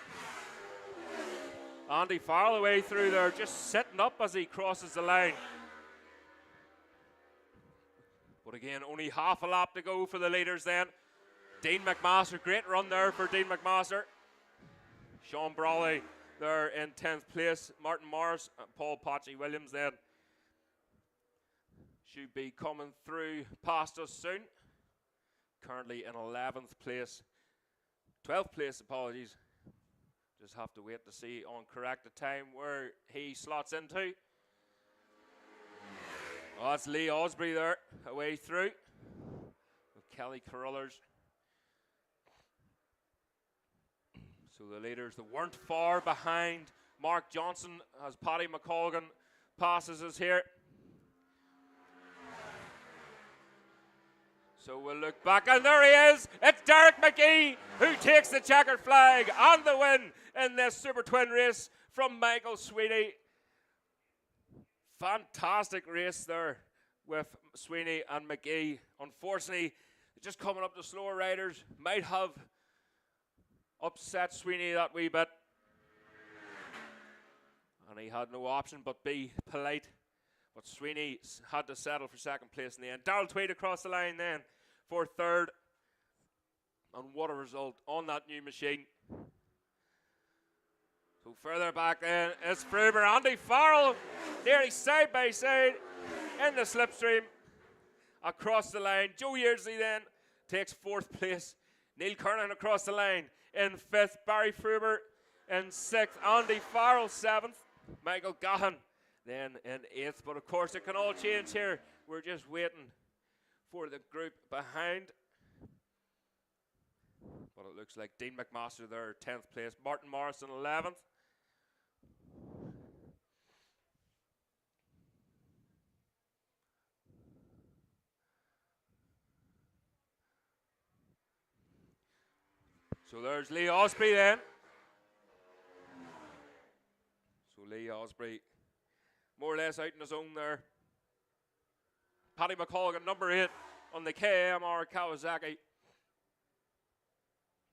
Andy Farrell away through there, just sitting up as he crosses the line. But again, only half a lap to go for the leaders then. Dean McMaster, great run there for Dean McMaster. Sean Brawley there in 10th place. Martin Morris and Paul Patchy Williams then should be coming through past us soon. Currently in 11th place. 12th place, apologies. Just have to wait to see on corrected time where he slots into. Oh, that's Lee Osprey there, away through. With Kelly Crullers. So the leaders that weren't far behind Mark Johnson as Paddy McColgan passes us here. So we'll look back, and there he is. It's Derek McGee who takes the checkered flag and the win in this Super Twin race from Michael Sweeney. Fantastic race there with Sweeney and McGee. Unfortunately, just coming up the slower riders might have upset Sweeney that wee bit. And he had no option but be polite. But Sweeney had to settle for second place in the end. Darrell Tweed across the line then for third. And what a result on that new machine. So further back then, it's Fruber, Andy Farrell, nearly side by side in the slipstream. Across the line, Joe Yeardsley then takes fourth place. Neil Kernan across the line in fifth. Barry Fruber in sixth. Andy Farrell seventh. Michael Gahan then in eighth. But of course it can all change here. We're just waiting for the group behind. But it looks like Dean McMaster there, 10th place. Martin Morrison 11th. So there's Lee Osprey then. So Lee Osprey more or less out in his own there. Paddy McColgan, number 8 on the KMR Kawasaki.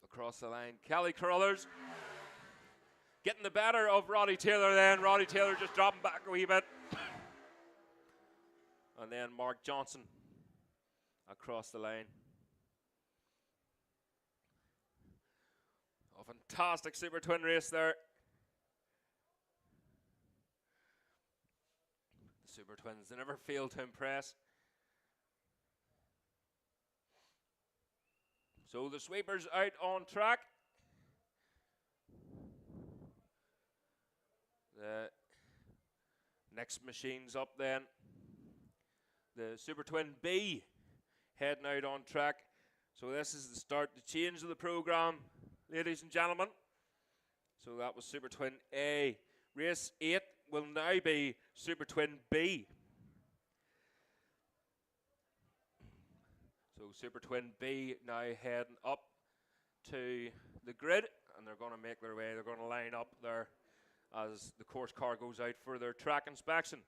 Across the line, Kelly Crullers getting the better of Roddy Taylor then. Roddy Taylor just dropping back a wee bit. And then Mark Johnson across the line. A fantastic Super Twin race there. The Super Twins, they never fail to impress. So the sweepers out on track. The next machine's up then. The Super Twin B heading out on track. So this is the start, the change of the program, ladies and gentlemen. So that was Super Twin A. Race 8 will now be Super Twin B. So Super Twin B now heading up to the grid, and they're going to make their way. They're going to line up there as the course car goes out for their track inspection.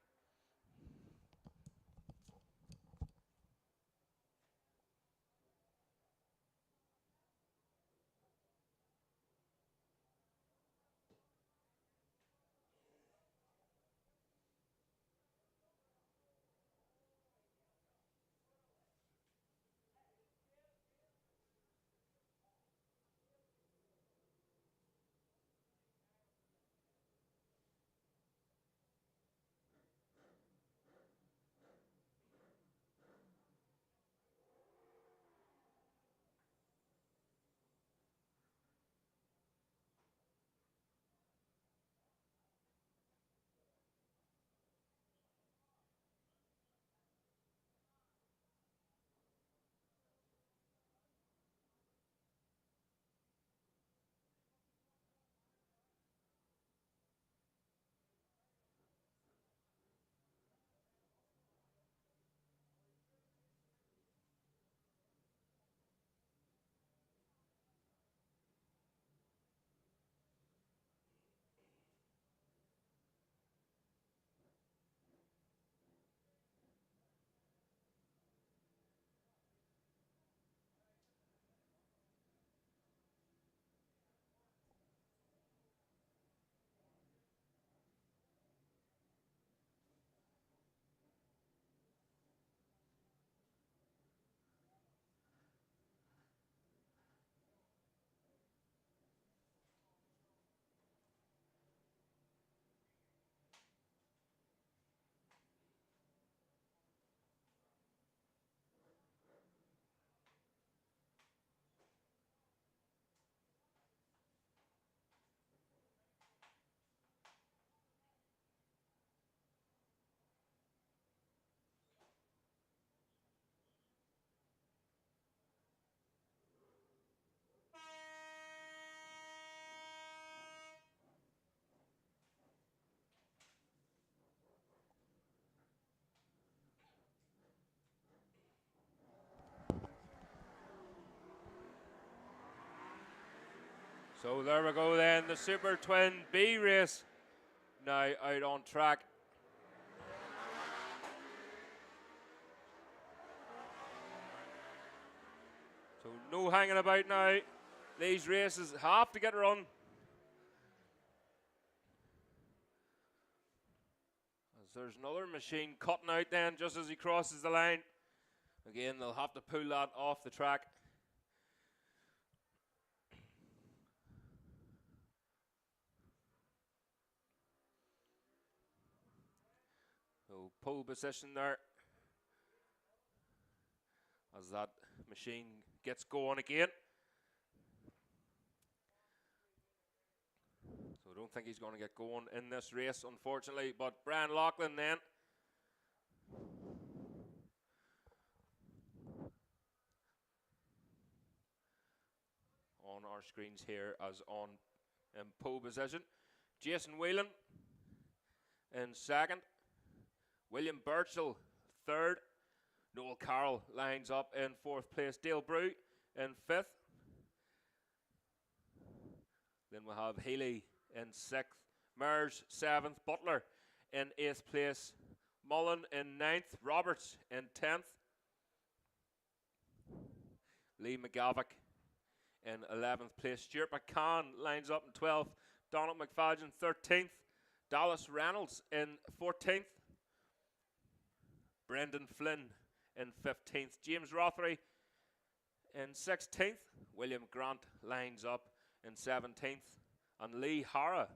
So there we go then, the Super Twin B race now out on track. So no hanging about now. These races have to get run. As there's another machine cutting out then just as he crosses the line. Again, they'll have to pull that off the track. So pole position there as that machine gets going again. So I don't think he's going to get going in this race, unfortunately. But Brian Loughlin then. On our screens here as on in pole position. Jason Whelan in second. William Birchall third. Noel Carroll lines up in fourth place. Dale Brew in fifth. Then we'll have Healy in sixth. Mers seventh. Butler in eighth place. Mullen in ninth. Roberts in 10th. Lee McGavick in 11th place. Stuart McCann lines up in 12th. Donald McFadden 13th. Dallas Reynolds in 14th. Brendan Flynn in 15th. James Rothery in 16th. William Grant lines up in 17th. And Lee Hara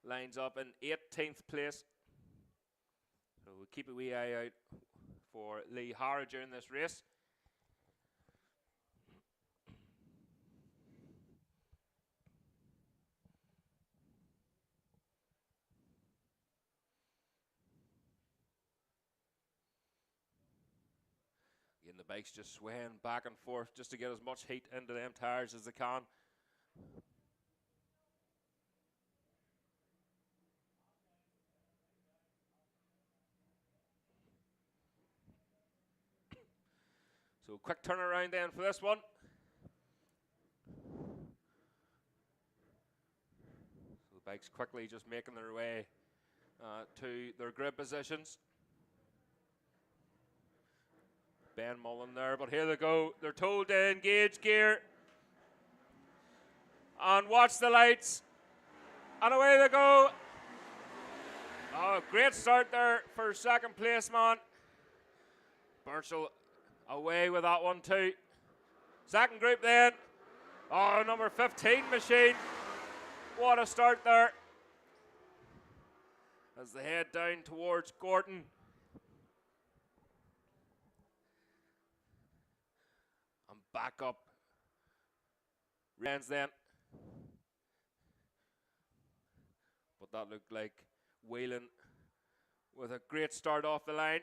lines up in 18th place. So we'll keep a wee eye out for Lee Hara during this race. Again, the bike's just swaying back and forth just to get as much heat into them tires as they can. So quick turnaround then for this one. So the bikes quickly just making their way to their grid positions. Ben Mullen there, but here they go. They're told to engage gear. And watch the lights. And away they go. Oh, great start there for second place, man. Burchell away with that one too. Second group then. Oh, number 15 machine. What a start there. As they head down towards Gorton. And back up. Rens then. But that looked like Whelan with a great start off the line.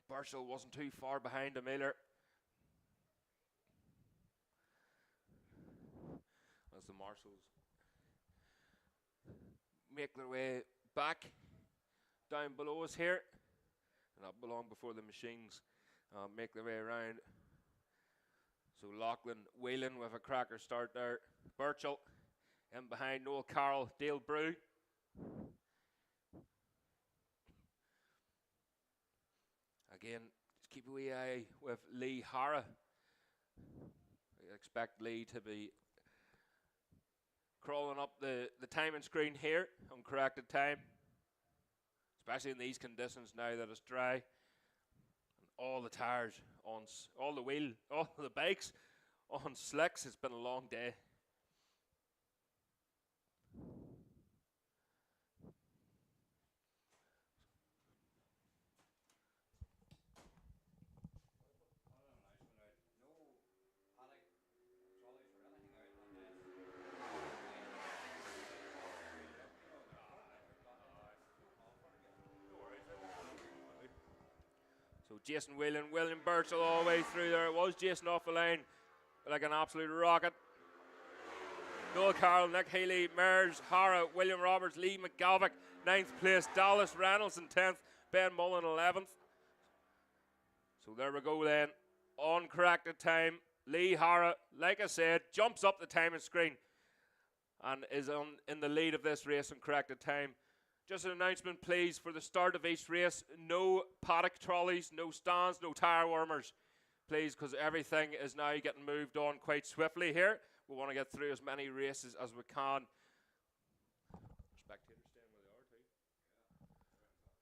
Burchell wasn't too far behind him either. As the marshals make their way back down below us here. And not long before the machines make their way around. So Lachlan, Whelan with a cracker start there. Burchell in behind Noel Carroll, Dale Brew. Again, just keep a wee eye with Lee Hara. I expect Lee to be crawling up the timing screen here on corrected time. Especially in these conditions now that it's dry. And all the tires on, all the bikes on slicks. It's been a long day. So Jason Whelan, William Burchell all the way through there. It was Jason off the line like an absolute rocket. Noel Carroll, Nick Healy, Mers, Hara, William Roberts, Lee McGalvick, 9th place. Dallas Reynolds in 10th. Ben Mullen 11th. So there we go then. On corrected time. Lee Hara, like I said, jumps up the timing screen and is in the lead of this race on corrected time. Just an announcement, please, for the start of each race. No paddock trolleys, no stands, no tyre warmers. Please, because everything is now getting moved on quite swiftly here. We want to get through as many races as we can. Spectators staying where they are too.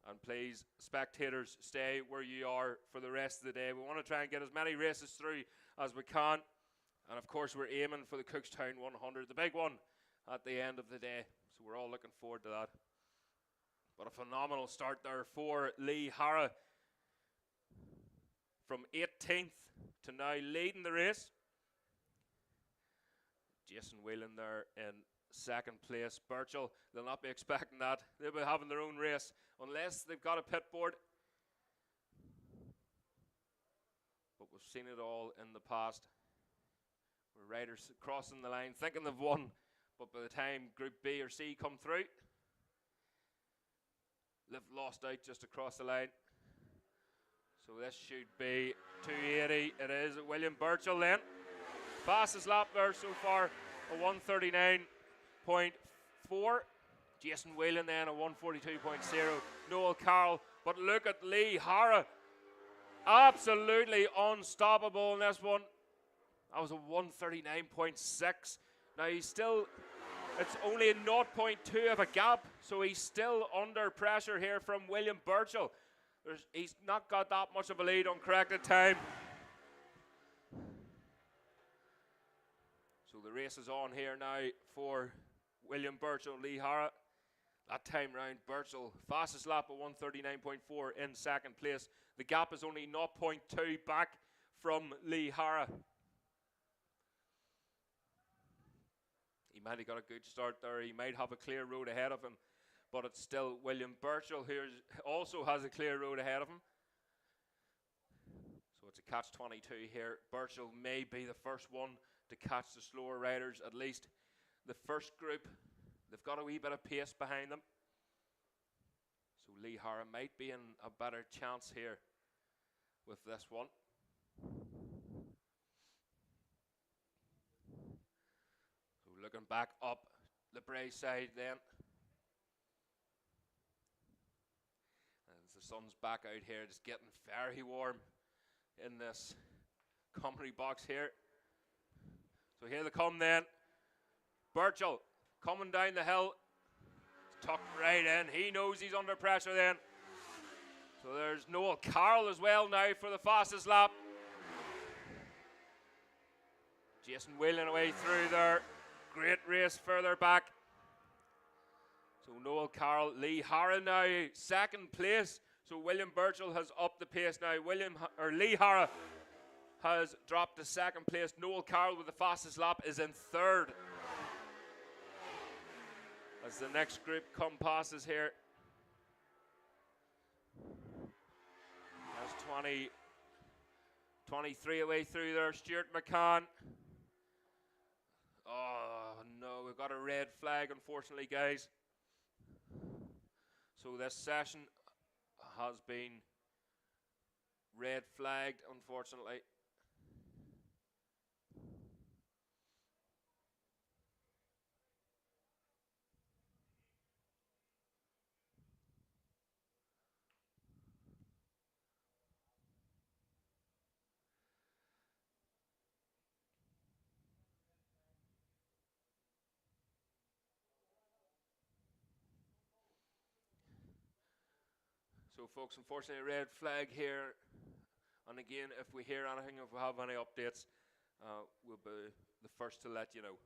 And please, spectators, stay where you are for the rest of the day. We want to try and get as many races through as we can. And of course, we're aiming for the Cookstown 100, the big one at the end of the day. So we're all looking forward to that. But a phenomenal start there for Lee Hara. From 18th to now leading the race. Jason Whelan there in second place. Burchell, they'll not be expecting that. They'll be having their own race unless they've got a pit board. But we've seen it all in the past. Where riders crossing the line thinking they've won, but by the time Group B or C come through, they've lost out just across the line. So this should be 280. It is William Burchell then. Fastest lap there so far, a 139.4. Jason Whelan then a 142.0. Noel Carroll. But look at Lee Hara. Absolutely unstoppable in this one. That was a 139.6. Now he's still, it's only a 0.2 of a gap, so he's still under pressure here from William Burchell. He's not got that much of a lead on corrected time. So the race is on here now for William Burchell and Lee Hara. That time round, Burchell, fastest lap at 139.4 in second place. The gap is only 0.2 back from Lee Hara. He might have got a good start there. He might have a clear road ahead of him. But it's still William Burchell who also has a clear road ahead of him. So it's a catch-22 here. Burchell may be the first one to catch the slower riders, at least the first group. They've got a wee bit of pace behind them. So Lee Hara might be in a better chance here. with this one. So looking back up the Bray side then. As the sun's back out here, it's getting very warm in this comedy box here. So here they come then. Birchall coming down the hill. Tucked right in. He knows he's under pressure then. So there's Noel Carroll as well now for the fastest lap. Jason wheeling away through there. Great race further back. So Noel Carroll, Lee Hara now second place. So William Birchall has upped the pace now. Lee Hara has dropped to second place. Noel Carroll with the fastest lap is in third. As the next group come passes here. That's 23 away through there. Stuart McCann. Oh no, we've got a red flag unfortunately, guys. So this session has been red flagged unfortunately. So folks, unfortunately a red flag here, and again if we hear anything, if we have any updates, we'll be the first to let you know.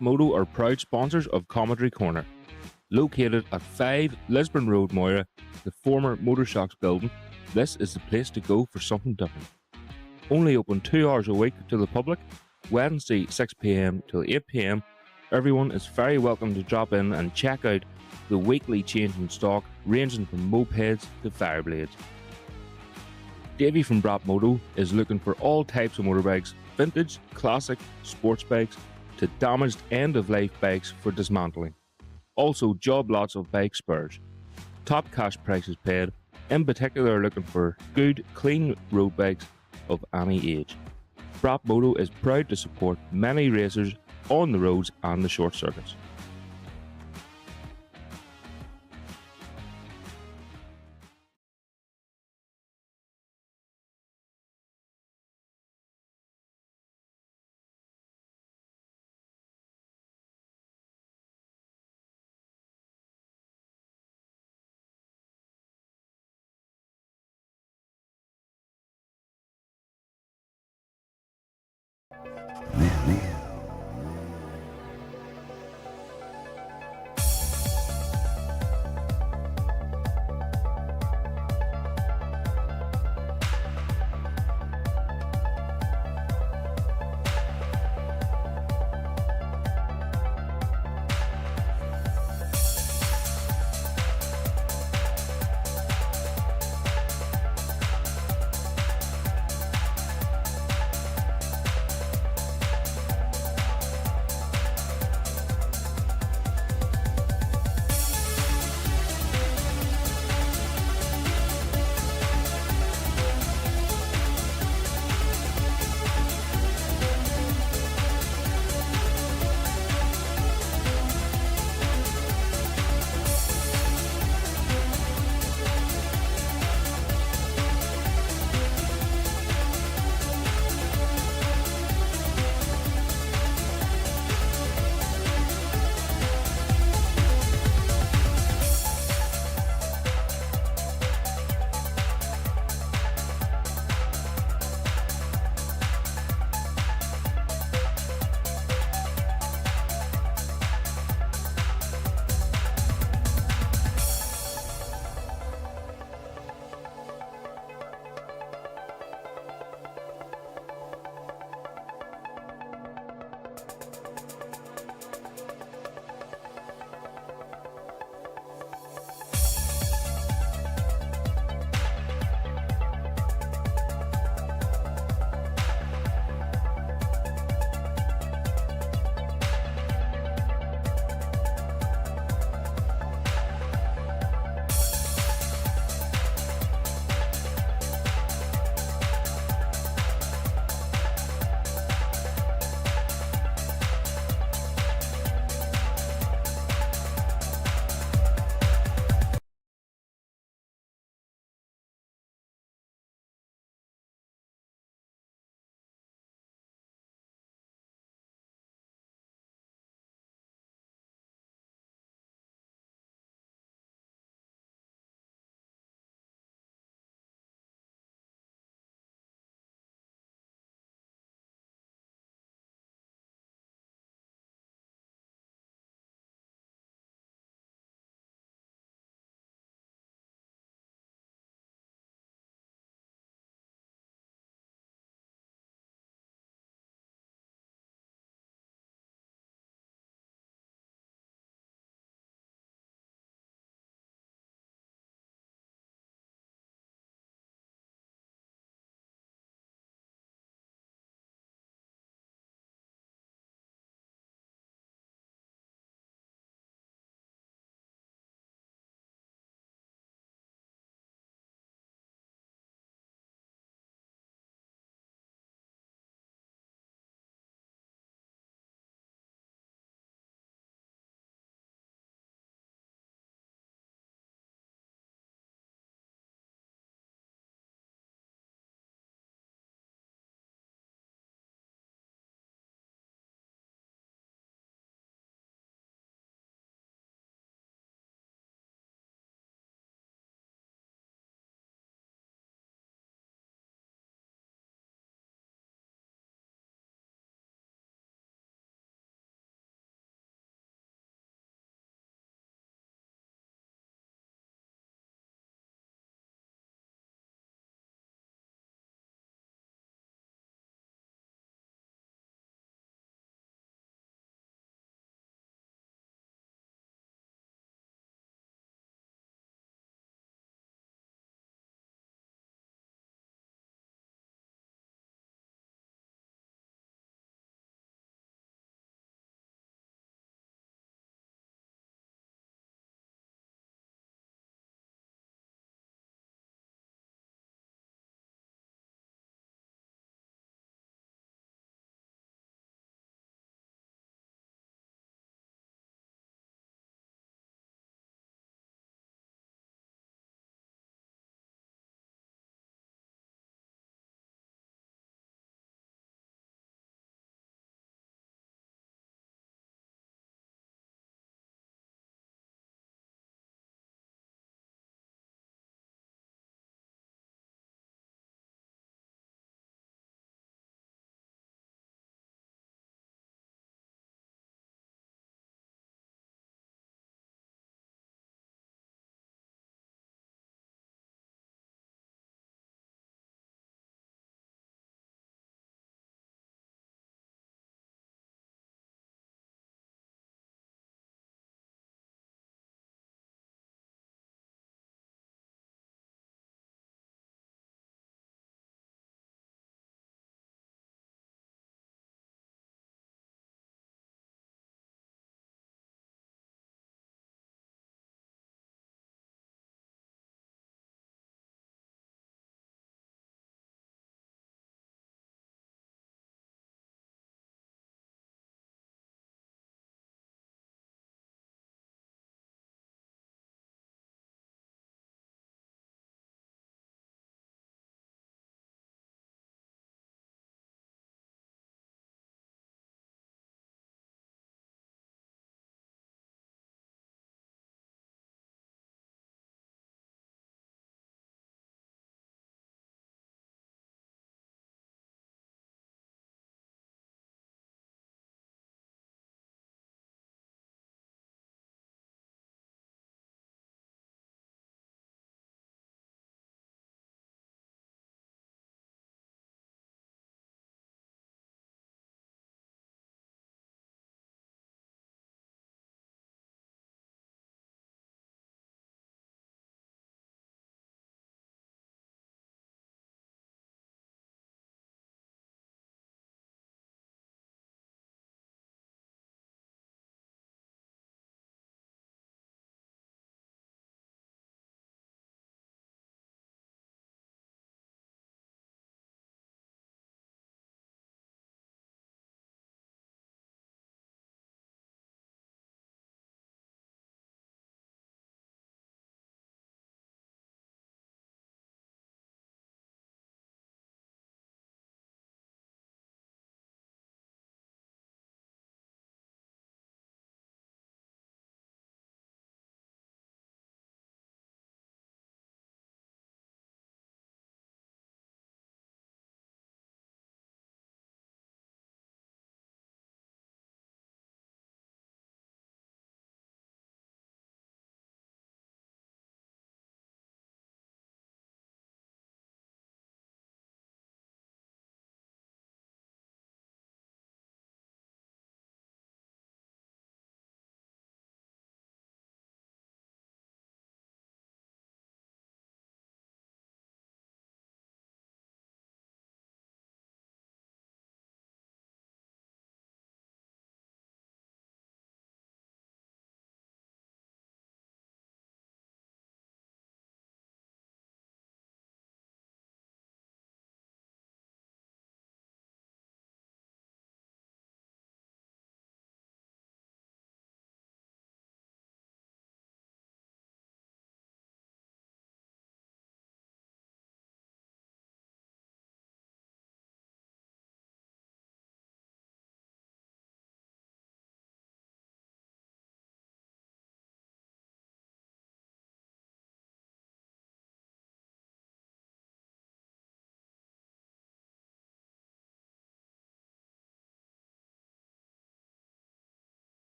Moto are proud sponsors of Commentary Corner. Located at 5 Lisburn Road, Moira, the former Motor Shocks building, this is the place to go for something different. Only open 2 hours a week to the public, Wednesday 6 PM till 8 PM. Everyone is very welcome to drop in and check out the weekly change in stock, ranging from mopeds to fireblades. Davey from Moto is looking for all types of motorbikes, vintage, classic, sports bikes, to damaged end-of-life bikes for dismantling. Also job lots of bike spares. Top cash prices paid, in particular looking for good, clean road bikes of any age. Moto is proud to support many racers on the roads and the short circuits.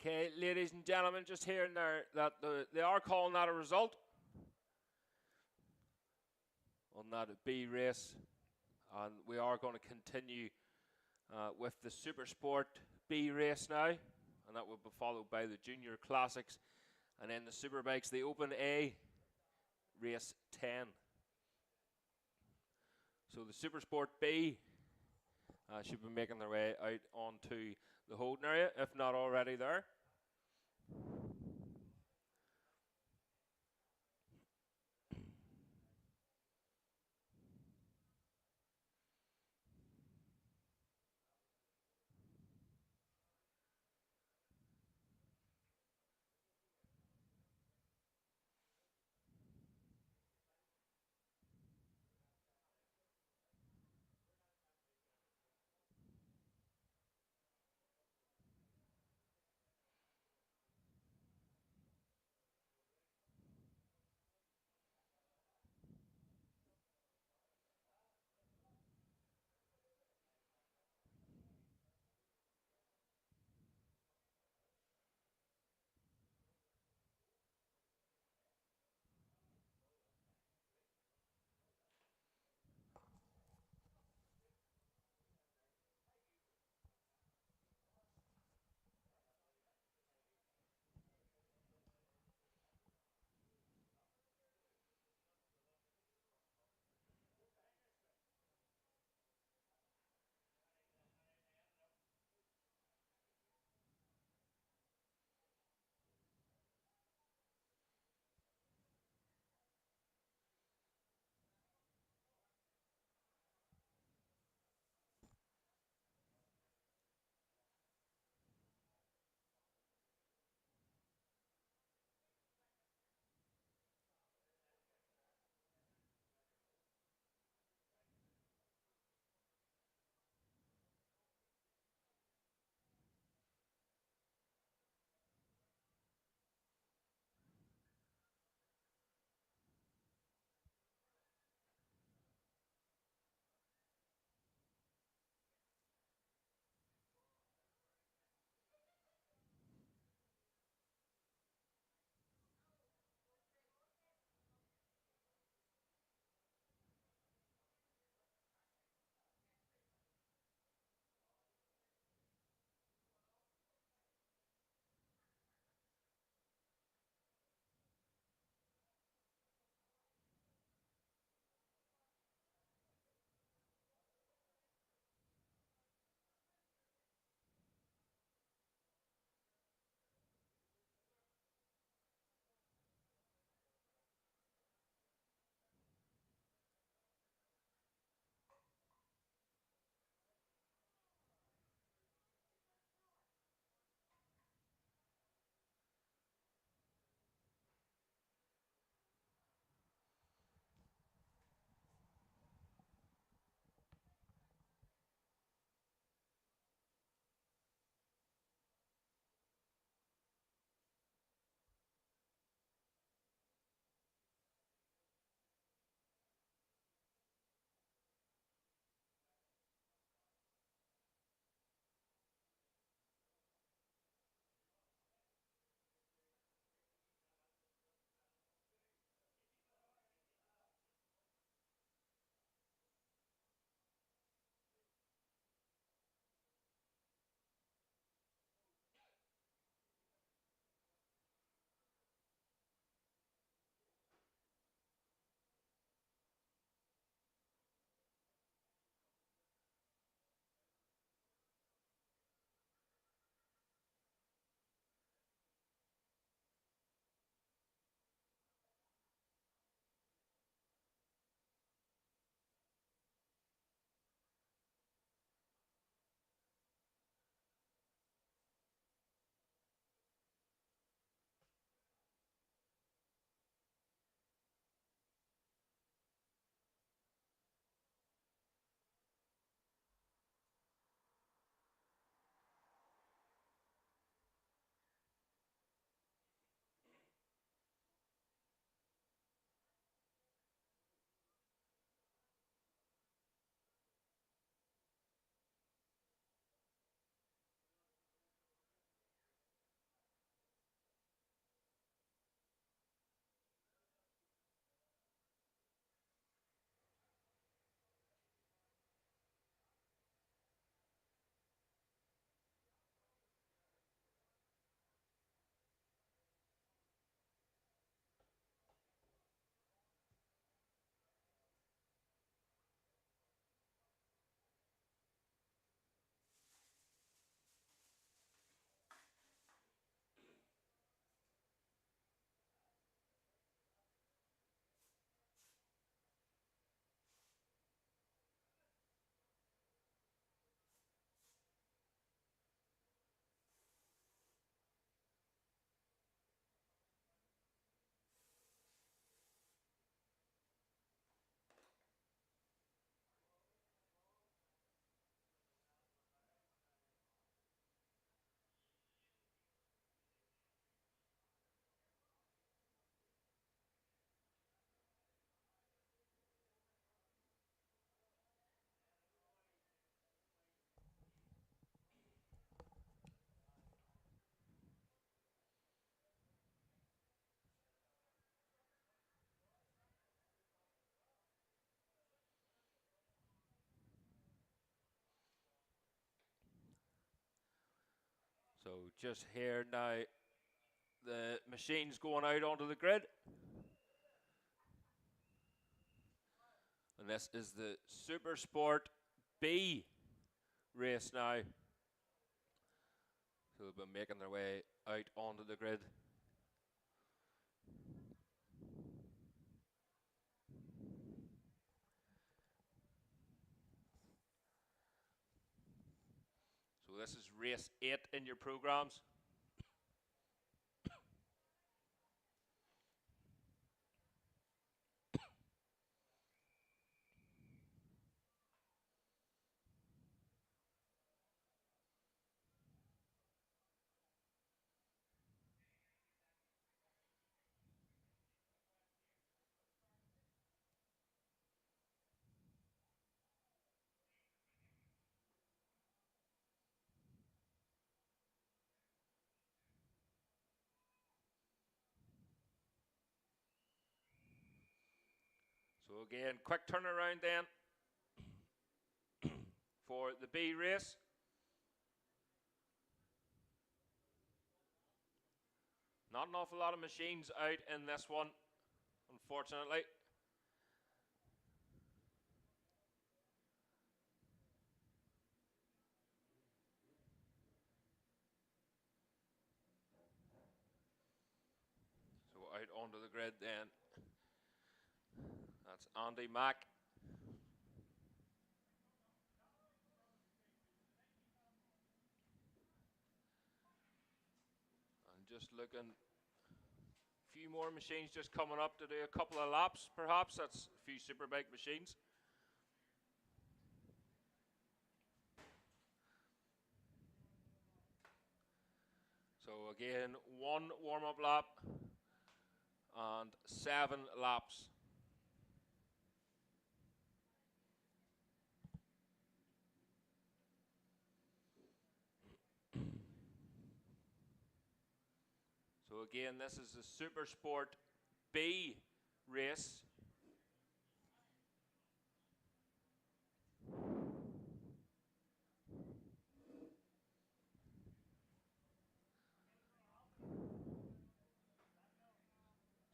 Okay, ladies and gentlemen, just hearing there that they are calling that a result on that B race, and we are going to continue with the Super Sport B race now, and that will be followed by the Junior Classics, and then the Superbikes, the Open A race 10. So the Super Sport B should be making their way out onto the holding area, if not already there. So just here now, the machine's going out onto the grid. And this is the Super Sport B race now. So they've been making their way out onto the grid. So this is race 8 in your programs. So again, quick turnaround then for the B race. Not an awful lot of machines out in this one, unfortunately. So out onto the grid then. That's Andy Mack. And just looking, a few more machines just coming up to do a couple of laps, perhaps. That's a few Superbike machines. So again, 1 warm-up lap and 7 laps. So again, this is the Super Sport B race.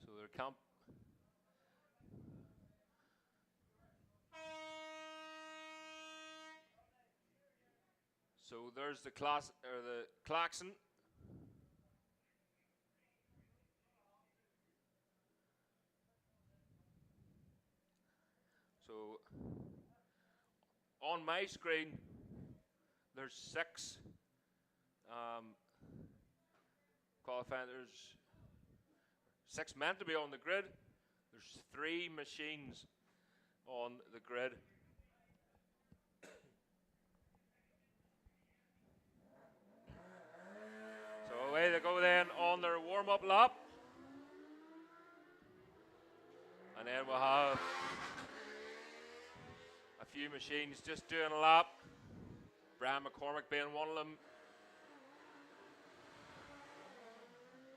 So there camp. So there's the klaxon. So on my screen, there's 6 qualifying. There's 6 meant to be on the grid. There's 3 machines on the grid. So away they go then on their warm-up lap. And then we'll have a few machines just doing a lap. Brian McCormick being one of them.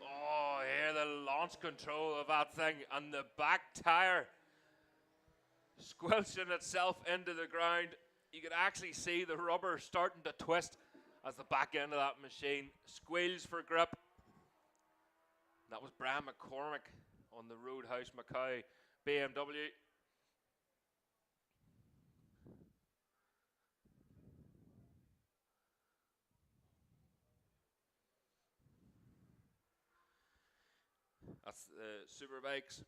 Oh, here the launch control of that thing and the back tire squelching itself into the ground. You could actually see the rubber starting to twist as the back end of that machine squeals for grip. That was Brian McCormick on the Roadhouse Mackay BMW. That's the Superbikes.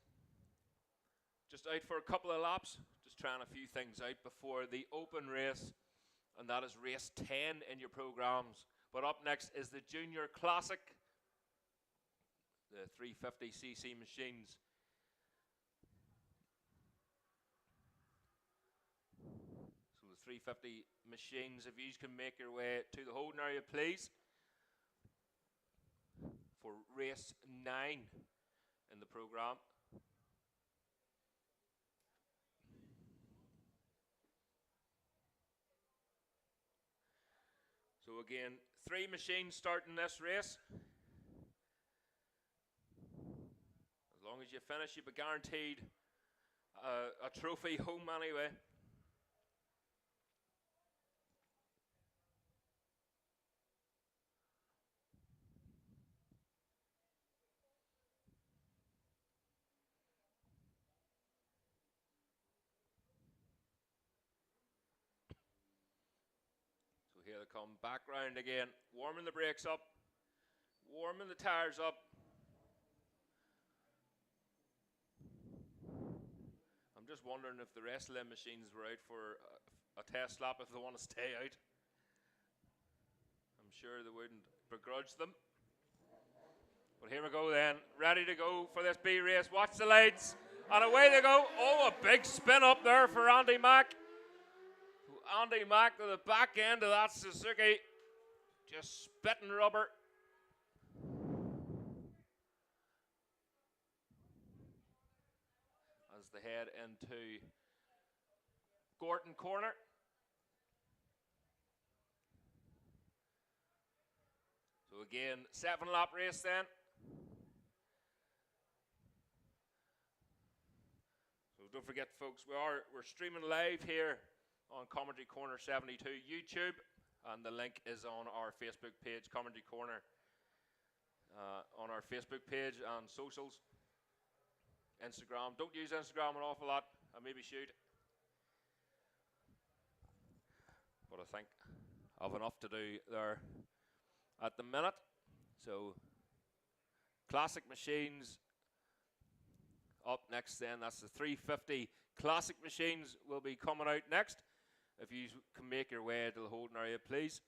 Just out for a couple of laps, just trying a few things out before the open race, and that is race 10 in your programs. But up next is the Junior Classic, the 350cc machines. So the 350 machines, if you can make your way to the holding area, please, for race 9 in the program. So again, 3 machines starting this race. As long as you finish, you'll be guaranteed a trophy home anyway. come back round again, warming the brakes up, warming the tyres up. I'm just wondering if the rest of them machines were out for a test lap if they want to stay out. I'm sure they wouldn't begrudge them. But here we go then, ready to go for this B race. Watch the lights, and away they go. Oh, a big spin up there for Andy Mack. Andy Mack to the back end of that Suzuki, just spitting rubber. As they head into Gorton Corner. So again, 7-lap race then. So don't forget, folks, we're streaming live here on Commentary Corner 72 YouTube, and the link is on our Facebook page, Commentary Corner, on our Facebook page and socials. Instagram. Don't use Instagram an awful lot. I maybe should, but I think I've enough to do there at the minute. So classic machines up next then. That's the 350 classic machines will be coming out next. If you can make your way to the holding area, please.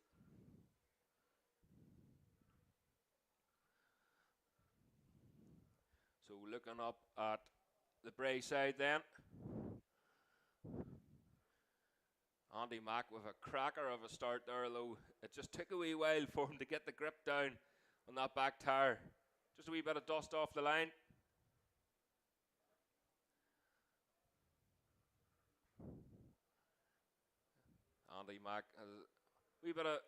So looking up at the Bray side then. Andy Mack with a cracker of a start there, though. It just took a wee while for him to get the grip down on that back tyre. Just a wee bit of dust off the line. Andy Mack has a wee bit of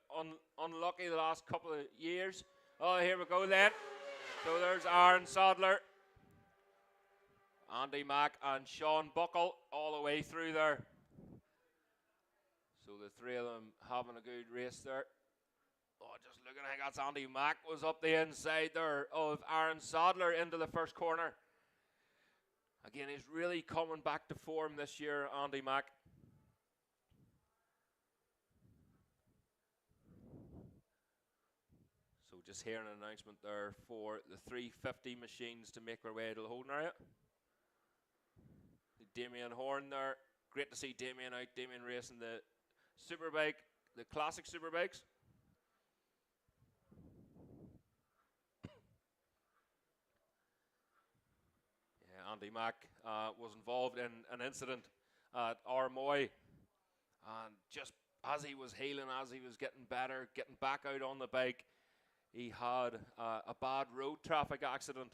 unlucky the last couple of years. Oh, here we go then. So there's Aaron Sadler, Andy Mack and Sean Buckle all the way through there. So the three of them having a good race there. Oh, just looking, I think that's Andy Mack was up the inside there of Aaron Sadler into the first corner. Again, he's really coming back to form this year, Andy Mack. So just hearing an announcement there for the 350 machines to make their way to the holding area. Damien Horn there. Great to see Damien out. Damien racing the Superbike, the classic Superbikes. Yeah, Andy Mack was involved in an incident at Armoy, and just as he was healing, as he was getting better, getting back out on the bike, he had a bad road traffic accident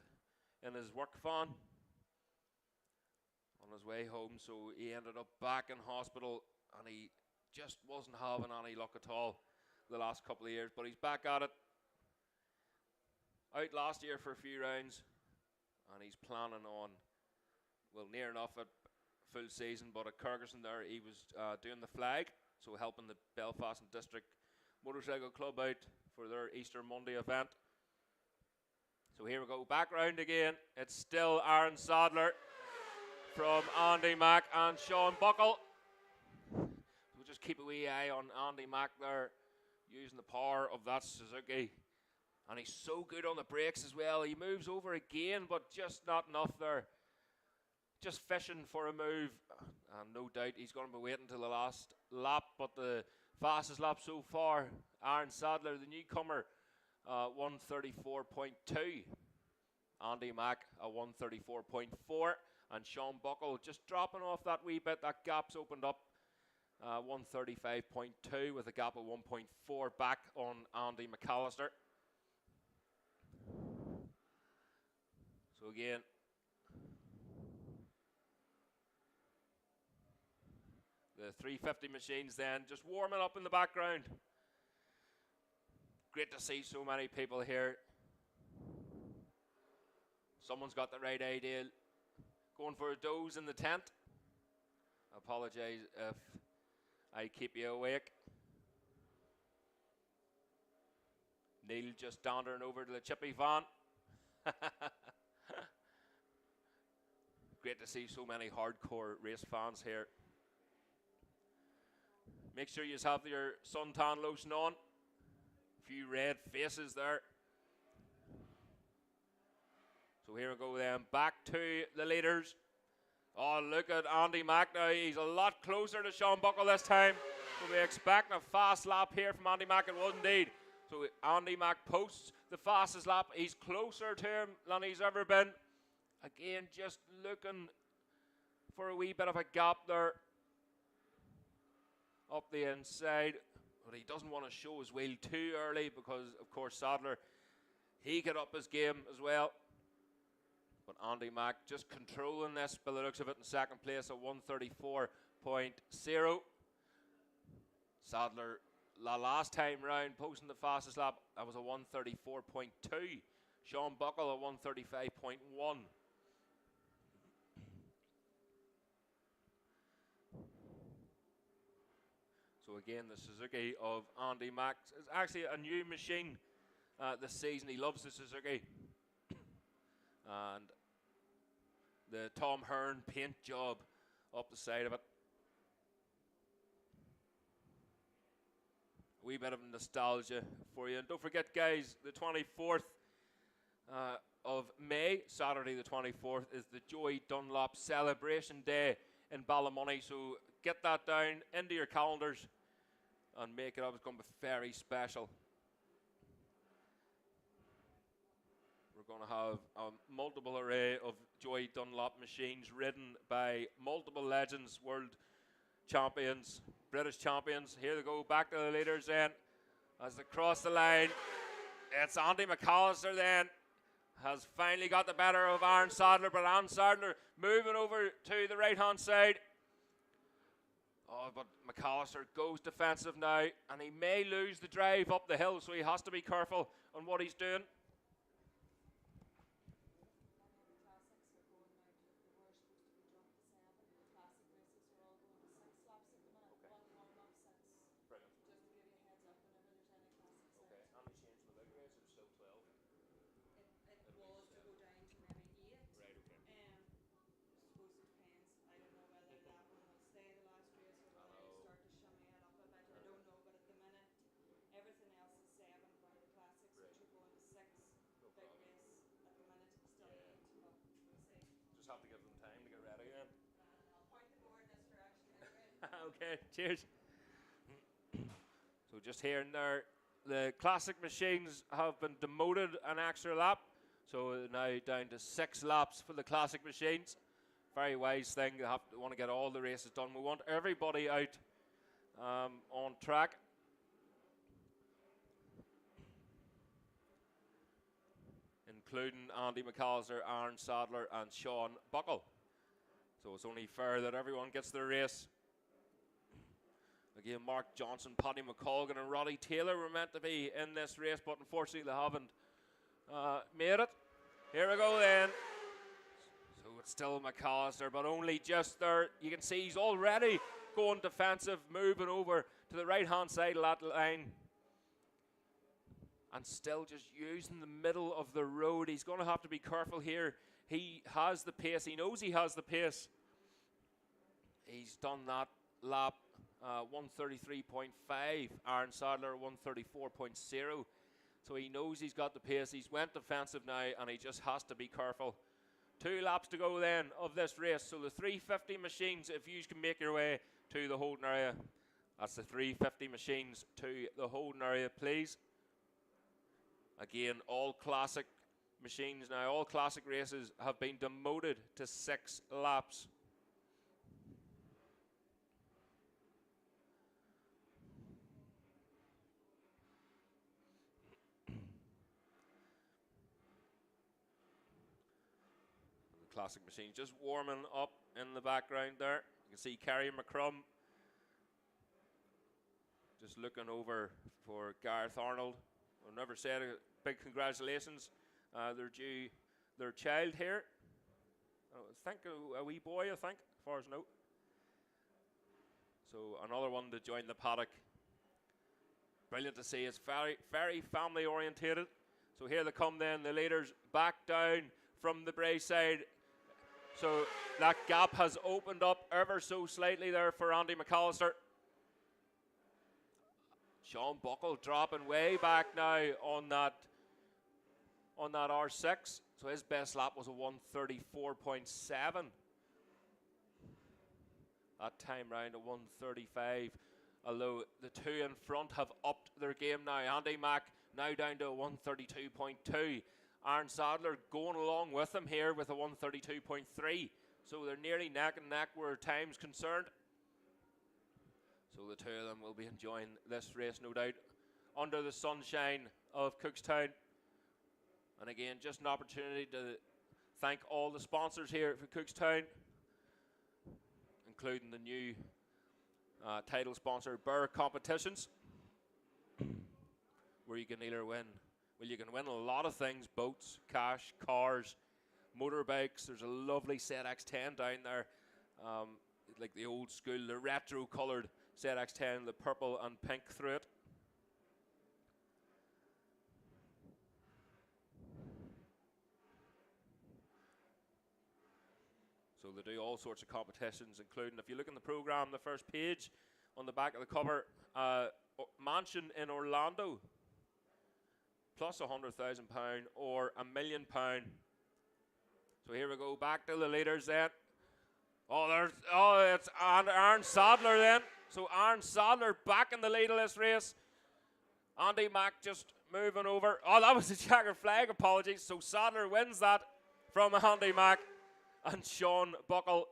in his work van on his way home, so he ended up back in hospital, and he just wasn't having any luck at all the last couple of years, but he's back at it. Out last year for a few rounds, and he's planning on, well, near enough at full season, but at Kerguelen there he was doing the flag, so helping the Belfast and District Motorcycle Club out for their Easter Monday event. So here we go, back round again. It's still Aaron Sadler from Andy Mack and Sean Buckle. We'll just keep a wee eye on Andy Mack there, using the power of that Suzuki. And he's so good on the brakes as well. He moves over again, but just not enough there. Just fishing for a move. And no doubt he's going to be waiting till the last lap, but the fastest lap so far, Aaron Sadler, the newcomer, 134.2. Andy Mack, a 134.4. And Sean Buckle just dropping off that wee bit. That gap's opened up, 135.2 with a gap of 1.4 back on Andy McAllister. So again, the 350 machines then just warming up in the background. Great to see so many people here. Someone's got the right idea. Going for a doze in the tent. I apologise if I keep you awake. Neil just dandering over to the chippy van. Great to see so many hardcore race fans here. Make sure you have your suntan lotion on. A few red faces there. So here we go then, back to the leaders. Oh, look at Andy Mack now. He's a lot closer to Sean Buckle this time. So we expect a fast lap here from Andy Mack. It was indeed. So Andy Mack posts the fastest lap. He's closer to him than he's ever been. Again, just looking for a wee bit of a gap there up the inside. But he doesn't want to show his wheel too early because, of course, Sadler, he could up his game as well. But Andy Mack just controlling this by the looks of it in second place at 134.0. Sadler, the last time round, posting the fastest lap, that was a 134.2. Sean Buckle at 135.1. So again, the Suzuki of Andy Mack is actually a new machine this season. He loves the Suzuki. And the Tom Hearn paint job up the side of it. A wee bit of nostalgia for you. And don't forget, guys, the 24th of May, Saturday the 24th, is the Joey Dunlop Celebration Day in Ballymoney. So get that down into your calendars and make it up. It's going to be very special. We're going to have a multiple array of Joey Dunlop machines ridden by multiple legends, world champions, British champions. Here they go, back to the leaders then. As they cross the line, it's Andy McAllister then. Has finally got the better of Aaron Sadler, but Aaron Sadler moving over to the right-hand side. Oh, but McAllister goes defensive now, and he may lose the drive up the hill, so he has to be careful on what he's doing. Have to give them time to get ready then. I'll point the board in this direction anyway. Okay, cheers. So just here and there, the classic machines have been demoted an extra lap. So now down to 6 laps for the classic machines. Very wise thing. They want to get all the races done. We want everybody out on track. Including Andy McAllister, Aaron Sadler and Sean Buckle. So it's only fair that everyone gets their race. Again, Mark Johnson, Paddy McColgan and Roddy Taylor were meant to be in this race, but unfortunately they haven't made it. Here we go then. So it's still McAllister, but only just there. You can see he's already going defensive, moving over to the right-hand side of that line. And still just using the middle of the road. He's going to have to be careful here. He has the pace. He knows he has the pace. He's done that lap 133.5. Aaron Sadler 134.0. So he knows he's got the pace. He's went defensive now, and he just has to be careful. 2 laps to go then of this race. So the 350 machines, if you can make your way to the holding area. That's the 350 machines to the holding area, please. Again, all classic machines now, all classic races have been demoted to 6 laps. The classic machines just warming up in the background there. You can see Kerry McCrum just looking over for Gareth Arnold. I've never said a big congratulations. They're due their child here. I think a wee boy, I think, as far as I know. So another one to join the paddock. Brilliant to see. It's very, very family orientated. So here they come then, the leaders back down from the Bray side. So that gap has opened up ever so slightly there for Andy McAllister. Sean Buckle dropping way back now on that R6. So his best lap was a 1:34.7. That time round a 1:35. Although the two in front have upped their game now. Andy Mack now down to a 1:32.2. Aaron Sadler going along with him here with a 1:32.3. So they're nearly neck and neck where time's concerned. So the two of them will be enjoying this race, no doubt, under the sunshine of Cookstown. And again, just an opportunity to thank all the sponsors here for Cookstown, including the new title sponsor, Burr Competitions, where you can either win, well, you can win a lot of things: boats, cash, cars, motorbikes. There's a lovely ZX10 down there, like the old school, the retro coloured ZX10, the purple and pink through it. So they do all sorts of competitions, including, if you look in the program, the first page on the back of the cover, mansion in Orlando, plus £100,000 or £1 million. So here we go, back to the leaders then. It's Aaron Sadler then. So Aaron Sadler back in the lead of this race. Andy Mack just moving over. Oh, that was a checkered flag, apologies. So Sadler wins that from Andy Mack. And Sean Buckle,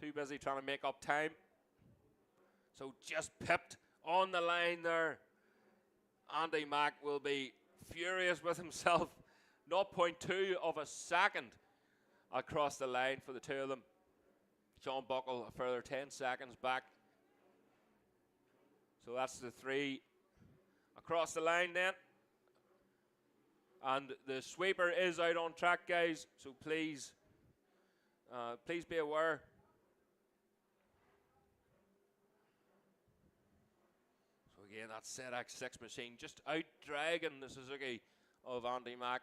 too busy trying to make up time. So just pipped on the line there. Andy Mack will be furious with himself. 0.2 of a second across the line for the two of them. Sean Buckle a further 10 seconds back. So that's the three across the line then. And the sweeper is out on track, guys, so please be aware. So again, that ZX6 machine just out dragging the Suzuki of Andy Mack.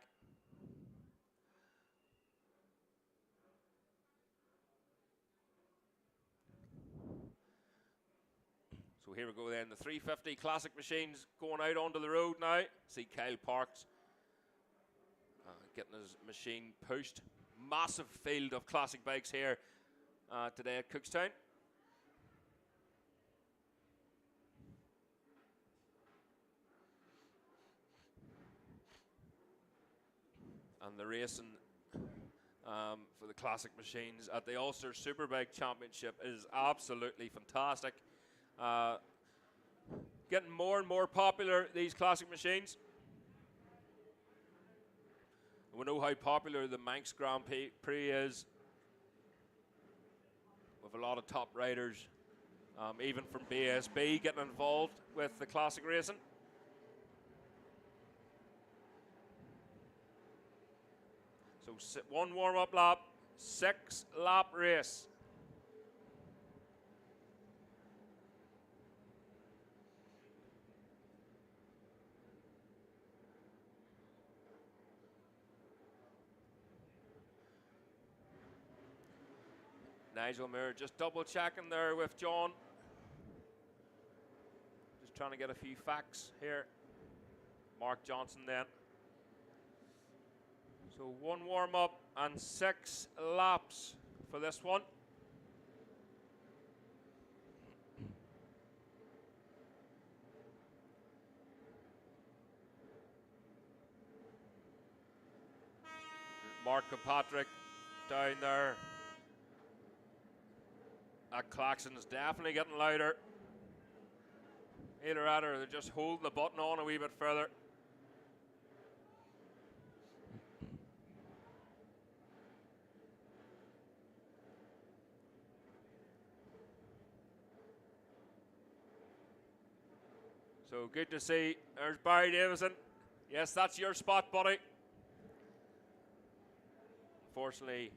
So here we go then, the 350 classic machines going out onto the road now. See Kyle Parks getting his machine pushed. Massive field of classic bikes here today at Cookstown. And the racing for the classic machines at the Ulster Superbike Championship is absolutely fantastic. Getting more and more popular, these classic machines. We know how popular the Manx Grand Prix is, with a lot of top riders, even from BSB, getting involved with the classic racing. So one warm-up lap, 6-lap race. Nigel Muir just double checking there with John. Just trying to get a few facts here. Mark Johnson then. So one warm up and 6 laps for this one. Mark Kirkpatrick down there. That klaxon is definitely getting louder. Either that or they're just holding the button on a wee bit further. So good to see. There's Barry Davison. Yes, that's your spot, buddy. Unfortunately,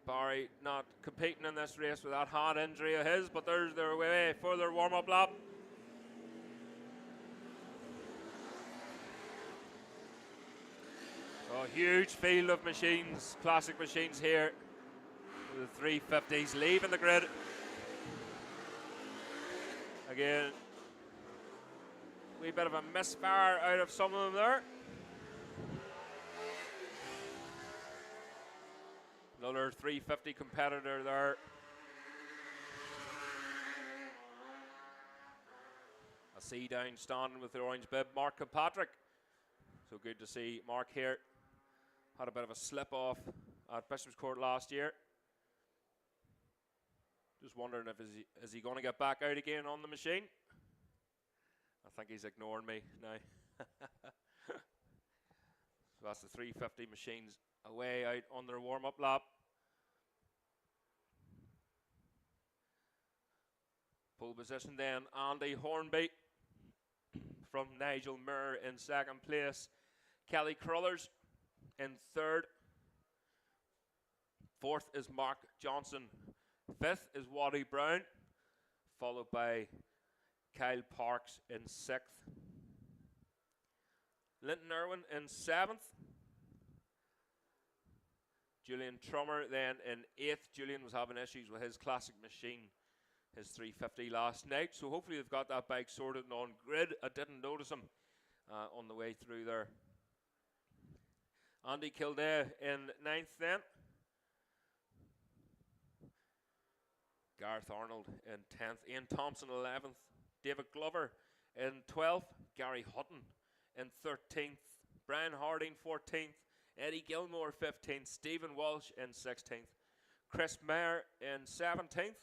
Barry not competing in this race with that hand injury of his, but there's their way for their warm-up lap. So a huge field of machines, classic machines here. The 350s leaving the grid. Again, wee bit of a misfire out of some of them there. Another 350 competitor there. I see down standing with the orange bib, Mark Kilpatrick. So good to see Mark here. Had a bit of a slip off at Bishop's Court last year. Just wondering if is he going to get back out again on the machine? I think he's ignoring me now. So that's the 350 machines away out on their warm-up lap. Pole position then, Andy Hornby from Nigel Muir in second place. Kelly Crullers in third. Fourth is Mark Johnson. Fifth is Waddy Brown, followed by Kyle Parks in sixth. Linton Irwin in seventh. Julian Trummer then in eighth. Julian was having issues with his classic machine, his 350 last night. So hopefully they've got that bike sorted and on grid. I didn't notice him on the way through there. Andy Kildare in ninth then. Gareth Arnold in 10th. Ian Thompson 11th. David Glover in 12th. Gary Hutton in 13th. Brian Harding 14th. Eddie Gilmore 15th. Stephen Walsh in 16th. Chris Mayer in 17th.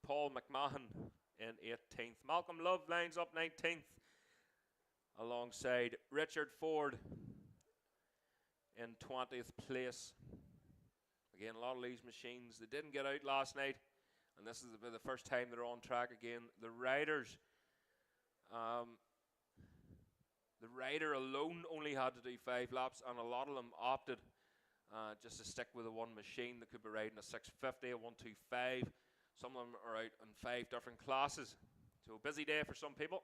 Paul McMahon in 18th. Malcolm Love lines up 19th alongside Richard Ford in 20th place. Again, a lot of these machines, they didn't get out last night, and this is the first time they're on track again. The riders, the rider alone only had to do 5 laps, and a lot of them opted just to stick with the one machine. They could be riding a 650, a 125. Some of them are out in 5 different classes. So a busy day for some people.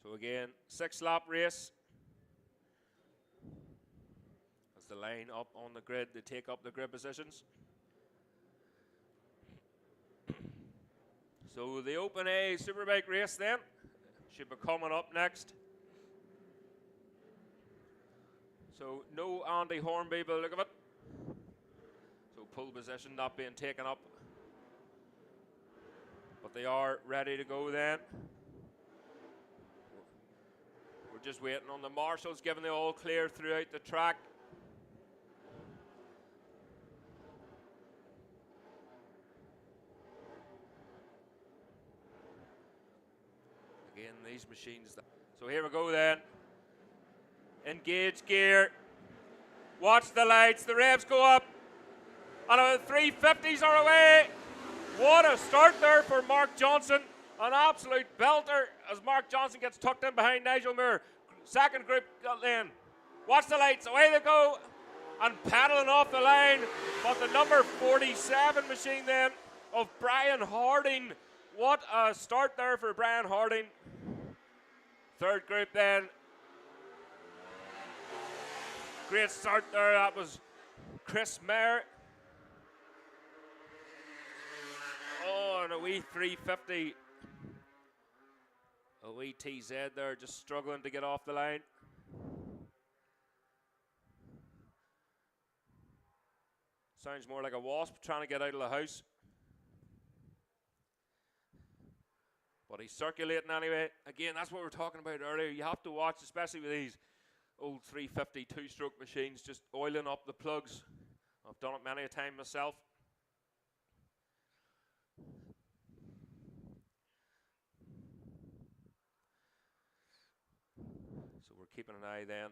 So again, 6-lap race. As the line up on the grid, they take up the grid positions. So the Open A Superbike race then should be coming up next. So no Andy Hornby by the look of it. So pole position not being taken up. But they are ready to go then. We're just waiting on the marshals giving the all clear throughout the track. Again, these machines. So here we go then. Engage gear. Watch the lights. The revs go up. And the 350s are away. What a start there for Mark Johnson. An absolute belter as Mark Johnson gets tucked in behind Nigel Muir. Second group got in. Watch the lights. Away they go. And paddling off the line. But the number 47 machine then of Brian Harding. What a start there for Brian Harding. Third group then. Great start there. That was Chris Mayer. Oh, and a wee 350. A wee TZ there, just struggling to get off the line. Sounds more like a wasp trying to get out of the house. But he's circulating anyway. Again, that's what we were talking about earlier. You have to watch, especially with these old 350 two-stroke machines, just oiling up the plugs. I've done it many a time myself. So we're keeping an eye then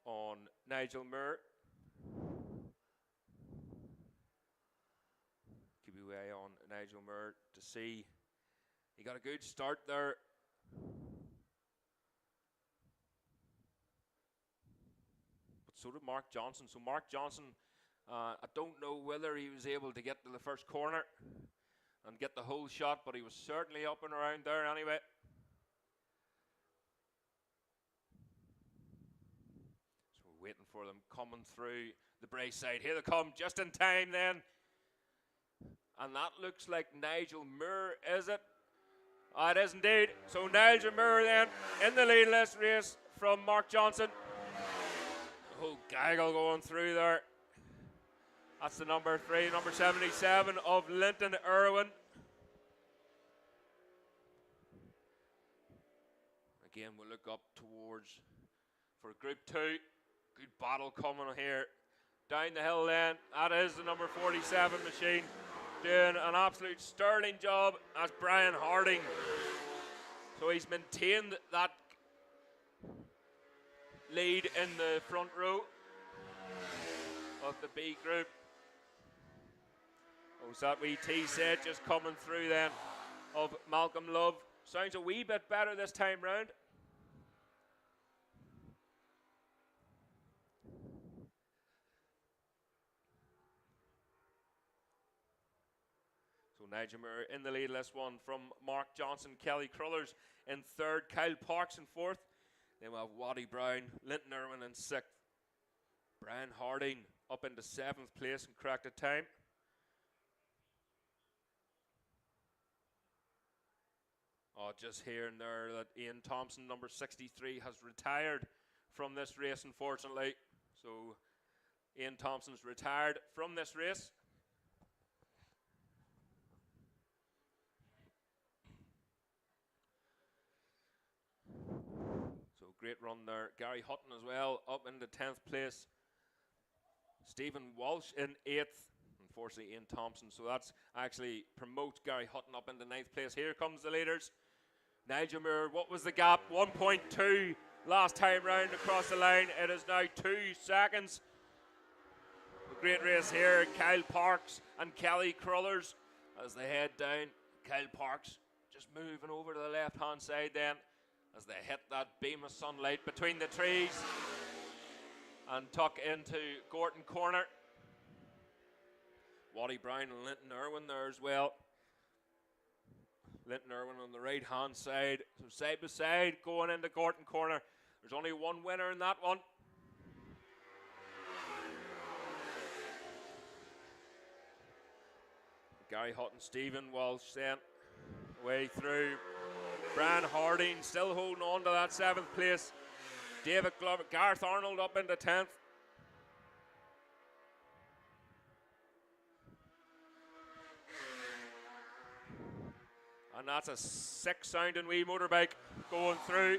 on Nigel Muir. Keep your eye on Nigel Muir to see. He got a good start there. But so did Mark Johnson. So Mark Johnson, I don't know whether he was able to get to the first corner and get the whole shot, but he was certainly up and around there anyway. So we're waiting for them coming through the brace side. Here they come, just in time then. And that looks like Nigel Moore, is it? It is indeed. So Nigel Moore then in the lead in this race from Mark Johnson. Oh, gaggle going through there. That's the number 3, number 77 of Linton Irwin. Again, we'll look up towards for Group 2. Good battle coming here. Down the hill then, that is the number 47 machine. Doing an absolute sterling job. That's Brian Harding. So he's maintained that lead in the front row of the B group. Oh, so that wee T set just coming through then of Malcolm Love. Sounds a wee bit better this time round. So Nigel Moore in the lead, this one from Mark Johnson, Kelly Crullers in 3rd, Kyle Parks in 4th. Then we have Waddy Brown, Linton Irwin in 6th. Brian Harding up into 7th place and cracked a time. Oh, just hearing there that Ian Thompson, number 63, has retired from this race, unfortunately. So Ian Thompson's retired from this race. So great run there. Gary Hutton as well, up into 10th place. Stephen Walsh in 8th. Unfortunately, Ian Thompson. So that's actually promotes Gary Hutton up into 9th place. Here comes the leaders. Nigel Moore, what was the gap? 1.2 last time round across the line. It is now 2 seconds. A great race here. Kyle Parks and Kelly Crullers as they head down. Kyle Parks just moving over to the left-hand side then as they hit that beam of sunlight between the trees and tuck into Gorton Corner. Waddy Brown and Linton Irwin there as well. Linton Irwin on the right hand side. So side by side going into Gorton Corner. There's only one winner in that one. Gary Hutton, Stephen Walsh then way through. Brian Harding still holding on to that 7th place. David Glover, Gareth Arnold up into 10th. And that's a 6-sounding wee motorbike going through.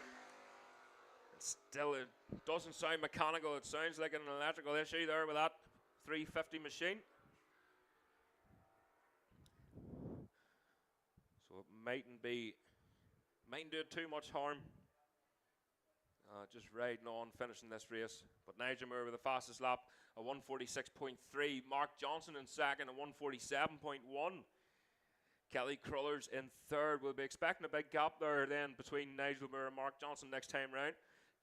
Still, it doesn't sound mechanical. It sounds like an electrical issue there with that 350 machine. So it mightn't do it too much harm. Just riding on, finishing this race. But Nigel Moore with the fastest lap, a 146.3. Mark Johnson in 2nd, a 147.1. Kelly Crullers in 3rd. We'll be expecting a big gap there then between Nigel Moore and Mark Johnson next time round.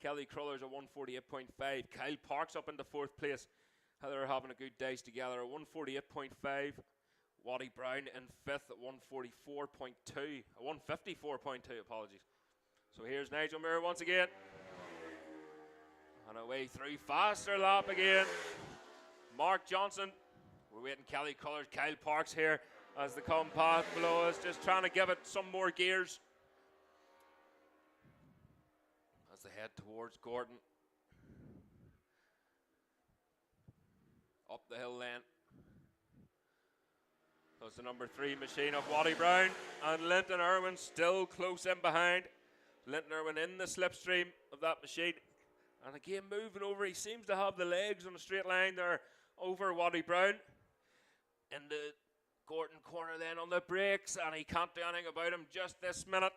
Kelly Crullers a 148.5. Kyle Parks up into 4th place. They're having a good days together, a 148.5. Waddy Brown in 5th at 144.2. A 154.2, apologies. So here's Nigel Moore once again. And away through, faster lap again. Mark Johnson. We're waiting Kelly Crullers, Kyle Parks here as the compact below us, just trying to give it some more gears as they head towards Gordon. Up the hill then. That's the number 3 machine of Waddy Brown and Linton Irwin still close in behind. Linton Irwin in the slipstream of that machine. And again moving over, he seems to have the legs on a straight line there over Waddy Brown. In the Gorton Corner then on the brakes, and he can't do anything about him just this minute.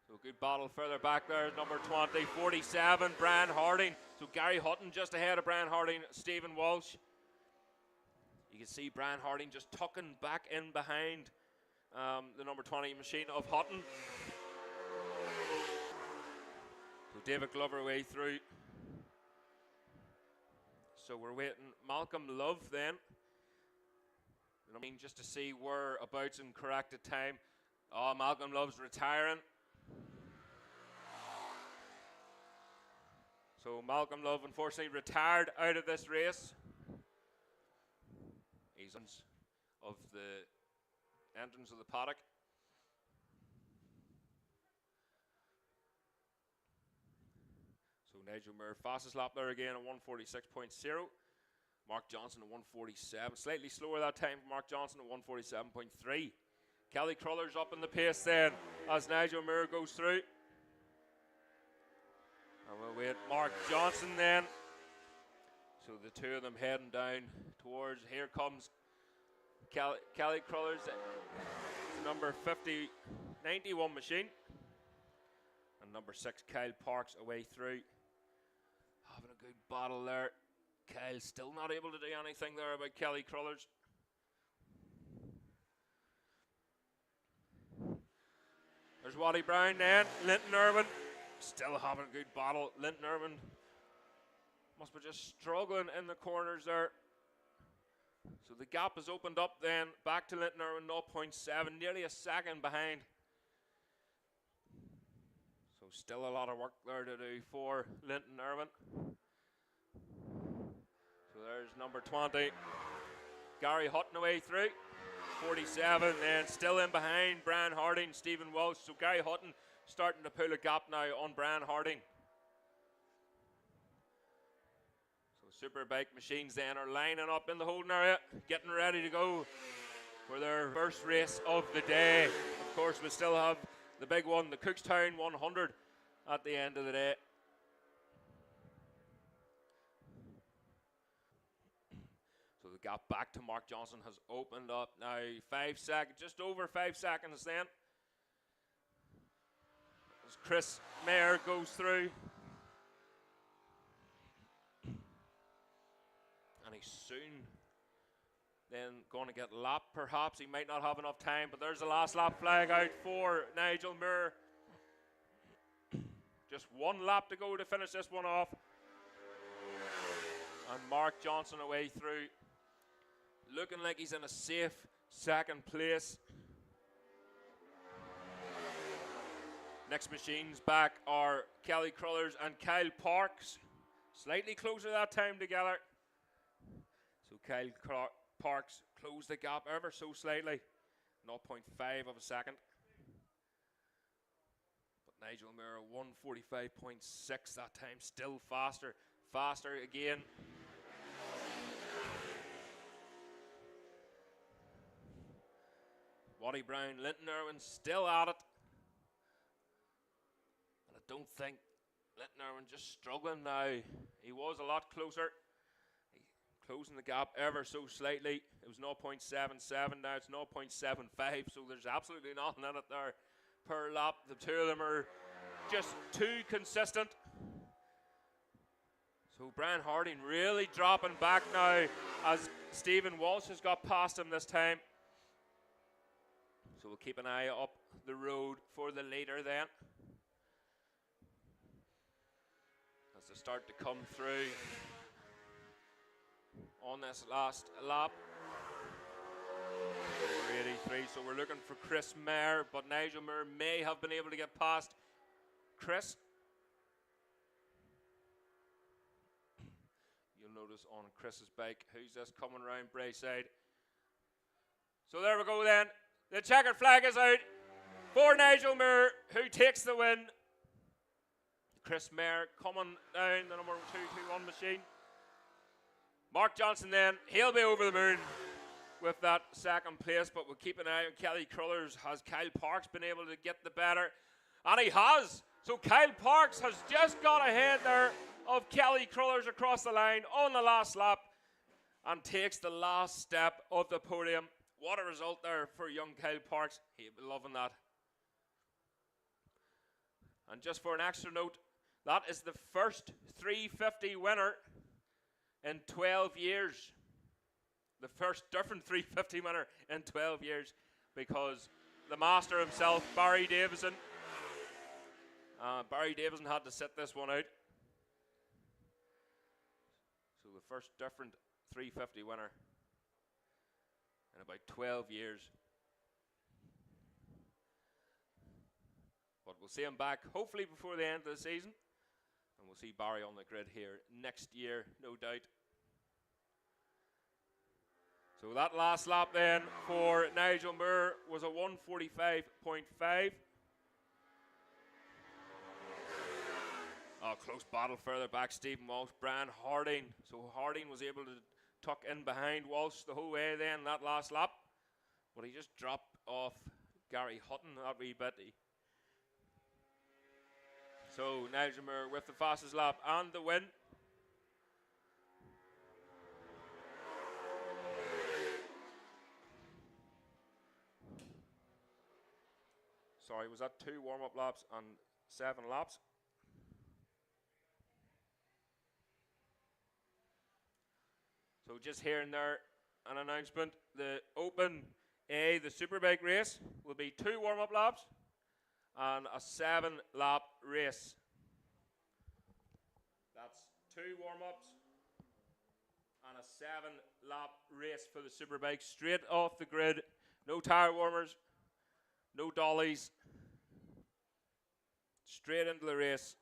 So good battle further back there, number 20, 47, Brian Harding. So Gary Hutton just ahead of Brian Harding, Stephen Walsh. You can see Brian Harding just tucking back in behind the number 20 machine of Hutton. So David Glover way through. So we're waiting Malcolm Love then. I mean, just to see whereabouts in corrected time. Oh, Malcolm Love's retiring. So Malcolm Love unfortunately retired out of this race. He's of the entrance of the paddock. So Nigel Muir fastest lap there again at 146.0. Mark Johnson at 147. Slightly slower that time for Mark Johnson at 147.3. Kelly Crullers up in the pace then as Nigel Muir goes through. And we'll wait Mark Johnson then. So the two of them heading down towards, here comes Kelly Crullers, number 91 machine. And number 6, Kyle Parks, away through. Having a good battle there. Kyle still not able to do anything there about Kelly Crullers. There's Waddy Brown then. Linton Irwin still having a good battle. Linton Irwin must be just struggling in the corners there. So the gap has opened up then. Back to Linton Irwin, 0.7, nearly a second behind. So still a lot of work there to do for Linton Irwin. So there's number 20, Gary Hutton away through. 47, and still in behind Brian Harding, Stephen Walsh. So Gary Hutton starting to pull a gap now on Brian Harding. So Superbike machines then are lining up in the holding area, getting ready to go for their first race of the day. Of course, we still have the big one, the Cookstown 100 at the end of the day. So the gap back to Mark Johnson has opened up now. 5 seconds, just over 5 seconds then. As Chris Mayer goes through. And he's soon then going to get lapped perhaps. He might not have enough time, but there's the last lap flag out for Nigel Muir. Just one lap to go to finish this one off. And Mark Johnson away through. Looking like he's in a safe second place. Next machines back are Kelly Crullers and Kyle Parks. Slightly closer that time together. So Kyle Parks closed the gap ever so slightly. 0.5 of a second. But Nigel Muir 145.6 that time. Still faster. Faster again. Waddy Brown, Linton Irwin still at it. And I don't think Linton Irwin just struggling now. He was a lot closer. Closing the gap ever so slightly. It was 0.77, now it's 0.75, so there's absolutely nothing in it there per lap. The two of them are just too consistent. So Brian Harding really dropping back now as Stephen Walsh has got past him this time. So we'll keep an eye up the road for the leader then. As they start to come through on this last lap. 483, so we're looking for Chris Mayer, but Nigel Muir may have been able to get past Chris. You'll notice on Chris's bike, who's this coming around Brayside. So there we go then. The checkered flag is out for Nigel Muir, who takes the win. Chris Mayer coming down the number 221 machine. Mark Johnson then, he'll be over the moon with that second place, but we'll keep an eye on Kelly Crullers. Has Kyle Parks been able to get the better? And he has. So Kyle Parks has just got ahead there of Kelly Crullers across the line on the last lap and takes the last step of the podium. What a result there for young Kyle Parks. He'll be loving that. And just for an extra note, that is the first 350 winner in 12 years. The first different 350 winner in 12 years, because the master himself, Barry Davison had to sit this one out. So the first different 350 winner in about 12 years. But we'll see him back hopefully before the end of the season. And we'll see Barry on the grid here next year, no doubt. So that last lap then for Nigel Moore was a 1:45.5. Oh, close battle further back, Stephen Walsh, Brian Harding. So Harding was able to tuck in behind Walsh the whole way then, that last lap. But he just dropped off Gary Hutton that wee bit. So Nigel Moore with the fastest lap and the win. Sorry, was that 2 warm-up laps and 7 laps? So just hearing there an announcement, the Open A, the Superbike race, will be 2 warm-up laps and a 7-lap race. That's 2 warm-ups and a 7-lap race for the Superbike, straight off the grid. No tire warmers, no dollies, straight into the race.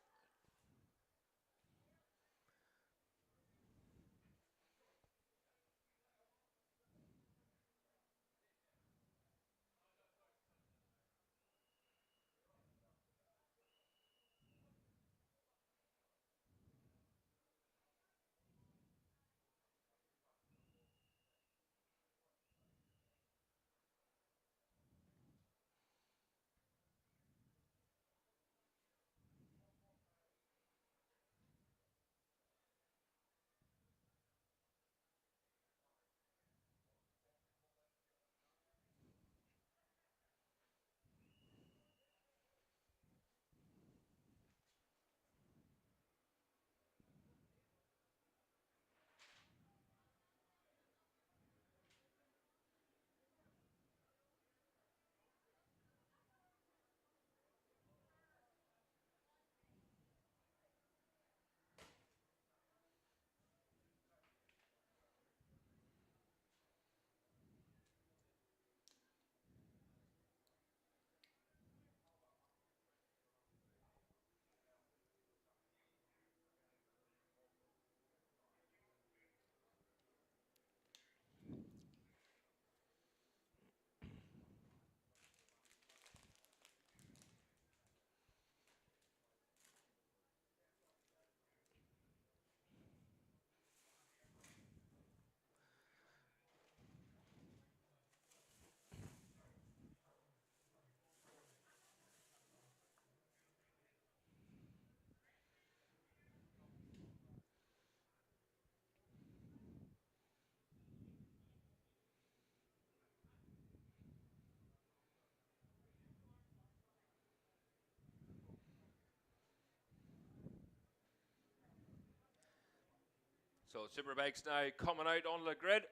So Superbike's now coming out on the grid.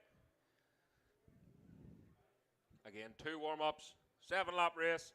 Again, 2 warm-ups, 7-lap race.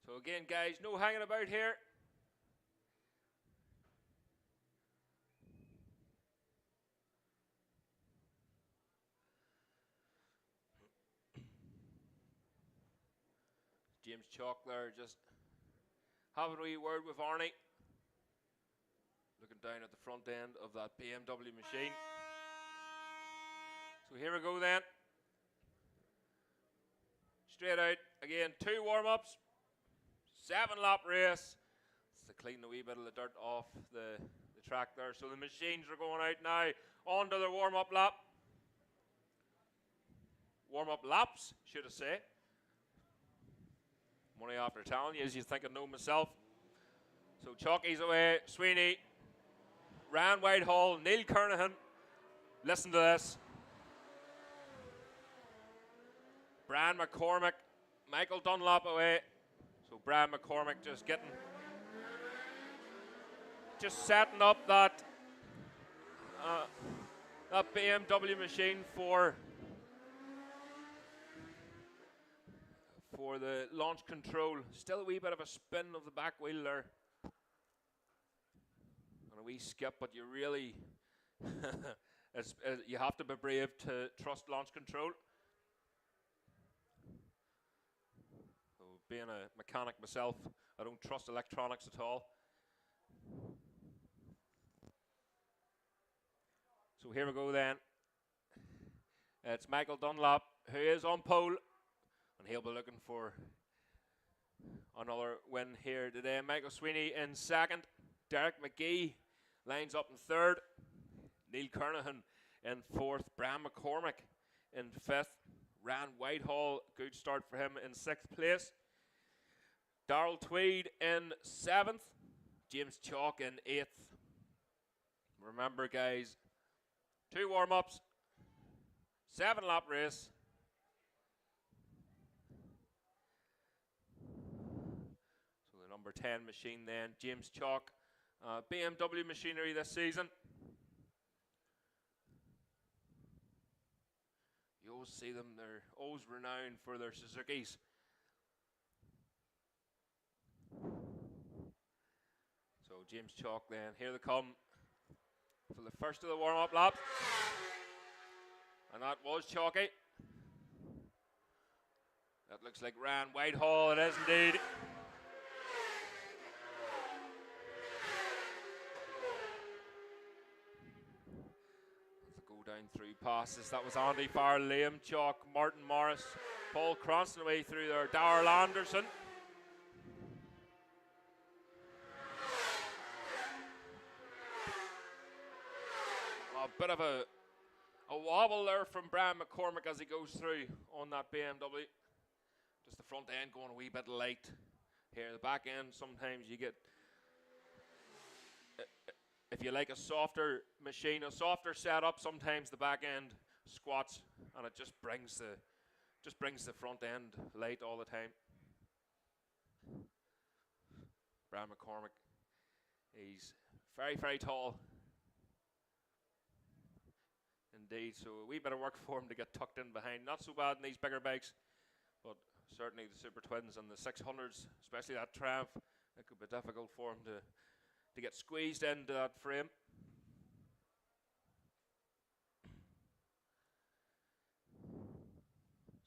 So again, guys, no hanging about here. James Chalk there just having a wee word with Arnie. Looking down at the front end of that BMW machine. So here we go then. Straight out, again, 2 warm-ups, 7-lap race. It's to clean a wee bit of the dirt off the track there. So the machines are going out now onto their warm-up lap. warm-up laps, should I say. Money after telling you, as you think I know myself. So Chalky's away, Sweeney, Ryan Whitehall, Neil Kernahan. Listen to this. Brian McCormick, Michael Dunlop away. So Brian McCormick just setting up that BMW machine for the launch control. Still a wee bit of a spin of the back wheel there. And a wee skip, but you really, you have to be brave to trust launch control. So being a mechanic myself, I don't trust electronics at all. So here we go then. It's Michael Dunlop who is on pole, and he'll be looking for another win here today. Michael Sweeney in second. Derek McGee lines up in third. Neil Kernahan in fourth. Brian McCormick in fifth. Ryan Whitehall, good start for him, in sixth place. Darrell Tweed in seventh. James Chalk in eighth. Remember, guys, 2 warm-ups, 7-lap race. So the number 10 machine then, James Chalk, BMW machinery this season. You always see them, they're always renowned for their Suzukis. So James Chalk then, here they come for the first of the warm-up laps. And that was Chalky. That looks like Ryan Whitehall, it is indeed. Let's go down through passes. That was Andy Farrell, Liam Chalk, Martin Morris, Paul Cranston away through there, Darrell Anderson. A bit of a wobble there from Brian McCormick as he goes through on that BMW. Just the front end going a wee bit light here. The back end, sometimes you get, if you like a softer machine, a softer setup, sometimes the back end squats and it just brings the front end light all the time. Brian McCormick, he's very, very tall. Indeed, so a wee bit of work for him to get tucked in behind. Not so bad in these bigger bikes, but certainly the Super Twins and the 600s, especially that Triumph, it could be difficult for him to get squeezed into that frame.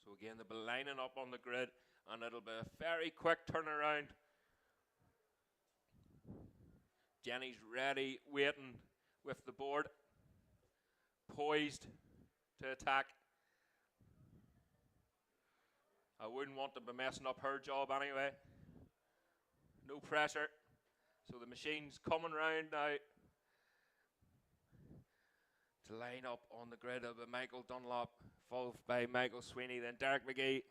So again, they'll be lining up on the grid, and it'll be a very quick turnaround. Jenny's ready, waiting with the board, poised to attack. I wouldn't want to be messing up her job anyway. No pressure. So the machine's coming round now to line up on the grid of Michael Dunlop, followed by Michael Sweeney, then Derek McGee,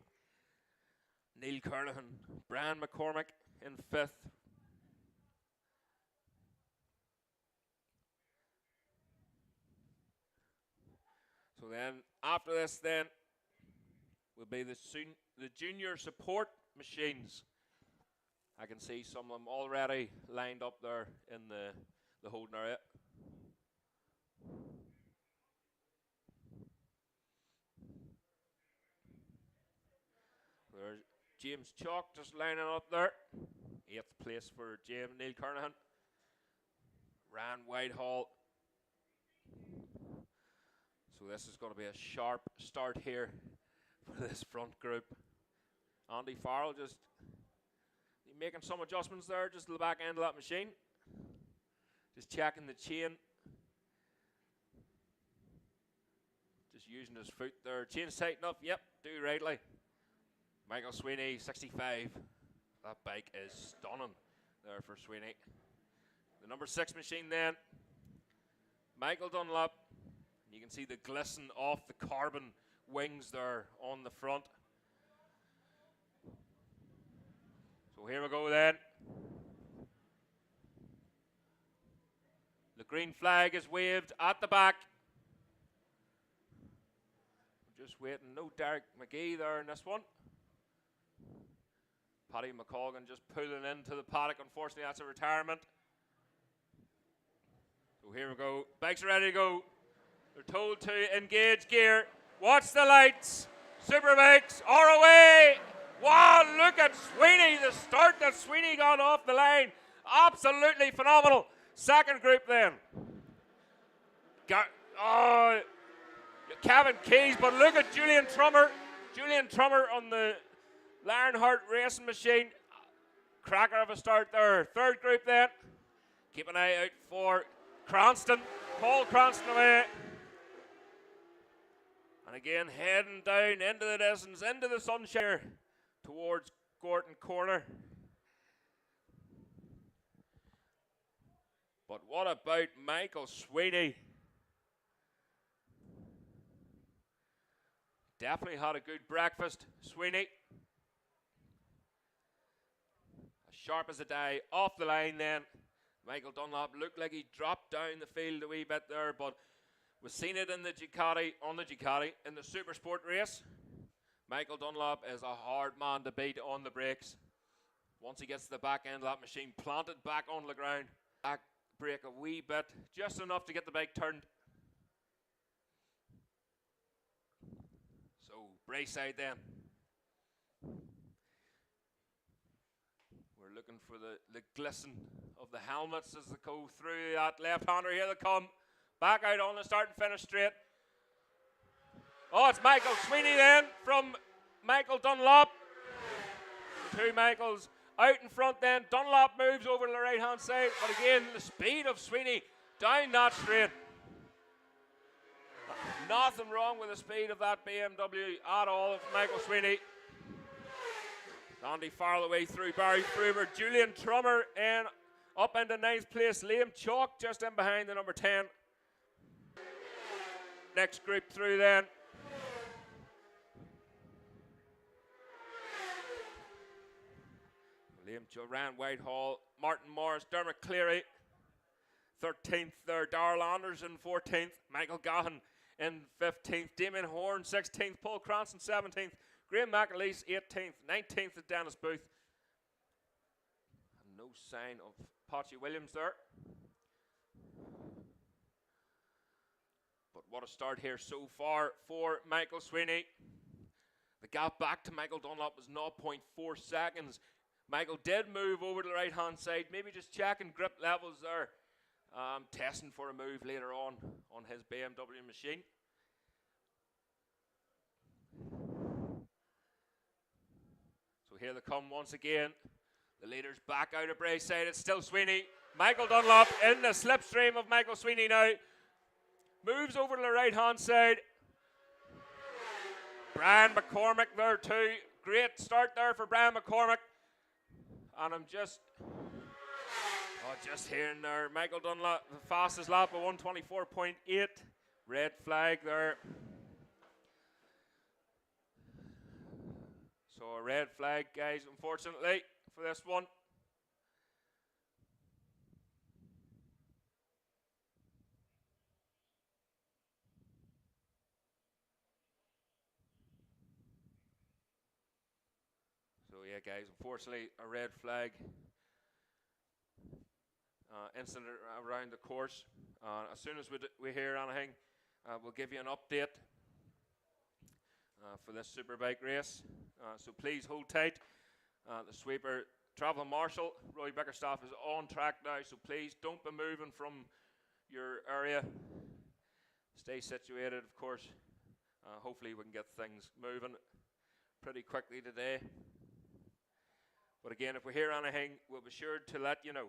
Neil Kernahan, Brian McCormick in fifth. So then, after this, then will be the junior support machines. I can see some of them already lined up there in the holding area. There's James Chalk just lining up there. 8th place for Neil Kernahan. Ryan Whitehall. So this is going to be a sharp start here for this front group. Andy Farrell just making some adjustments there, just to the back end of that machine. Just checking the chain. Just using his foot there. Chain's tight enough. Yep, do rightly. Michael Sweeney, 65. That bike is stunning there for Sweeney. The number 6 machine then. Michael Dunlop. You can see the glisten off the carbon wings there on the front. So here we go then. The green flag is waved at the back. We're just waiting. No Derek McGee there in this one. Paddy McColgan just pulling into the paddock. Unfortunately, that's a retirement. So here we go. Bikes are ready to go. They're told to engage gear. Watch the lights. Superbikes are away. Wow, look at Sweeney. The start that Sweeney got off the line. Absolutely phenomenal. Second group then. Kevin Keys, but look at Julian Trummer. Julian Trummer on the Lionheart racing machine. Cracker of a start there. Third group then. Keep an eye out for Cranston. Paul Cranston away. And again, heading down into the distance, into the sunshine towards Gorton Corner. But what about Michael Sweeney? Definitely had a good breakfast, Sweeney. As sharp as a die, off the line then. Michael Dunlop looked like he dropped down the field a wee bit there, but we've seen it in the Ducati, in the Supersport race. Michael Dunlop is a hard man to beat on the brakes. Once he gets the back end of that machine planted back on the ground, back brake a wee bit, just enough to get the bike turned. So, Brayside then. We're looking for the glisten of the helmets as they go through that left-hander. Here they come. Back out on the start and finish straight. Oh, it's Michael Sweeney then from Michael Dunlop. Two Michaels out in front then. Dunlop moves over to the right-hand side. But again, the speed of Sweeney down that straight. Nothing wrong with the speed of that BMW at all for Michael Sweeney. Andy Farrell away through Barry Fruber. Julian Trummer and up into 9th place. Liam Chalk just in behind the number 10. Next group through then. Liam Joran Whitehall, Martin Morris, Dermot Cleary, 13th there, Darrell Anderson 14th, Michael Gahan in 15th, Damien Horn 16th, Paul Cranston 17th, Graham McAleese 18th, 19th is Dennis Booth. And no sign of Patsy Williams there. But what a start here so far for Michael Sweeney. The gap back to Michael Dunlop was 0.4 seconds. Michael did move over to the right-hand side, maybe just checking grip levels there. Testing for a move later on his BMW machine. So here they come once again. The leader's back out of Brayside. It's still Sweeney. Michael Dunlop in the slipstream of Michael Sweeney now. Moves over to the right-hand side. Brian McCormick there too. Great start there for Brian McCormick. And I'm just hearing there, Michael Dunlop, the fastest lap of 124.8. Red flag there. So a red flag, guys, unfortunately, for this one. So yeah, guys, unfortunately, a red flag incident around the course. As soon as we hear anything, we'll give you an update for this Superbike race. So please hold tight. The sweeper, Travel Marshal, Roy Bickerstaff is on track now, so please don't be moving from your area. Stay situated, of course. Hopefully we can get things moving pretty quickly today. But again, if we hear anything, we'll be sure to let you know.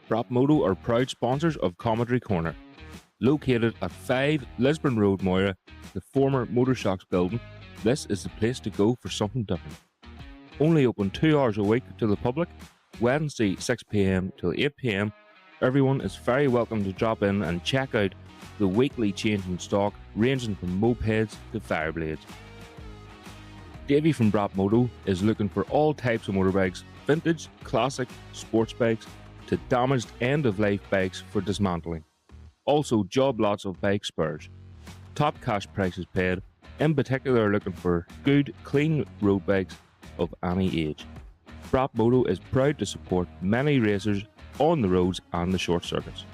Brap Moto are proud sponsors of Commentary Corner. Located at 5 Lisburn Road, Moira, the former Motor Shocks building, this is the place to go for something different. Only open 2 hours a week to the public, Wednesday 6 p.m. till 8 p.m. Everyone is very welcome to drop in and check out the weekly change in stock, ranging from mopeds to fireblades. Davey from Brap Moto is looking for all types of motorbikes, vintage, classic, sports bikes, to damaged end-of-life bikes for dismantling. Also job lots of bike spares. Top cash prices paid, in particular looking for good, clean road bikes of any age. Brap Moto is proud to support many racers on the roads and the short circuits.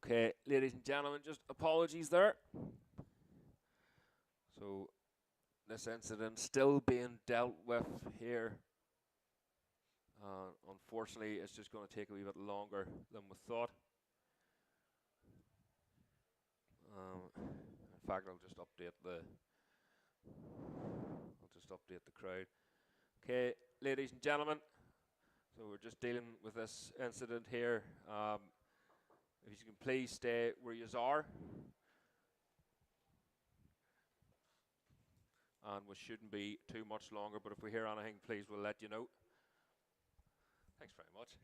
Okay, ladies and gentlemen, just apologies there. So, this incident still being dealt with here. Unfortunately, it's just going to take a wee bit longer than we thought. In fact, I'll just update the crowd. Okay, ladies and gentlemen, so we're just dealing with this incident here. If you can please stay where you are. And we shouldn't be too much longer, but if we hear anything, please we'll let you know. Thanks very much.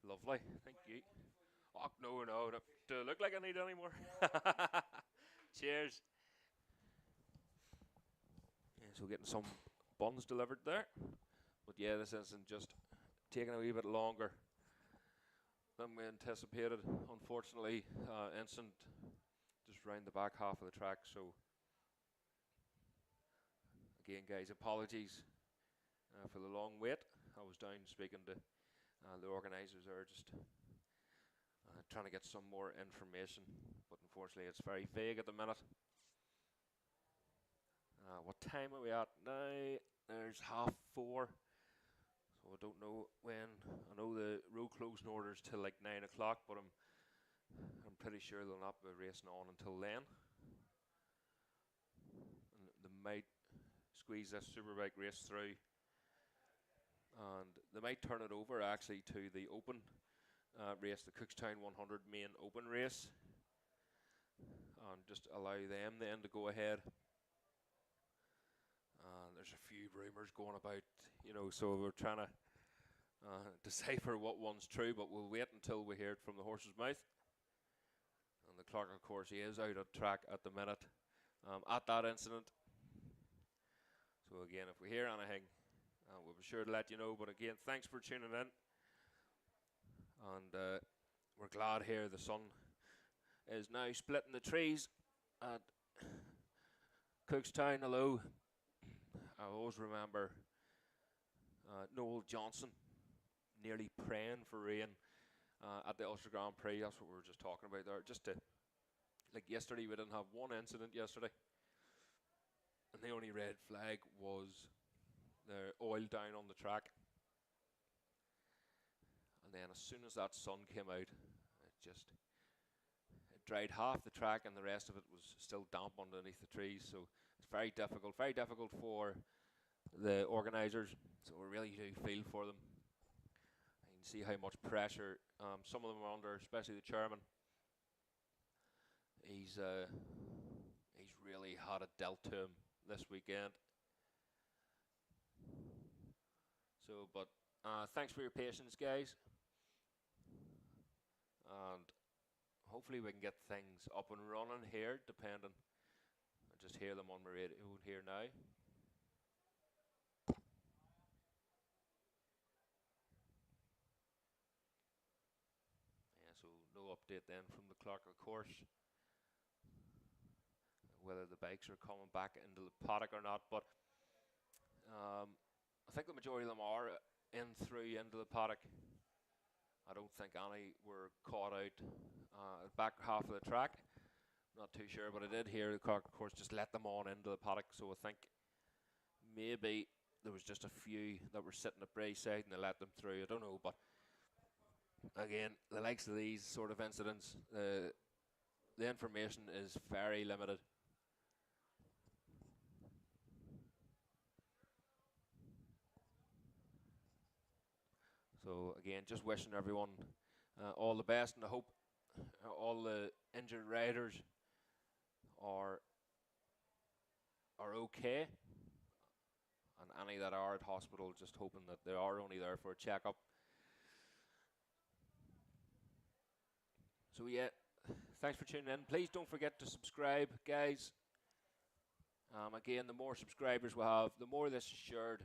Lovely, thank you. Oh, no, do I look like I need any more? Cheers. Yeah, so getting some buns delivered there. But yeah, this isn't just taking a wee bit longer than we anticipated. Unfortunately, instant just round the back half of the track. So again, guys, apologies for the long wait. I was down speaking to the organisers there, just trying to get some more information, but unfortunately it's very vague at the minute. What time are we at now? There's 4:30, so I don't know when. I know the road closing orders till like 9 o'clock, but I'm pretty sure they'll not be racing on until then. And they might squeeze this Superbike race through, and they might turn it over actually to the open race, the Cookstown 100 main open race, and just allow them then to go ahead. There's a few rumours going about, so we're trying to decipher what one's true, but we'll wait until we hear it from the horse's mouth. And the clock, of course, he is out of track at the minute at that incident. So again, if we hear anything, we'll be sure to let you know. But again, thanks for tuning in. And we're glad here the sun is now splitting the trees at Cookstown. Hello. I always remember Noel Johnson nearly praying for rain at the Ulster Grand Prix. That's what we were just talking about there. Just to, like yesterday, we didn't have one incident yesterday. And the only red flag was the oil down on the track. And then as soon as that sun came out, it dried half the track, and the rest of it was still damp underneath the trees. So it's very difficult for the organisers. So we really do feel for them. You can see how much pressure some of them are under, especially the chairman. He's really had it dealt to him this weekend. So, but thanks for your patience, guys. And hopefully we can get things up and running here, depending. I just hear them on my radio here now. Yeah, so no update then from the clock, of course. Whether the bikes are coming back into the paddock or not, but I think the majority of them are into the paddock. I don't think any were caught out back half of the track. Not too sure, but I did hear the car, of course, just let them on into the paddock. So I think maybe there was just a few that were sitting at Brayside and they let them through. I don't know, but again, the likes of these sort of incidents, the information is very limited. So again, just wishing everyone all the best, and I hope all the injured riders are okay, and any that are at hospital, just hoping that they are only there for a checkup. So yeah, thanks for tuning in. Please don't forget to subscribe, guys. Again, the more subscribers we have, the more this is shared,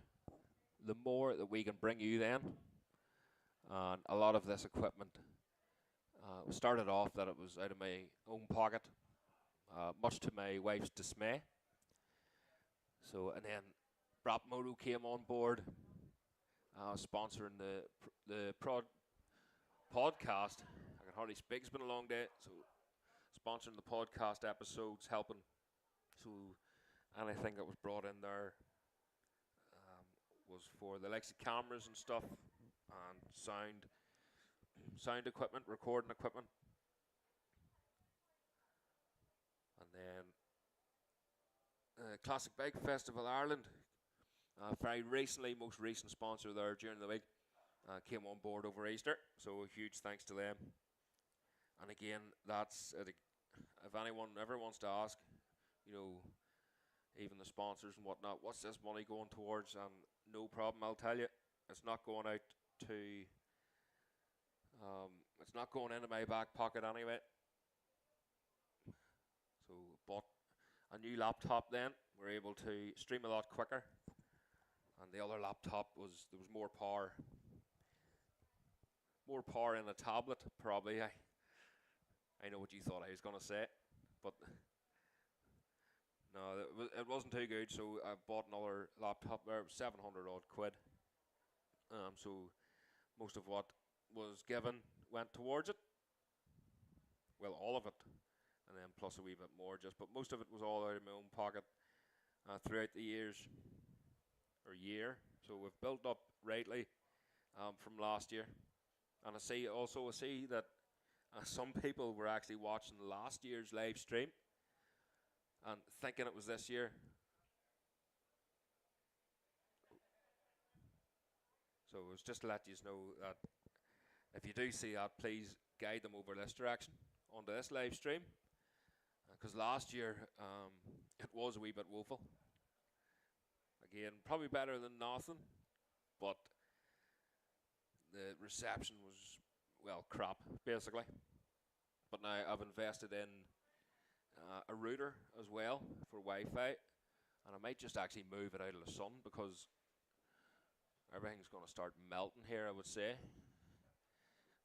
the more that we can bring you then. And a lot of this equipment started off that it was out of my own pocket, much to my wife's dismay. So, and then Moto came on board, sponsoring the podcast. I can hardly speak. It's been a long day, so sponsoring the podcast episodes, helping. So anything that was brought in there was for the likes of cameras and stuff, and sound equipment, recording equipment, and then Classic Bike Festival Ireland. Very recently, most recent sponsor there during the week, came on board over Easter, so a huge thanks to them. And again, that's if anyone ever wants to ask, you know, even the sponsors and whatnot, what's this money going towards? And no problem, I'll tell you, it's not going out to, it's not going into my back pocket anyway. So bought a new laptop then, we're able to stream a lot quicker. And the other laptop there was more power in a tablet, probably. I know what you thought I was going to say, but no, it wasn't too good, so I bought another laptop there, 700 odd quid. So most of what was given went towards it. Well, all of it, and then plus a wee bit more but most of it was all out of my own pocket throughout the year. So we've built up rightly from last year. And I see that some people were actually watching last year's live stream and thinking it was this year. So it was just to let you know that if you do see that, please guide them over this direction onto this live stream. Because last year it was a wee bit woeful. Again, probably better than nothing, but the reception was, well, crap, basically. But now I've invested in a router as well for Wi-Fi, and I might just actually move it out of the sun because everything's going to start melting here, I would say.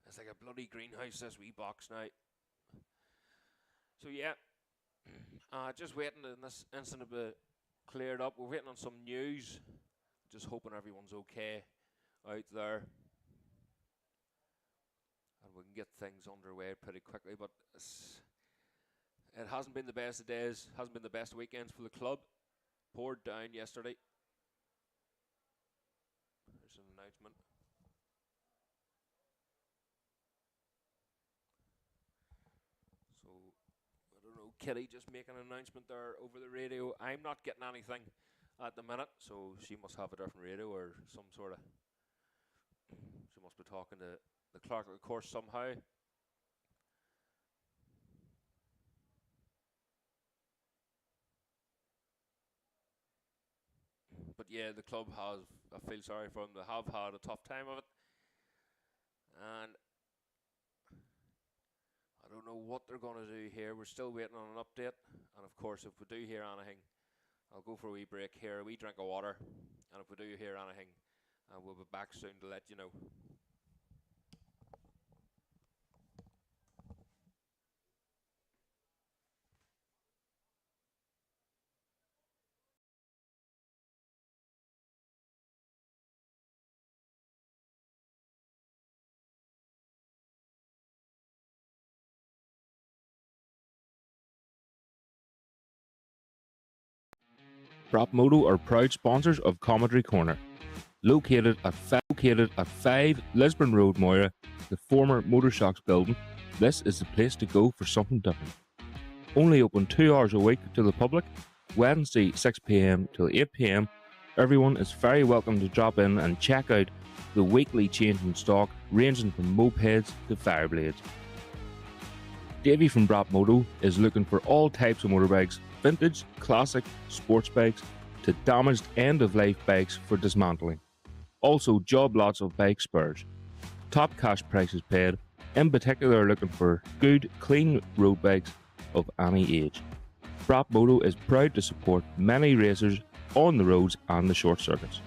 It's like a bloody greenhouse, this wee box now. So yeah, just waiting in this instant to be cleared up. We're waiting on some news. Just hoping everyone's okay out there. And we can get things underway pretty quickly, but it hasn't been the best of days, hasn't been the best of weekends for the club. Poured down yesterday. There's an announcement. So, I don't know, Kitty just making an announcement there over the radio. I'm not getting anything at the minute, so she must have a different radio or some sort of, she must be talking to the clerk of the course somehow. But yeah, the club has, I feel sorry for them, they have had a tough time of it. And I don't know what they're going to do here. We're still waiting on an update. And of course, if we do hear anything, I'll go for a wee break here, a wee drink of water. And if we do hear anything, we'll be back soon to let you know. Moto are proud sponsors of Commentary Corner. Located at 5 Lisburn Road, Moira, the former Motor Shocks building, this is the place to go for something different. Only open 2 hours a week to the public, Wednesday 6 p.m. till 8 p.m. Everyone is very welcome to drop in and check out the weekly change in stock, ranging from mopeds to fireblades. Davey from Moto is looking for all types of motorbikes, vintage, classic, sports bikes, to damaged end-of-life bikes for dismantling. Also job lots of bike spares. Top cash prices paid, in particular looking for good, clean road bikes of any age. Moto is proud to support many racers on the roads and the short circuits.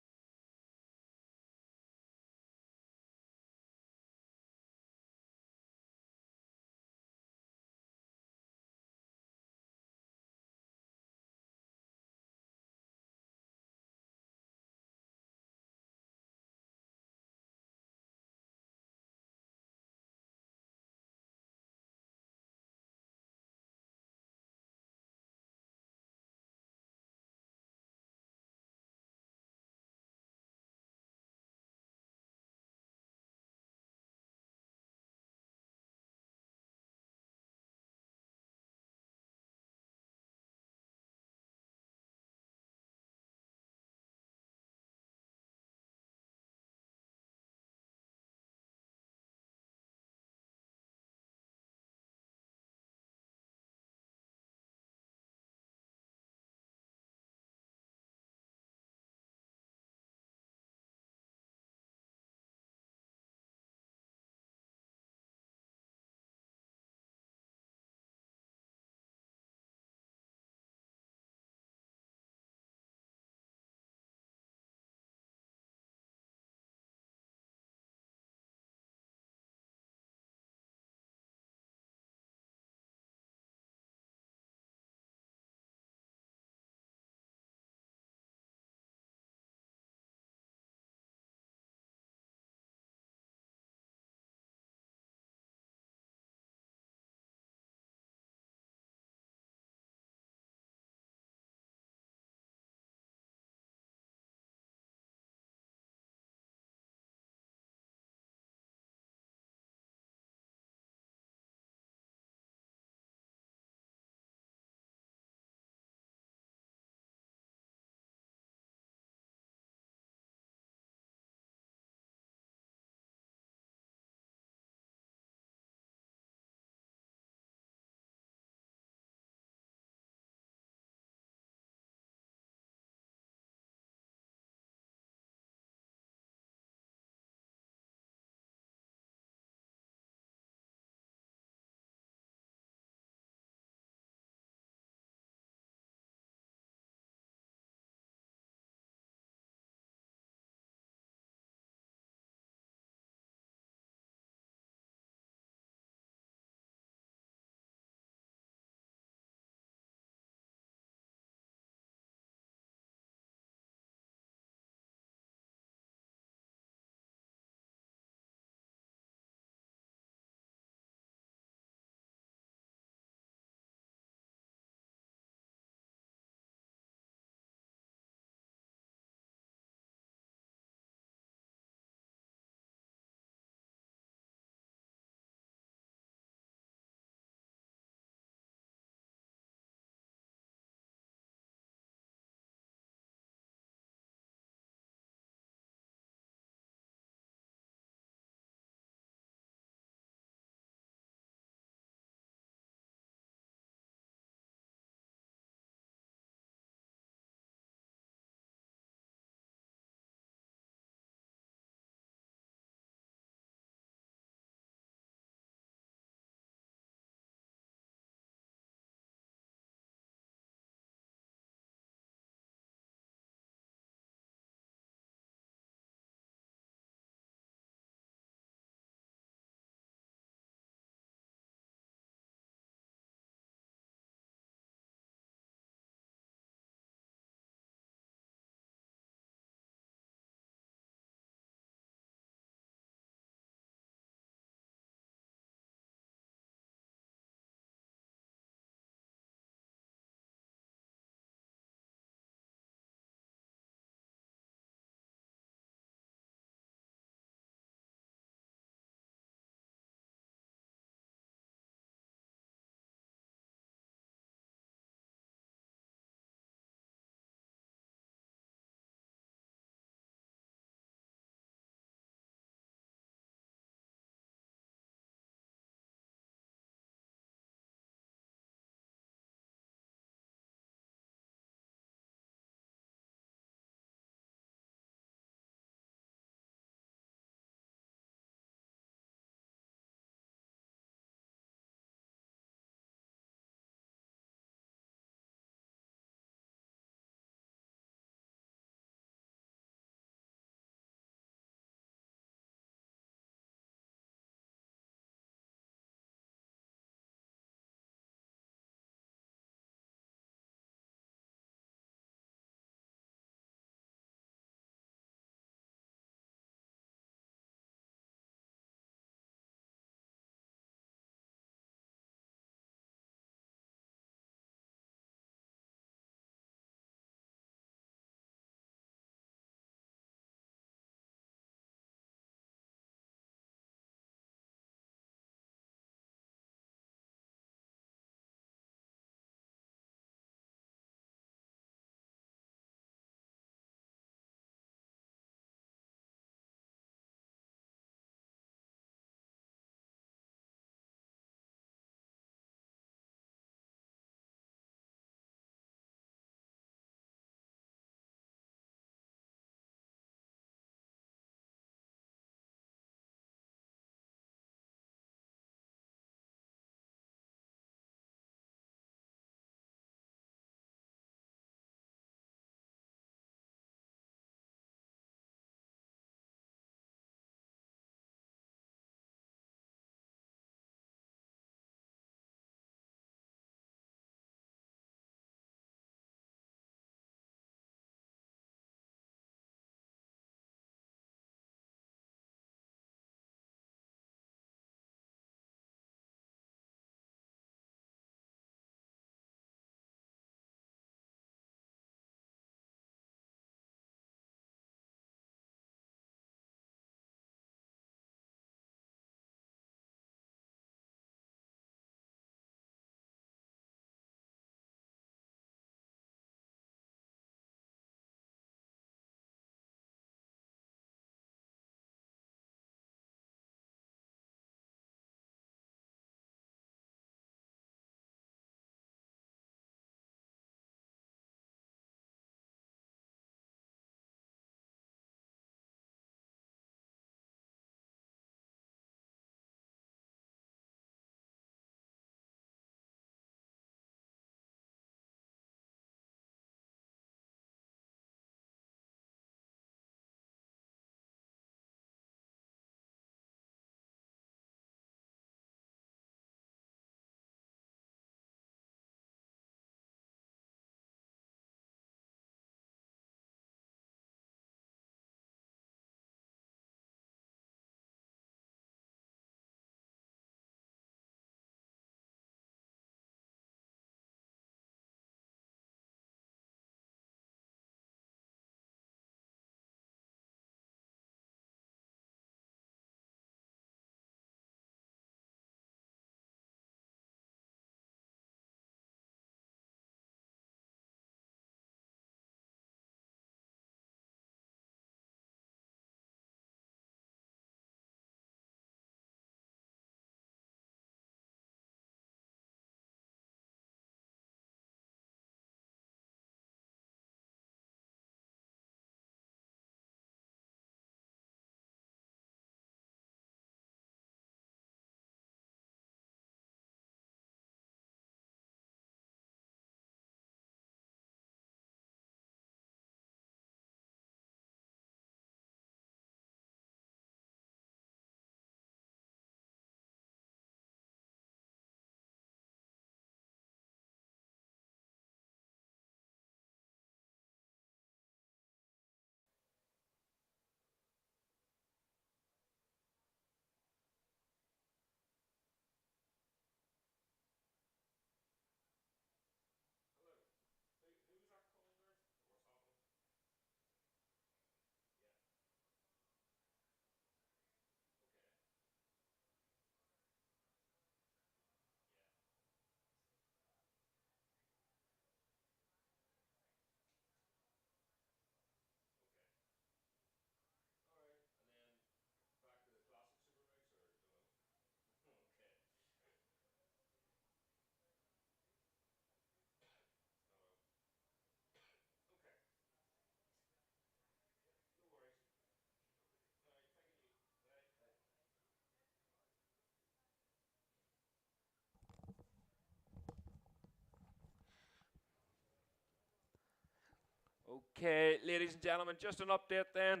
Okay, ladies and gentlemen, just an update then.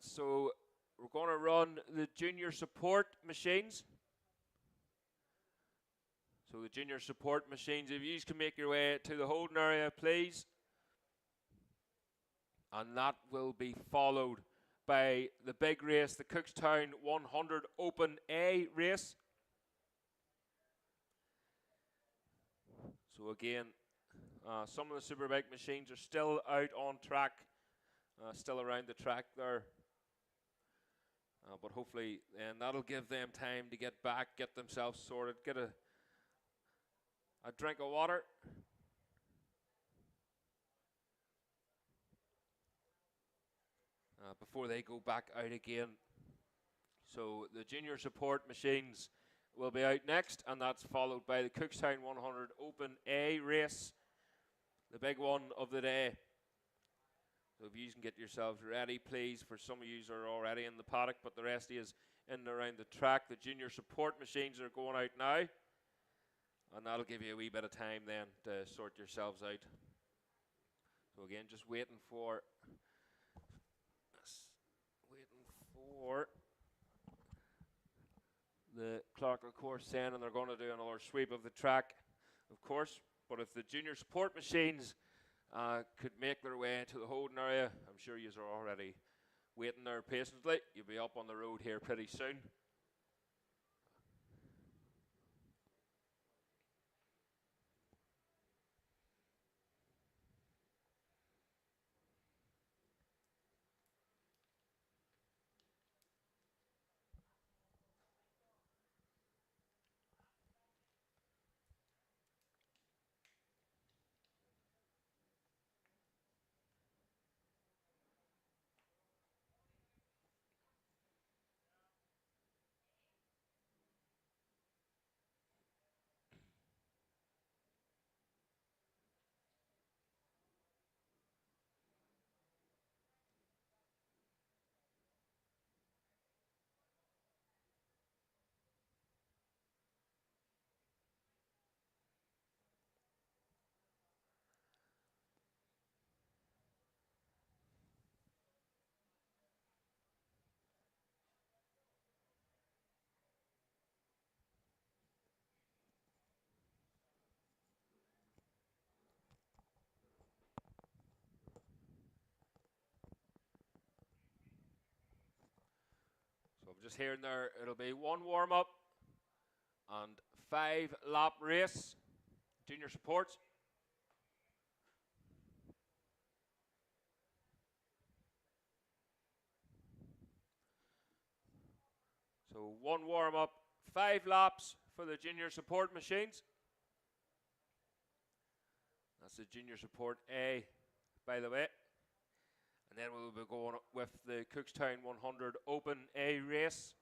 So we're going to run the junior support machines. So the junior support machines, if you can make your way to the holding area, please. And that will be followed by the big race, the Cookstown 100 Open A race. So again, some of the Superbike machines are still out on track, still around the track there. But hopefully, and that'll give them time to get back, get themselves sorted, get a drink of water. Before they go back out again. So the junior support machines will be out next, and that's followed by the Cookstown 100 Open A race, the big one of the day. So if you can get yourselves ready, please. For some of you are already in the paddock, but the rest of you is in and around the track. The junior support machines are going out now, and that'll give you a wee bit of time then to sort yourselves out. So again, just waiting for the Clogher course then, and they're going to do another sweep of the track, of course. But if the junior support machines could make their way to the holding area, I'm sure you are already waiting there patiently. You'll be up on the road here pretty soon. So I'm just hearing there, it'll be one warm-up and 5-lap race, junior supports. So one warm-up, 5 laps for the junior support machines. That's the junior support A, by the way. And then we'll be going with the Cookstown 100 Open A race.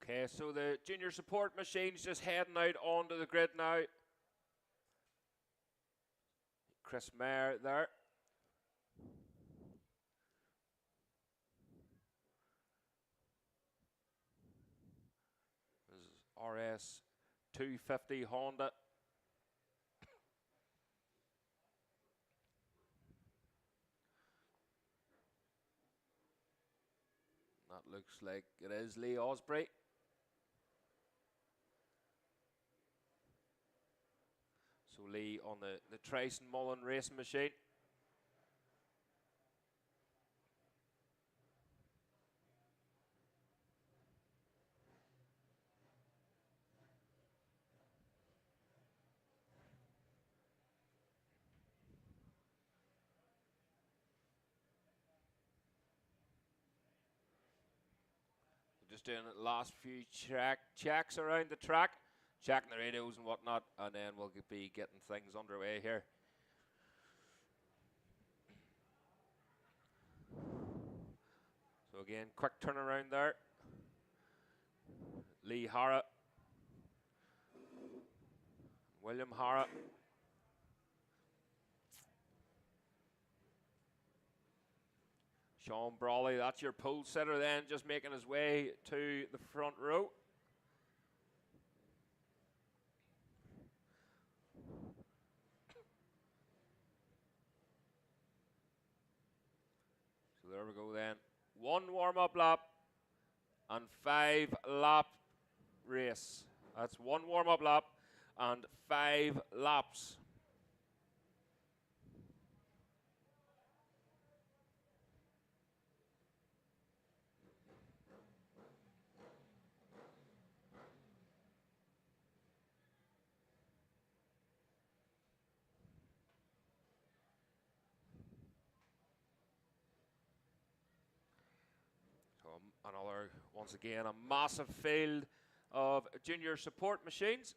Okay, so the junior support machine's just heading out onto the grid now. Chris Mayer there. This is RS 250 Honda. That looks like it is Lee Osprey. So Lee on the Tyson Mullen racing machine. Just doing the last few checks around the track, checking the radios and whatnot, and then we'll be getting things underway here. So again, quick turnaround there. Lee Hara, William Hara. Sean Brawley, that's your pole sitter then, just making his way to the front row. So there we go then. 1 warm-up lap and 5 lap race. That's 1 warm-up lap and 5 laps. Another, once again, a massive field of junior support machines.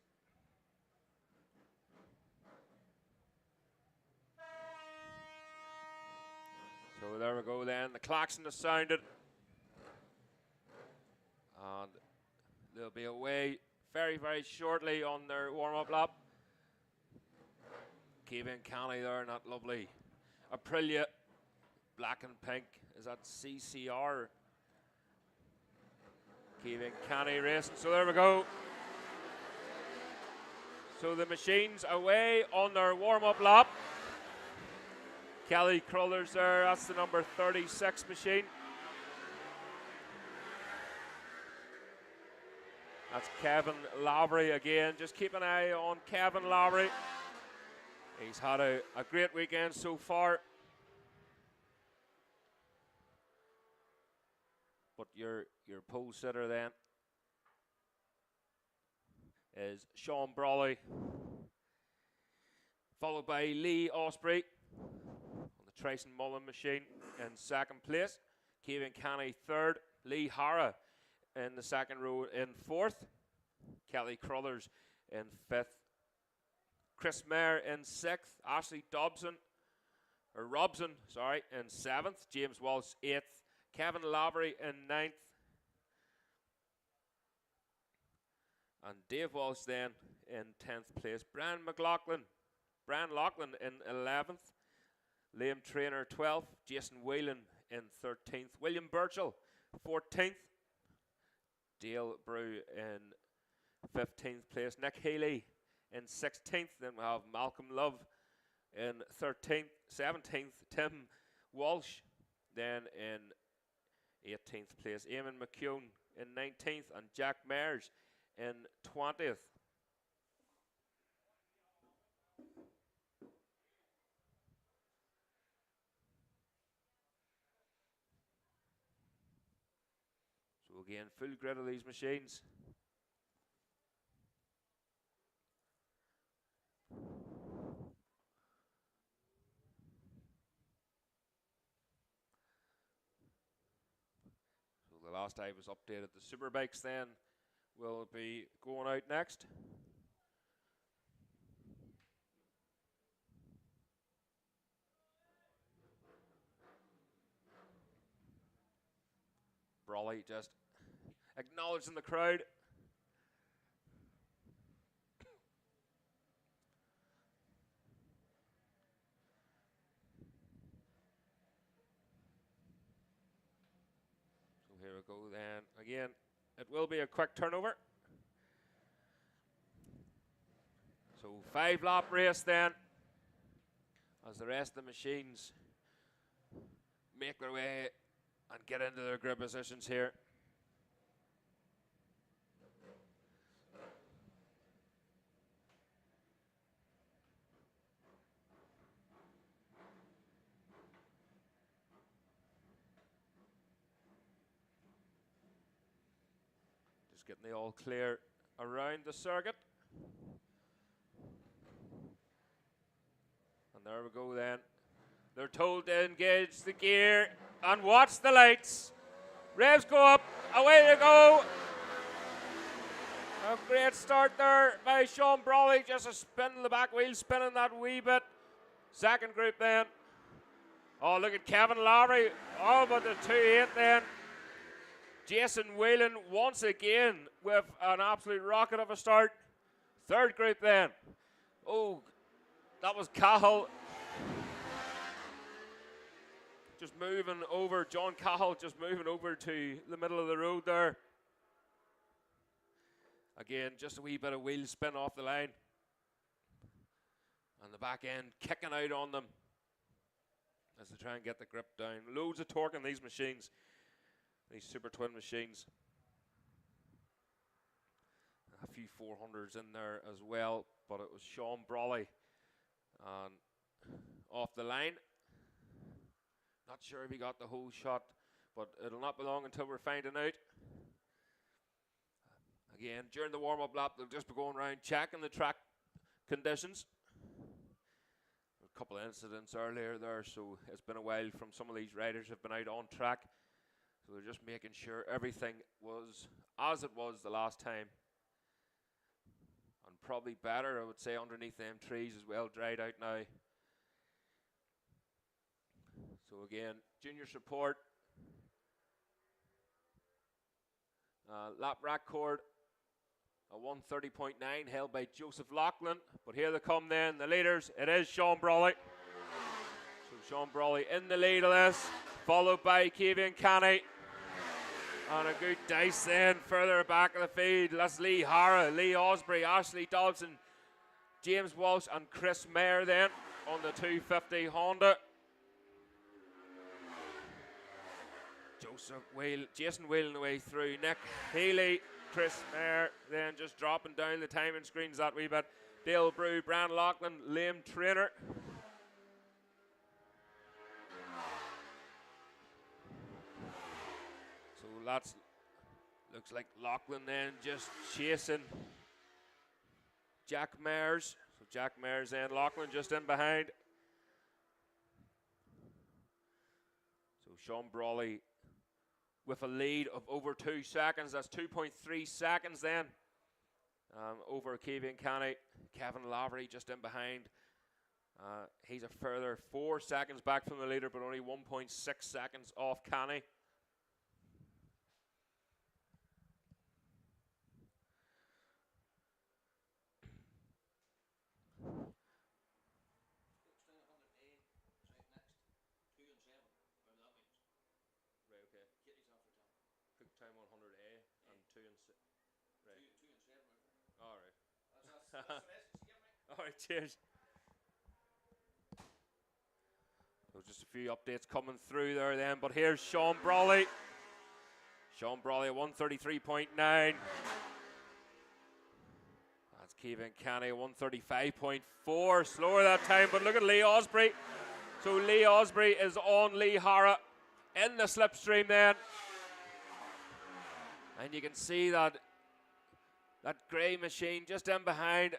So there we go then, the klaxon has sounded. And they'll be away very, very shortly on their warm-up lap. Kevin Canny there, not lovely. Aprilia, black and pink, is that CCR? Kevin Canny racing, so there we go. So the machines away on their warm-up lap. Kelly Crullers there, that's the number 36 machine. That's Kevin Lowry again. Just keep an eye on Kevin Lowry. He's had a great weekend so far. But your pole sitter then is Sean Brawley, followed by Lee Osprey on the Tyson Mullen machine in 2nd place. Kevin Canny 3rd. Lee Hara in the 2nd row in 4th. Kelly Crullers in 5th. Chris Mayer in 6th. Ashley Robson in 7th. James Walsh 8th. Kevin Lavery in 9th. And Dave Walsh then in 10th place. Brian Loughlin in 11th. Liam Trainer 12th. Jason Whelan in 13th. William Burchell 14th. Dale Brew in 15th place. Nick Healy in 16th. Then we have Malcolm Love in 13th. 17th. Tim Walsh then in 18th place. Eamon McCune in 19th. And Jack Myers in 20th. So again, full grid of these machines. So the last I was updated, the Superbikes then will be going out next. Brawley just, acknowledging the crowd. So here we go then. Again, it will be a quick turnover. So 5-lap race then, as the rest of the machines make their way and get into their grid positions here. Just getting the all clear around the circuit. And there we go then. They're told to engage the gear and watch the lights. Revs go up, away they go. A great start there by Sean Brawley, just a spin in the back wheel, spinning that wee bit. Second group then. Oh, look at Kevin Lowry. Oh, but the 2-8 then. Jason Whelan once again with an absolute rocket of a start. Third group then. Oh, that was Cahill. Just moving over, John Cahill just moving over to the middle of the road there. Again, just a wee bit of wheel spin off the line. And the back end kicking out on them as they try and get the grip down. Loads of torque in these machines, these Super Twin machines. A few 400s in there as well, but it was Sean Brawley. And off the line. Not sure if he got the whole shot, but it'll not be long until we're finding out. Again, during the warm-up lap, they'll just be going around checking the track conditions. A couple of incidents earlier there, so it's been a while from some of these riders have been out on track. So they're just making sure everything was as it was the last time. And probably better, I would say, underneath them trees as well, dried out now. So again, junior support. Lap record, a 1:30.9 held by Joseph Loughlin. But here they come then, the leaders. It is Sean Brawley. So Sean Brawley in the lead of this, followed by Kevian Canny. And a good dice then further back of the field. That's Lee Hara, Lee Osprey, Ashley Dodson, James Walsh and Chris Mayer then on the 250 Honda. Jason Whelan the way through. Nick Healy, Chris Mayer, then just dropping down the timing screens that wee bit. Dale Brew, Brian Loughlin, Liam Trainer. So that's looks like Loughlin then just chasing Jack Mayers. So Jack Mayers then, Loughlin just in behind. So Sean Brawley with a lead of over 2 seconds. That's 2.3 seconds then over Kevian Canny. Kevin Lavery just in behind. He's a further 4 seconds back from the leader, but only 1.6 seconds off Canny. Cookstown 100A and 2 and 6. Right. 2 and 7. All right. That's the message you give me. All right, cheers. So just a few updates coming through there then, but here's Sean Brawley. Sean Brawley at 133.9. That's Kevian Canny, 135.4. Slower that time, but look at Lee Osprey. So Lee Osprey is on Lee Hara in the slipstream then. And you can see that grey machine just in behind.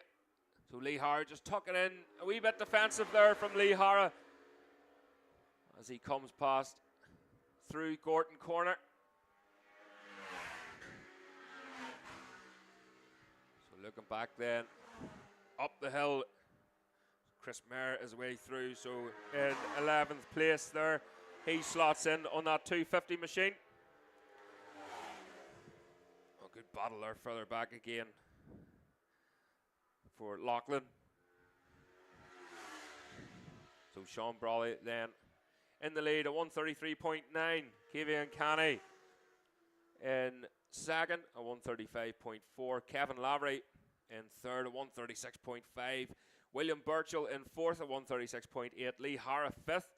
So Lee Hara just tucking in a wee bit defensive there from Lee Hara as he comes past through Gorton Corner. So looking back then, up the hill, Chris Mayer is way through. So in 11th place there, he slots in on that 250 machine. good battle there further back again for Lachlan. So Sean Brawley then in the lead at 133.9. Kevian Canny in second at 135.4. Kevin Lavery in third at 136.5. William Burchell in fourth at 136.8. Lee Hara fifth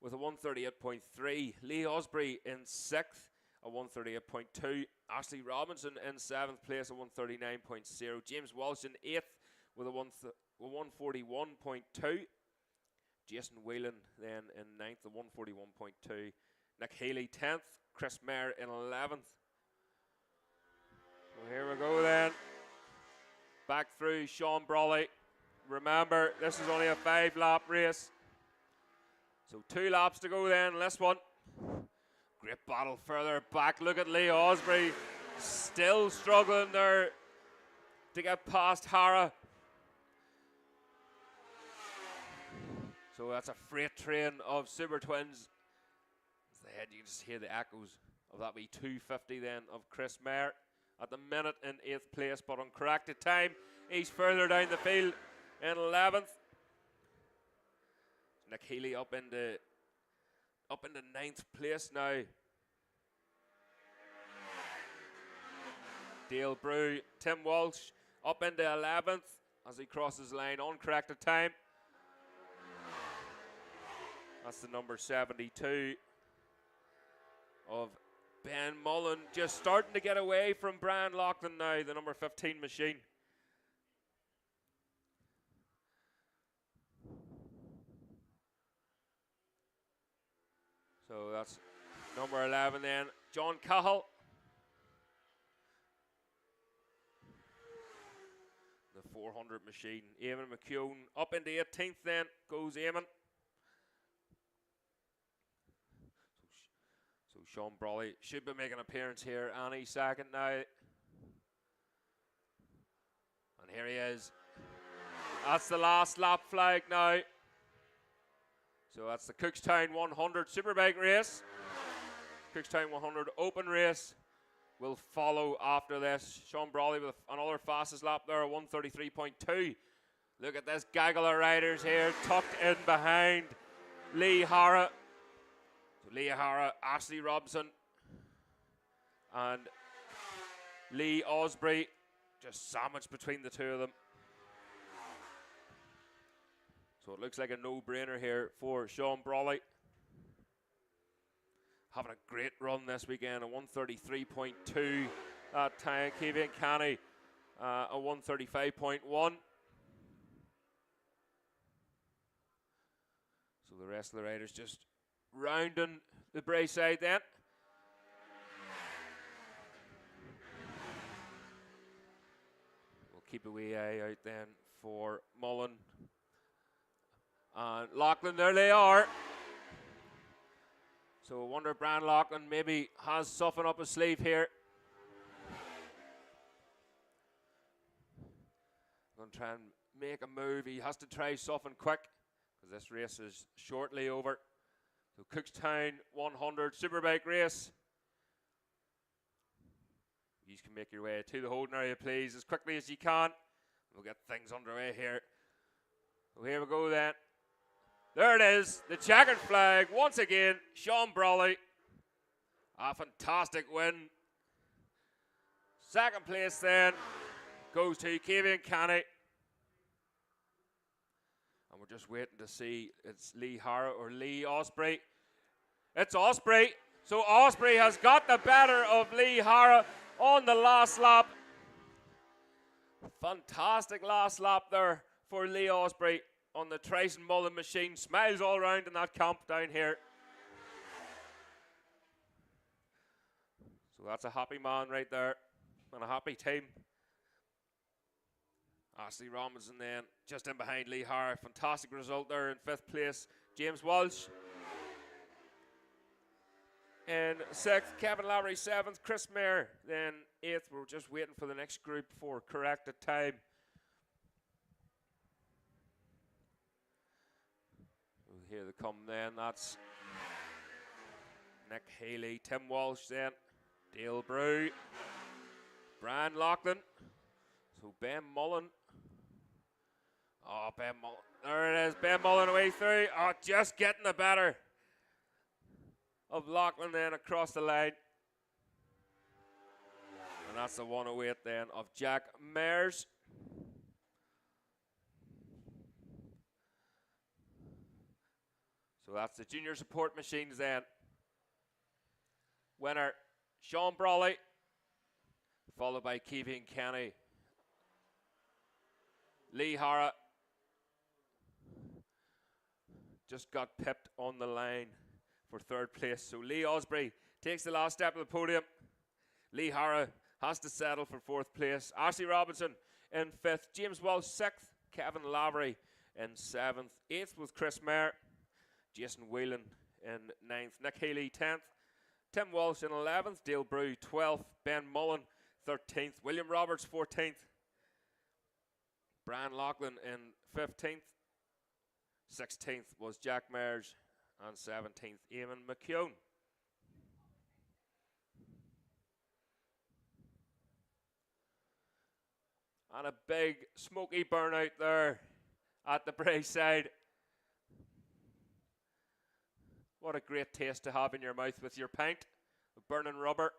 with a 138.3. Lee Osprey in sixth at 138.2. Ashley Robinson in seventh place at 139.0. James Walsh in eighth with a 141.2. Jason Whelan then in ninth at 141.2. Nick Healy 10th. Chris Mayer in 11th. So here we go then. Back through Sean Brawley. Remember, this is only a 5-lap race. So 2 laps to go then in this one. Great battle further back. Look at Lee Osprey still struggling there to get past Hara. So that's a freight train of Super Twins. As the head, you can just hear the echoes of that wee 250 then of Chris Mayer at the minute in 8th place, but on corrected time, he's further down the field in 11th. Nick Healy up into 9th place now. Dale Brew, Tim Walsh up into 11th as he crosses the line on corrected time. That's the number 72 of Ben Mullen, just starting to get away from Brian Loughlin now, the number 15 machine. So that's number 11 then, John Cahill. The 400 machine. Eamon McKeown up into 18th then, goes Eamon. So Sean Brawley should be making an appearance here any second now. And here he is. That's the last lap flag now. So that's the Cookstown 100 Superbike race. Cookstown 100 open race will follow after this. Sean Brawley with another fastest lap there at 133.2. Look at this gaggle of riders here tucked in behind Lee Hara. So Lee Hara, Ashley Robson, and Lee Osprey just sandwiched between the two of them. So it looks like a no-brainer here for Sean Brawley. Having a great run this weekend, a 133.2 that time. Kevian Canny, a 135.1. So the rest of the riders just rounding the Bray side then. We'll keep a wee eye out then for Mullen and Loughlin. There they are. So I wonder if Brian Loughlin maybe has something up his sleeve here. Going to try and make a move. He has to try something quick because this race is shortly over. So Cookstown 100 Superbike race. You can make your way to the holding area, please, as quickly as you can. We'll get things underway here. So here we go then. There it is, the checkered flag once again. Sean Brawley, a fantastic win. Second place then goes to Kevian Canny. And we're just waiting to see it's Lee Hara or Lee Osprey. It's Osprey. So Osprey has got the better of Lee Hara on the last lap. Fantastic last lap there for Lee Osprey on the Tyson Mullen machine. Smiles all around in that camp down here. So that's a happy man right there and a happy team. Ashley Robinson then just in behind Lee Hara. Fantastic result there in 5th place. James Walsh in 6th. Kevin Lowry 7th. Chris Mayer then 8th. We're just waiting for the next group for corrected time. Here they come then. That's Nick Healy, Tim Walsh then, Dale Brew, Brian Loughlin. So Ben Mullen. Oh, Ben Mullen. There it is. Ben Mullen away through. Oh, just getting the better of Loughlin then across the line. And that's the 108 then of Jack Mears. So that's the junior support machines then. Winner, Sean Brawley, followed by Keevan Kenny. Lee Hara just got pipped on the line for third place. So Lee Osprey takes the last step of the podium. Lee Hara has to settle for fourth place. Ashley Robinson in fifth. James Walsh sixth. Kevin Lavery in seventh. Eighth was Chris Mayer. Jason Whelan in ninth. Nick Healy 10th. Tim Walsh in 11th. Dale Brew 12th. Ben Mullen 13th. William Roberts 14th. Brian Loughlin in 15th. 16th was Jack Mears. And 17th, Eamon McKeown. And a big smoky burnout there at the Bray side. What a great taste to have in your mouth with your pint of burning rubber.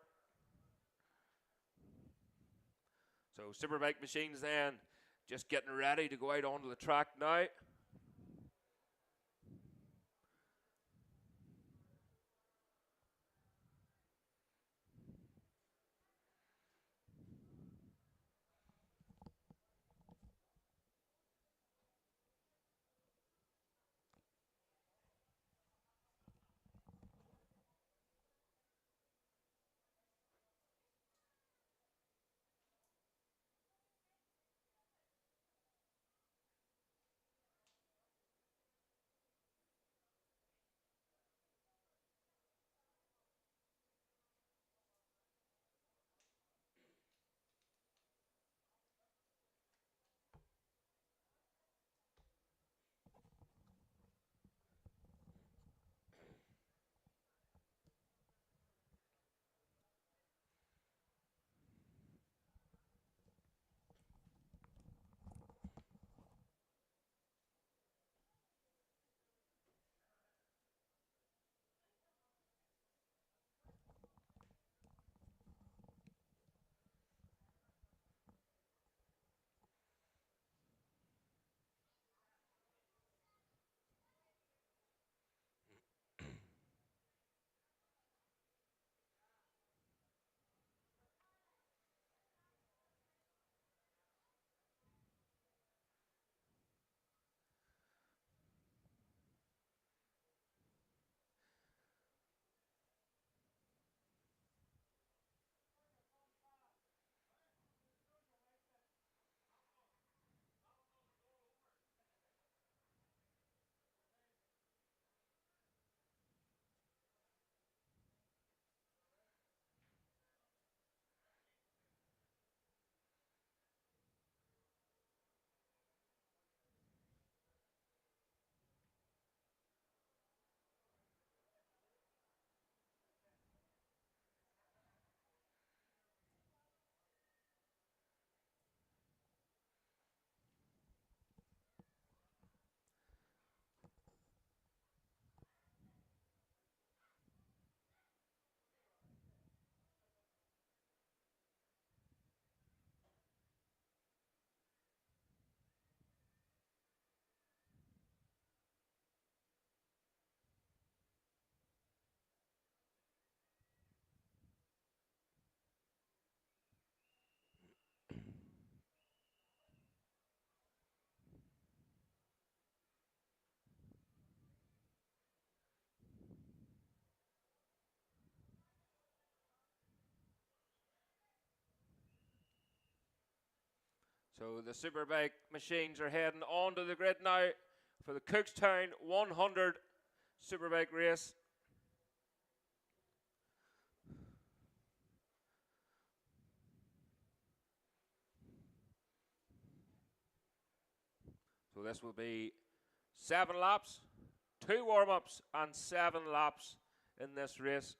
So Superbike machines then just getting ready to go out onto the track now. So the Superbike machines are heading onto the grid now for the Cookstown 100 Superbike race. So this will be 7 laps, 2 warm-ups and 7 laps in this race.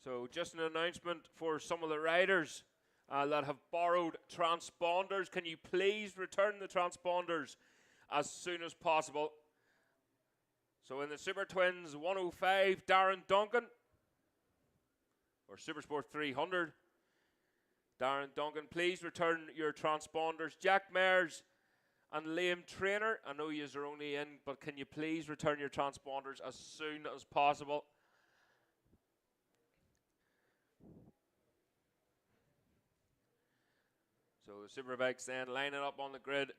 So just an announcement for some of the riders that have borrowed transponders. Can you please return the transponders as soon as possible? So in the Super Twins 105, Darren Duncan, or Super Sport 300, Darren Duncan, please return your transponders. Jack Mayers and Liam Trainer, I know yous are only in, but can you please return your transponders as soon as possible? So the Superbikes then lining up on the grid.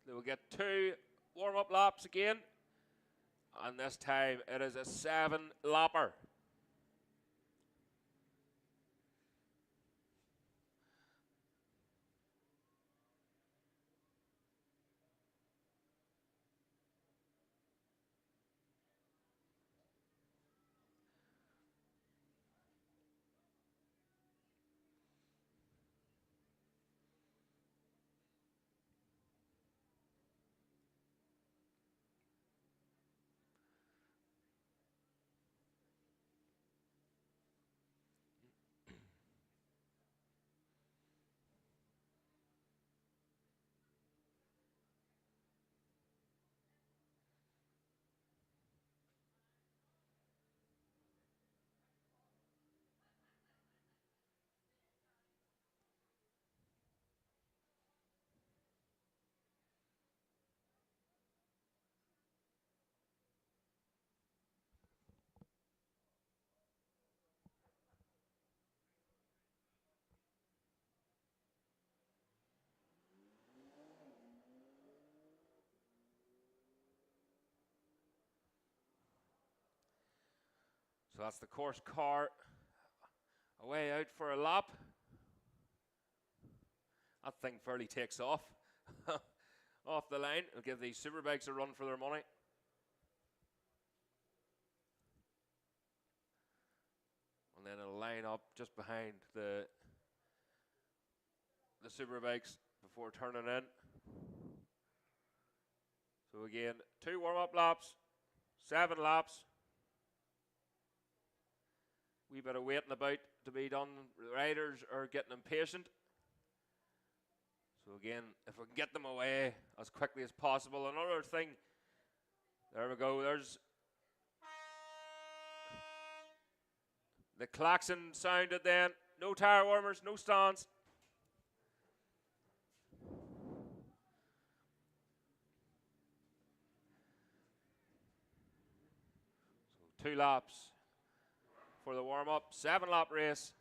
They will get 2 warm-up laps again, and this time it is a 7-lapper. So that's the course car away out for a lap. That thing fairly takes off off the line. It'll give these Superbikes a run for their money. And then it'll line up just behind the Superbikes before turning in. So again, 2 warm-up laps, 7 laps. Wee bit of waiting about to be done. The riders are getting impatient. So again, if we can get them away as quickly as possible. Another thing, there we go, there's the klaxon sounded then. No tire warmers, no stands. So 2 laps for the warm-up, 7-lap race.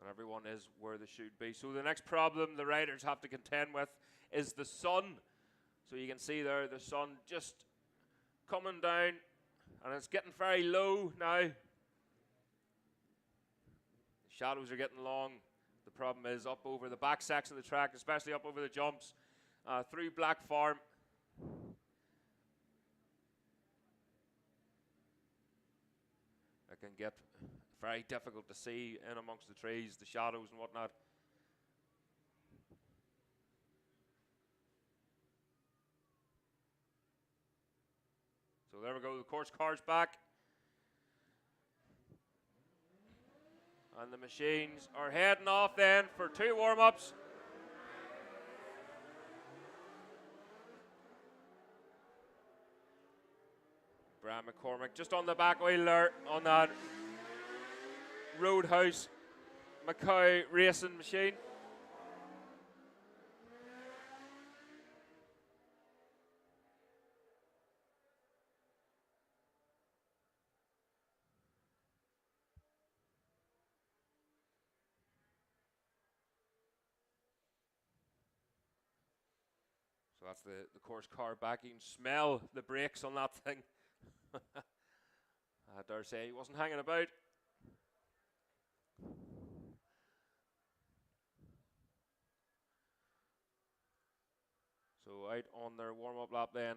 And everyone is where they should be. So the next problem the riders have to contend with is the sun. So you can see there the sun just coming down, and it's getting very low now. The shadows are getting long. The problem is up over the back section of the track, especially up over the jumps, through Black Farm. It can get very difficult to see in amongst the trees, the shadows and whatnot. So there we go, the course car's back. And the machines are heading off then for 2 warm-ups. Brian McCormick just on the back wheel there on that Roadhouse Macau racing machine. So that's the course car back. You can smell the brakes on that thing. I dare say he wasn't hanging about. So out on their warm-up lap then.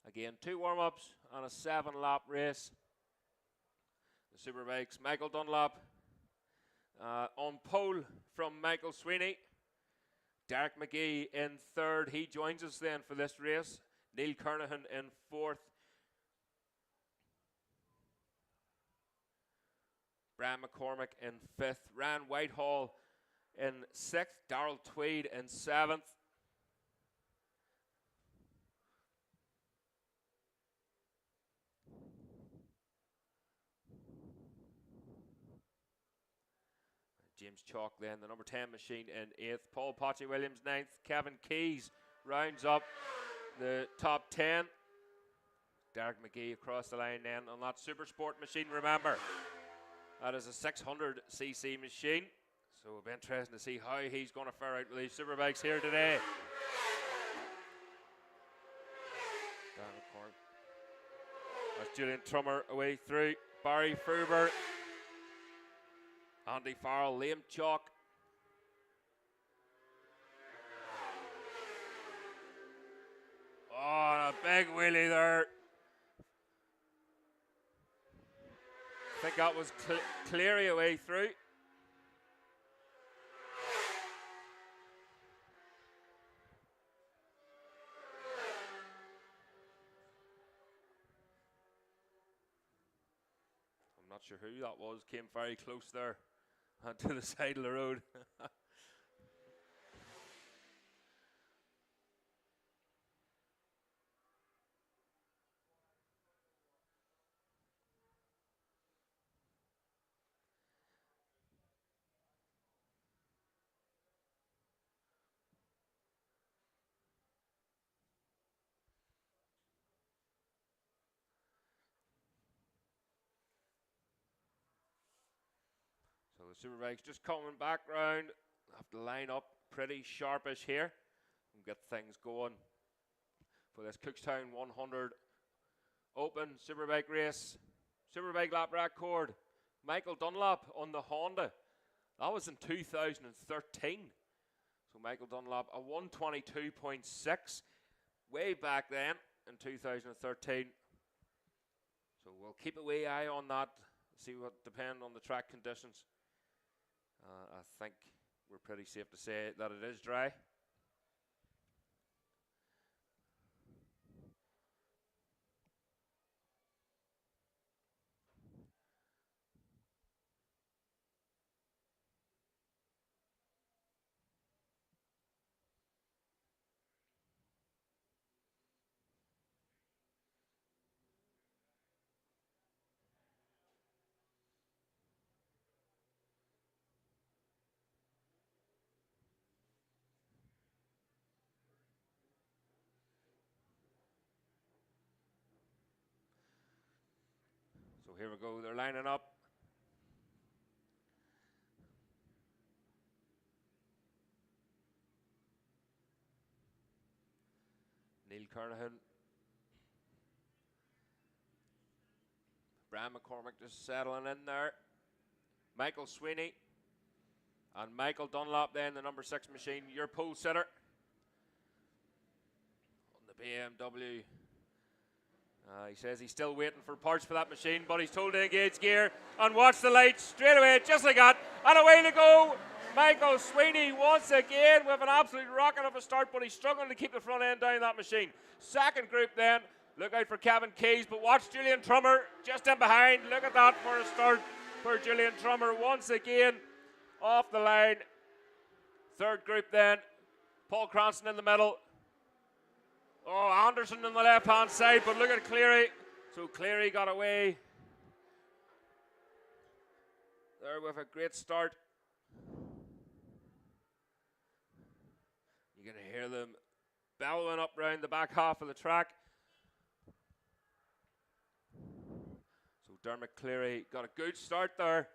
Again, 2 warm-ups and a 7-lap race. The Superbikes, Michael Dunlop on pole from Michael Sweeney. Derek McGee in 3rd. He joins us then for this race. Neil Kernahan in 4th. Brian McCormick in 5th. Ryan Whitehall in 6th. Darrell Tweed in 7th. James Chalk then, the number 10 machine in 8th. Paul Potchy Williams 9th. Kevin Keys rounds up the top 10. Derek McGee across the line then on that Super Sport machine. Remember, that is a 600cc machine. So it'll be interesting to see how he's going to fare out with these Superbikes here today. That's Julian Trummer away through. Barry Fruber. Andy Farrell, Liam Chalk. Oh, a big wheelie there. I think that was Cleary away through. I'm not sure who that was. Came very close there to the side of the road. So the Superbike's just coming back round. Have to line up pretty sharpish here and get things going for this Cookstown 100 Open Superbike race. Superbike lap record. Michael Dunlop on the Honda. That was in 2013. So Michael Dunlop, a 122.6 way back then in 2013. So we'll keep a wee eye on that. See what depend on the track conditions. I think we're pretty safe to say that it is dry. So here we go, they're lining up. Neil Kernahan. Brian McCormick just settling in there. Michael Sweeney. And Michael Dunlop then, the number 6 machine, your pole sitter. On the BMW. He says he's still waiting for parts for that machine, but he's told to engage gear and watch the lights straight away, just like that. And away to go. Michael Sweeney once again with an absolute rocket of a start, but he's struggling to keep the front end down that machine. Second group then, look out for Kevin Keys, but watch Julian Trummer just in behind. Look at that for a start for Julian Trummer once again off the line. Third group then, Paul Cranston in the middle. Oh, Anderson on the left-hand side, but look at Cleary. So Cleary got away there with a great start. You're going to hear them bellowing up round the back half of the track. So Dermot Cleary got a good start there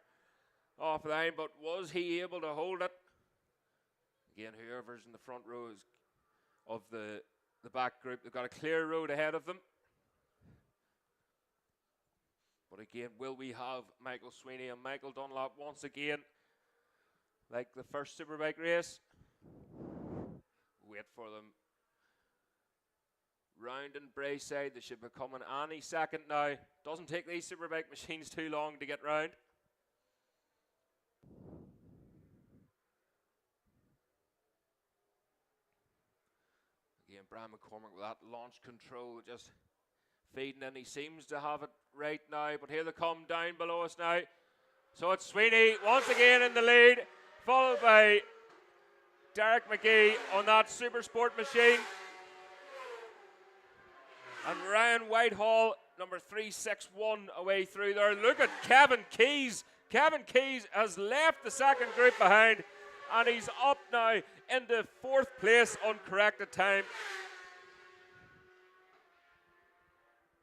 off the line, but was he able to hold it? Again, whoever's in the front row is of the back group, they've got a clear road ahead of them. But again, will we have Michael Sweeney and Michael Dunlop once again, like the first Superbike race? Wait for them. Round in Brayside, they should be coming any second now. Doesn't take these Superbike machines too long to get round. Again, Brian McCormick with that launch control just feeding in. He seems to have it right now, but here they come down below us now. So it's Sweeney once again in the lead, followed by Derek McGee on that Super Sport machine. And Ryan Whitehall, number 361, away through there. Look at Kevin Keys. Kevin Keys has left the second group behind, and he's up now into 4th place on corrected time.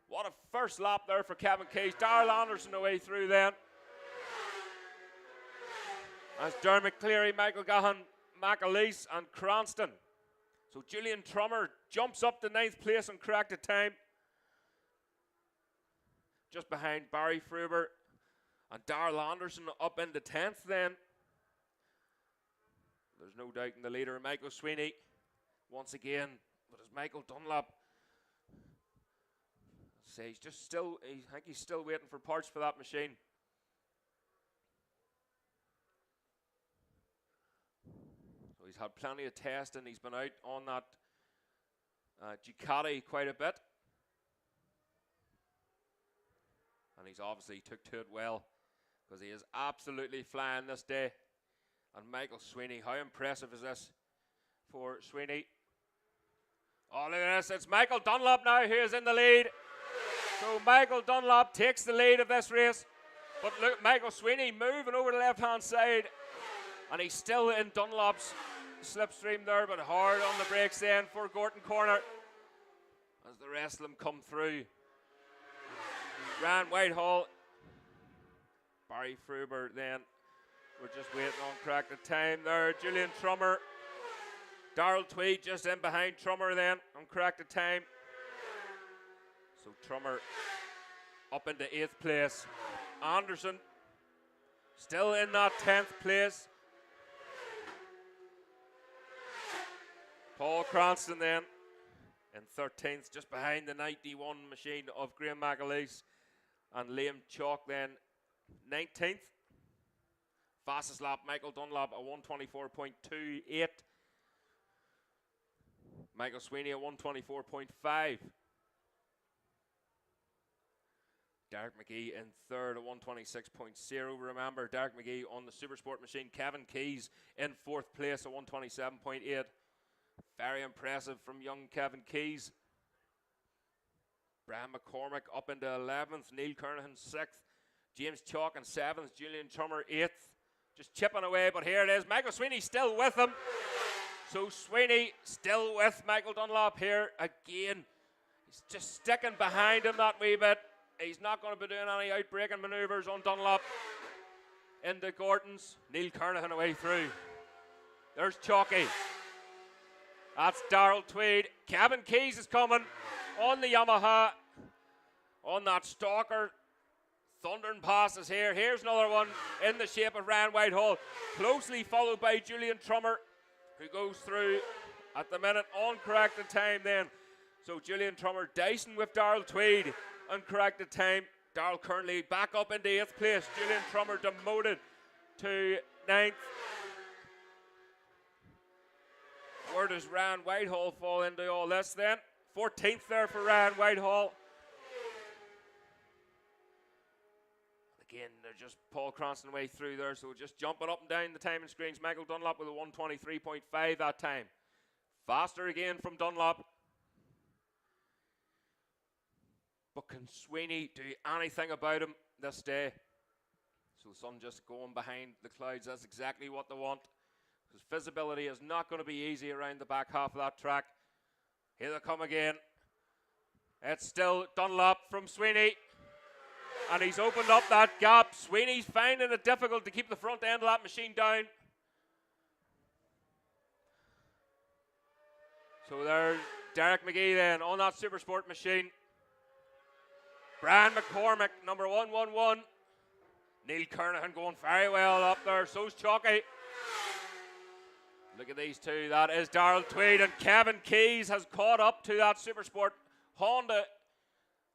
What a first lap there for Kevin Keys. Darrell Anderson away through then. As Dermot Cleary, Michael Gahan, McAleese and Cranston. So Julian Trummer jumps up to 9th place on corrected time. Just behind Barry Fruber and Darrell Anderson up into 10th then. There's no doubt in the leader, Michael Sweeney. Once again, but as Michael Dunlop say he's just still, I think he's still waiting for parts for that machine. So he's had plenty of testing. He's been out on that Ducati quite a bit. And he's obviously took to it well, because he is absolutely flying this day. And Michael Sweeney, how impressive is this for Sweeney? Oh, look at this. It's Michael Dunlop now who is in the lead. So Michael Dunlop takes the lead of this race. But look, Michael Sweeney moving over the left-hand side. And he's still in Dunlop's slipstream there, but hard on the brakes then for Gorton Corner as the rest of them come through. Ryan Whitehall, Barry Fruber then. We're just waiting on corrected time there. Julian Trummer, Darrell Tweed just in behind Trummer then on corrected time. So Trummer up into 8th place. Anderson still in that 10th place. Paul Cranston then in 13th, just behind the 91 machine of Graham McAleese. And Liam Chalk then 19th. Fastest lap, Michael Dunlop at 1:24.28. Michael Sweeney at 1:24.5. Derek McGee in 3rd at 1:26.0. Remember, Derek McGee on the Supersport machine. Kevin Keys in 4th place at 1:27.8. Very impressive from young Kevin Keys. Brian McCormick up into 11th. Neil Kernahan 6th. James Chalk in 7th. Julian Trummer 8th. Just chipping away, but here it is. Michael Sweeney still with him. So Sweeney still with Michael Dunlop here again. He's just sticking behind him that wee bit. He's not going to be doing any outbreaking manoeuvres on Dunlop. Into Gordon's. Neil Kernahan away through. There's Chalky. That's Darrell Tweed. Kevin Keys is coming on the Yamaha. On that Stalker. Thundering passes here. Here's another one in the shape of Ryan Whitehall. Closely followed by Julian Trummer, who goes through at the minute on corrected time then. So Julian Trummer dicing with Darrell Tweed on corrected time. Darrell currently back up into 8th place. Julian Trummer demoted to 9th. Where does Ryan Whitehall fall into all this then? 14th there for Ryan Whitehall. Again, they're just Paul Cranston way through there, so just jumping up and down the timing screens. Michael Dunlop with a 1:23.5 that time. Faster again from Dunlop. But can Sweeney do anything about him this day? So the sun just going behind the clouds. That's exactly what they want. Because visibility is not going to be easy around the back half of that track. Here they come again. It's still Dunlop from Sweeney. And he's opened up that gap. Sweeney's finding it difficult to keep the front end of that machine down. So there's Derek McGee then on that Supersport machine. Brian McCormick, number 111. Neil Kernahan going very well up there. So's Chalky. Look at these two. That is Darrell Tweed, and Kevin Keys has caught up to that Supersport Honda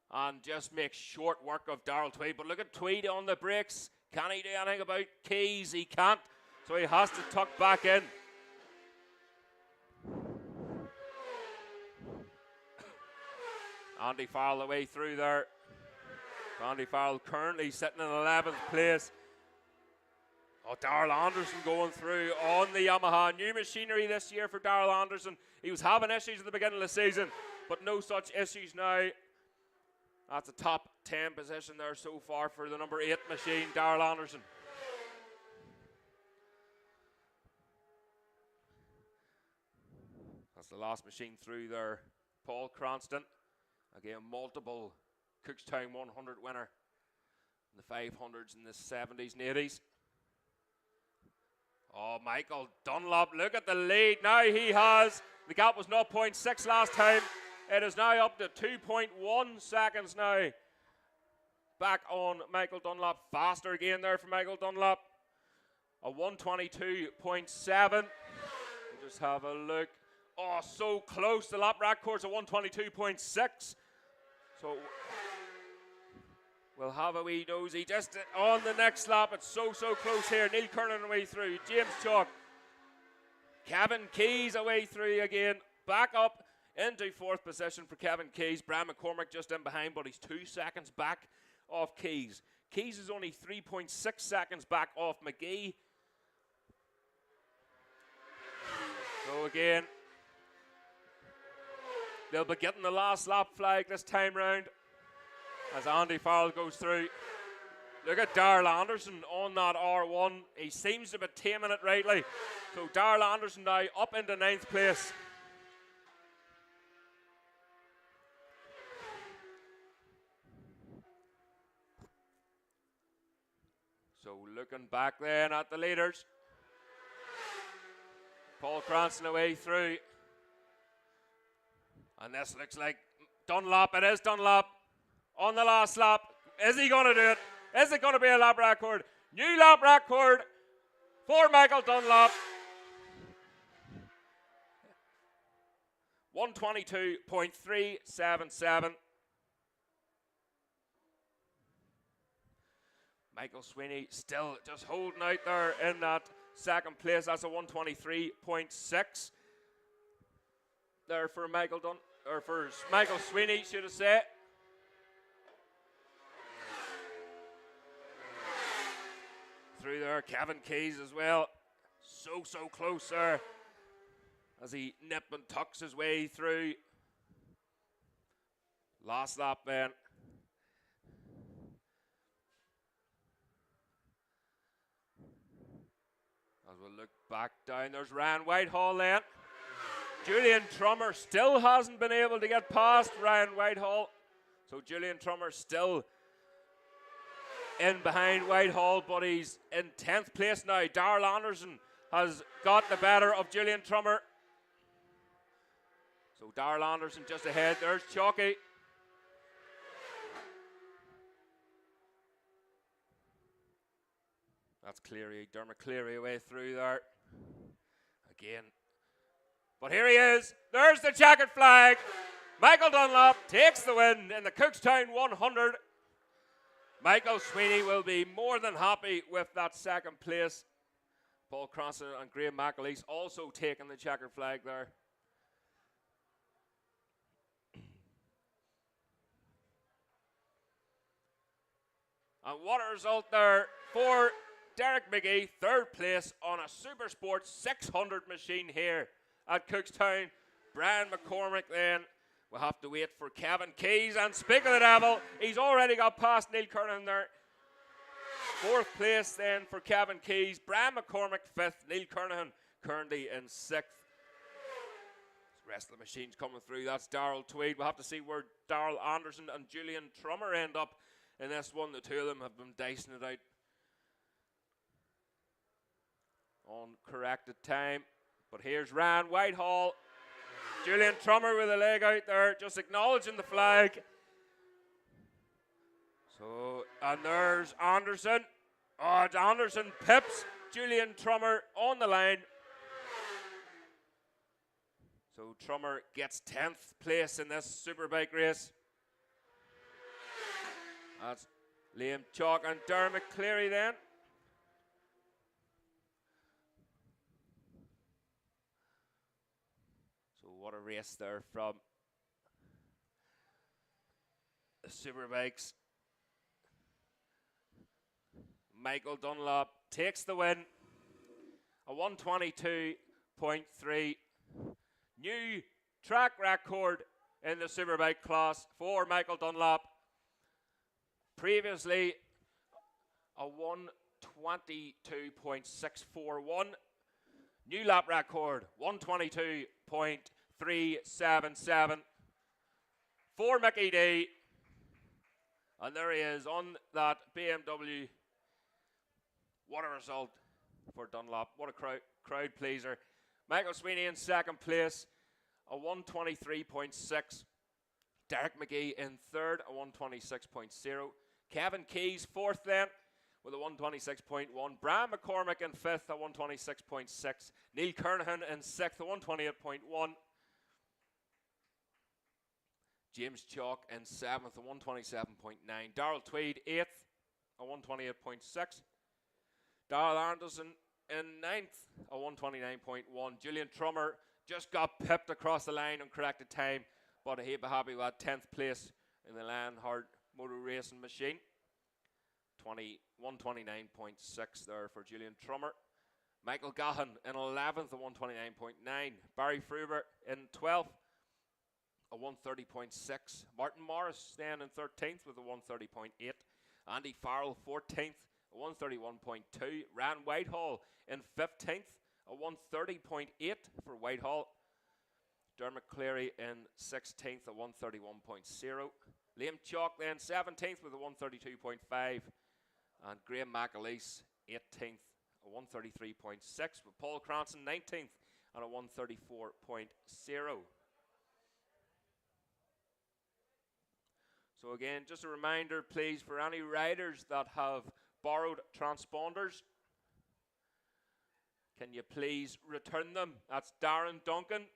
and just makes short work of Darrell Tweed. But look at Tweed on the brakes. Can he do anything about Keys? He can't. So he has to tuck back in. Andy Farrell the way through there. Andy Farrell currently sitting in 11th place. Oh, Darrell Anderson going through on the Yamaha. New machinery this year for Darrell Anderson. He was having issues at the beginning of the season, but no such issues now. That's a top 10 position there so far for the number 8 machine, Darrell Anderson. That's the last machine through there. Paul Cranston, again, multiple Cookstown 100 winner in the 500s in the 70s and 80s. Oh, Michael Dunlop, look at the lead. Now he has, the gap was 0.6 last time. It is now up to 2.1 seconds now. Back on Michael Dunlop. Faster again there for Michael Dunlop. A 122.7. We'll just have a look. Oh, so close. The lap record's a 122.6. So we'll have a wee nosy just on the next lap. It's so close here. Neil Kernan away through. James Chalk. Kevin Keys away through again. Back up into 4th position for Kevin Keys. Brian McCormick just in behind, but he's 2 seconds back off Keys. Keys is only 3.6 seconds back off McGee. So again, they'll be getting the last lap flag this time round as Andy Farrell goes through. Look at Darrell Anderson on that R1. He seems to be taming it rightly. So Darrell Anderson now up into 9th place. So looking back then at the leaders. Paul Cranston away through. And this looks like Dunlop. It is Dunlop on the last lap. Is he going to do it? Is it going to be a lap record? New lap record for Michael Dunlop. 122.377. Michael Sweeney still just holding out there in that 2nd place. That's a 123.6 there for Michael Michael Sweeney, should I say. Through there, Kevin Keys as well. So close there as he nip and tucks his way through. Last lap then. As we'll look back down, there's Ryan Whitehall then. Julian Trummer still hasn't been able to get past Ryan Whitehall. So Julian Trummer still in behind Whitehall, but he's in 10th place now. Darrell Anderson has got the better of Julian Trummer. So Darrell Anderson just ahead. There's Chalky. That's Cleary, Dermot Cleary away through there. Again. But here he is. There's the checkered flag. Michael Dunlop takes the win in the Cookstown 100. Michael Sweeney will be more than happy with that 2nd place. Paul Cranston and Graham McAleese also taking the checkered flag there. And what a result there for Derek McGee, 3rd place on a Supersport 600 machine here at Cookstown. Brian McCormick then. We'll have to wait for Kevin Keys. And speaking of the devil, he's already got past Neil Kernan there. 4th place then for Kevin Keys. Brian McCormick 5th. Neil Kernan currently in 6th. The rest of the machines coming through. That's Darrell Tweed. We'll have to see where Darrell Anderson and Julian Trummer end up in this one. The 2 of them have been dicing it out on corrected time. But here's Ryan Whitehall. Julian Trummer with a leg out there, just acknowledging the flag. So, and there's Anderson. Oh, Anderson pips Julian Trummer on the line. So Trummer gets 10th place in this Superbike race. That's Liam Chalk and Dermot Cleary then. What a race there from the Superbikes. Michael Dunlop takes the win. A 122.3. New track record in the Superbike class for Michael Dunlop. Previously, a 122.641. New lap record, 122.377 for Mickey D. And there he is on that BMW. What a result for Dunlop. What a crowd pleaser. Michael Sweeney in second place, a 123.6. Derek McGee in third, a 126.0. Kevin Keys fourth then with a 126.1. Brian McCormick in fifth, a 126.6. Neil Kernahan in sixth, a 128.1. James Chalk in seventh, a 127.9. Darrell Tweed eighth, a 128.6. Darrell Anderson in ninth, a 129.1. Julian Trummer just got pipped across the line on corrected time, but he'd be happy with 10th place in the Lionheart Moto Racing Machine. 129.6 there for Julian Trummer. Michael Gahan in 11th, a 129.9. Barry Fruber in 12th, a 130.6. Martin Morris then in 13th with a 130.8. Andy Farrell 14th, a 131.2. Ryan Whitehall in 15th, a 130.8 for Whitehall. Dermot Cleary in 16th, a 131.0. Liam Chalk then 17th with a 132.5. And Graham McAleese 18th, a 133.6. With Paul Cranston 19th and a 134.0. So again, just a reminder, please, for any riders that have borrowed transponders, can you please return them? That's Darren Duncan,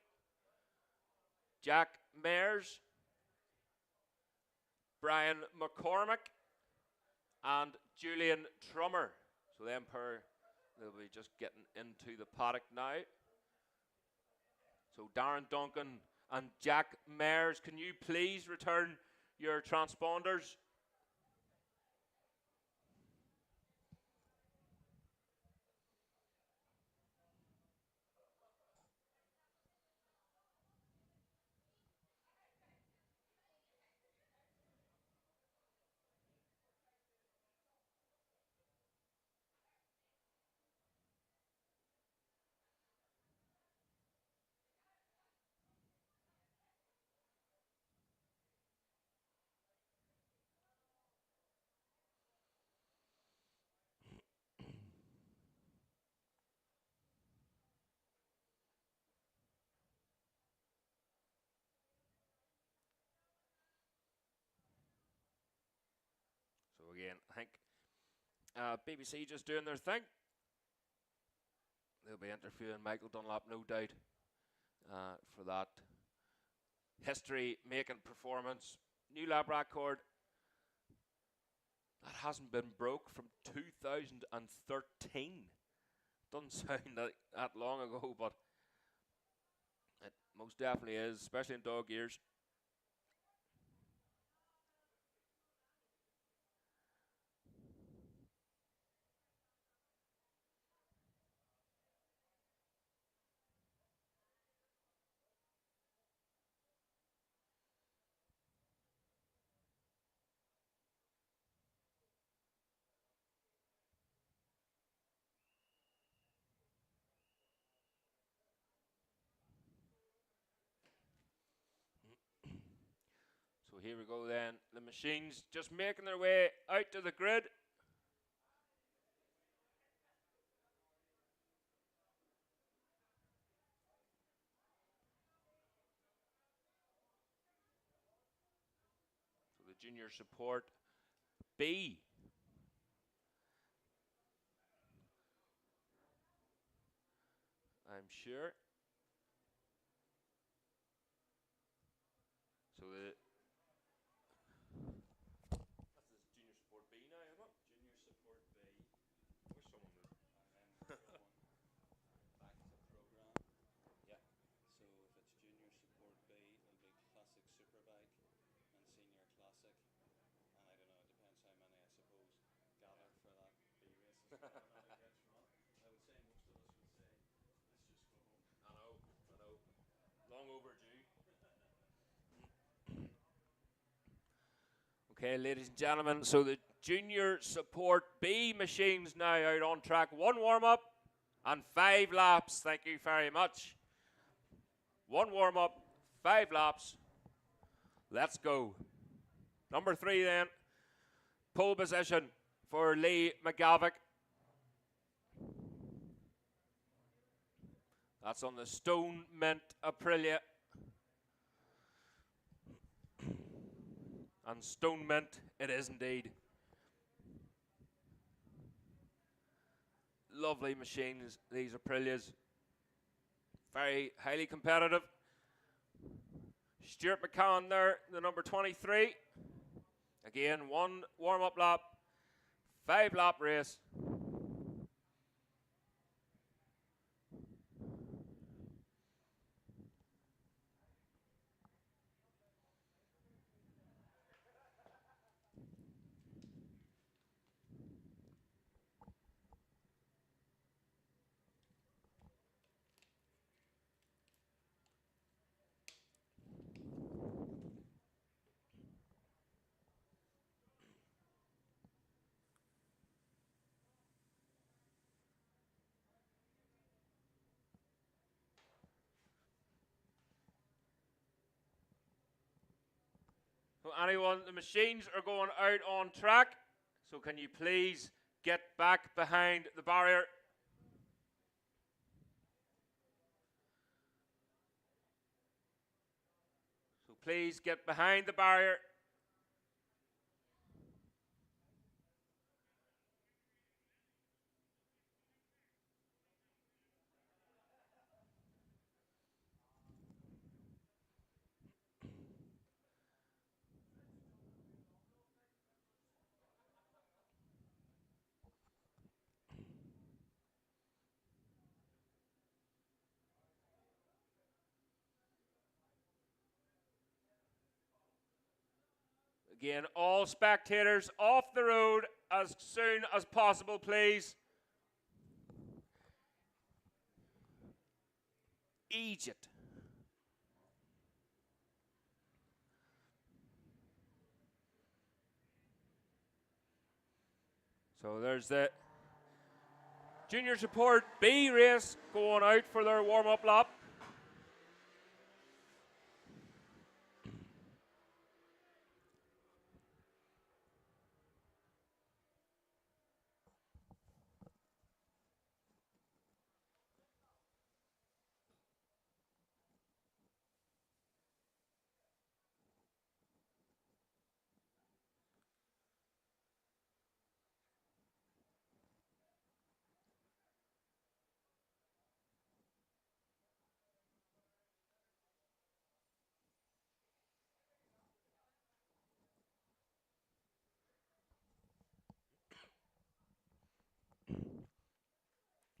Jack Mayers, Brian McCormick, and Julian Trummer. So them pair, they'll be just getting into the paddock now. So Darren Duncan and Jack Mayers, can you please return your transponders? So again, I think BBC just doing their thing. They'll be interviewing Michael Dunlop, no doubt, for that history-making performance. New lap record. That hasn't been broke from 2013. Doesn't sound like that long ago, but it most definitely is, especially in dog years. So here we go then. The machines just making their way out to the grid. So the junior support B. I'm sure. So the that's the junior support B now, isn't it? Junior support B, Wish someone would. and then we'll go on back to program. Yeah. So if it's junior support B, it'll be classic superbike and senior classic. And I don't know, it depends how many, I suppose, gather for that B race as well. Okay, ladies and gentlemen, so the Junior Support B machines now out on track. 1 warm-up and 5 laps. Thank you very much. 1 warm-up, 5 laps. Let's go. Number 3 then, pole position for Lee McGavick. That's on the Stone Mint Aprilia. And Stone Mint it is indeed. Lovely machines, these Aprilias. Very highly competitive. Stuart McCann there, the number 23. Again, 1 warm-up lap, 5 lap race. So anyone, the machines are going out on track. So can you please get back behind the barrier? So please get behind the barrier. Again, all spectators off the road as soon as possible, please. Egypt. So there's the Junior Support B race going out for their warm-up lap.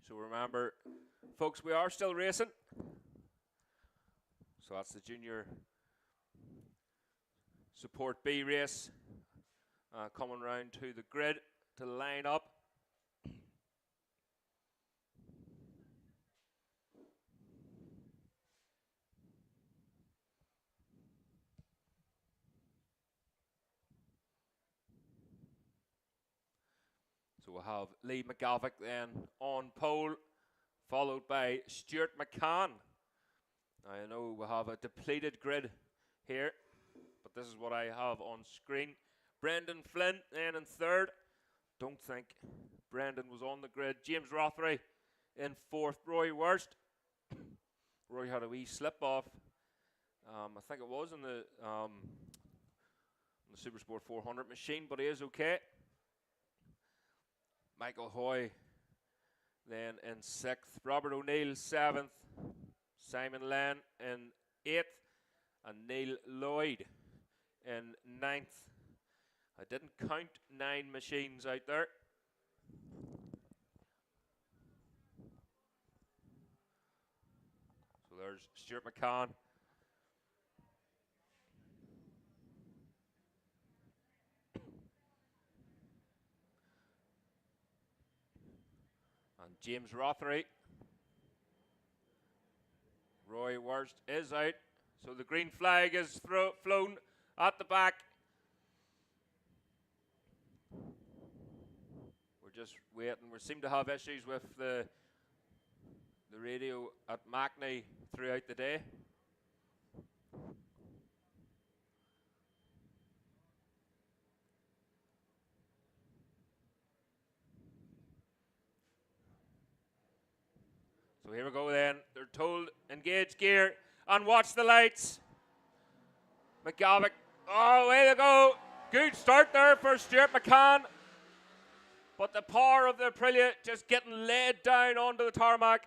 So remember, folks, we are still racing. So that's the Junior Support B race coming round to the grid to line up. So we'll have Lee McGavick then on pole, followed by Stuart McCann. I know we have a depleted grid here, but this is what I have on screen. Brendan Flynn then in 3rd. Don't think Brendan was on the grid. James Rothery in 4th. Roy Worst. Roy had a wee slip off. I think it was in the Supersport 400 machine, but he is okay. Michael Hoy then in 6th. Robert O'Neill 7th. Simon Len in 8th. And Neil Lloyd in 9th. I didn't count 9 machines out there. So there's Stuart McCann. And James Rothery. Roy Worst is out. So the green flag is flown at the back. just waiting. We seem to have issues with the radio at Mackney throughout the day. So here we go then. They're told engage gear and watch the lights. McGavick. Oh, way to go. Good start there for Stuart McCann. But the power of the Aprilia just getting laid down onto the tarmac.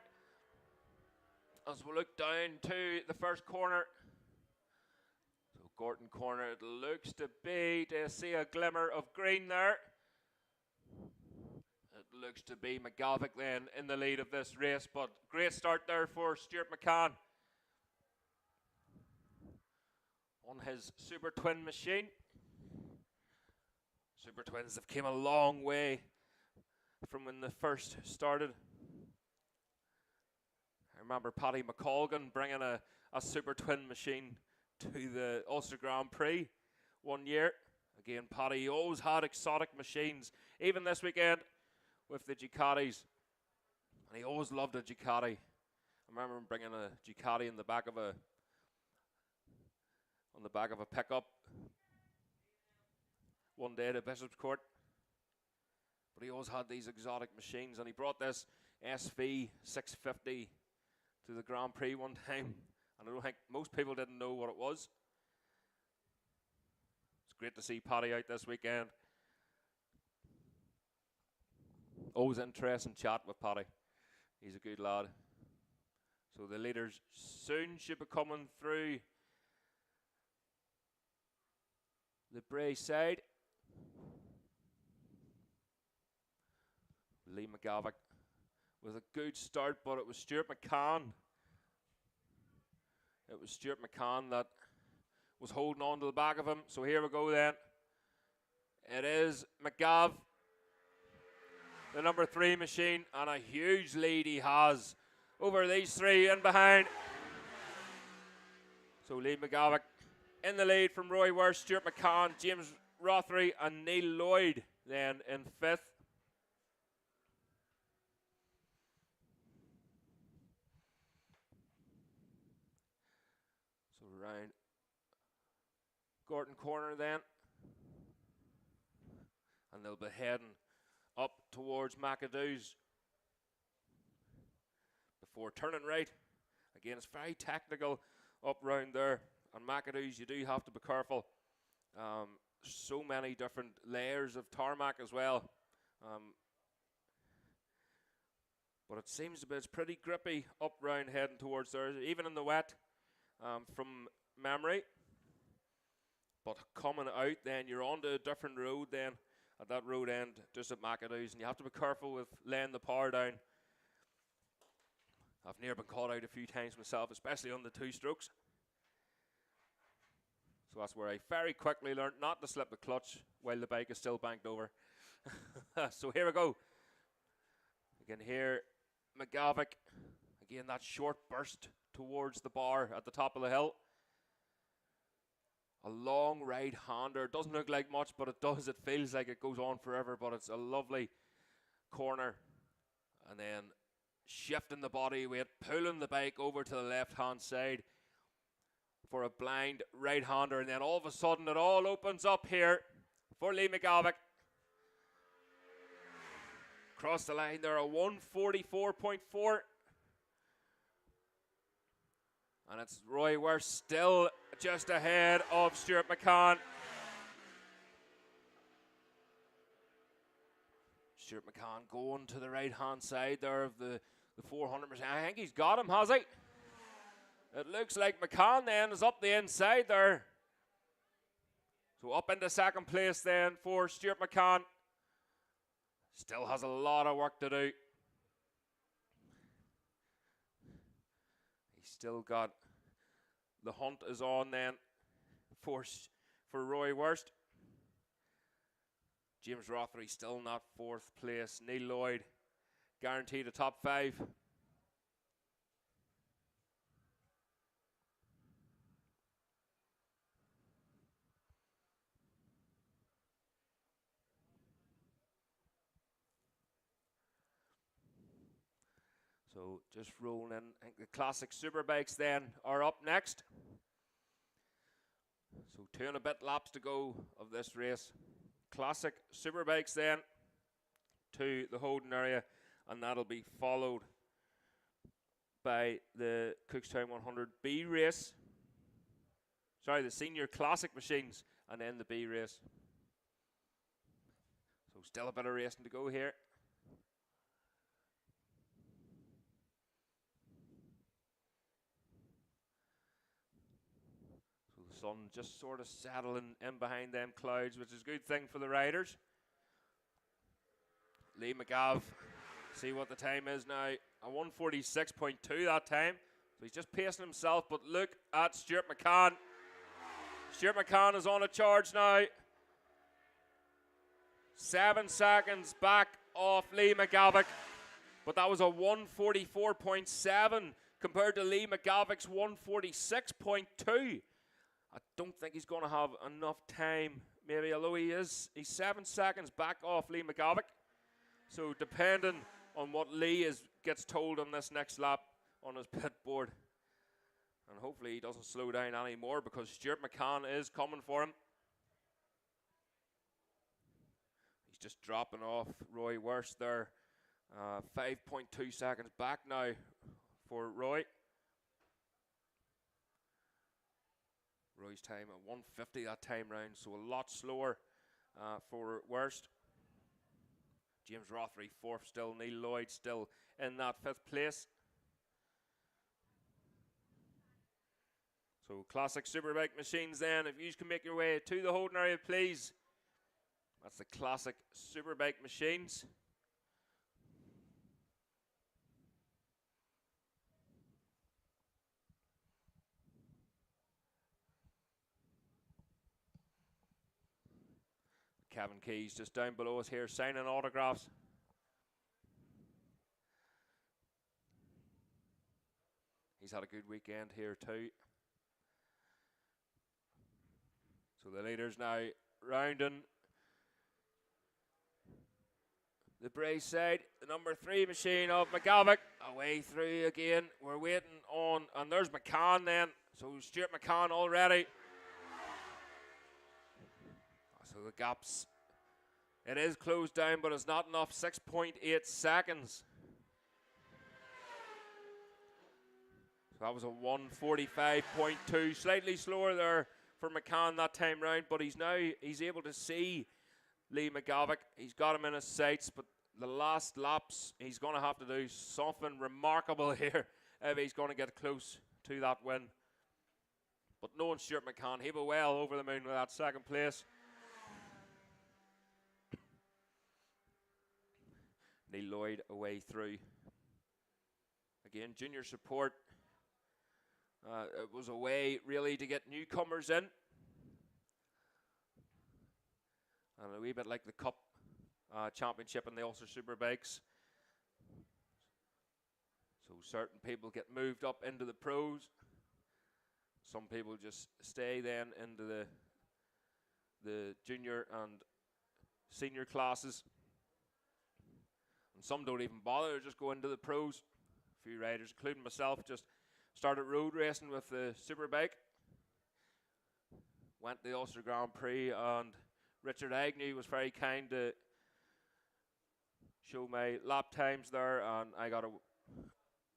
As we look down to the first corner. So Gorton corner, it looks to be, to see a glimmer of green there. It looks to be McGavick then in the lead of this race, but great start there for Stuart McCann on his Super Twin machine. Super Twins have came a long way from when they first started. I remember Paddy McColgan bringing a Super Twin machine to the Ulster Grand Prix one year. Again, Paddy always had exotic machines, even this weekend with the Ducatis. And he always loved a Ducati. I remember him bringing a Ducati in the back of a pickup one day to Bishop's Court. But he always had these exotic machines, and he brought this SV 650 to the Grand Prix one time, and I don't think most people didn't know what it was. It's great to see Paddy out this weekend. Always interesting chat with Paddy. He's a good lad. So the leaders soon should be coming through the Bray side. Lee McGavick with a good start, but it was Stuart McCann. It was Stuart McCann that was holding on to the back of him. So here we go then. It is McGav, the number 3 machine, and a huge lead he has over these three in behind. So Lee McGavick in the lead from Roy Worst, Stuart McCann, James Rothery, and Neil Lloyd then in 5th. So around Gorton corner then, and they'll be heading up towards McAdoo's before turning right. Again, it's very technical up round there, and McAdoo's you do have to be careful. So many different layers of tarmac as well, but it seems to be it's pretty grippy up round heading towards there, even in the wet, from memory. But coming out then, you're onto a different road then at that road end just at McAdoo's, and you have to be careful with laying the power down. I've near been caught out a few times myself, especially on the 2 strokes. So that's where I very quickly learned not to slip the clutch while the bike is still banked over. So here we go. Again here, McGavick. Again, that short burst towards the bar at the top of the hill. A long right-hander. Doesn't look like much, but it does. It feels like it goes on forever, but it's a lovely corner. And then shifting the body weight, pulling the bike over to the left-hand side for a blind right-hander. And then all of a sudden, it all opens up here for Lee McGavick. Across the line there, a 144.4. And it's Roy Worst still just ahead of Stuart McCann. Stuart McCann going to the right-hand side there of the 400%. I think he's got him, has he? It looks like McCann then is up the inside there. So up into second place then for Stuart McCann. Still has a lot of work to do. He's still got, the hunt is on then for Roy Worst. James Rothery still not 4th place. Neil Lloyd guaranteed a top 5. So just rolling in. I think the classic Superbikes then are up next. So 2 and a bit laps to go of this race. Classic Superbikes then to the holding area, and that'll be followed by the Cookstown 100B race. Sorry, the senior classic machines, and then the B race. So still a bit of racing to go here. So the sun just sort of settling in behind them clouds, which is a good thing for the riders. Lee McGav, see what the time is now. A 1:46.2 that time. So he's just pacing himself, but look at Stuart McCann. Stuart McCann is on a charge now. 7 seconds back off Lee McGavick. But that was a 1:44.7 compared to Lee McGavick's 1:46.2. I don't think he's going to have enough time, maybe, although he's 7 seconds back off Lee McGavick. So depending on what Lee gets told on this next lap on his pit board. And hopefully he doesn't slow down anymore, because Stuart McCann is coming for him. He's just dropping off Roy Wurst there. 5.2 seconds back now for Roy. Roy's time at 1:50 that time round, so a lot slower for Wurst. James Rothery 4th still. Neil Lloyd still in that 5th place. So classic Superbike machines then. If you can make your way to the holding area, please. That's the classic Superbike machines. Kevin Keys just down below us here signing autographs. He's had a good weekend here too. So the leaders now rounding the Bray side. The number 3 machine of McGavick away through again. We're waiting on, and there's McCann then. So Stuart McCann already. So the gaps, it is closed down, but it's not enough. 6.8 seconds. So that was a 1:45.2, slightly slower there for McCann that time round, but he's able to see Lee McGavick. He's got him in his sights, but the last laps, he's going to have to do something remarkable here if he's going to get close to that win. But knowing Stuart McCann, he'll be well over the moon with that 2nd place. Neil Lloyd away through. Again, junior support. It was a way really to get newcomers in. And a wee bit like the Cup Championship and the Ulster Superbikes. So certain people get moved up into the pros. Some people just stay then into the junior and senior classes. And some don't even bother, just go into the pros. A few riders, including myself, just started road racing with the Superbike. Went to the Ulster Grand Prix, and Richard Agnew was very kind to show my lap times there, and I got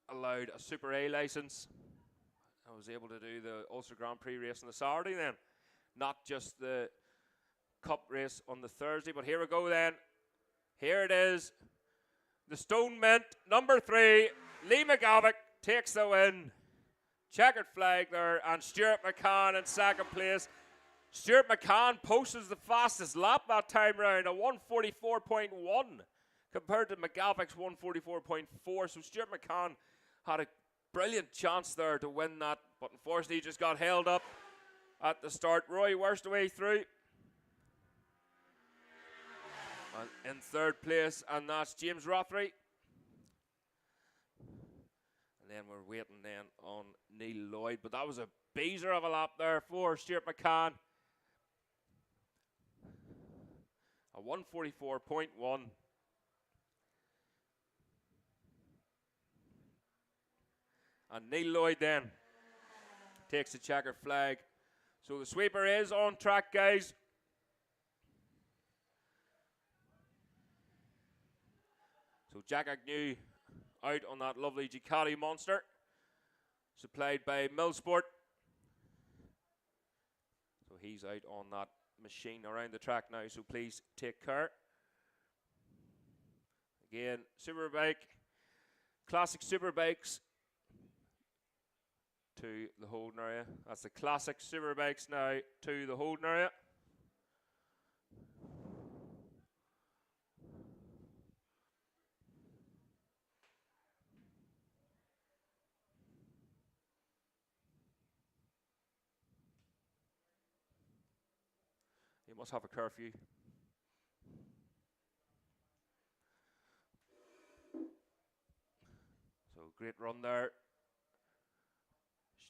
allowed a Super A license. I was able to do the Ulster Grand Prix race on the Saturday then, not just the Cup race on the Thursday. But here we go then. Here it is. The Stone Mint, number 3, Lee McGavick takes the win. Checkered flag there, and Stuart McCann in 2nd place. Stuart McCann posts the fastest lap that time round, a 1:44.1 compared to McGavick's 1:44.4. So Stuart McCann had a brilliant chance there to win that, but unfortunately he just got held up at the start. Roy Wurst away through. And in 3rd place, and that's James Rothery. And then we're waiting then on Neil Lloyd, but that was a beezer of a lap there for Stuart McCann. A 1:44.1. And Neil Lloyd then takes the checker flag. So the sweeper is on track, guys. So Jack Agnew out on that lovely Ducati Monster, supplied by Millsport. So he's out on that machine around the track now, so please take care. Again, Superbike, classic Superbikes to the holding area. That's the classic Superbikes now to the holding area. You must have a curfew. So great run there.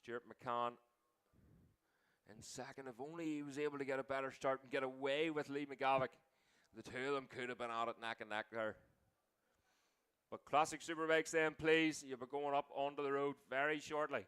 Stuart McCann in second. If only he was able to get a better start and get away with Lee McGavick. The two of them could have been at it neck and neck there. But classic Superbikes then, please. You'll be going up onto the road very shortly.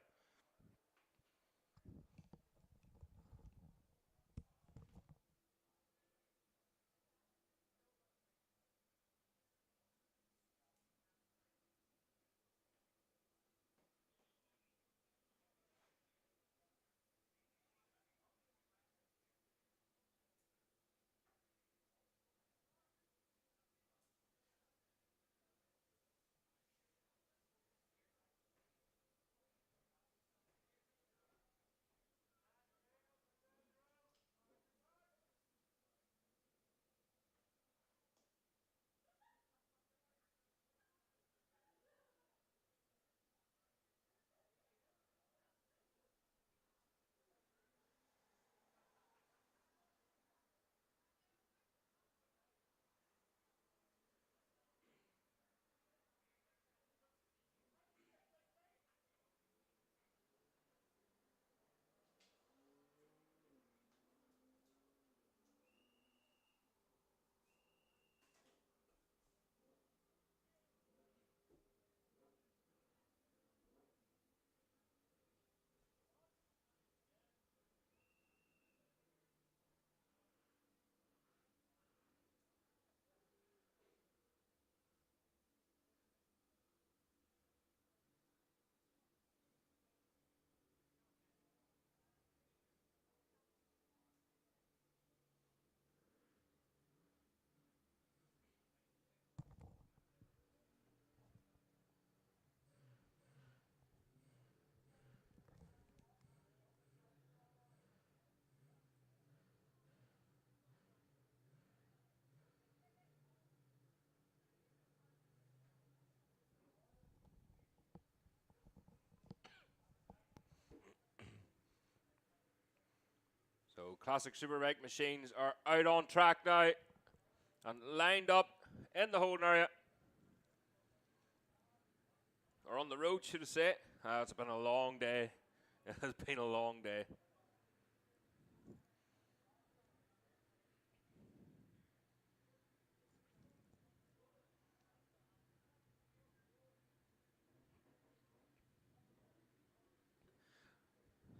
So classic Superbike machines are out on track now and lined up in the holding area. Or on the road, should I say. It's been a long day. It has been a long day.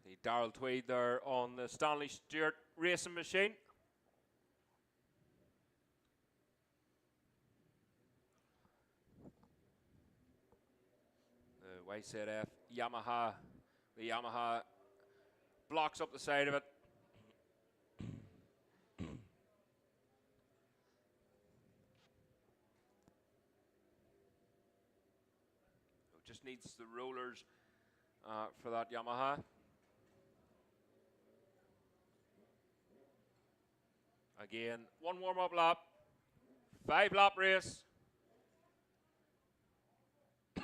The Darrell Tweed there on the Stanley Stewart racing machine. The YZF Yamaha. The Yamaha blocks up the side of it. Just needs the rollers for that Yamaha. Again, one warm-up lap, 5-lap race. The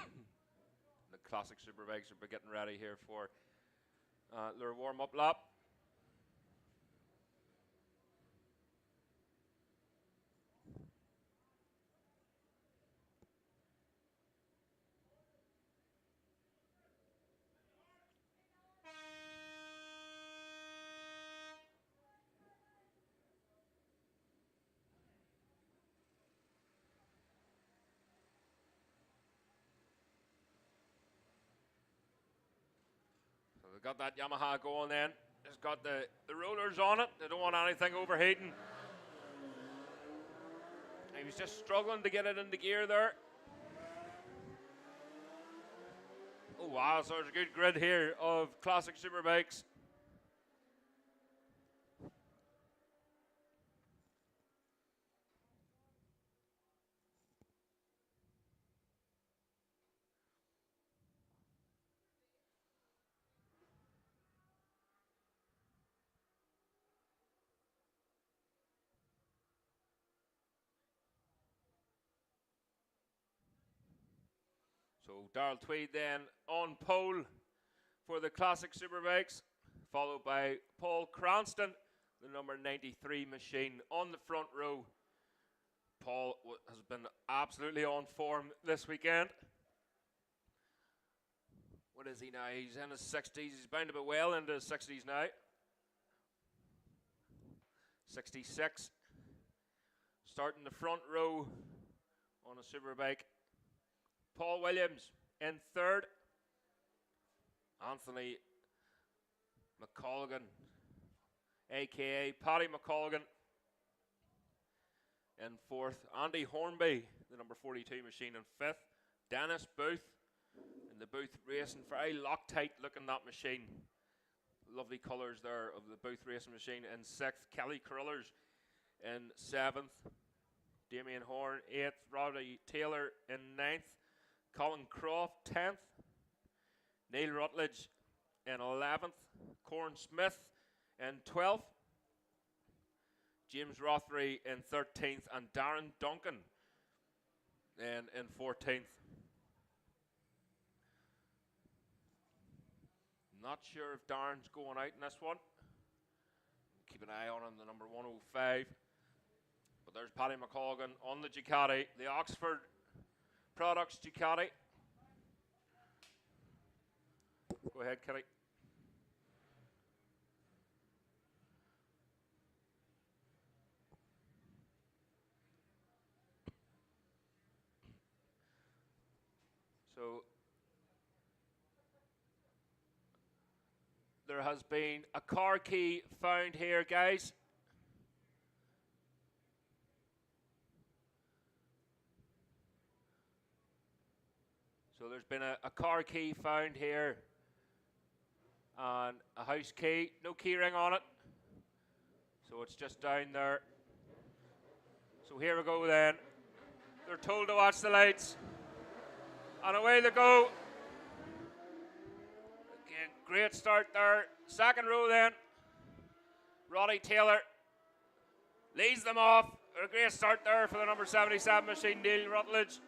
classic Superbikes are getting ready here for their warm-up lap. got that Yamaha going then. It's got the rollers on it. They don't want anything overheating. He was just struggling to get it into gear there. Oh wow, so there's a good grid here of classic Superbikes. So Darrell Tweed then on pole for the classic Superbikes, followed by Paul Cranston, the number 93 machine on the front row. Paul has been absolutely on form this weekend. What is he now? He's in his 60s. He's bound to be well into his 60s now. 66. Starting the front row on a Superbike. Paul Williams in third. Anthony McColgan, a.k.a. Paddy McColgan, in fourth. Andy Hornby, the number 42 machine, in fifth. Dennis Booth in the Booth Racing. Very Loctite looking, that machine. Lovely colours there of the Booth Racing machine in sixth. Kelly Crullers in seventh. Damien Horn, eighth. Roddy Taylor in ninth. Colin Croft, 10th. Neil Rutledge in 11th. Corn Smith in 12th. James Rothery in 13th. And Darren Duncan in 14th. Not sure if Darren's going out in this one. Keep an eye on him, the number 105. But there's Paddy McColgan on the Ducati, the Oxford Products Ducati. Go ahead, Kelly. So there has been a car key found here, guys. So there's been a car key found here and a house key, no key ring on it. So it's just down there. So here we go then. They're told to watch the lights. And away they go. Again, great start there. Second row then. Roddy Taylor leads them off. A great start there for the number 77 machine, Neil Rutledge.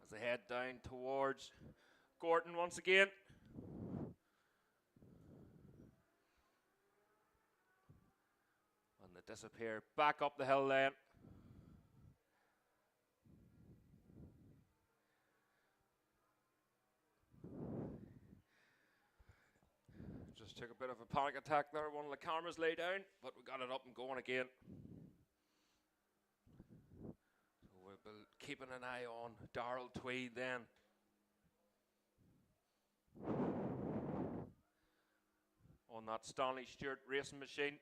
As they head down towards Gorton once again. And they disappear back up the hill then. Just took a bit of a panic attack there. One of the cameras lay down, but we got it up and going again. So we'll be keeping an eye on Darrell Tweed then. On that Stanley Stewart racing machine.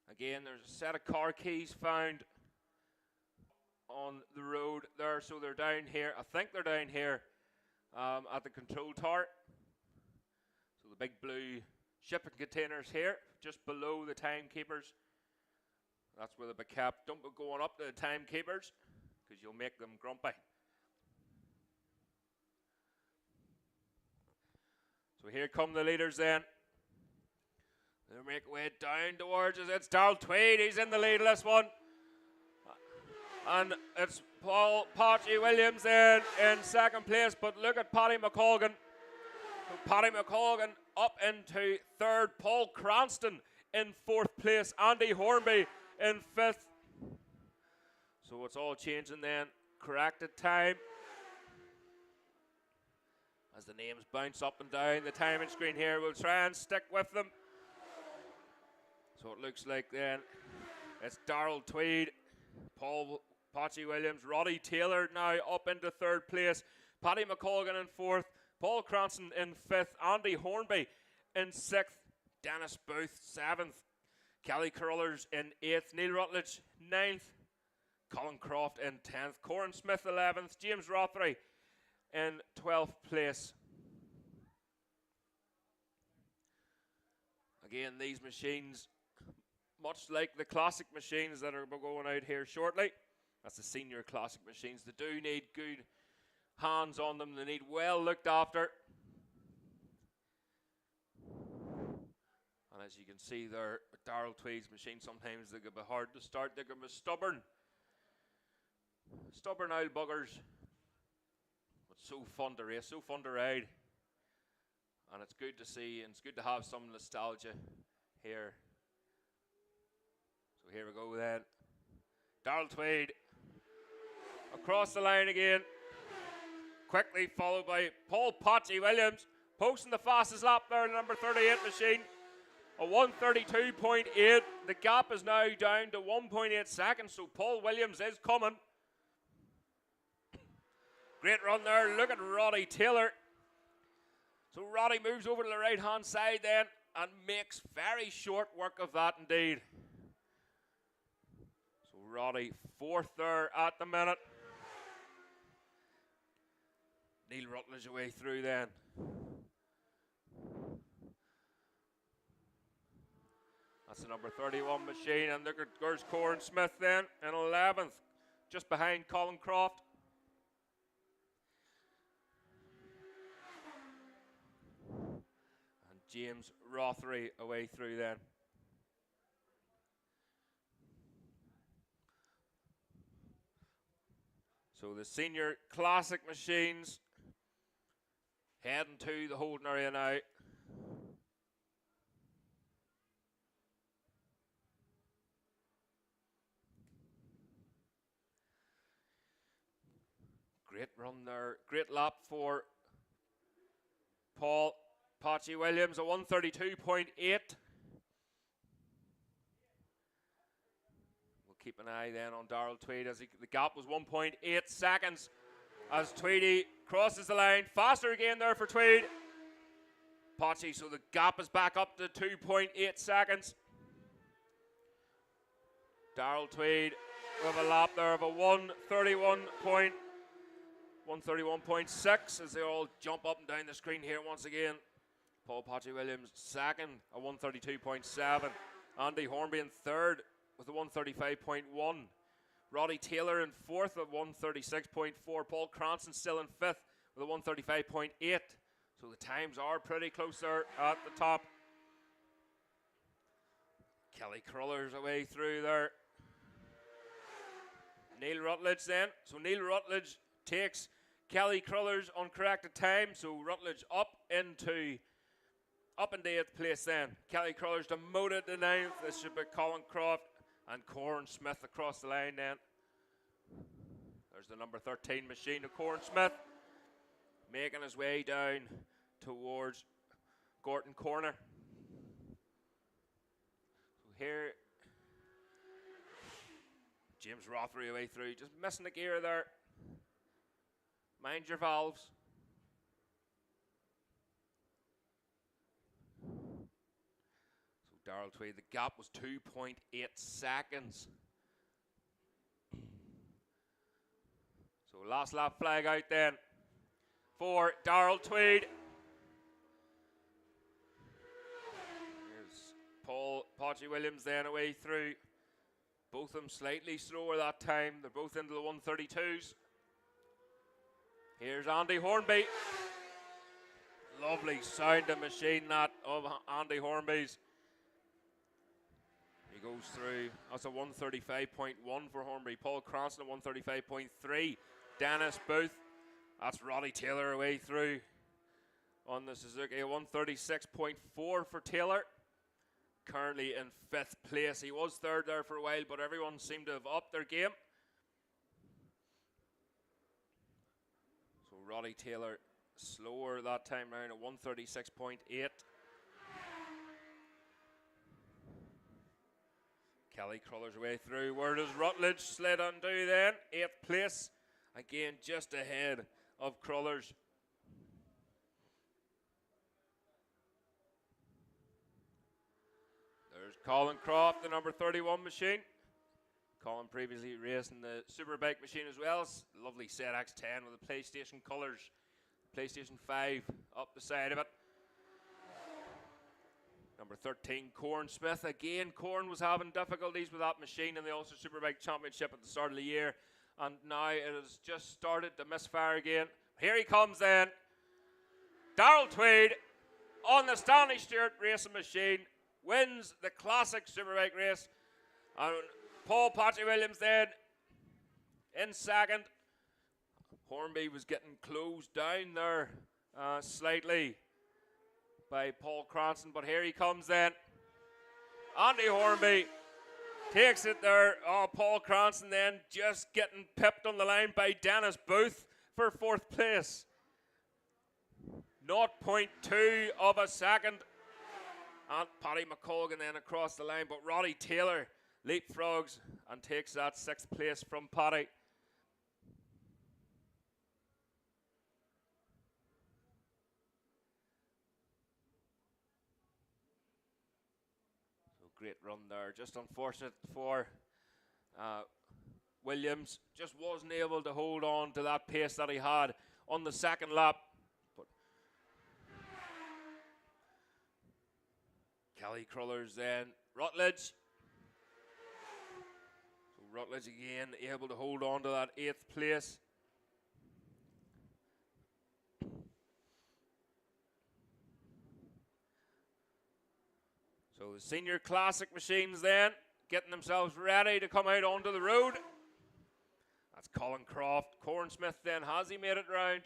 Again, there's a set of car keys found on the road there, so they're down here. I think they're down here at the control tower. So the big blue shipping containers here, just below the timekeepers. That's where they'll be kept. Don't be going up to the timekeepers, because you'll make them grumpy. So here come the leaders then. They'll make their way down towards us. It's Darrell Tweed. He's in the lead of this one. And it's Paul Patchy Williams in second place. But look at Paddy McColgan. So Paddy McColgan up into third. Paul Cranston in fourth place. Andy Hornby in fifth. So it's all changing then. Corrected time. As the names bounce up and down the timing screen here, we'll try and stick with them. So it looks like then it's Darrell Tweed, Paul Potchy Williams, Roddy Taylor now up into third place, Paddy McColgan in fourth, Paul Cranston in fifth, Andy Hornby in sixth, Dennis Booth seventh, Kelly Carruthers in eighth, Neil Rutledge ninth, Colin Croft in 10th, Corin Smith 11th, James Rothery in 12th place. Again, these machines, much like the classic machines that are going out here shortly, that's the senior classic machines, they do need good hands on them, they need well looked after. And as you can see there, Darrell Tweed's machine, sometimes they can be hard to start, they can be stubborn old buggers, but so fun to race, so fun to ride. And it's good to see, and it's good to have some nostalgia here. So here we go then. Darrell Tweed across the line again. Quickly followed by Paul Potchy Williams, posting the fastest lap there, number 38 machine. A 1:32.8. The gap is now down to 1.8 seconds, so Paul Williams is coming. Great run there. Look at Roddy Taylor. So Roddy moves over to the right-hand side then and makes very short work of that indeed. So Roddy fourth there at the minute. Neil Rutledge away through then. That's the number 31 machine, and there's Corin Smith then in 11th, just behind Colin Croft. And James Rothery away through then. So the senior classic machines heading to the holding area now. Great run there, great lap for Paul Potchy Williams, a 1:32.8. We'll keep an eye then on Darrell Tweed as the gap was 1.8 seconds as Tweedy crosses the line. Faster again there for Tweed. Potchy, so the gap is back up to 2.8 seconds. Darrell Tweed with a lap there of a 1:31.6 as they all jump up and down the screen here once again. Paul Potchy Williams second, a 1:32.7. Andy Hornby in third with a 1:35.1. Roddy Taylor in fourth at 1:36.4. Paul Cranston still in fifth with a 1:35.8. So the times are pretty close there at the top. Kelly Carruthers away through there. Neil Rutledge then. So Neil Rutledge takes Kelly Carruthers uncorrected time. So Rutledge up into 8th place then. Kelly Carruthers demoted to 9th. This should be Colin Croft and Corin Smith across the line then. There's the number 13 machine of Corin Smith making his way down towards Gorton Corner. So here, James Rothery away through, just missing the gear there. Mind your valves. So Darrell Tweed, the gap was 2.8 seconds. So last lap flag out then for Darrell Tweed. Here's Paul Potchy Williams then away through. Both of them slightly slower that time. They're both into the 1:32s. Here's Andy Hornby. Lovely sounding machine that of Andy Hornby's. He goes through. That's a 1:35.1 for Hornby. Paul Cranston at 1:35.3. Dennis Booth. That's Roddy Taylor away through on the Suzuki. 1:36.4 for Taylor. Currently in 5th place. He was third there for a while, but everyone seemed to have upped their game. So Roddy Taylor slower that time round at 1:36.8. Kelly crawlers her way through. Where does Rutledge slid undo then? 8th place. Again, just ahead of Crawlers. There's Colin Croft, the number 31 machine. Colin previously racing the Superbike machine as well. It's a lovely ZX10 with the PlayStation colours. PlayStation 5 up the side of it. Number 13, Corn Smith. Again, Corn was having difficulties with that machine in the Ulster Superbike Championship at the start of the year. And now it has just started to misfire again. Here he comes then. Darrell Tweed on the Stanley Stewart racing machine. Wins the classic Superbike race. And Paul Patrick Williams then in second. Hornby was getting closed down there slightly by Paul Cranston, but here he comes then. Andy Hornby takes it there. Oh, Paul Cranston then just getting pipped on the line by Dennis Booth for 4th place. 0.2 of a second. And Paddy McColgan then across the line, but Roddy Taylor leapfrogs and takes that 6th place from Paddy. Great run there. Just unfortunate for Williams. Just wasn't able to hold on to that pace that he had on the second lap. But Kelly Crullers then. Rutledge. So Rutledge again able to hold on to that 8th place. So the senior classic machines then getting themselves ready to come out onto the road. That's Colin Croft. Corn Smith then, has he made it round?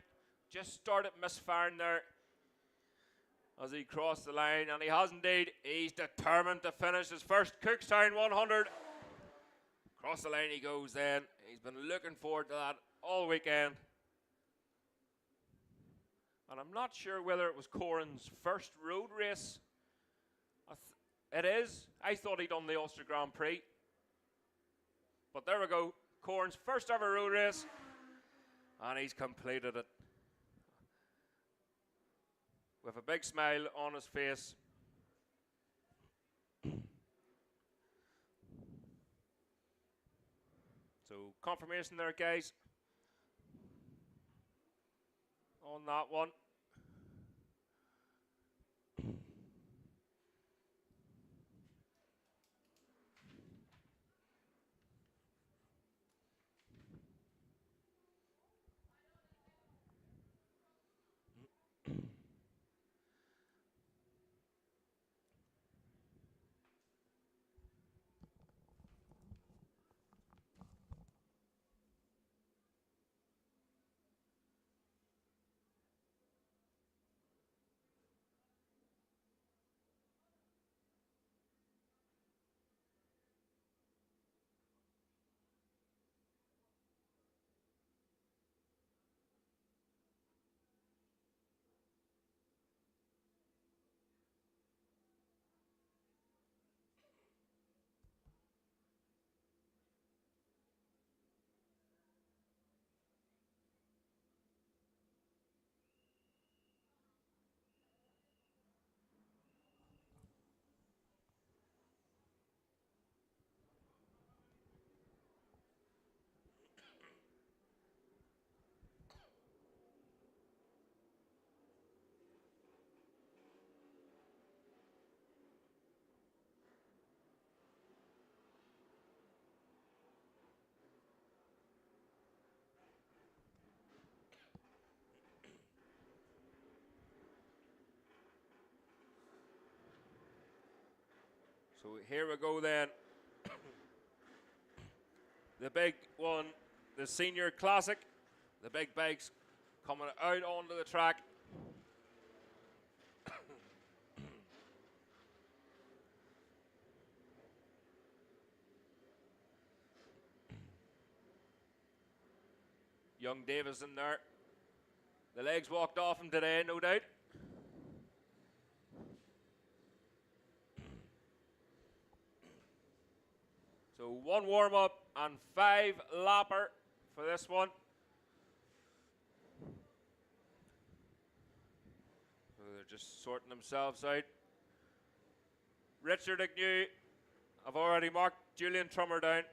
Just started misfiring there as he crossed the line, and he has indeed. He's determined to finish his first Cookstown 100. Across the line he goes then. He's been looking forward to that all weekend. And I'm not sure whether it was Corin's first road race. It is. I thought he'd done the Ulster Grand Prix. But there we go. Corn's first ever road race. And he's completed it. With a big smile on his face. So confirmation there, guys. On that one. So here we go then. The big one, the senior classic. The big bikes coming out onto the track. Young Davis in there. The legs walked off him today, no doubt. So 1 warm-up and 5 lapper for this one. So they're just sorting themselves out. Richard Agnew, I've already marked Julian Trummer down.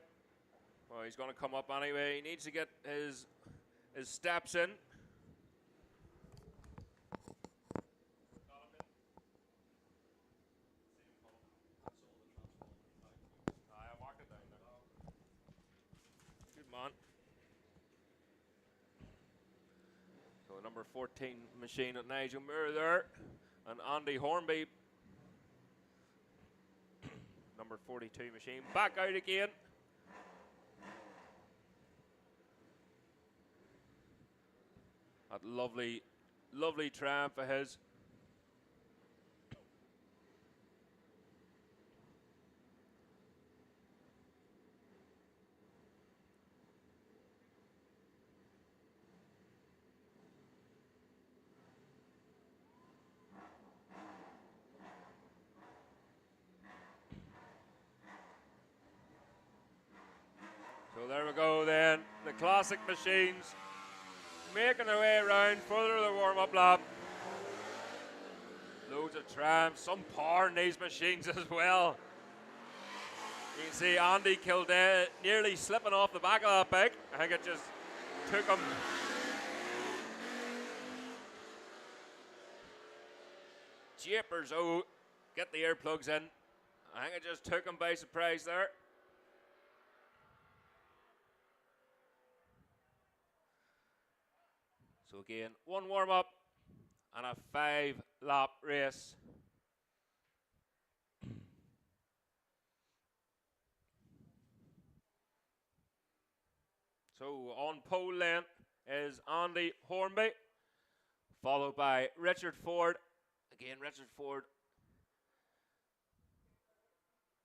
Well, he's going to come up anyway. He needs to get his steps in. I marked it down there. Good man. So number 14 machine at Nigel Moore there. And Andy Hornby. Number 42 machine. Back out again. That lovely, lovely triumph of his. So there we go then, the classic machines making their way around further the warm-up lap. Loads of triumphs, some power in these machines as well. You can see Andy Kildare nearly slipping off the back of that bike. I think it just took him. Japers, oh, get the earplugs in. I think it just took him by surprise there. So again, 1 warm-up and a 5-lap race. So on pole then is Andy Hornby, followed by Richard Ford. Again, Richard Ford,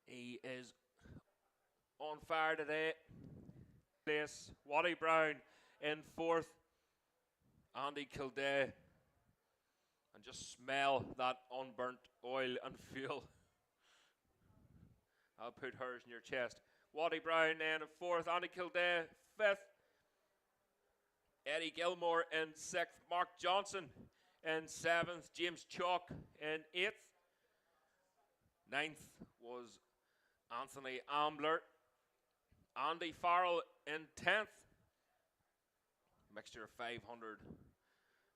he is on fire today. Place Waddy Brown in 4th. Andy Kildare, and just smell that unburnt oil and fuel. I'll put hers in your chest. Waddy Brown then in 4th, Andy Kildare 5th, Eddie Gilmore in 6th, Mark Johnson in 7th, James Chalk in 8th, 9th was Anthony Ambler, Andy Farrell in 10th. Mixture of 500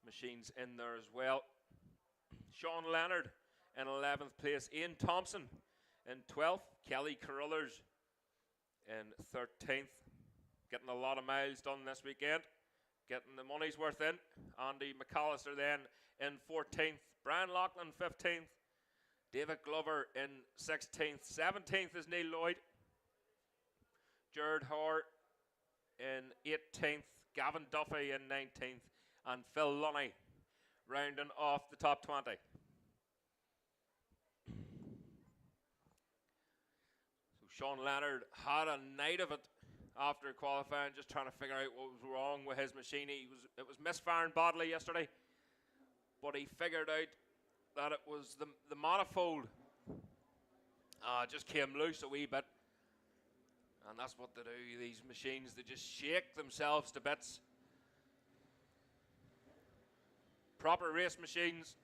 machines in there as well. Sean Leonard in 11th place. Ian Thompson in 12th. Kelly Carruthers in 13th. Getting a lot of miles done this weekend. Getting the money's worth in. Andy McAllister then in 14th. Brian Loughlin 15th. David Glover in 16th. 17th is Neil Lloyd. Jared Hoare in 18th. Gavin Duffy in 19th, and Phil Lunny rounding off the top 20. So Sean Leonard had a night of it after qualifying, just trying to figure out what was wrong with his machine. It was misfiring badly yesterday, but he figured out that it was the manifold just came loose a wee bit. And that's what they do, these machines, they just shake themselves to bits. Proper race machines,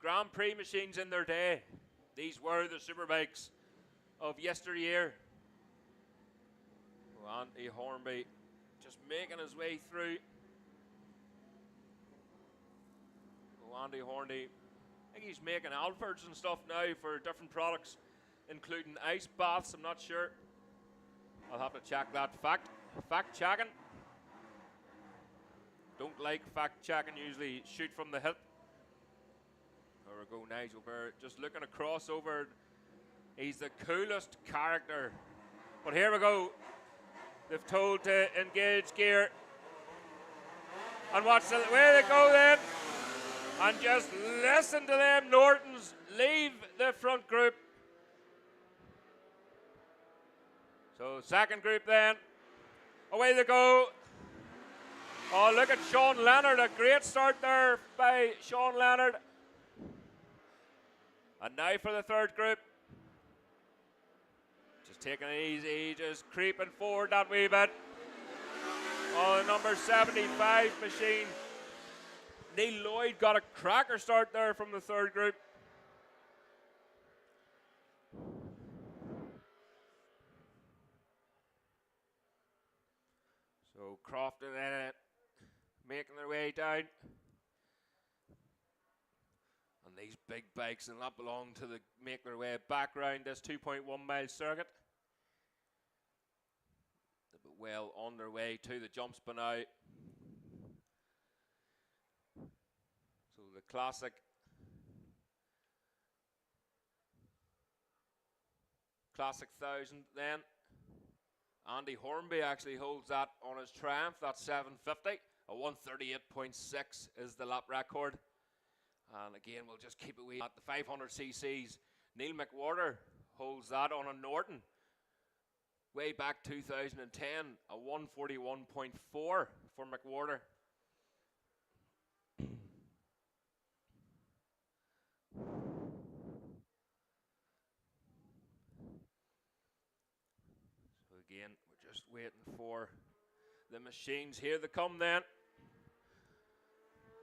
Grand Prix machines in their day. These were the Superbikes of yesteryear. Well, Andy Hornby just making his way through. Well, Andy Hornby, I think he's making Alfords and stuff now for different products, including ice baths, I'm not sure. I'll have to check that. Fact checking. Don't like fact checking, usually shoot from the hip. There we go, Nigel Burr just looking across over. He's the coolest character. But here we go. They've told to engage gear. And watch the way they go then. And just listen to them Nortons leave the front group. So second group then, away they go. Oh, look at Sean Leonard, a great start there by Sean Leonard. And now for the third group. Just taking it easy, just creeping forward that wee bit. Oh, the number 75 machine. Neil Lloyd got a cracker start there from the third group. So Crofton in it, making their way down. And these big bikes will not belong to the make their way back round this 2.1 mile circuit. They're well on their way to the jumps by now. So the classic Classic 1000 then. Andy Hornby actually holds that on his Triumph. That's 750. A 138.6 is the lap record. And again, we'll just keep it at the 500 cc's. Neil McWhorter holds that on a Norton. Way back 2010, a 141.4 for McWhorter. Again, we're just waiting for the machines. Here they come then.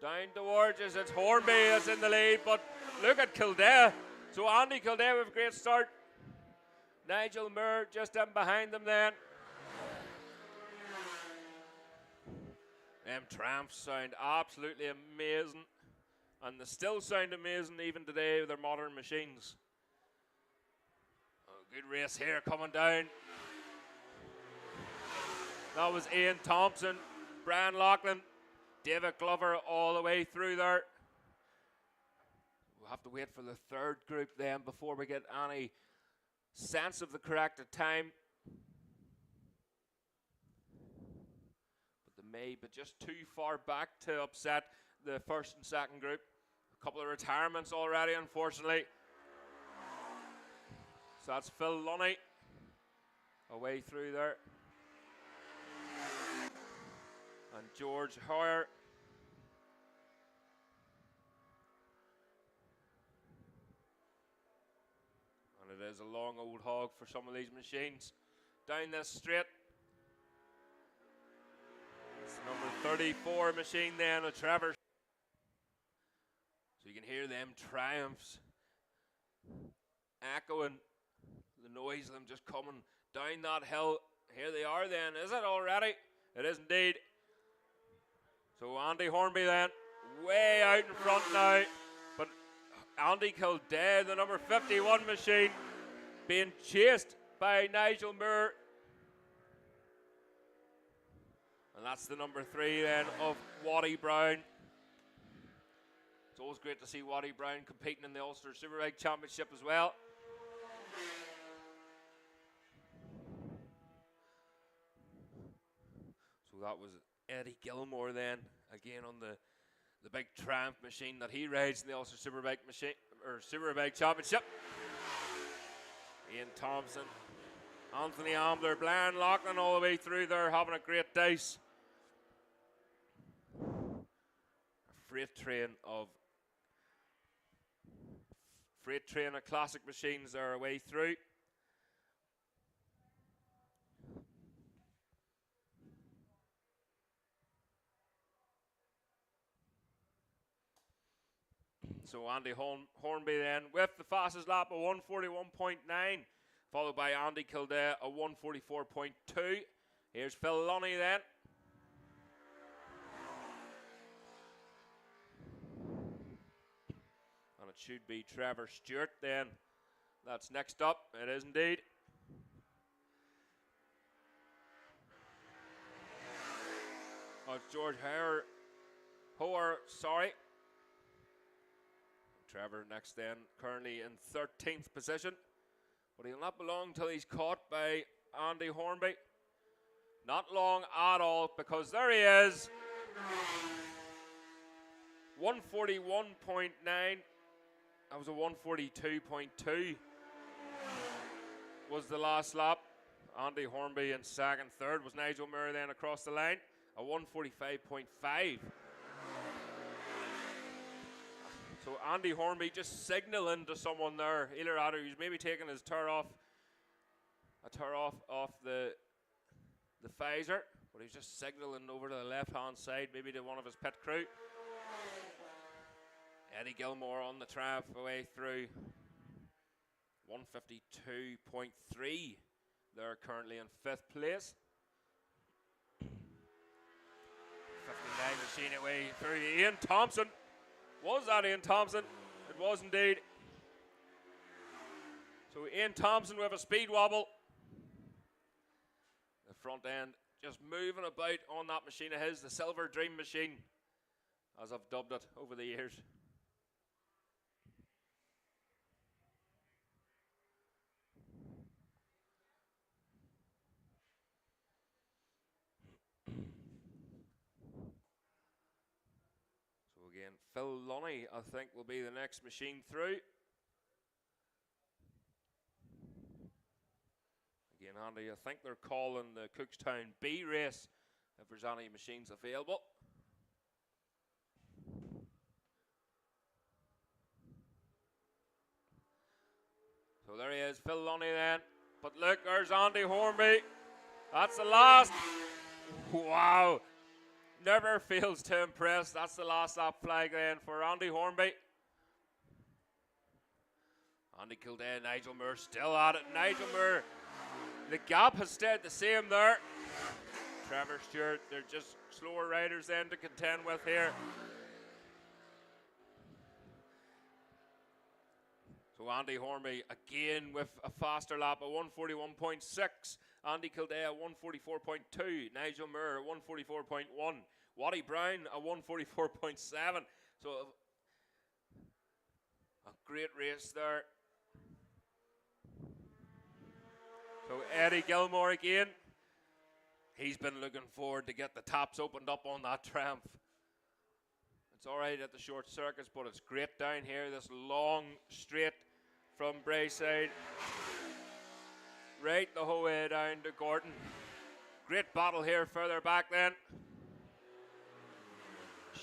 Down towards us, it's Hornby that's in the lead, but look at Kildare. So Andy Kildare with a great start. Nigel Moore just in behind them then. Them Triumphs sound absolutely amazing. And they still sound amazing even today with their modern machines. Oh, good race here coming down. That was Ian Thompson, Brian Loughlin, David Glover all the way through there. We'll have to wait for the third group then before we get any sense of the corrected time. But they may be just too far back to upset the first and second group. A couple of retirements already, unfortunately. So that's Phil Lunny away through there. And George Hoyer. And it is a long old hog for some of these machines. Down this straight. It's the number 34 machine then, a Trevor. So you can hear them Triumphs echoing, the noise of them just coming down that hill. Here they are then, is it already? It is indeed. So Andy Hornby then, way out in front now. But Andy Kildare, the number 51 machine, being chased by Nigel Moore. And that's the number 3 then of Waddy Brown. It's always great to see Waddy Brown competing in the Ulster Superbike Championship as well. So that was Eddie Gilmore then, again on the big Triumph machine that he rides in the Ulster Superbike machine or Superbike Championship. Ian Thompson, Anthony Ambler, Brian Loughlin all the way through there having a great dice. A freight train of classic machines are away through. So Andy Hornby then with the fastest lap of 141.9, followed by Andy Kildare a 144.2. Here's Phil Lunny then. And it should be Trevor Stewart then. That's next up. It is indeed. Oh, it's George Hoyer, sorry. Trevor next then, currently in 13th position. But he'll not belong till he's caught by Andy Hornby. Not long at all, because there he is. 141.9. That was a 142.2. Was the last lap. Andy Hornby in second. Third was Nigel Moore then across the line. A 145.5. So Andy Hornby just signalling to someone there, either who's maybe taking his tour off a tear off the phaser, but he's just signalling over to the left-hand side, maybe to one of his pit crew. Eddie Gilmore on the trav away through 152.3. They're currently in 5th place. 59 machine away through Ian Thompson. Was that Ian Thompson? It was indeed. So Ian Thompson with a speed wobble. The front end just moving about on that machine of his, the Silver Dream machine, as I've dubbed it over the years. So again, Phil Lunny, I think, will be the next machine through. Again, Andy, I think they're calling the Cookstown B race if there's any machines available. So there he is, Phil Lunny then. But look, there's Andy Hornby. That's the last. Wow. Never fails to impress. That's the last lap flag then for Andy Hornby. Andy Kildare, Nigel Moore still at it. Nigel Moore, the gap has stayed the same there. Trevor Stewart, they're just slower riders then to contend with here. So Andy Hornby again with a faster lap at 141.6. Andy Kildare at 144.2. Nigel Moore at 144.1. Waddy Brown at 144.7. So a great race there. So Eddie Gilmore again. He's been looking forward to get the taps opened up on that Triumph. It's all right at the short circuits, but it's great down here. This long straight from Brayside right the whole way down to Gordon. Great battle here further back then.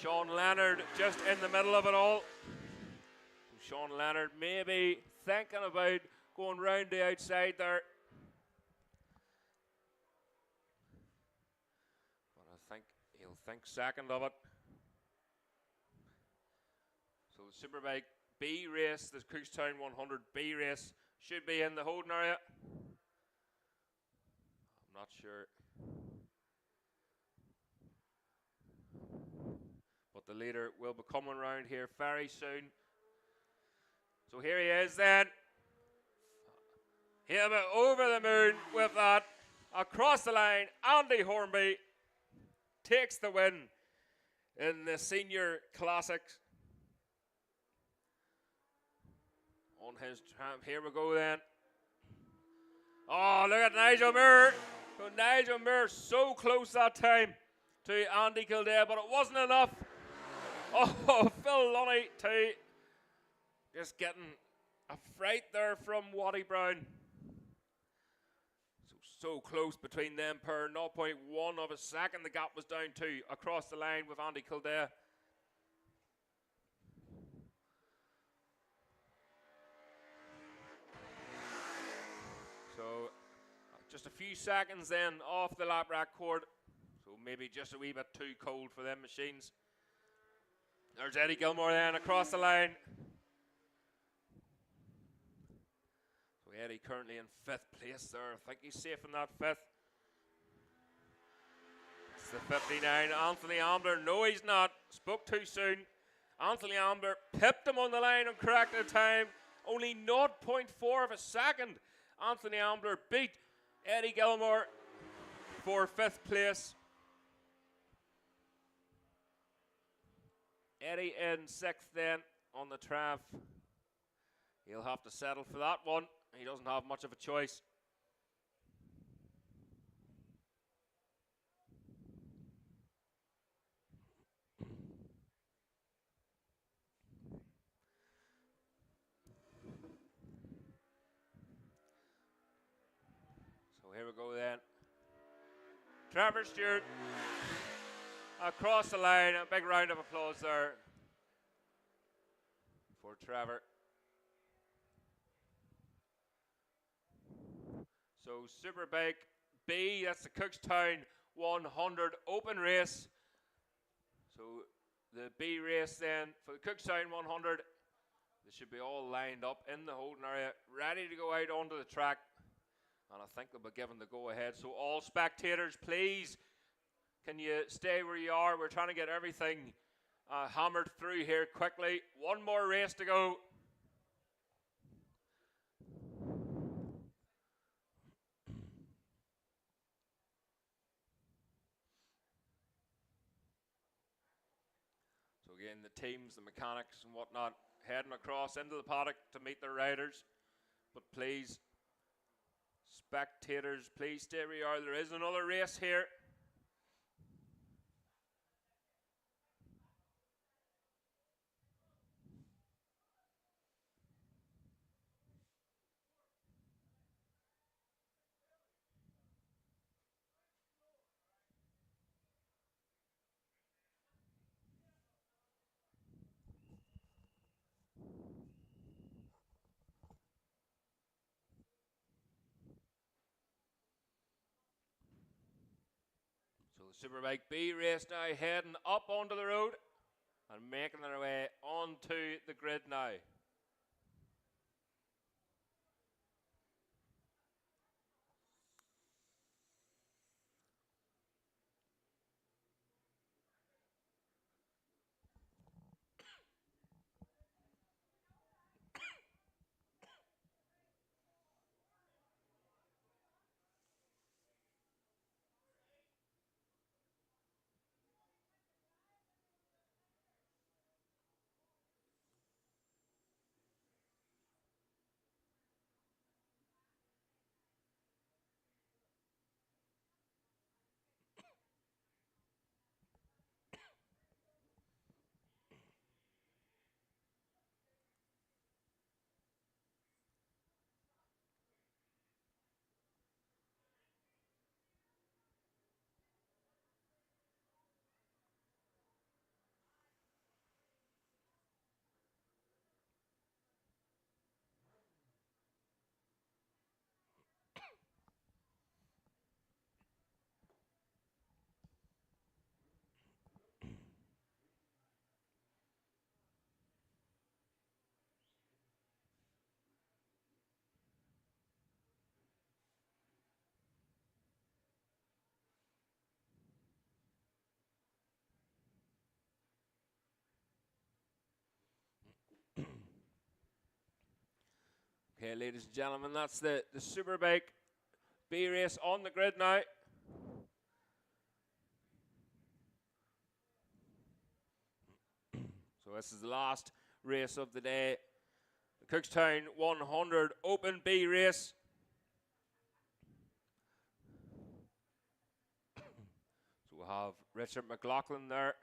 Sean Leonard just in the middle of it all. Sean Leonard maybe thinking about going round the outside there. But I think he'll think second of it. So the Superbike B race, the Cookstown 100 B race, should be in the holding area. I'm not sure. But the leader will be coming around here very soon. So here he is then. He'll be over the moon with that. Across the line, Andy Hornby takes the win in the Senior Classics. On his tramp, here we go then. Oh, look at Nigel Moore. So Nigel Moore so close that time to Andy Kildare, but it wasn't enough. Oh, Phil Lunny too. Just getting a fright there from Waddy Brown. So close between them per 0.1 of a second. The gap was down to across the line with Andy Kildare. So just a few seconds then off the lap rack cord. So maybe just a wee bit too cold for them machines. There's Eddie Gilmore then across the line. So Eddie currently in 5th place there. I think he's safe in that 5th. It's the 59, Anthony Ambler. No, he's not. Spoke too soon. Anthony Ambler pipped him on the line and corrected time. Only 0.4 of a second. Anthony Ambler beat Eddie Gilmore for 5th place. Eddie in 6th then on the Trav. He'll have to settle for that one. He doesn't have much of a choice. So here we go then. Trevor Stewart across the line. A big round of applause there for Trevor. So Superbike B, that's the Cookstown 100 open race. So the B race then for the Cookstown 100, they should be all lined up in the holding area, ready to go out onto the track. And I think they'll be given the go-ahead. So all spectators, please, can you stay where you are? We're trying to get everything hammered through here quickly. One more race to go. So again, the teams, the mechanics and whatnot, heading across into the paddock to meet their riders. But please, spectators, please stay where you are. There is another race here. So the Superbike B race now heading up onto the road and making their way onto the grid now. Okay, ladies and gentlemen, that's the Superbike B race on the grid now. So this is the last race of the day. The Cookstown 100 Open B race. So we'll have Richard McLaughlin there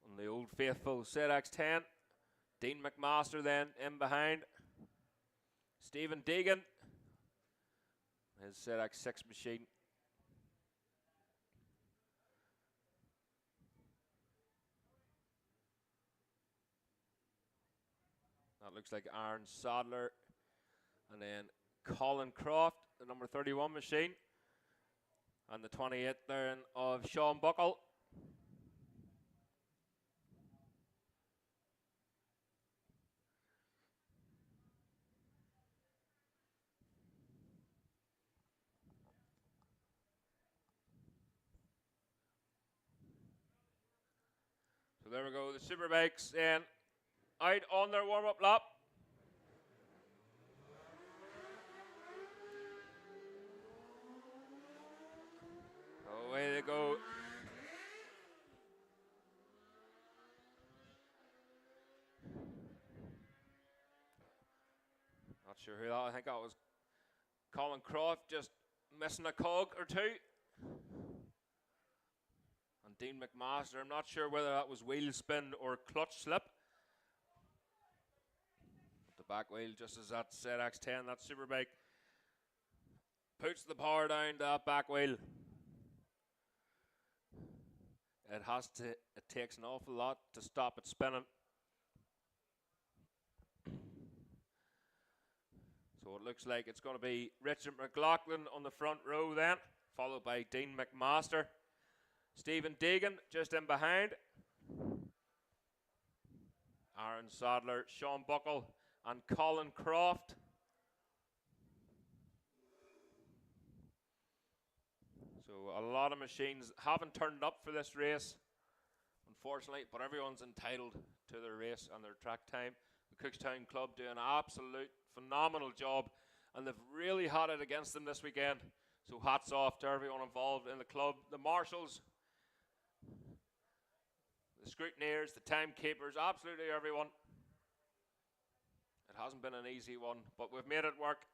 on the old faithful ZX10. Dean McMaster then in behind. Stephen Deegan, his ZX6 machine. That looks like Aaron Sadler. And then Colin Croft, the number 31 machine. And the 28 there of Sean Buckle. So there we go, the Superbikes then out on their warm-up lap. Away they go. Not sure who that, I think that was Colin Croft just missing a cog or two. And Dean McMaster, I'm not sure whether that was wheel spin or clutch slip. The back wheel, just as that ZX10, that Superbike, puts the power down to that back wheel. It takes an awful lot to stop it spinning. So it looks like it's going to be Richard McLaughlin on the front row then, followed by Dean McMaster. Stephen Deegan just in behind. Aaron Sadler, Sean Buckle, and Colin Croft. So a lot of machines haven't turned up for this race, unfortunately, but everyone's entitled to their race and their track time. The Cookstown Club do an absolute phenomenal job, and they've really had it against them this weekend. So hats off to everyone involved in the club, the marshals, the scrutineers, the timekeepers, absolutely everyone. It hasn't been an easy one, but we've made it work.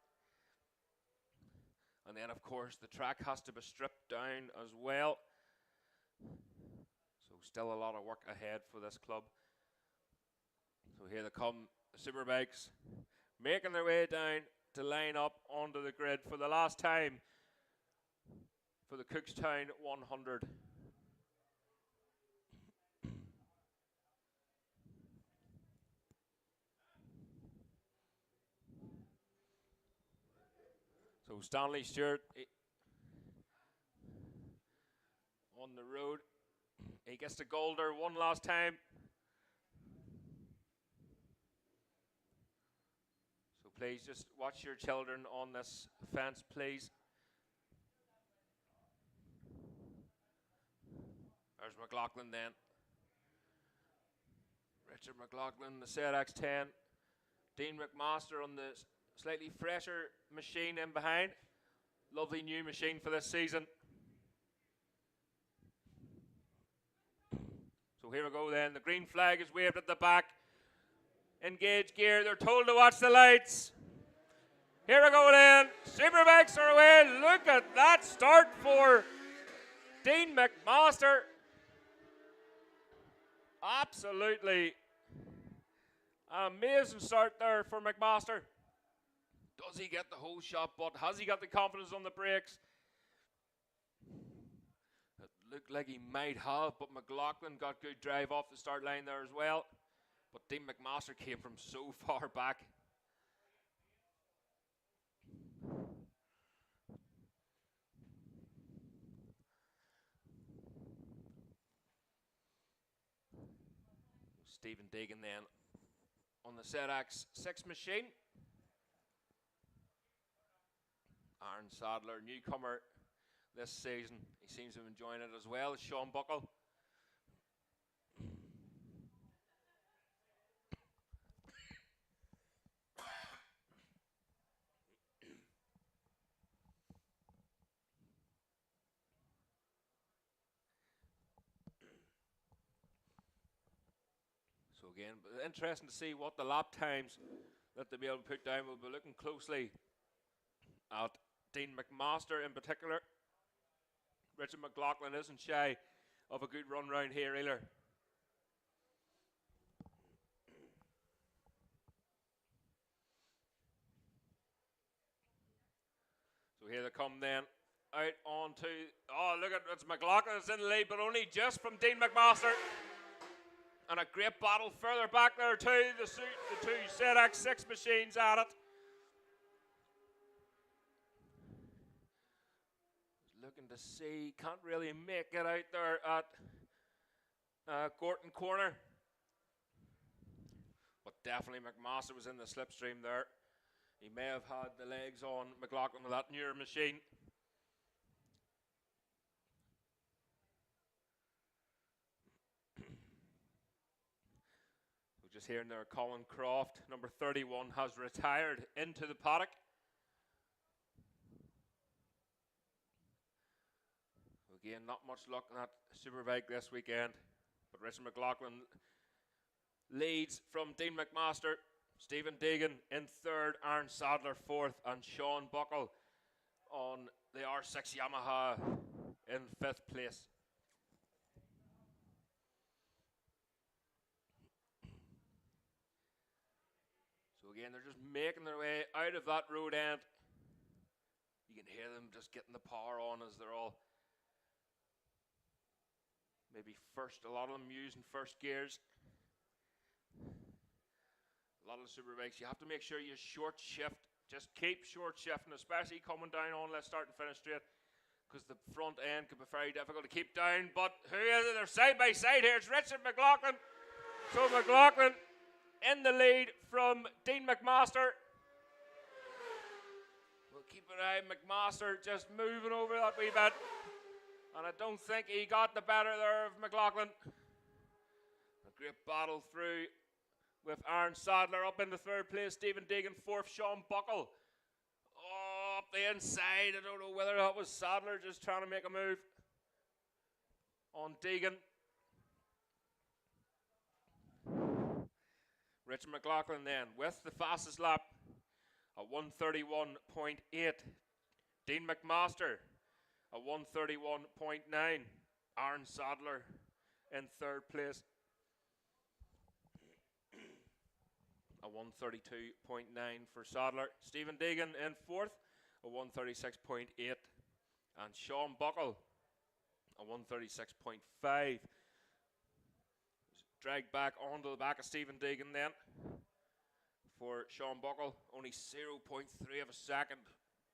And then, of course, the track has to be stripped down as well. So still a lot of work ahead for this club. So here they come, the Superbikes, making their way down to line up onto the grid for the last time for the Cookstown 100. So Stanley Stewart on the road. He gets the Golder one last time. So please just watch your children on this fence, please. There's McLaughlin then. Richard McLaughlin, the ZX10. Dean McMaster on the slightly fresher machine in behind. Lovely new machine for this season. So here we go then. The green flag is waved at the back. Engage gear. They're told to watch the lights. Here we go then. Superbikes are away. Look at that start for Dean McMaster. Absolutely amazing start there for McMaster. Does he get the whole shot, but has he got the confidence on the brakes? It looked like he might have, but McLaughlin got good drive off the start line there as well. But Dean McMaster came from so far back. Stephen Deegan then on the ZX6 machine. Aaron Sadler, newcomer this season. He seems to be enjoying it as well as Sean Buckle. So again, interesting to see what the lap times that they'll be able to put down. We'll be looking closely at Dean McMaster in particular. Richard McLaughlin isn't shy of a good run round here either. So here they come then, out on to, oh look at, it's McLaughlin is in the lead, but only just from Dean McMaster. And a great battle further back there too, the two ZX6 machines at it. Looking to see, can't really make it out there at Gorton Corner. But definitely McMaster was in the slipstream there. He may have had the legs on McLaughlin with that newer machine. So just hearing there, Colin Croft, number 31, has retired into the paddock. Again, not much luck in that Superbike this weekend, but Richard McLaughlin leads from Dean McMaster, Stephen Deegan in third, Aaron Sadler fourth, and Sean Buckle on the R6 Yamaha in fifth place. So again, they're just making their way out of that road end. You can hear them just getting the power on as they're all maybe first, a lot of them using first gears. A lot of the Superbikes, you have to make sure you short shift just keep short shifting, especially coming down on let's start and finish straight, because the front end can be very difficult to keep down. But who is it? They're side by side here. It's Richard McLaughlin. So McLaughlin in the lead from Dean McMaster. We'll keep an eye on McMaster just moving over that wee bit. And I don't think he got the better there of McLaughlin. A great battle through with Aaron Sadler up in the third place. Stephen Deegan fourth. Sean Buckle. Oh, up the inside. I don't know whether that was Sadler just trying to make a move on Deegan. Richard McLaughlin then with the fastest lap at 1:31.8. Dean McMaster at 1:31.9. Aaron Sadler in third place at 1:32.9 for Sadler. Stephen Deegan in fourth at 1:36.8. And Sean Buckle at 1:36.5. Dragged back onto the back of Stephen Deegan then for Sean Buckle. Only 0.3 of a second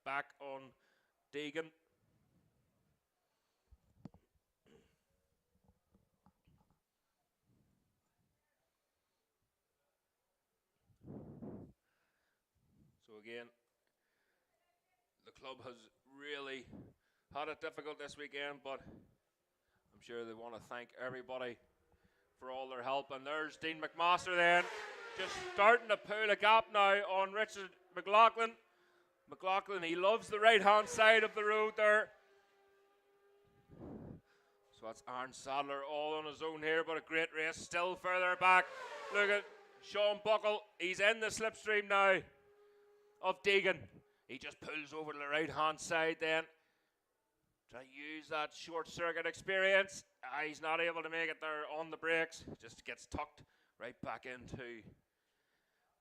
back on Deegan. So again, the club has really had it difficult this weekend, but I'm sure they want to thank everybody for all their help. And there's Dean McMaster then, just starting to pull a gap now on Richard McLaughlin. McLaughlin, he loves the right-hand side of the road there. So that's Aaron Sadler all on his own here, but a great race. Still further back. Look at Sean Buckle. He's in the slipstream now of Deegan. He just pulls over to the right-hand side then. Try to use that short circuit experience. He's not able to make it there on the brakes. Just gets tucked right back into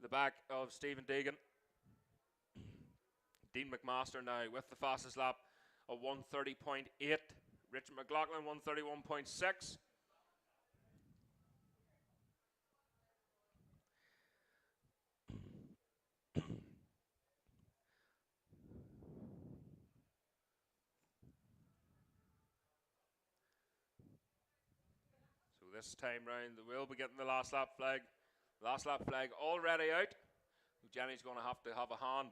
the back of Stephen Deegan. Dean McMaster now with the fastest lap of 1:30.8. Richard McLaughlin 1:31.6. This time round, they will be getting the last lap flag. Last lap flag already out. Jenny's going to have a hand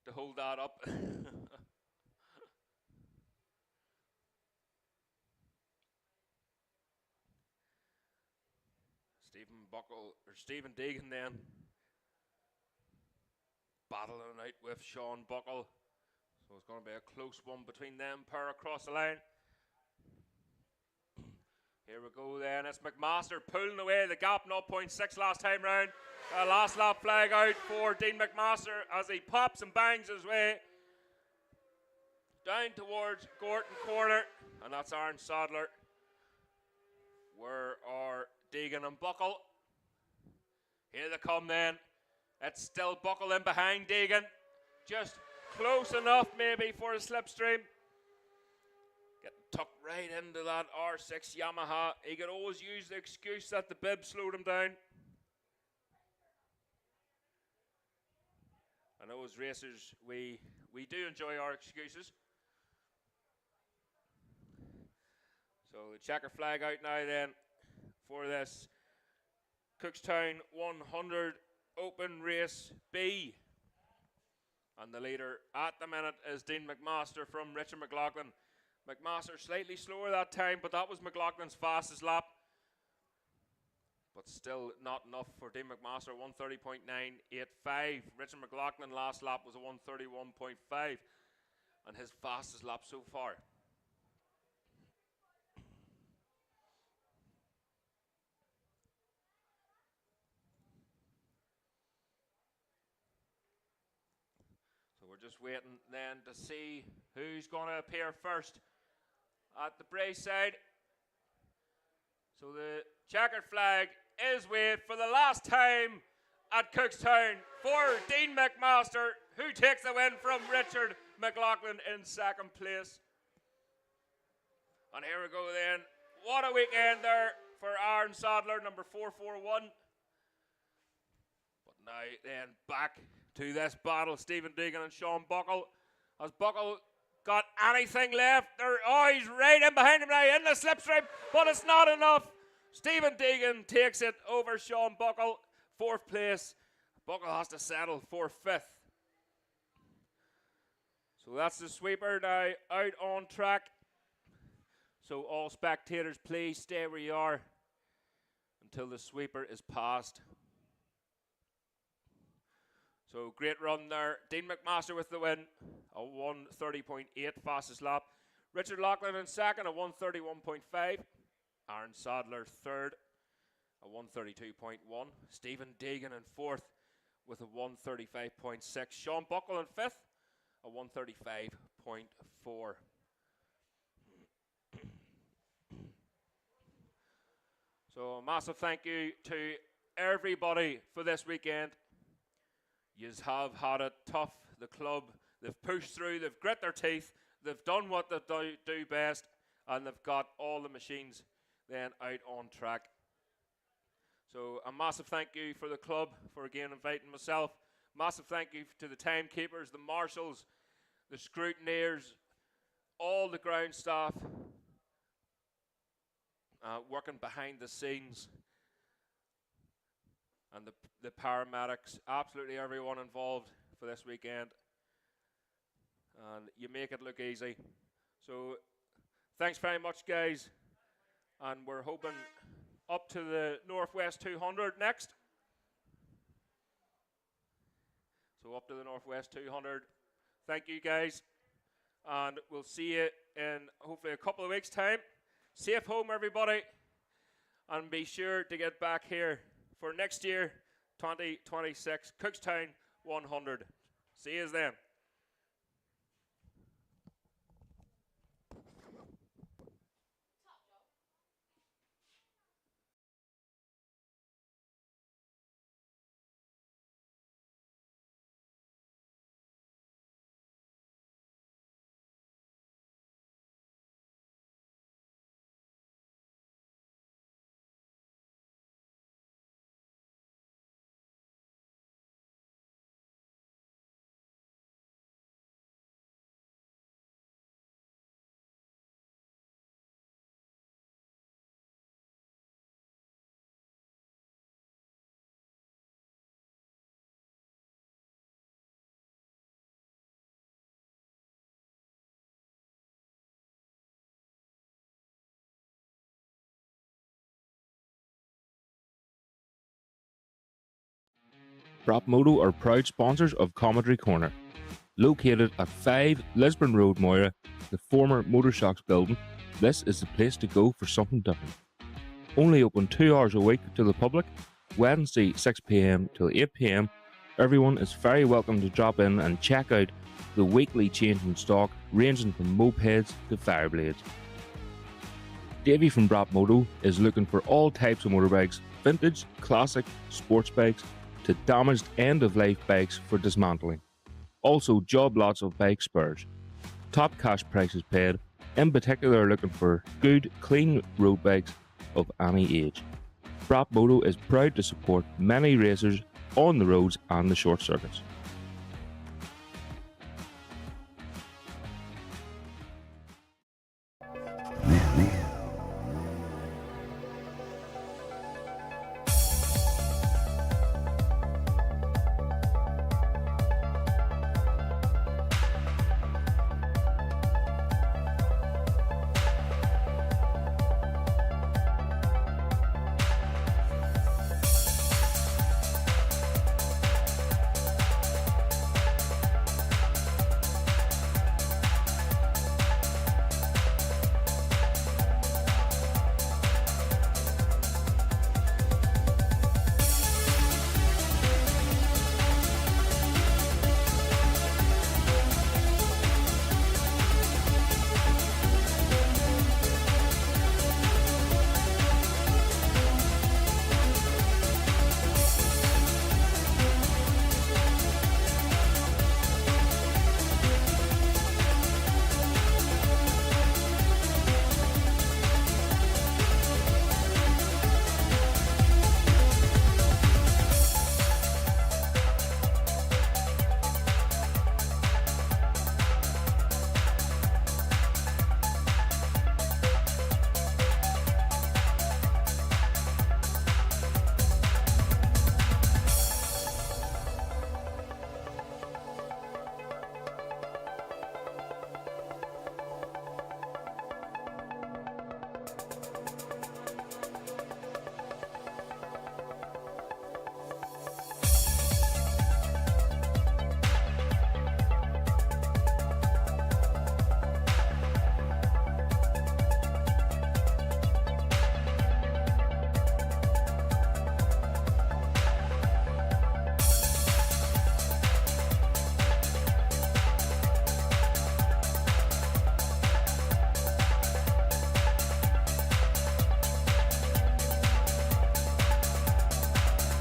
to hold that up. Stephen Deegan then battling out with Sean Buckle. So it's going to be a close one between them pair across the line. Here we go then, it's McMaster pulling away the gap, 0.6 last time round. Last lap flag out for Dean McMaster as he pops and bangs his way down towards Gorton Corner. And that's Aaron Sadler. Where are Deegan and Buckle? Here they come then. It's still Buckle in behind Deegan. Just close enough maybe for a slipstream. Tucked right into that R6 Yamaha. He could always use the excuse that the bib slowed him down. I know as racers we do enjoy our excuses. So the checker flag out now then for this Cookstown 100 Open Race B. And the leader at the minute is Dean McMaster from Richard McLaughlin. McMaster slightly slower that time, but that was McLaughlin's fastest lap. But still not enough for Dean McMaster, 1:30.985. Richard McLaughlin last lap was a 1:31.5, and his fastest lap so far. So we're just waiting then to see who's going to appear first at the brace side. So the checkered flag is waved for the last time at Cookstown for Dean McMaster, who takes the win from Richard McLaughlin in second place. And here we go then. What a weekend there for Aaron Sadler, number 441. But now then back to this battle. Stephen Deegan and Sean Buckle. Has Buckle got anything left? He's right in behind him now in the slipstream, but it's not enough. Stephen Deegan takes it over Sean Buckle, 4th place. Buckle has to settle for 5th. So that's the sweeper now out on track. So all spectators, please stay where you are until the sweeper is passed. So great run there. Dean McMaster with the win, a 1:30.8 fastest lap. Richard Loughlin in second, a 1:31.5. Aaron Sadler third, a 1:32.1. Stephen Deegan in fourth with a 1:35.6. Sean Buckle in fifth, a 1:35.4. So a massive thank you to everybody for this weekend. You have had it tough. The club, they've pushed through, they've grit their teeth, they've done what they do best, and they've got all the machines then out on track. So a massive thank you for the club for again inviting myself. Massive thank you to the timekeepers, the marshals, the scrutineers, all the ground staff working behind the scenes, and the paramedics, absolutely everyone involved for this weekend. And you make it look easy. So thanks very much, guys. And we're hoping up to the Northwest 200 next. So up to the Northwest 200. Thank you, guys. And we'll see you in hopefully a couple of weeks' time. Safe home, everybody. And be sure to get back here for next year, 2026, Cookstown 100. See you then. Moto are proud sponsors of Commentary Corner. Located at 5 Lisburn Road, Moira, the former Motor Shocks building, this is the place to go for something different. Only open 2 hours a week to the public, Wednesday 6 p.m. till 8 p.m. Everyone is very welcome to drop in and check out the weekly change in stock, ranging from mopeds to fireblades. Davey from Moto is looking for all types of motorbikes, vintage, classic, sports bikes, to damaged end-of-life bikes for dismantling. Also job lots of bike spares. Top cash prices paid, in particular looking for good, clean road bikes of any age. Moto is proud to support many racers on the roads and the short circuits. Man.